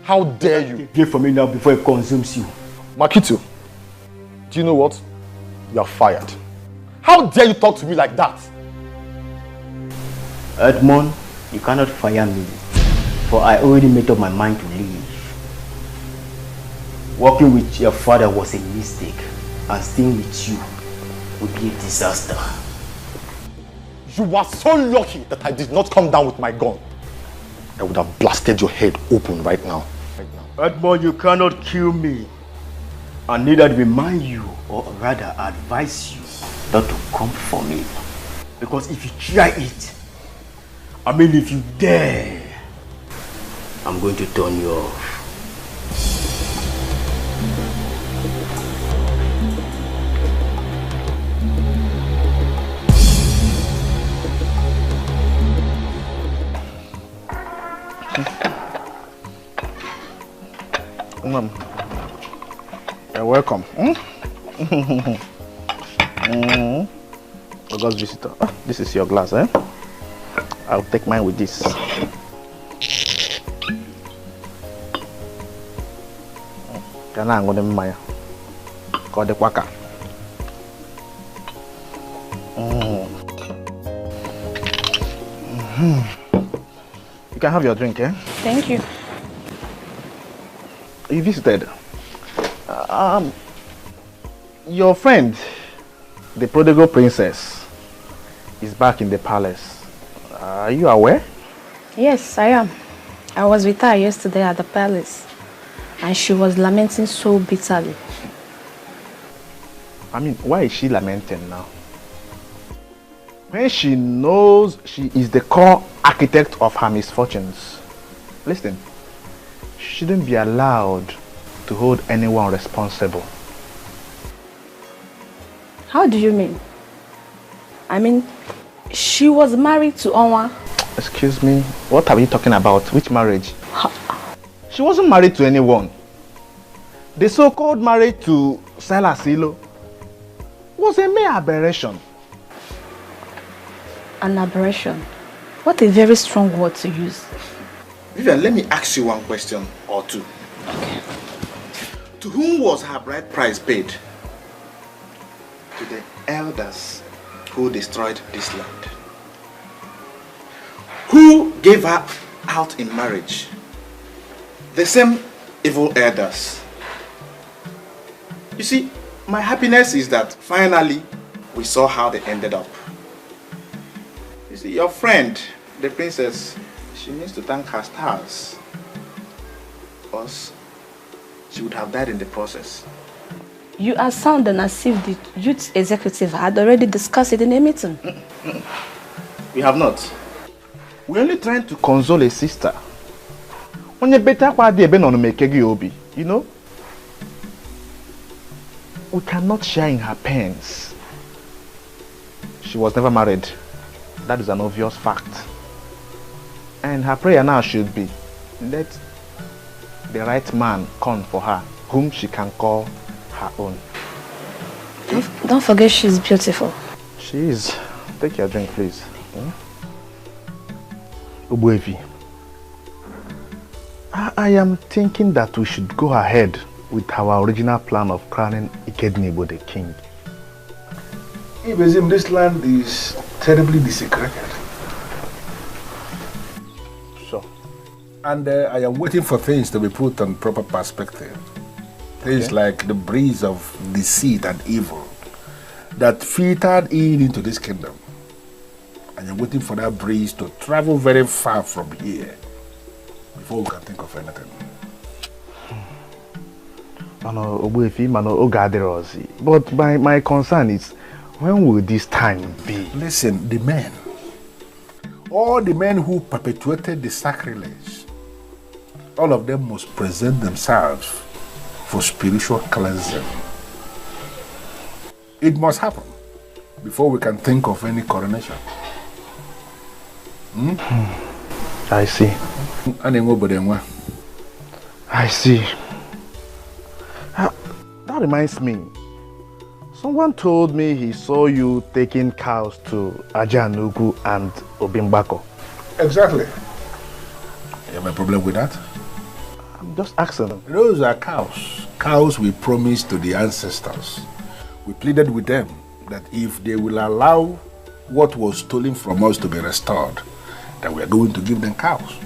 How dare you? Get from me now before it consumes you. Makitu, do you know what? You are fired. How dare you talk to me like that? Edmond, you cannot fire me, for I already made up my mind to leave. Working with your father was a mistake, and staying with you would be a disaster. You are so lucky that I did not come down with my gun. I would have blasted your head open right now. Edmond, you cannot kill me. I need to remind you, or rather advise you, not to come for me. Because if you try it, I mean if you dare, I'm going to turn you off. You're welcome. August visitor. This is your glass, eh? I'll take mine with this. Can I go to my call the quaka? You can have your drink, eh? Thank you. You visited. Your friend, the prodigal princess is back in the palace. Are you aware? Yes, I am. I was with her yesterday at the palace, and she was lamenting so bitterly. I mean, why is she lamenting now? When she knows she is the core architect of her misfortunes. Listen, she shouldn't be allowed to hold anyone responsible. How do you mean? I mean, she was married to Onwa. Excuse me, what are you talking about? Which marriage? She wasn't married to anyone. The so-called marriage to Salasilo was a mere aberration. An aberration? What a very strong word to use. Vivian, let me ask you one question or two. Okay. To whom was her bride price paid? To the elders who destroyed this land. Who gave her out in marriage? The same evil elders. You see, my happiness is that finally we saw how they ended up. You see, your friend, the princess, she needs to thank her stars. Us, she would have died in the process. You are sounding as if the youth executive had already discussed it in a meeting. We have not. We're only trying to console a sister. You know? We cannot share in her pains. She was never married. That is an obvious fact. And her prayer now should be, let the right man come for her, whom she can call her own. Don't forget she's beautiful. She is. Take your drink, please. Ubuevi, I am thinking that we should go ahead with our original plan of crowning Ikednibo the king. Ibezim, this land is terribly desecrated. So? And I am waiting for things to be put on proper perspective. Things like the breeze of deceit and evil that filtered into this kingdom. And I'm waiting for that breeze to travel very far from here before we can think of anything. But my concern is, when will this time be? Listen, the men, all the men who perpetuated the sacrilege, all of them must present themselves for spiritual cleansing. It must happen before we can think of any coronation. I see. I see. That reminds me. Someone told me he saw you taking cows to Ajanugu and Obimbako. Exactly. You have a problem with that? I'm just asking. Those are cows. Cows we promised to the ancestors. We pleaded with them that if they will allow what was stolen from us to be restored, that we are going to give them cows.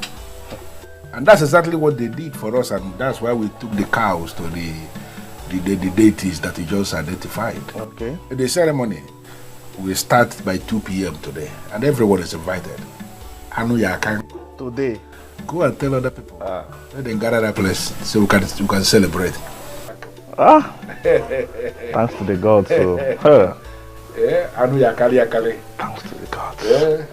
And that's exactly what they did for us, and that's why we took the cows to the deities that you just identified. Okay. The ceremony will start by 2 p.m. today, and everyone is invited. Today? Go and tell other people. Let them gather that place so we can celebrate. Thanks to the gods. Thanks to the gods. Yeah.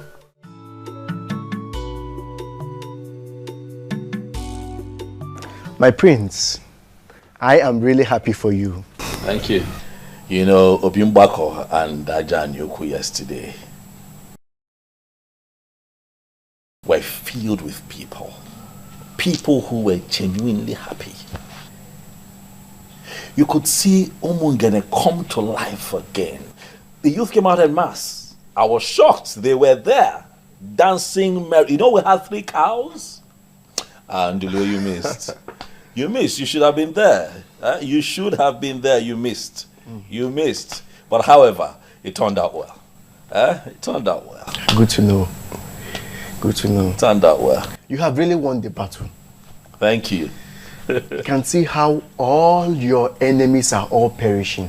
My prince, I am really happy for you. Thank you. You know, Obimbako and Ajanuku yesterday were filled with people who were genuinely happy. You could see Omungene come to life again. The youth came out en masse. I was shocked. They were there, dancing merry. You know, we had 3 cows. And you missed. You missed. You should have been there. You should have been there. You missed. You missed. But however, it turned out well. It turned out well. Good to know. Good to know. It turned out well. You have really won the battle. Thank you. You can see how all your enemies are all perishing.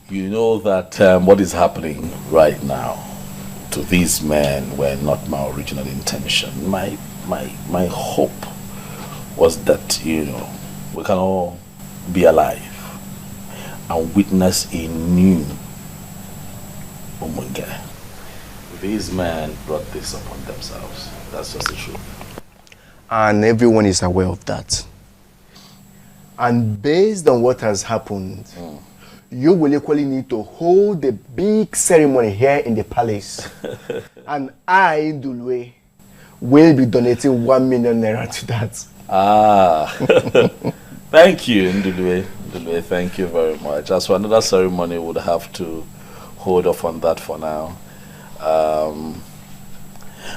You know that what is happening right now to these men were not my original intention. My hope was that, you know, we can all be alive and witness a new Umunge. These men brought this upon themselves. That's just the truth. And everyone is aware of that. And based on what has happened, you will equally need to hold the big ceremony here in the palace. And I, Ndulwe, will be donating 1 million naira to that. Ah, thank you, Ndulwe. Ndulwe, thank you very much. As for another ceremony, we'll have to hold off on that for now.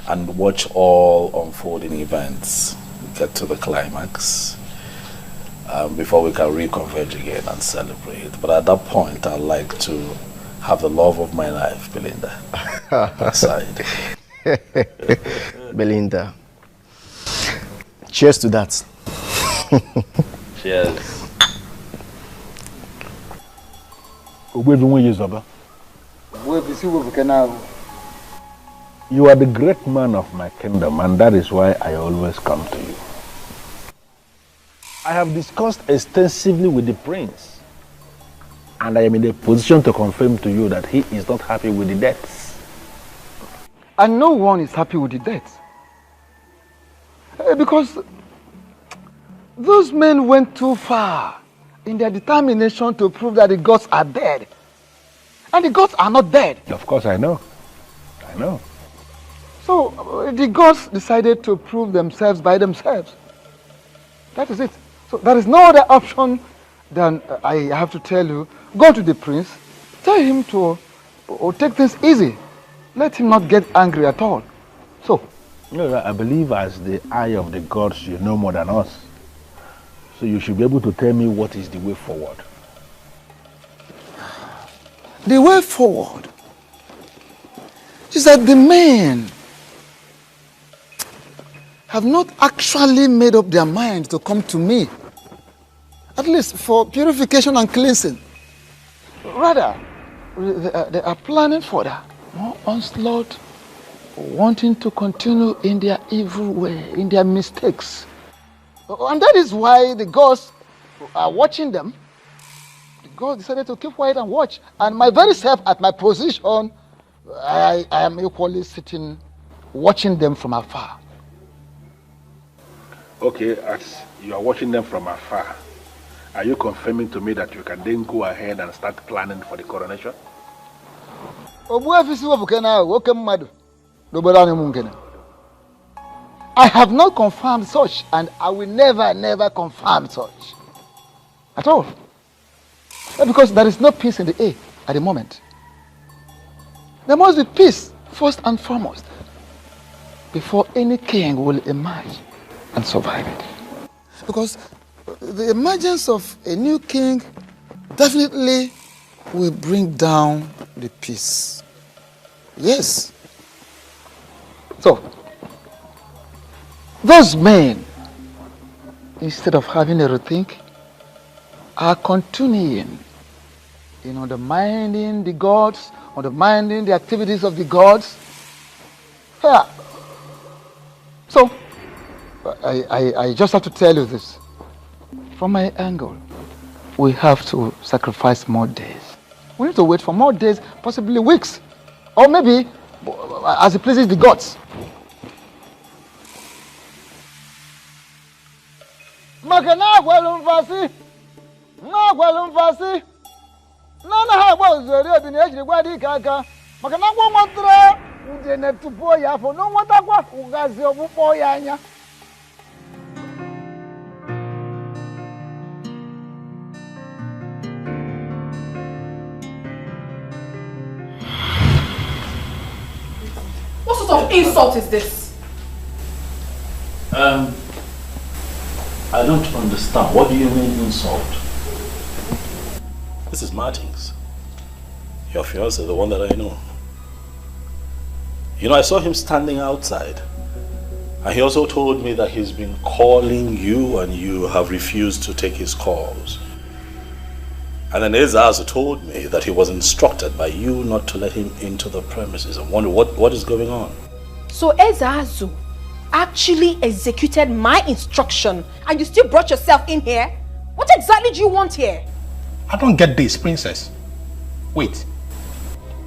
And watch all unfolding events get to the climax before we can reconverge again and celebrate. But at that point, I'd like to have the love of my life, Belinda, aside. Belinda, cheers to that. Cheers. You are the great man of my kingdom, and that is why I always come to you. I have discussed extensively with the prince, and I am in a position to confirm to you that he is not happy with the deaths. And no one is happy with the death. Because those men went too far in their determination to prove that the gods are dead. And the gods are not dead. Of course, I know. I know. So the gods decided to prove themselves by themselves. That is it. So there is no other option than I have to tell you, go to the prince, tell him to take things easy. Let him not get angry at all. So. No, I believe as the eye of the gods, you know more than us. So you should be able to tell me what is the way forward. The way forward is that the men have not actually made up their mind to come to me, at least for purification and cleansing. Rather, they are planning for that more onslaught, wanting to continue in their evil way, in their mistakes. And that is why the gods are watching them. The gods decided to keep quiet and watch. And my very self, at my position, I am equally sitting, watching them from afar. Okay, as you are watching them from afar, are you confirming to me that you can then go ahead and start planning for the coronation? I have not confirmed such, and I will never confirm such. At all. Because there is no peace in the air at the moment. There must be peace, first and foremost, before any king will emerge and survive it. Because the emergence of a new king definitely will bring down the peace. Yes. So, those men, instead of having a rethink, are continuing in undermining the gods, undermining the activities of the gods. Yeah. So, I just have to tell you this. From my angle, we have to sacrifice more days. We need to wait for more days, possibly weeks, or maybe as it pleases the gods. What sort of insult is this? I don't understand. What do you mean insult? This is Martins. Your fiancé, the one that I know. You know, I saw him standing outside. And he also told me that he's been calling you and you have refused to take his calls. And then Eza also told me that he was instructed by you not to let him into the premises. I wonder what is going on. So Ezazu actually executed my instruction and you still brought yourself in here? What exactly do you want here? I don't get this, princess. Wait.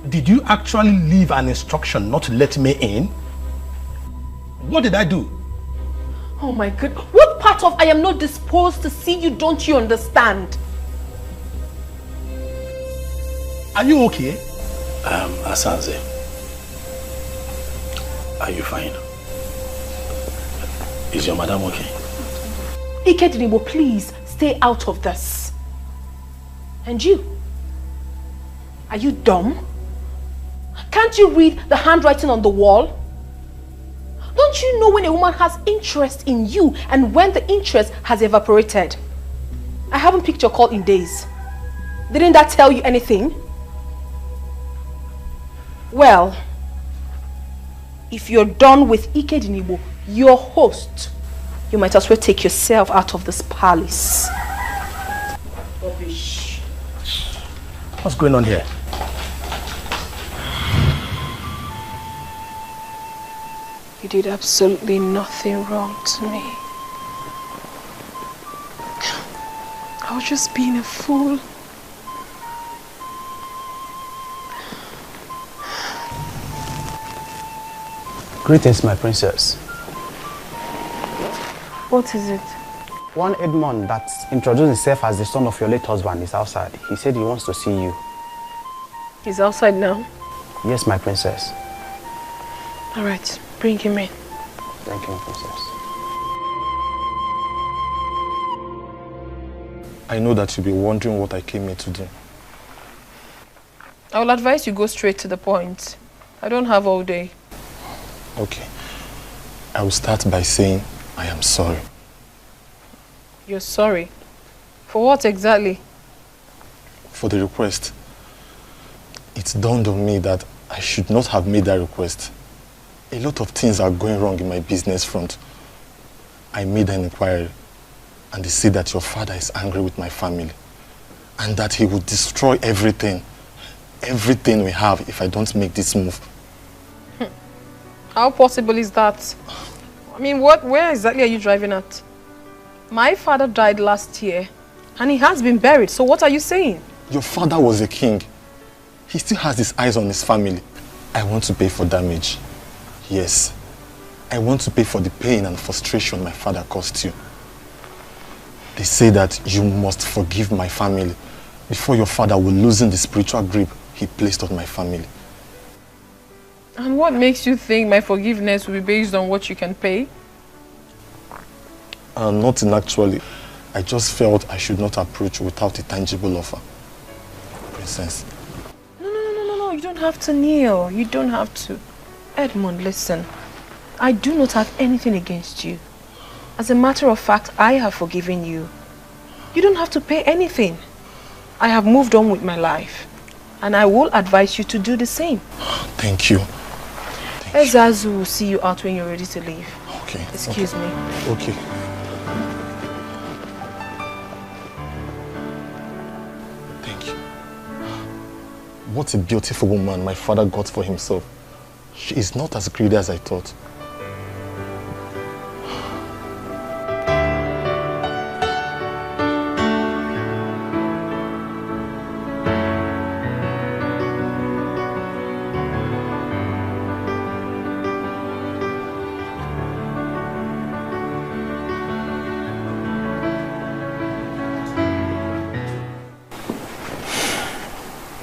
Did you actually leave an instruction not to let me in? What did I do? Oh my God. What part of I am not disposed to see you don't you understand? Are you okay? Asanze, are you fine? Is your madam okay? Ikedinibo, please stay out of this. And you? Are you dumb? Can't you read the handwriting on the wall? Don't you know when a woman has interest in you and when the interest has evaporated? I haven't picked your call in days. Didn't that tell you anything? Well, if you're done with Ikedinibo, your host, you might as well take yourself out of this palace. Rubbish. What's going on here? You did absolutely nothing wrong to me. I was just being a fool. Greetings, my princess. What is it? One Edmond that introduced himself as the son of your late husband is outside. He said he wants to see you. He's outside now? Yes, my princess. All right, bring him in. Thank you, my princess. I know that you'll be wondering what I came here to do. I will advise you go straight to the point. I don't have all day. Okay. I will start by saying I am sorry. You're sorry? For what exactly? For the request. It dawned on me that I should not have made that request. A lot of things are going wrong in my business front. I made an inquiry and they say that your father is angry with my family and that he would destroy everything we have if I don't make this move. How possible is that? I mean, where exactly are you driving at? My father died last year and he has been buried, so what are you saying? Your father was a king. He still has his eyes on his family. I want to pay for damage. Yes. I want to pay for the pain and frustration my father caused you. They say that you must forgive my family before your father will loosen the spiritual grip he placed on my family. And what makes you think my forgiveness will be based on what you can pay? Nothing actually. I just felt I should not approach without a tangible offer. Princess. No, you don't have to kneel. You don't have to. Edmund, listen. I do not have anything against you. As a matter of fact, I have forgiven you. You don't have to pay anything. I have moved on with my life. And I will advise you to do the same. Thank you. Ezazu will see you out when you're ready to leave. Okay. Excuse me. Okay. Thank you. What a beautiful woman my father got for himself. She is not as greedy as I thought.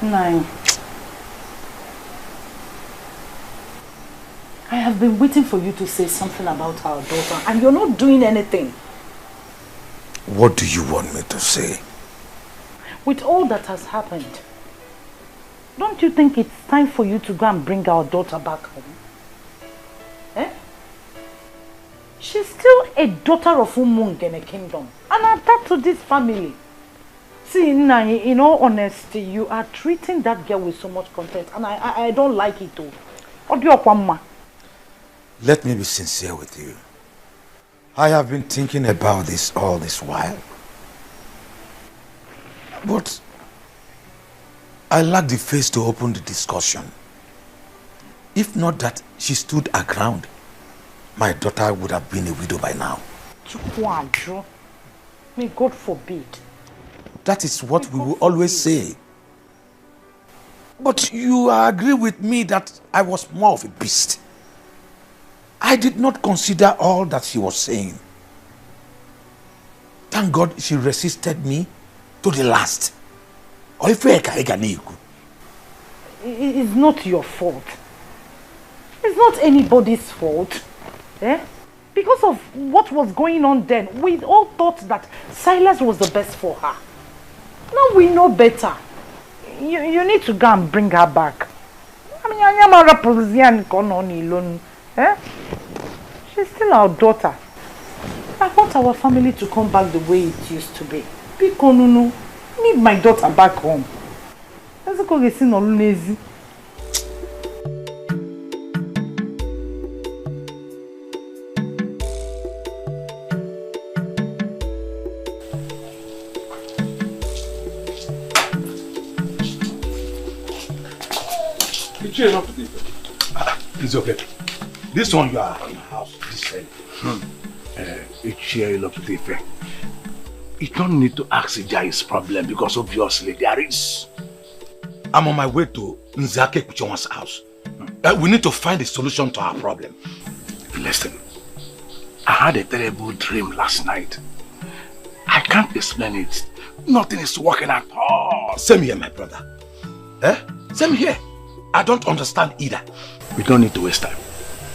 Nine. I have been waiting for you to say something about our daughter and you're not doing anything. What do you want me to say? With all that has happened, don't you think it's time for you to go and bring our daughter back home? Eh? She's still a daughter of Umung in a kingdom and attached to this family. See, Nai, in all honesty, you are treating that girl with so much contempt and I don't like it too. Let me be sincere with you. I have been thinking about this all this while. But I lacked the face to open the discussion. If not that she stood her ground, my daughter would have been a widow by now. May God forbid. That is what we will always say. But you agree with me that I was more of a beast. I did not consider all that she was saying. Thank God she resisted me to the last. It's not your fault. It's not anybody's fault. Eh? Because of what was going on then, we all thought that Silas was the best for her. Now we know better. You need to go and bring her back. I mean, she's still our daughter. I want our family to come back the way it used to be. Pikonunu, need my daughter back home. Let's go get seen on lazy. It's okay. This one you are in the house, this You don't need to ask if there is problem because obviously there is. I'm on my way to Nzake Kuchonwa's house. We need to find a solution to our problem. Listen, I had a terrible dream last night. I can't explain it. Nothing is working at all. Same here, my brother. Same here. I don't understand either. We don't need to waste time.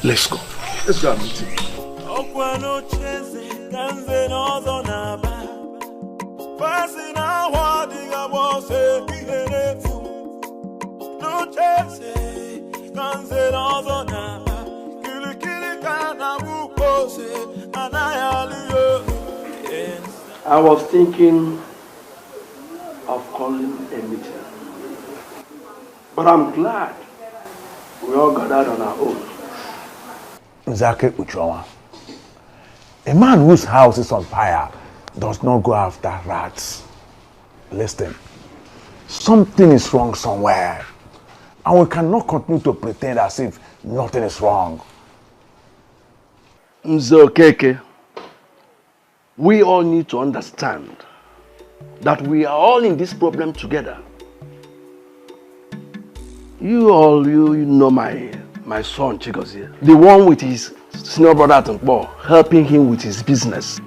Let's go. Let's go and meet him. I was thinking of calling a meeting, but I'm glad we all gathered on our own. Nzake Uchowa, a man whose house is on fire does not go after rats. Listen, something is wrong somewhere, and we cannot continue to pretend as if nothing is wrong. Nzokeke, we all need to understand that we are all in this problem together. You know my son Chigozie, the one with his senior brother Atumpo, helping him with his business.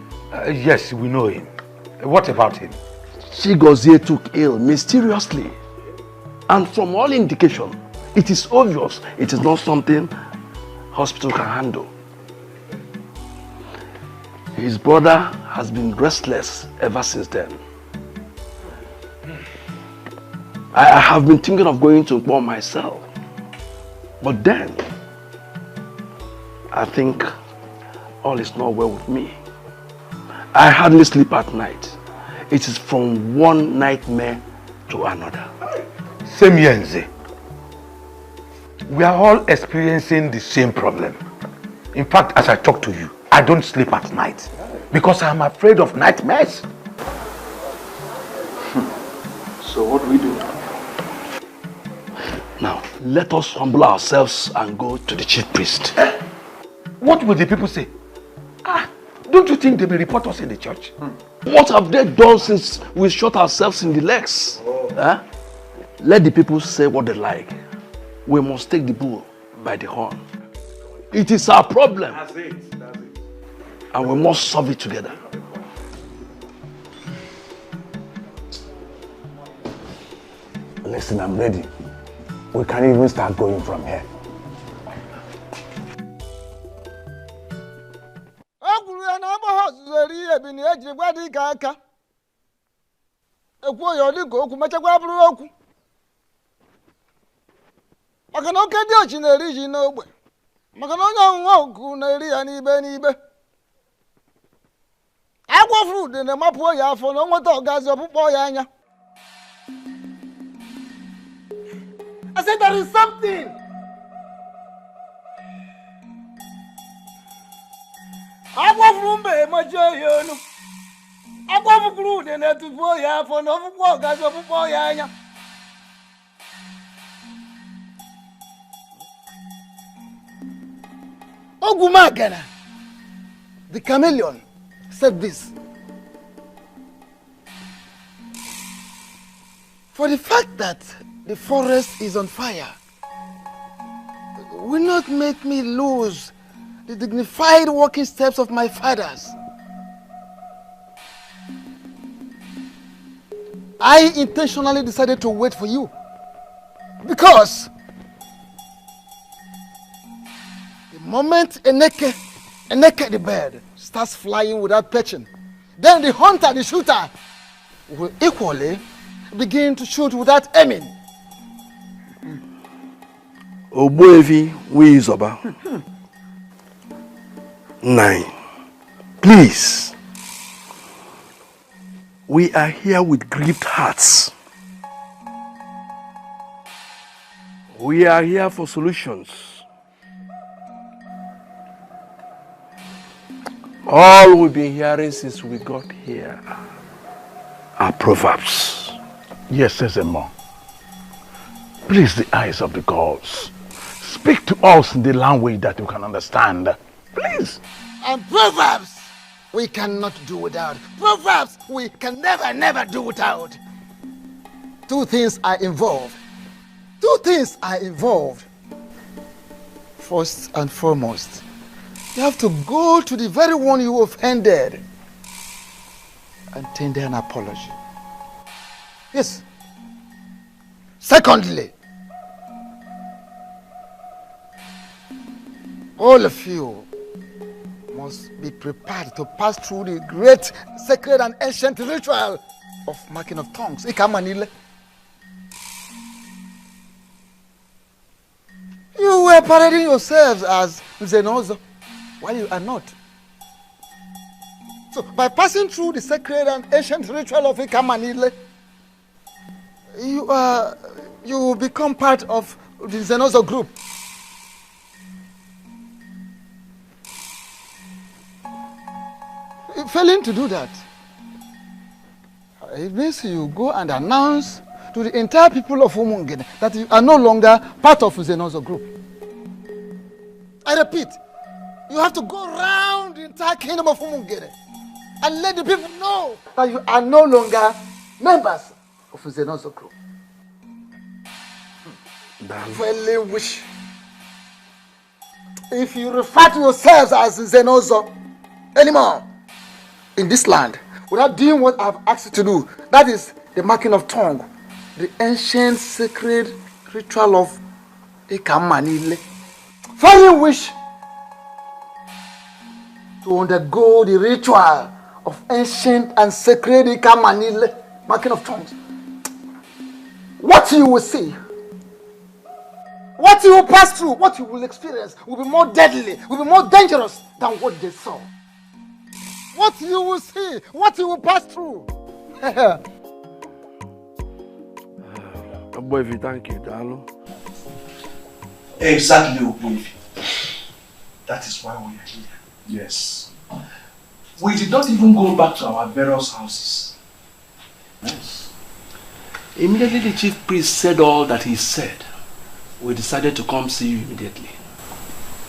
Yes, we know him. What about him? Chigozie took ill mysteriously, and from all indication, it is obvious it is not something hospital can handle. His brother has been restless ever since then. I have been thinking of going to Nkpo myself. But then, I think all is not well with me. I hardly sleep at night. It is from one nightmare to another. Same here, Nze. We are all experiencing the same problem. In fact, as I talk to you, I don't sleep at night because I'm afraid of nightmares. So what do we do? Now, let us humble ourselves and go to the chief priest. What will the people say? Don't you think they will report us in the church? What have they done since we shot ourselves in the legs? Let the people say what they like. We must take the bull by the horn. It is our problem. That's it. And we must solve it together. Listen, I'm ready. We can even start going from here. I said there is something. Ogumagana, the chameleon, said this. For the fact that the forest is on fire will not make me lose the dignified walking steps of my fathers. I intentionally decided to wait for you because the moment a naked the bird starts flying without perching, then the hunter, the shooter, will equally begin to shoot without aiming. Ogbuefi Wizoba. 9. Please. We are here with grieved hearts. We are here for solutions. All we've been hearing since we got here are proverbs. Yes, Sesemo. Please, the eyes of the gods, speak to us in the language that we can understand. Please. And proverbs we cannot do without. Proverbs we can never do without. Two things are involved. First and foremost, you have to go to the very one you offended and tender an apology. Yes. Secondly, all of you must be prepared to pass through the great sacred and ancient ritual of marking of tongues. Ikamanile. You were parading yourselves as Zenozo while you are not. So by passing through the sacred and ancient ritual of Ikamanile, you will become part of the Zenozo group. Failing to do that, it means you go and announce to the entire people of Umungene that you are no longer part of the Zenozo group. I repeat, you have to go around the entire kingdom of Umungene and let the people know that you are no longer members of the Zenozo group. Failing which, if you refer to yourselves as Zenozo anymore in this land, without doing what I've asked you to do, that is the marking of tongue, the ancient sacred ritual of Ekamanile. Failing which, to undergo the ritual of ancient and sacred Ekamanile, marking of tongues, what you will see, what you will pass through, what you will experience will be more deadly, will be more dangerous than what they saw. What you will see, what you will pass through. Ogbuefi, thank you, Dalo. Exactly, Ogbuefi. That is why we are here. Yes. We did not even go back to our various houses. Yes. Immediately the chief priest said all that he said, we decided to come see you immediately.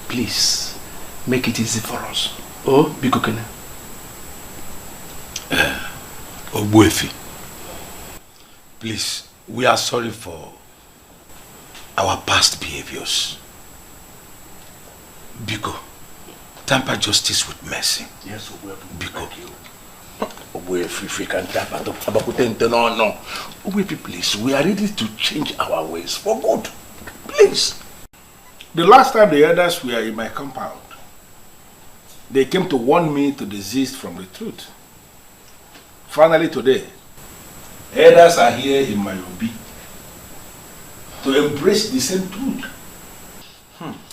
Please, make it easy for us. Oh, Bikokene. Ogbuefi, please, we are sorry for our past behaviors. Biko, temper justice with mercy. Yes, Ogbuefi. Biko. Ogbuefi, if we can temper no. Ogbuefi, please, we are ready to change our ways for good. Please. The last time the elders were in my compound, they came to warn me to desist from the truth. Finally today, elders are here in my obi to embrace the same truth.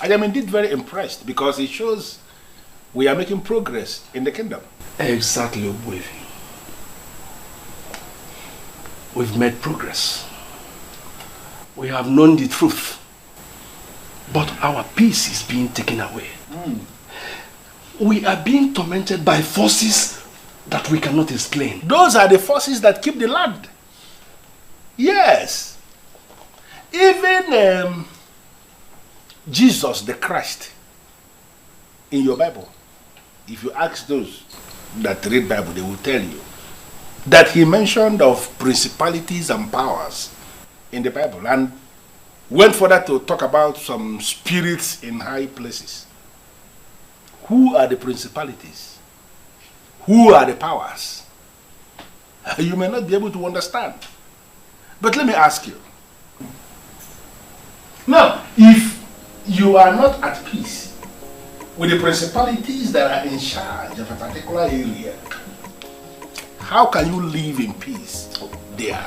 I am indeed very impressed because it shows we are making progress in the kingdom. Exactly, Ogbuefi. We've made progress. We have known the truth. But our peace is being taken away. We are being tormented by forces that we cannot explain. Those are the forces that keep the land. Yes. Even Jesus the Christ in your Bible. If you ask those that read Bible, they will tell you that he mentioned of principalities and powers in the Bible and went further to talk about some spirits in high places. Who are the principalities? Who are the powers? You may not be able to understand. But let me ask you. Now, if you are not at peace with the principalities that are in charge of a particular area, how can you live in peace there?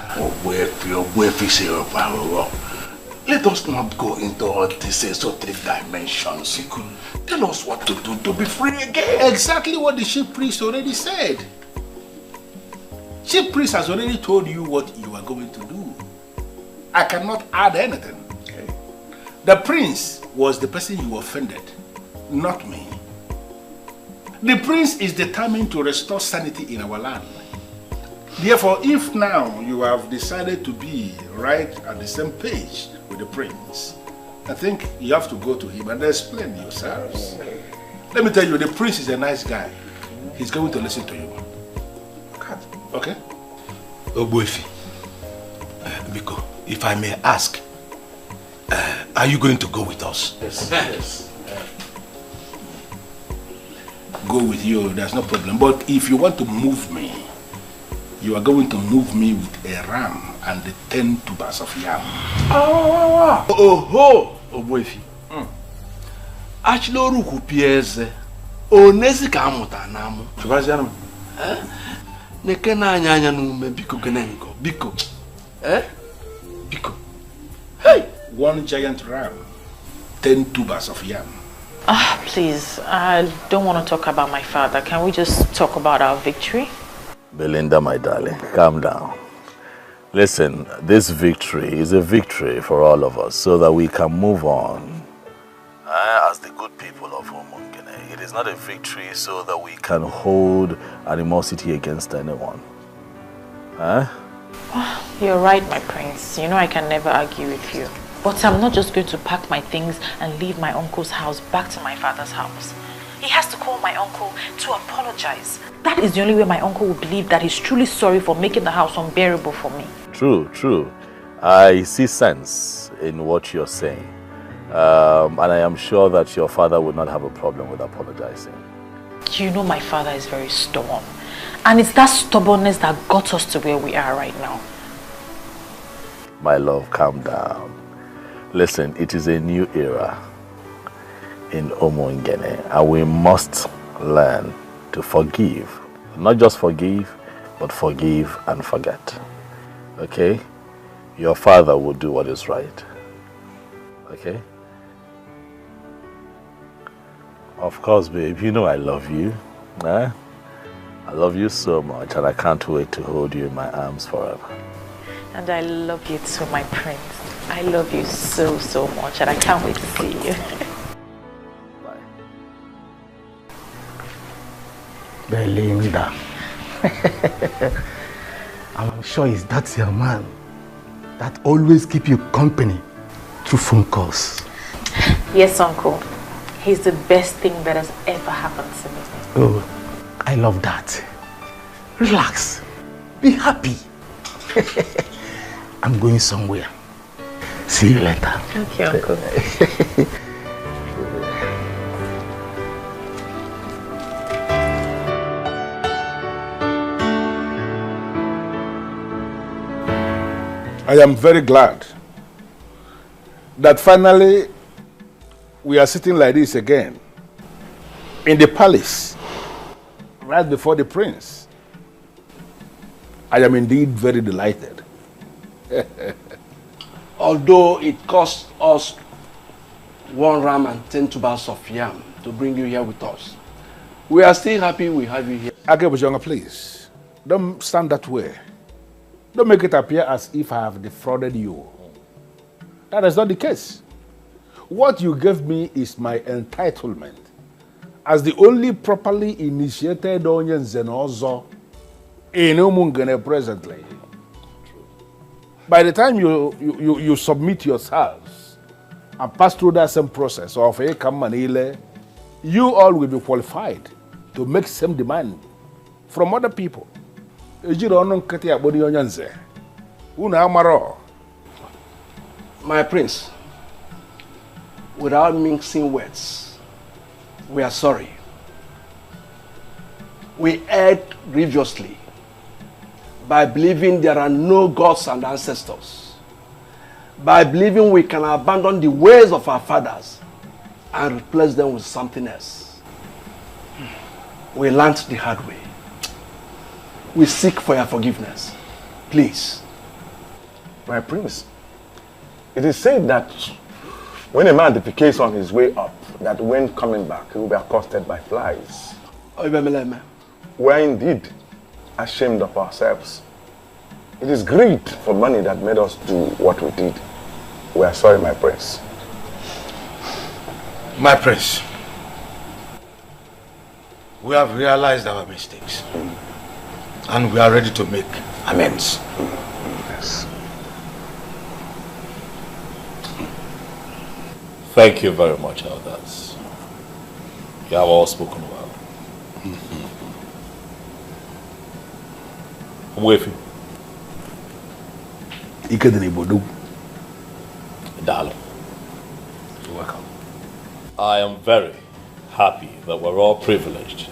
Let us not go into all these esoteric dimensions. Tell us what to do to be free again. Exactly what the chief priest already said. Chief priest has already told you what you are going to do. I cannot add anything. Okay. The prince was the person you offended, not me. The prince is determined to restore sanity in our land. Therefore, if now you have decided to be right at the same page with the prince, I think you have to go to him and explain yourselves. Let me tell you, the prince is a nice guy. He's going to listen to you. Okay? Ogbuefi, Biko, if I may ask, are you going to go with us? Yes. Yes. Go with you, there's no problem. But if you want to move me, you are going to move me with a ram and the 10 tubers of yam. Oh, Ogbuefi. Achilo ruku pieze. Onezi ka amuta namu. Chubazianum. Neke na anya nume biko kenengo. Biko. Biko. Hey! 1 giant ram, 10 tubers of yam. Please, I don't want to talk about my father. Can we just talk about our victory? Belinda, my darling, calm down. Listen, this victory is a victory for all of us so that we can move on as the good people of Umungene. It is not a victory so that we can hold animosity against anyone. You're right, my prince. You know I can never argue with you. But I'm not just going to pack my things and leave my uncle's house back to my father's house. He has to call my uncle to apologize. That is the only way my uncle will believe that he's truly sorry for making the house unbearable for me. True, true. I see sense in what you're saying. And I am sure that your father would not have a problem with apologizing. You know my father is very stubborn. And it's that stubbornness that got us to where we are right now. My love, calm down. Listen, it is a new era in Umungene, and we must learn to forgive. Not just forgive, but forgive and forget. Okay? Your father will do what is right. Okay? Of course, babe, you know I love you. I love you so much, and I can't wait to hold you in my arms forever. And I love you too, my prince. I love you so, so much, and I can't wait to see you. Belinda. I'm sure that's your man that always keep you company through phone calls. Yes, uncle. He's the best thing that has ever happened to me. Oh, I love that. Relax. Be happy. I'm going somewhere. See you later. Okay, uncle. I am very glad that finally we are sitting like this again in the palace right before the prince. I am indeed very delighted. Although it cost us 1 ram and 10 tubers of yam to bring you here with us, we are still happy we have you here. Agebujanga, please, don't stand that way. Don't make it appear as if I have defrauded you. That is not the case. What you gave me is my entitlement as the only properly initiated Onye Nzenozo in Umungene presently. By the time you submit yourselves and pass through that same process of Ekamanile, you all will be qualified to make same demand from other people. My prince, without mixing words, we are sorry. We erred grievously by believing there are no gods and ancestors, by believing we can abandon the ways of our fathers and replace them with something else. We learned the hard way. We seek for your forgiveness. Please. My prince, it is said that when a man defecates on his way up, that when coming back, he will be accosted by flies. We are indeed ashamed of ourselves. It is greed for money that made us do what we did. We are sorry, my prince. My prince, we have realized our mistakes and we are ready to make amends. Yes. Thank you very much, elders. You have all spoken well. I'm with you. Dalo. You're welcome. I am very happy that we're all privileged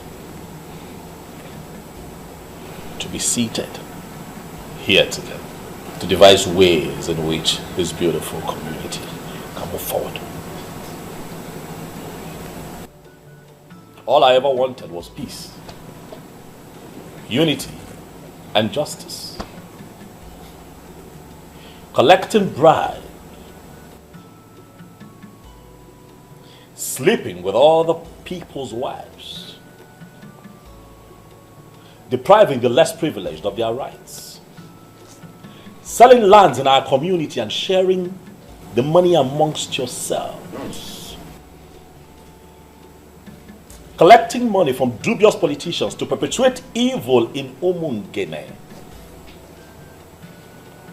to be seated here together to devise ways in which this beautiful community can move forward. All I ever wanted was peace, unity, and justice. Collecting bribes, sleeping with all the people's wives, depriving the less privileged of their rights, selling lands in our community and sharing the money amongst yourselves, collecting money from dubious politicians to perpetuate evil in Omungene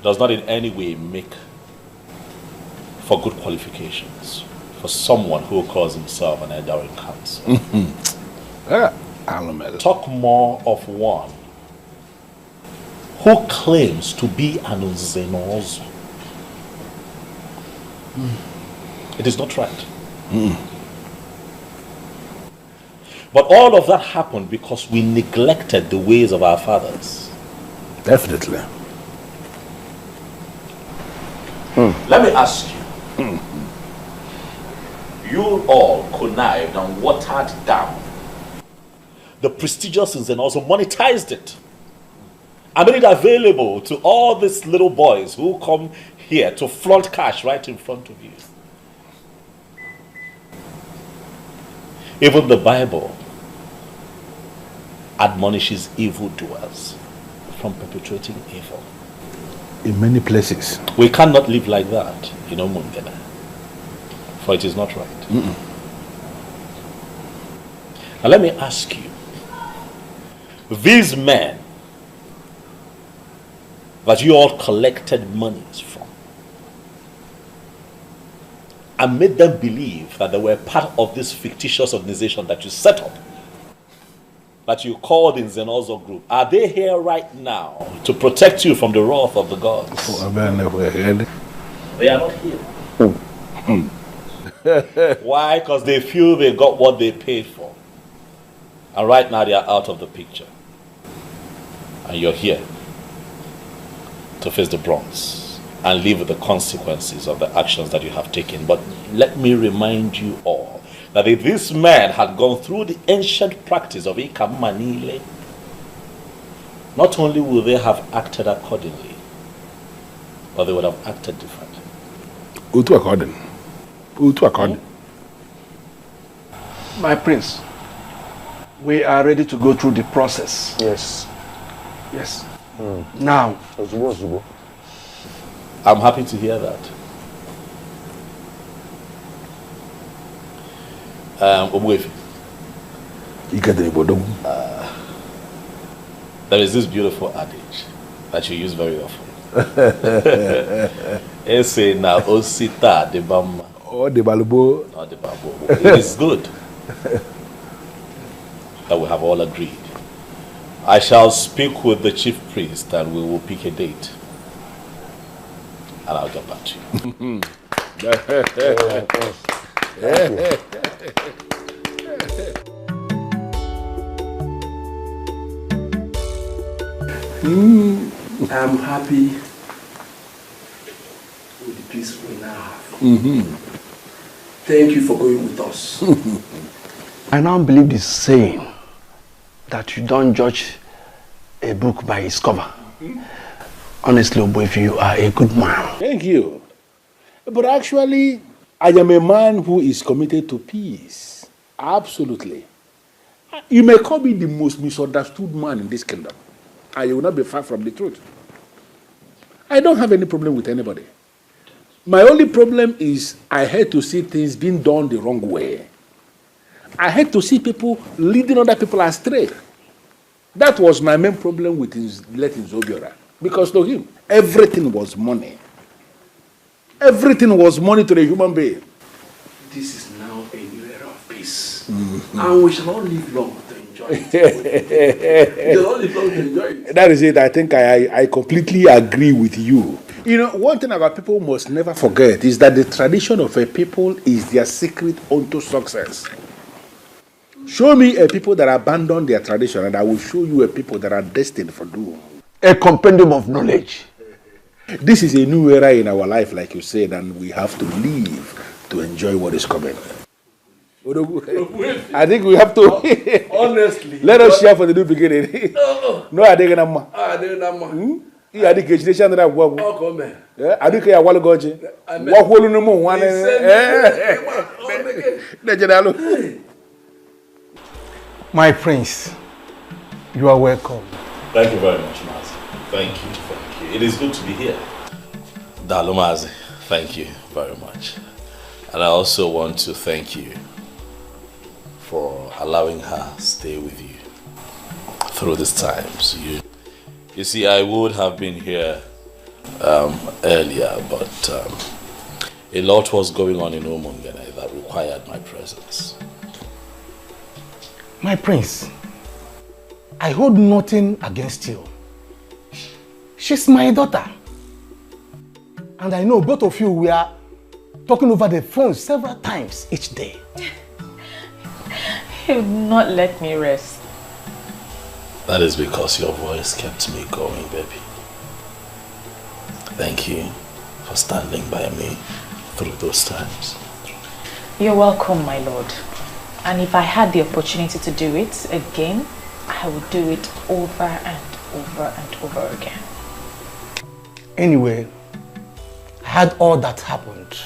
does not in any way make for good qualifications for someone who calls himself an elder in council. Talk more of one who claims to be an Uzenozo. It is not right. But all of that happened because we neglected the ways of our fathers. Definitely. Let me ask you. You all connived and watered down the prestigious and also monetized it and made it available to all these little boys who come here to flaunt cash right in front of you. Even the Bible admonishes evildoers from perpetrating evil. In many places. We cannot live like that, you know, Mungena, for it is not right. Now let me ask you, these men that you all collected monies from and made them believe that they were part of this fictitious organization that you set up, that you called in Zenozo Group, are they here right now to protect you from the wrath of the gods? They are not here. Why? Because they feel they got what they paid for. And right now they are out of the picture. And you're here to face the bronze and live with the consequences of the actions that you have taken. But let me remind you all that if this man had gone through the ancient practice of Ikamanile, not only would they have acted accordingly, but they would have acted differently. Utu according. My prince, we are ready to go through the process. Yes. Yes. Now. I'm happy to hear that. There is this beautiful adage that you use very often. It is good. that we have all agreed. I shall speak with the chief priest and we will pick a date. And I'll get back to you. I'm happy with the peace we now have. Thank you for going with us. I now believe this saying that you don't judge a book by its cover. Honestly, Oboife, you are a good man. Thank you. But actually, I am a man who is committed to peace. Absolutely. You may call me the most misunderstood man in this kingdom, and you will not be far from the truth. I don't have any problem with anybody. My only problem is I hate to see things being done the wrong way. I hate to see people leading other people astray. That was my main problem with letting Zobiora. Because to him, everything was money. Everything was money to the human being. This is now a new era of peace. And we shall all live long to enjoy it. We shall all live long to enjoy it. That is it. I think I completely agree with you. You know, one thing about people must never forget is that the tradition of a people is their secret unto success. Show me a people that abandon their tradition and I will show you a people that are destined for doom. A compendium of knowledge. This is a new era in our life, like you said, and we have to live to enjoy what is coming. I think we have to. Honestly. Let us share for the new beginning. No, I think I'm. I think it's the that work. I think I want to go to. What will you know? My prince, you are welcome. Thank you very much, Mazi. Thank you. It is good to be here. Dalo Mazi, thank you very much. And I also want to thank you for allowing her stay with you through these times. You see, I would have been here earlier, but a lot was going on in Umungene that required my presence. My prince, I hold nothing against you. She's my daughter. And I know both of you were talking over the phone several times each day. You would not let me rest. That is because your voice kept me going, baby. Thank you for standing by me through those times. You're welcome, my lord. And if I had the opportunity to do it again, I would do it over and over and over again. Anyway, I had all that happened.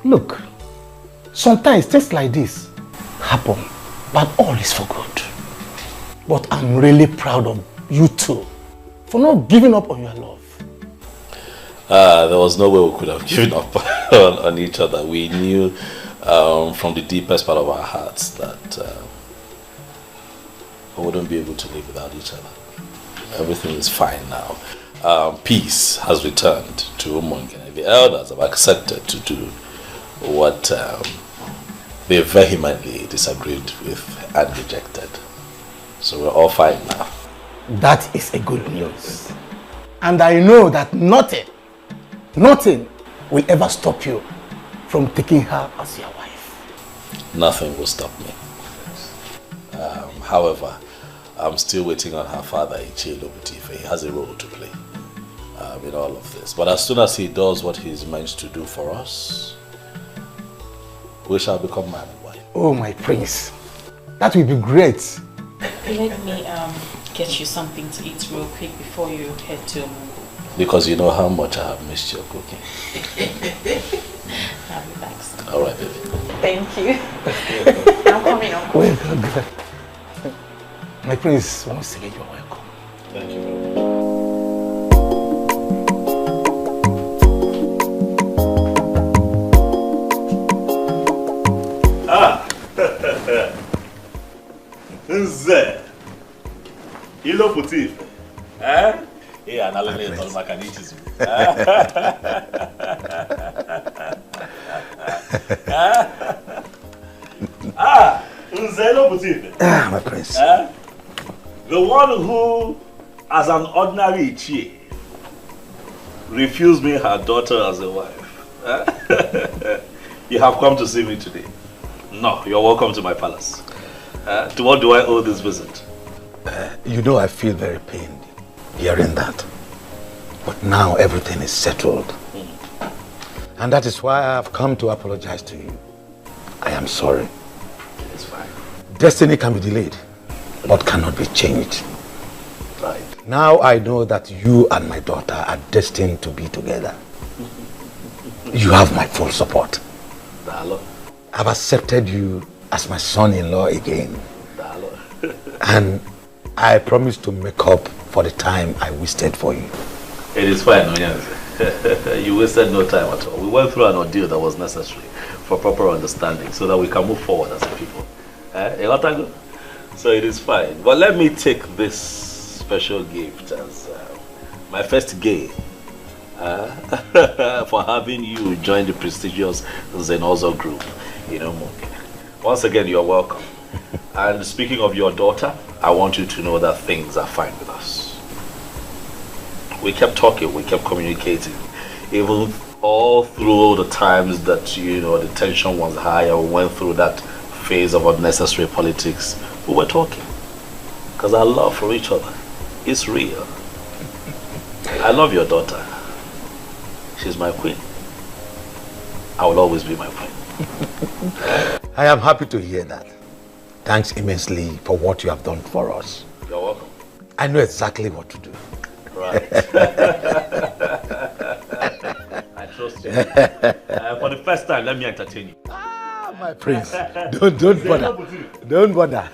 Look, sometimes things like this happen, but all is for good. But I'm really proud of you two for not giving up on your love. There was no way we could have given up on each other. We knew from the deepest part of our hearts that we wouldn't be able to live without each other. Everything is fine now. Peace has returned to Umungene. The elders have accepted to do what they vehemently disagreed with and rejected. So we're all fine now. That is a good news. And I know that nothing will ever stop you from taking her as your wife. Nothing will stop me. However, I'm still waiting on her father, Ichelo Butife. He has a role to play in all of this. But as soon as he does what he's meant to do for us, we shall become man and wife. Oh, my prince. That will be great. Let me get you something to eat real quick before you head to... Because you know how much I have missed your cooking. I'll be back soon. All right, baby. Thank you. I'm coming on. Well, good. My prince, once again, you're welcome. Thank you very much. Nze. Ilo Putif. Yeah, and I'll let you talk about it. My prince. The one who, as an ordinary Ichie, refused me her daughter as a wife. You have come to see me today. No, you're welcome to my palace. To what do I owe this visit? You know I feel very pained hearing that. But now everything is settled. And that is why I have come to apologize to you. I am sorry. It's fine. Destiny can be delayed, but cannot be changed. Right. Now I know that you and my daughter are destined to be together. You have my full support. Dalo. I've accepted you as my son-in-law again. Dalo. And I promise to make up for the time I wasted for you. It is fine, Onyanze. You wasted no time at all. We went through an ordeal that was necessary for proper understanding so that we can move forward as a people. So it is fine. But let me take this special gift as my first gain for having you join the prestigious Zenozo group. Once again, you're welcome. And speaking of your daughter, I want you to know that things are fine with us. We kept talking, we kept communicating. Even all through the times that, the tension was high and we went through that phase of unnecessary politics, we were talking. Because our love for each other is real. I love your daughter. She's my queen. I will always be my queen. I am happy to hear that. Thanks immensely for what you have done for us. You're welcome. I know exactly what to do. Right. I trust you. For the first time, let me entertain you. My prince, don't bother. Don't bother.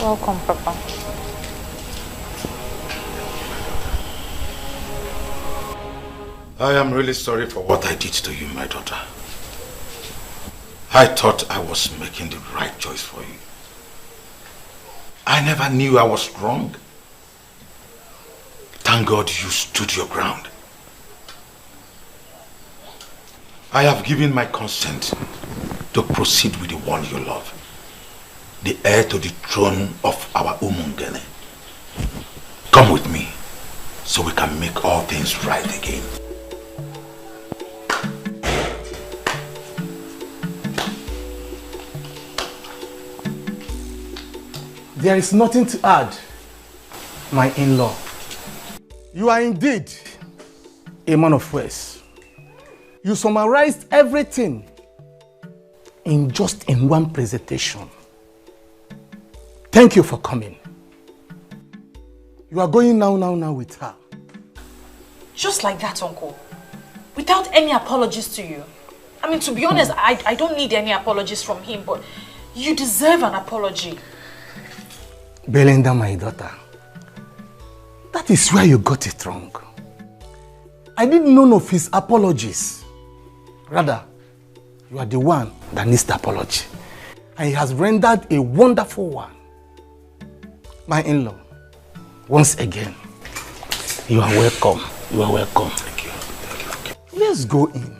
Welcome, Papa. I am really sorry for what I did to you, my daughter. I thought I was making the right choice for you. I never knew I was wrong. Thank God you stood your ground. I have given my consent to proceed with the one you love, the heir to the throne of our Umungene. Come with me so we can make all things right again. There is nothing to add, my in-law. You are indeed a man of words. You summarized everything in one presentation. Thank you for coming. You are going now with her. Just like that, Uncle. Without any apologies to you. I mean, to be honest, I don't need any apologies from him, but you deserve an apology. Belinda, my daughter, that is where you got it wrong. I need none of his apologies. Rather, you are the one that needs the apology. And he has rendered a wonderful one. My in-law, once again, you are welcome. You are welcome. Thank you. Thank you. Let's go in.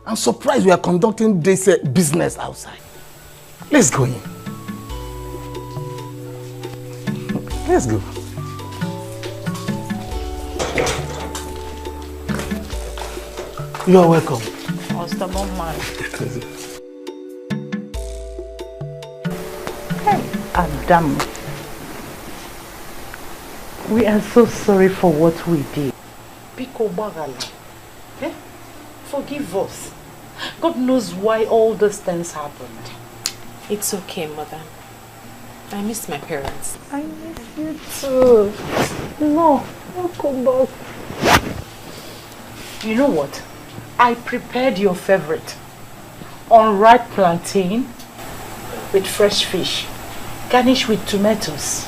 I'm surprised we are conducting this business outside. Let's go in. Let's go. You are welcome. Hey, Adam. We are so sorry for what we did. Biko Bagala. Forgive us. God knows why all these things happened. It's okay, Mother. I miss my parents. I miss you too. No, I'll come back. You know what? I prepared your favorite. Unripe plantain with fresh fish, garnished with tomatoes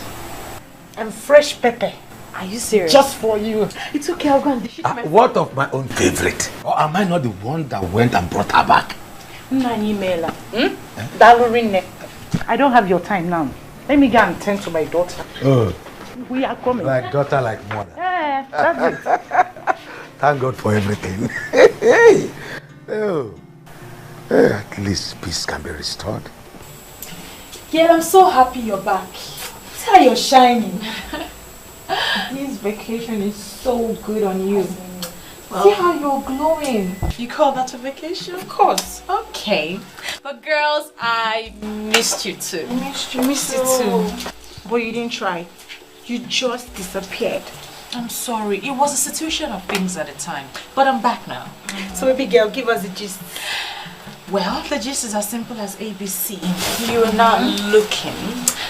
and fresh pepper. Are you serious? Just for you. It's okay, I'll go and dish it myself. What of my own favorite? Or am I not the one that went and brought her back? I don't have your time now. Let me go and tend to my daughter. Oh. We are coming. Like daughter, like mother. Yeah, that's it. Thank God for everything. Oh. At least peace can be restored. Yeah, I'm so happy you're back. See how you're shining. This vacation is so good on you. Well, see how you're glowing. You call that a vacation? Of course. Okay. But girls, I missed you too. Missed you too. But you didn't try. You just disappeared. I'm sorry. It was a situation of things at the time. But I'm back now. So baby girl, give us the gist. Well, the gist is as simple as ABC. You are now looking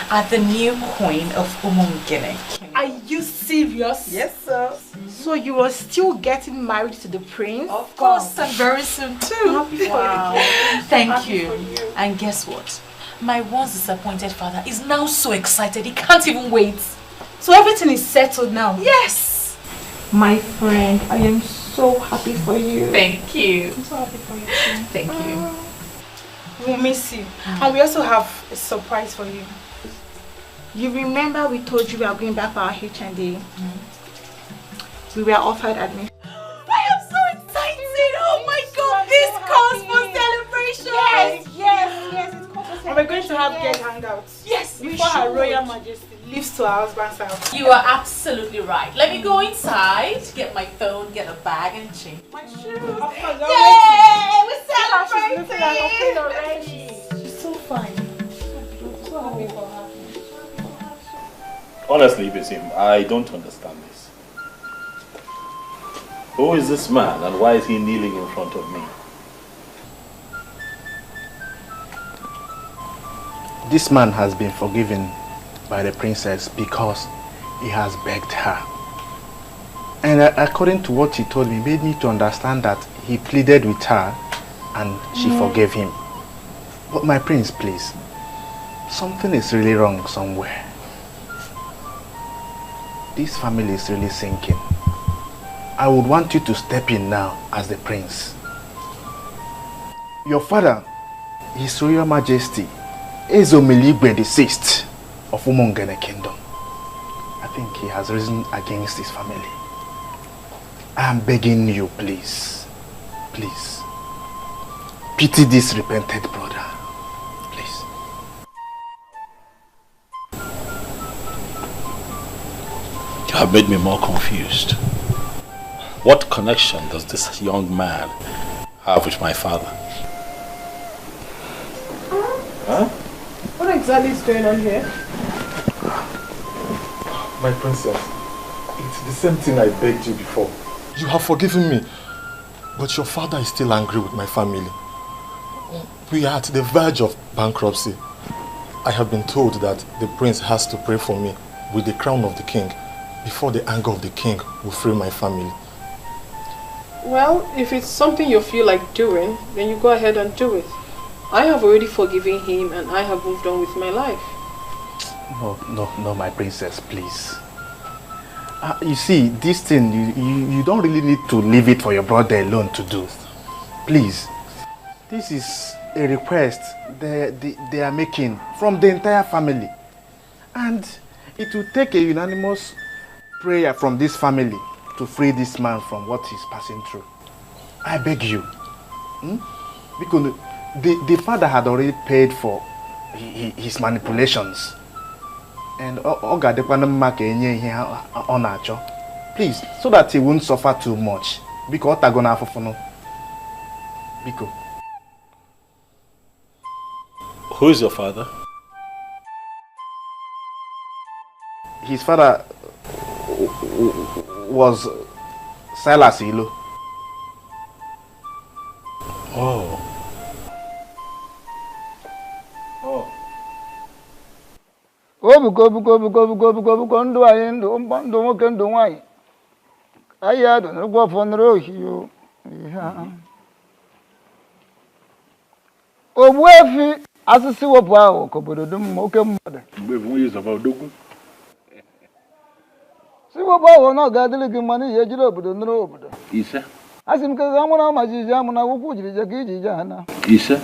at the new queen of Umungene. Are you serious? Yes, sir. So you are still getting married to the prince? Of course, and very soon too. Wow. Thank you. And guess what? My once disappointed father is now so excited he can't even wait. So everything is settled now? Yes. My friend, I am so happy for you. Thank you. I'm so happy for you too. Thank you. We'll miss you. And we also have a surprise for you. You remember we told you we are going back for our HND? We were offered admission. I am so excited! Oh my God! This calls for celebration! Yes, it's called for celebration. And we're going to have guest hangouts. Yes, before Her Royal Majesty leaves to her husband's house. You are absolutely right. Let me go inside, get my phone, get a bag, and change my shoes. Yay! We're celebrating! She's so fine. So happy for her. Honestly, Bisim, I don't understand this. Who is this man and why is he kneeling in front of me? This man has been forgiven by the princess because he has begged her. And according to what he told me, made me to understand that he pleaded with her and she forgave him. But my prince, please, something is really wrong somewhere. This family is really sinking. I would want you to step in now as the prince. Your father, His Royal Majesty, Ezomiligwe VI of Umungene Kingdom. I think he has risen against his family. I am begging you, please, please, pity this repented brother, please. You have made me more confused. What connection does this young man have with my father? Huh? What exactly is going on here? My princess, it's the same thing I begged you before. You have forgiven me, but your father is still angry with my family. We are at the verge of bankruptcy. I have been told that the prince has to pray for me with the crown of the king before the anger of the king will free my family. Well, if it's something you feel like doing, then you go ahead and do it. I have already forgiven him and I have moved on with my life. No, my princess, please. You see, this thing, you don't really need to leave it for your brother alone to do. Please, this is a request they are making from the entire family. And it will take a unanimous prayer from this family to free this man from what he's passing through. I beg you. Because the father had already paid for his manipulations. And please, so that he won't suffer too much. Because who is your father? His father was Silas Ilo. Oh. Obuko ndụ anyị ndụ nwoke ndụ nwanyị anyị adụ n'ụgwọ fọnụrụ ohiyo Ogbuefi asịsị wepụ ahụ ka obodo dum oke mmadụ. Ogbuefi nwunye Ịzọba odogwu. Si wepụ ahụ na ọ ga-adịrị gị mma n'ihi ejiri obodo nụrụ obodo. Ise. Asị m ka ga-amụrụ ọma jiji amụ na akwụkwọ jiri je ka iji je ha na. Ise.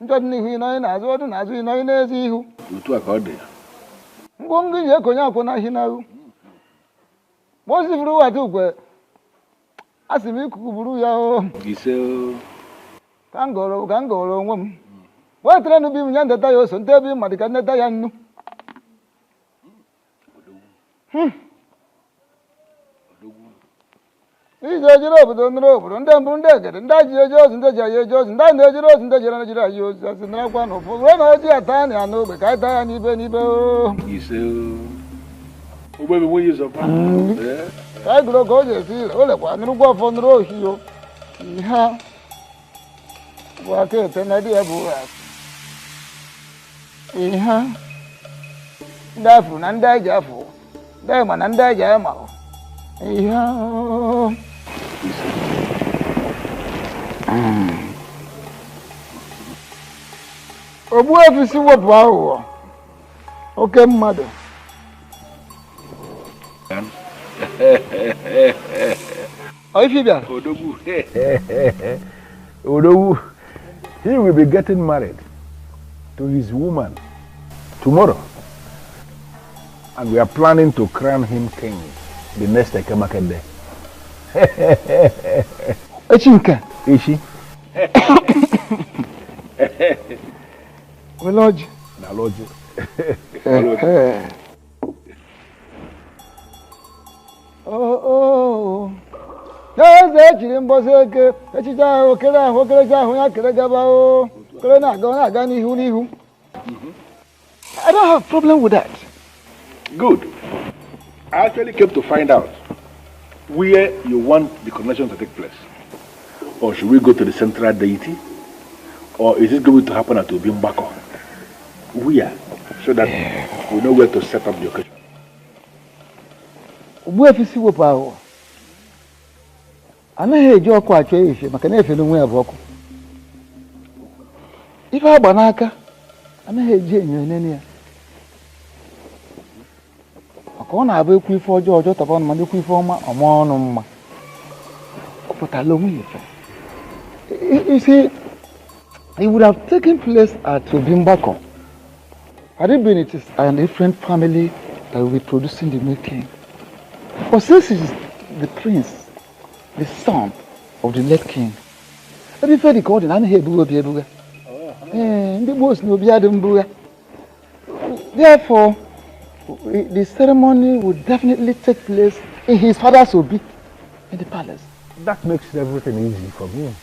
Njọ dị n'ihu ịnọghị n'azụ ọdụ n'azụ ịnọghị n'ezi ihu. Otu a ka ọ dị. Ngwongwo ji ekonye akwụ na n'ahụ. Ma o sifuru wata ukwe. Asị m ikuku buru ya o. Ise o. Ka m gọrọ onwe m. Wetere n'ubi m nye ndeta ya oso nte ebe mmadụ ka ndeta ya nnu. Ije ejiri obodo nụrụ obodo ndị mbụ ndị egede ndị ji eji ozi ndị ji ayi eji ozi ndị na-ejiri ozi ndị jere na-ejiri ayi ozi asị narakwa na ụfọdụ wee na oji ata ya n'ogbe ka anyị taa ya n'ibe n'ibe o. Ise o. Ogbuefi nwunye Ịzọba. Ka anyị gụrụ ka o ji esi ire o lekwa nụrụkwa ọfọ nụrụ ohi o. Ihe bụ aka ete na dị ya bụ ihe ndị afụ na ndị eji afụ ndị ma na ndị eji ama ihe Ogbuefi si wepụ aghụghọ oke mmadụ. Oifibia. Odogwu. Odogwu. He will be getting married to his woman tomorrow. And we are planning to crown him king the next Ekemake day. Echinka. Ishi. Lodge. Na lodge. Oh. Eze echiri mbọsị eke echiche ahụ kere ahụ okerecha ahụ ya kere gaba o kere na-aga n'ihu n'ihu. I don't have a problem with that. Good. I actually came to find out where you want the coronation to take place. Or should we go to the central deity? Or is it going to happen at Obimbako? Where? So that we know where to set up the occasion. Ogbuefi si wepụ ahụ. Anaghị eji ọkụ achọ efe maka na efe n'onwe ya bụ ọkụ. Ife agba n'aka anaghị eji enyo enene ya. Maka ọ na-abụ ekwu ife ọjọọ tọba ọnụ ma ekwu ife ọma ọma ọnụ mma. Ọ pụtara onwe ya efe. You see, it would have taken place at Obimbako. Had it been it is a different family that will be producing the new king. But since it is the prince, the son of the late king, every fair recording, I hear Buga. Therefore, the ceremony would definitely take place in his father's obi in the palace. That makes everything easy for me.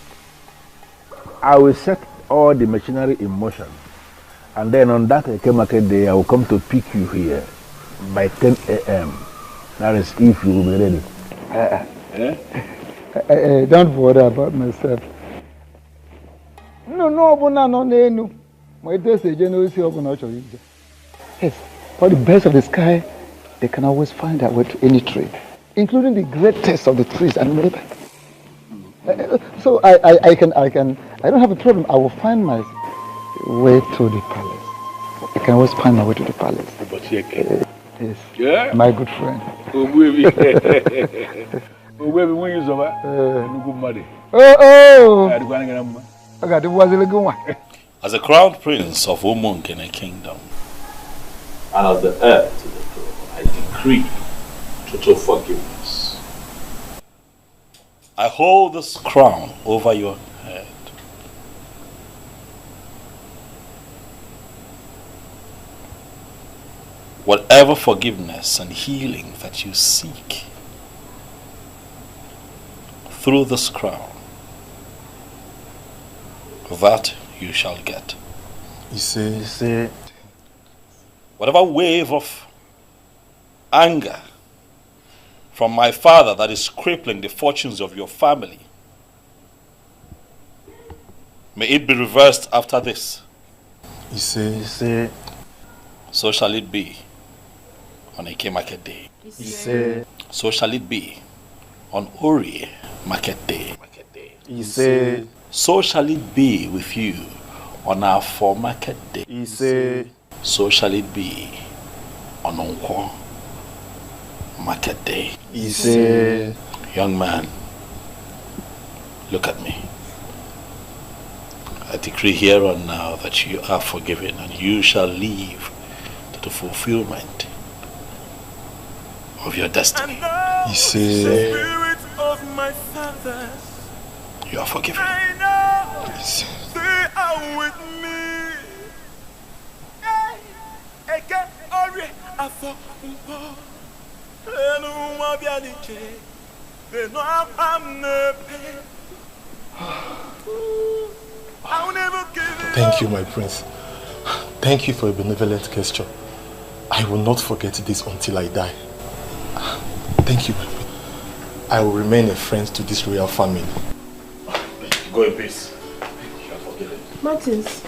I will set all the machinery in motion, and then on that Ekemake day, I will come to pick you here by 10 a.m. That is if you will be ready. Don't worry about myself. No. My days are generously open. Yes, for the birds of the sky, they can always find their way to any tree, including the greatest of the trees and maybe. So I don't have a problem. I will find my way to the palace. I can always find my way to the palace. Yes. Yeah? My good friend. Ogbuefi nwunye Ịzọba. Nnukwu mmadụ. As a crown prince of Umunkene kingdom, and as the heir to the throne, I decree total forgiveness. I hold this crown over your head. Whatever forgiveness and healing that you seek through this crown, that you shall get. You see. Whatever wave of anger from my father that is crippling the fortunes of your family, may it be reversed after this. You see. So shall it be on Eke Market Day. So shall it be on Ori Market Day. You say. So shall it be with you on our 4 market day. Ise. So shall it be on Unko market day. Ise. Young man, look at me. I decree here and now that you are forgiven and you shall live to the fulfillment of your destiny. He said, you are forgiven. They are with me. thank you, my prince. Thank you for a benevolent gesture. I will not forget this until I die. Thank you, my prince. I will remain a friend to this royal family. Go in peace. You are forgiven. Martins,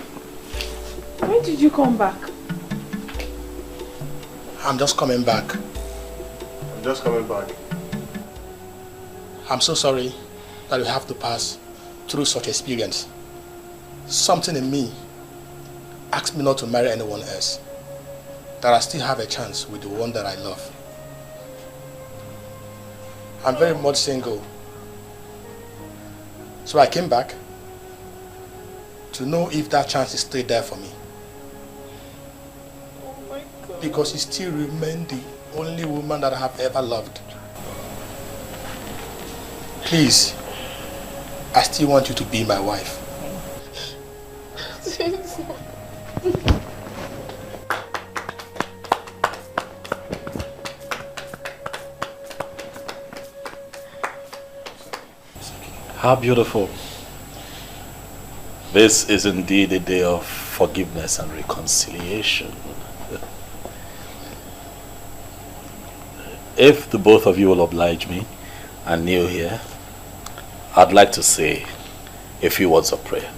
when did you come back? I'm just coming back. I'm so sorry that you have to pass through such experience. Something in me asked me not to marry anyone else. That I still have a chance with the one that I love. I'm very much single. So I came back to know if that chance is still there for me. Oh my God. Because you still remain the only woman that I have ever loved. Please, I still want you to be my wife. How beautiful. This is indeed a day of forgiveness and reconciliation. If the both of you will oblige me and kneel here, I'd like to say a few words of prayer.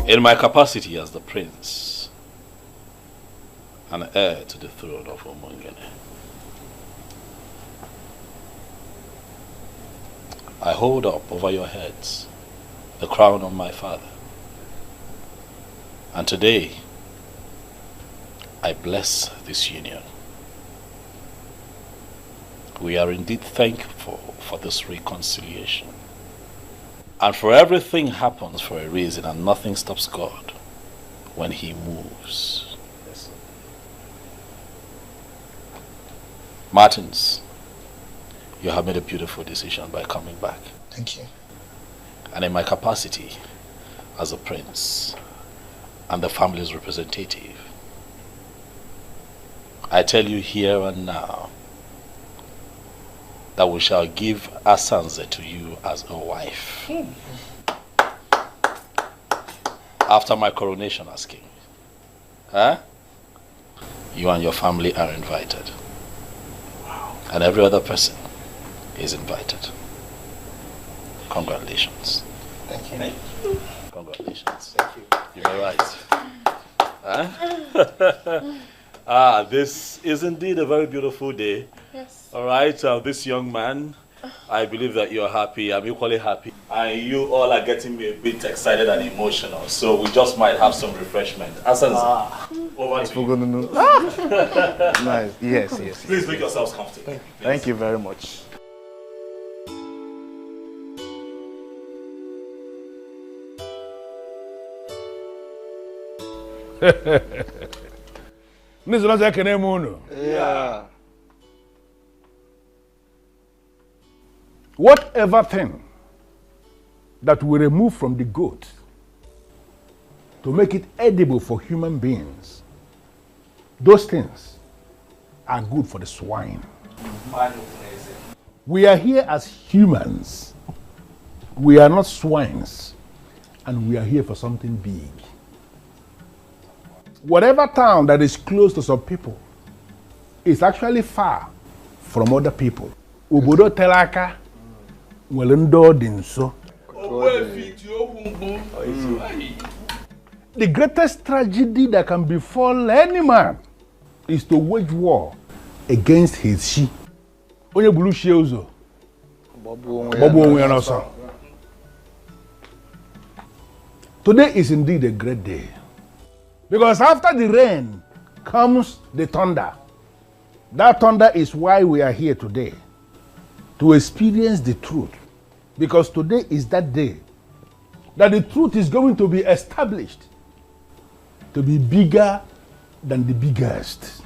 In my capacity as the prince and heir to the throne of Omongene, I hold up over your heads the crown of my father. And today, I bless this union. We are indeed thankful for this reconciliation. And for everything happens for a reason, and nothing stops God when He moves. Yes. Martins, you have made a beautiful decision by coming back. Thank you. And in my capacity as a prince and the family's representative, I tell you here and now that we shall give Asanze to you as a wife. After my coronation as king. Huh? You and your family are invited. Wow. And every other person is invited. Congratulations. Thank you. Congratulations. Thank you. You may rise. Huh? This is indeed a very beautiful day. Yes. All right, this young man, I believe that you're happy. I'm equally happy. And you all are getting me a bit excited and emotional. So we just might have some refreshment. Asanze, over to you. Nice. Yes. Please make yourselves comfortable. Thank you very much. Yeah. Whatever thing that we remove from the goat to make it edible for human beings, those things are good for the swine. We are here as humans. We are not swines. And we are here for something big. Whatever town that is close to some people is actually far from other people. Obodo telaka nwere ndị ọ dị nso. The greatest tragedy that can befall any man is to wage war against his she. Onye bulu she uzo. Bobo onwe na so. Today is indeed a great day. Because after the rain comes the thunder. That thunder is why we are here today. To experience the truth. Because today is that day that the truth is going to be established to be bigger than the biggest.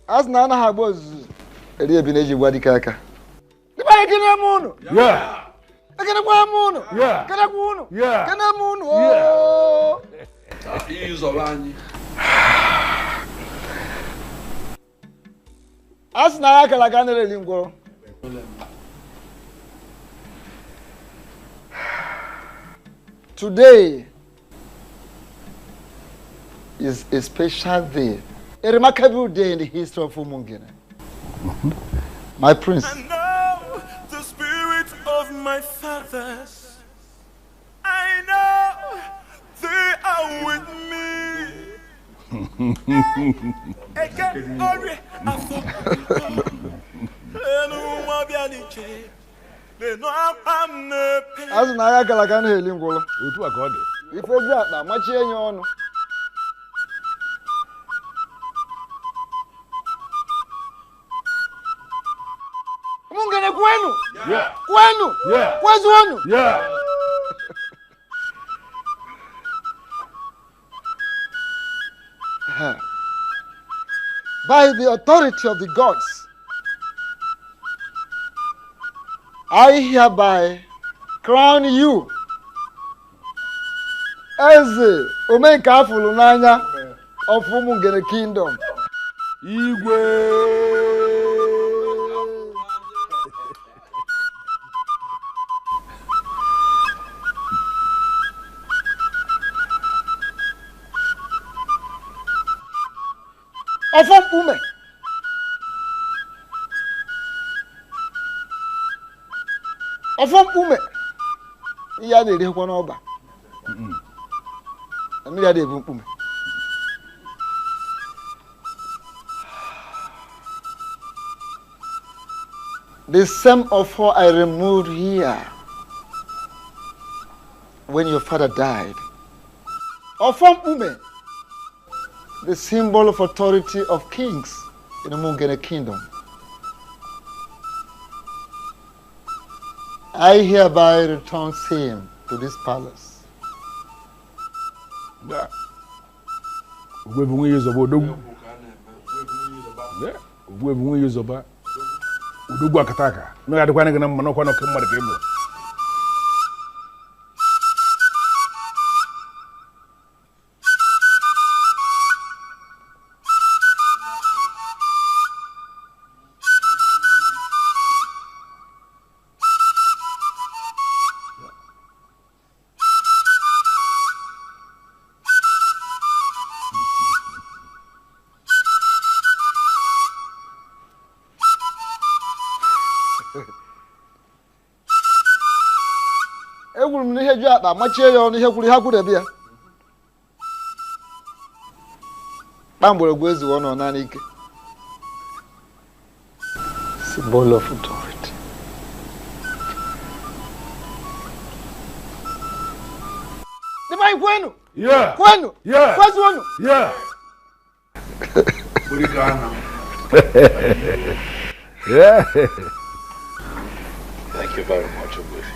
As Nana Habos, a dear Bineji Wadikaka. The Bayakin. Yeah. I get a moon. Yeah. Get a moon. Yeah. Get a moon. Oh. As Naka Lagana Lingo. Today is a special day, a remarkable day in the history of Umungene. My prince. And now the spirit of my fathers, I know they are with me. As Naya Galagan Lingola, if you got that much in your honor. Yeah. Kwenu? Yeah. Where's one? Yeah. By the authority of the gods, I hereby crown you as the Omeka Fulunanya of Umungene Kingdom. Igwe. Ofom ume. Ofom ume. Iya de kwa na oba. Ami ya de ume. The same offer I removed here when your father died. Ofom ume. The symbol of authority of kings in the Mungene kingdom. I hereby return same to this palace. Yeah. We will use about Udugu Akataka. No, I don't want to get a monocle of Kamara. Symbol of authority. Divine Kwenu? Yeah. Kwenu? Yeah. Where's one? Yeah. Yeah. Thank you very much, Ogbuefi.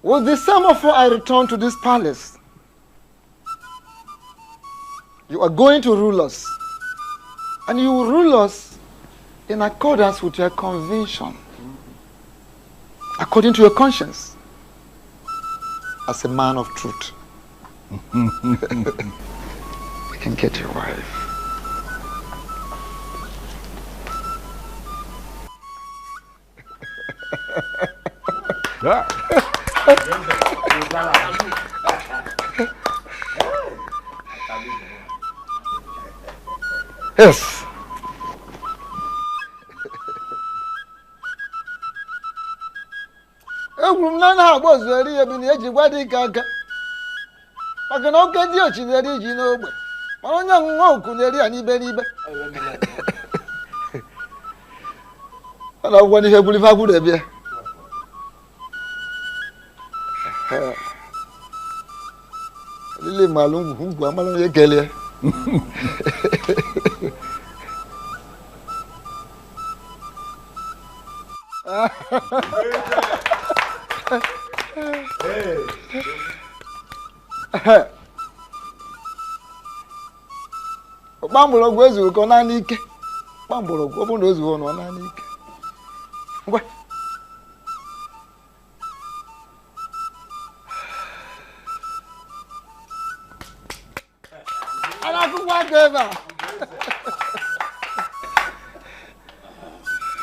With the same offer I return to this palace, you are going to rule us. And you will rule us in accordance with your conviction, according to your conscience, as a man of truth. You can get your wife. Yes. Egwuru na na agba ozeri ebi na eji gwa dị aka maka na oke dị ochi na-eri ji n'ogbe mana onye ọṅụṅụ oku na-eri ya n'ibe n'ibe a na-agwụgwọ n'ihe gburu ife agburu ebe lile malụ ngwu amala onye kelee Gbamgbọrọgwụ ezughị ka ọ naanị ike. Gbamgbọrọgwụ ọ bụrụ na o zughị ọ naanị ike. Ngwa. Ana akwụkwọ aka ebe a.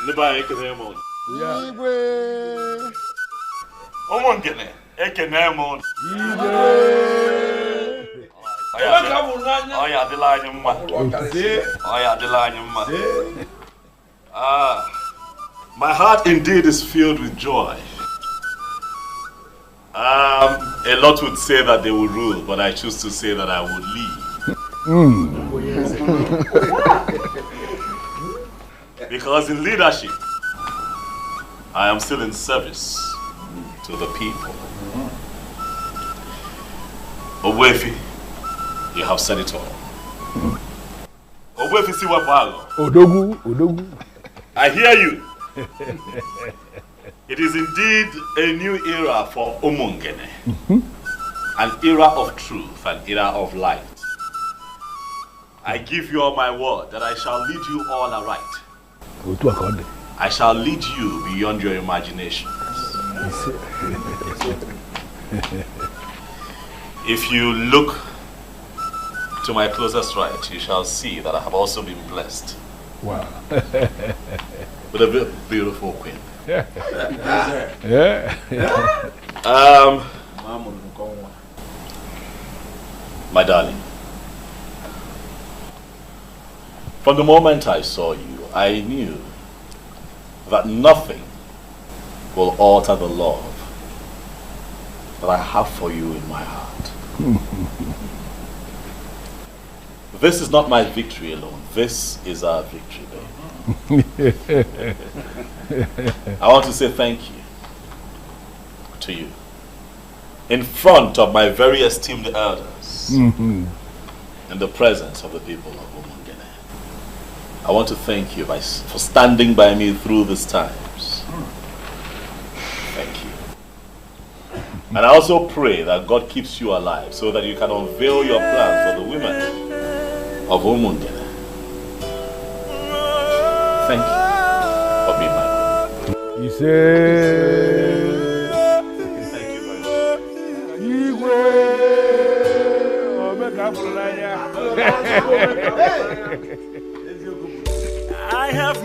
Ndị anyị ekene m ụnụ. Igwe. Ụmụ nkene ekene m ụnụ. Igwe. Oya adịla anyị mma. Oya adịla anyị mma. My heart indeed is filled with joy. A lot would say that they will rule, but I choose to say that I will lead. Because in leadership, I am still in service to the people. Owefi, you have said it all. Owefi Siwapago. Odogu. I hear you. It is indeed a new era for Umungene. An era of truth, an era of light. I give you all my word that I shall lead you all aright. I shall lead you beyond your imaginations. If you look to my closest right, you shall see that I have also been blessed. Wow. With a beautiful queen. Yeah. My darling, from the moment I saw you, I knew that nothing will alter the love that I have for you in my heart. This is not my victory alone. This is our victory, baby. I want to say thank you to you in front of my very esteemed elders, in the presence of the people of Umungene. I want to thank you for standing by me through these times. Thank you. And I also pray that God keeps you alive so that you can unveil your plans for the women of Umungene. Thank you for being my brother. He said, thank you very I have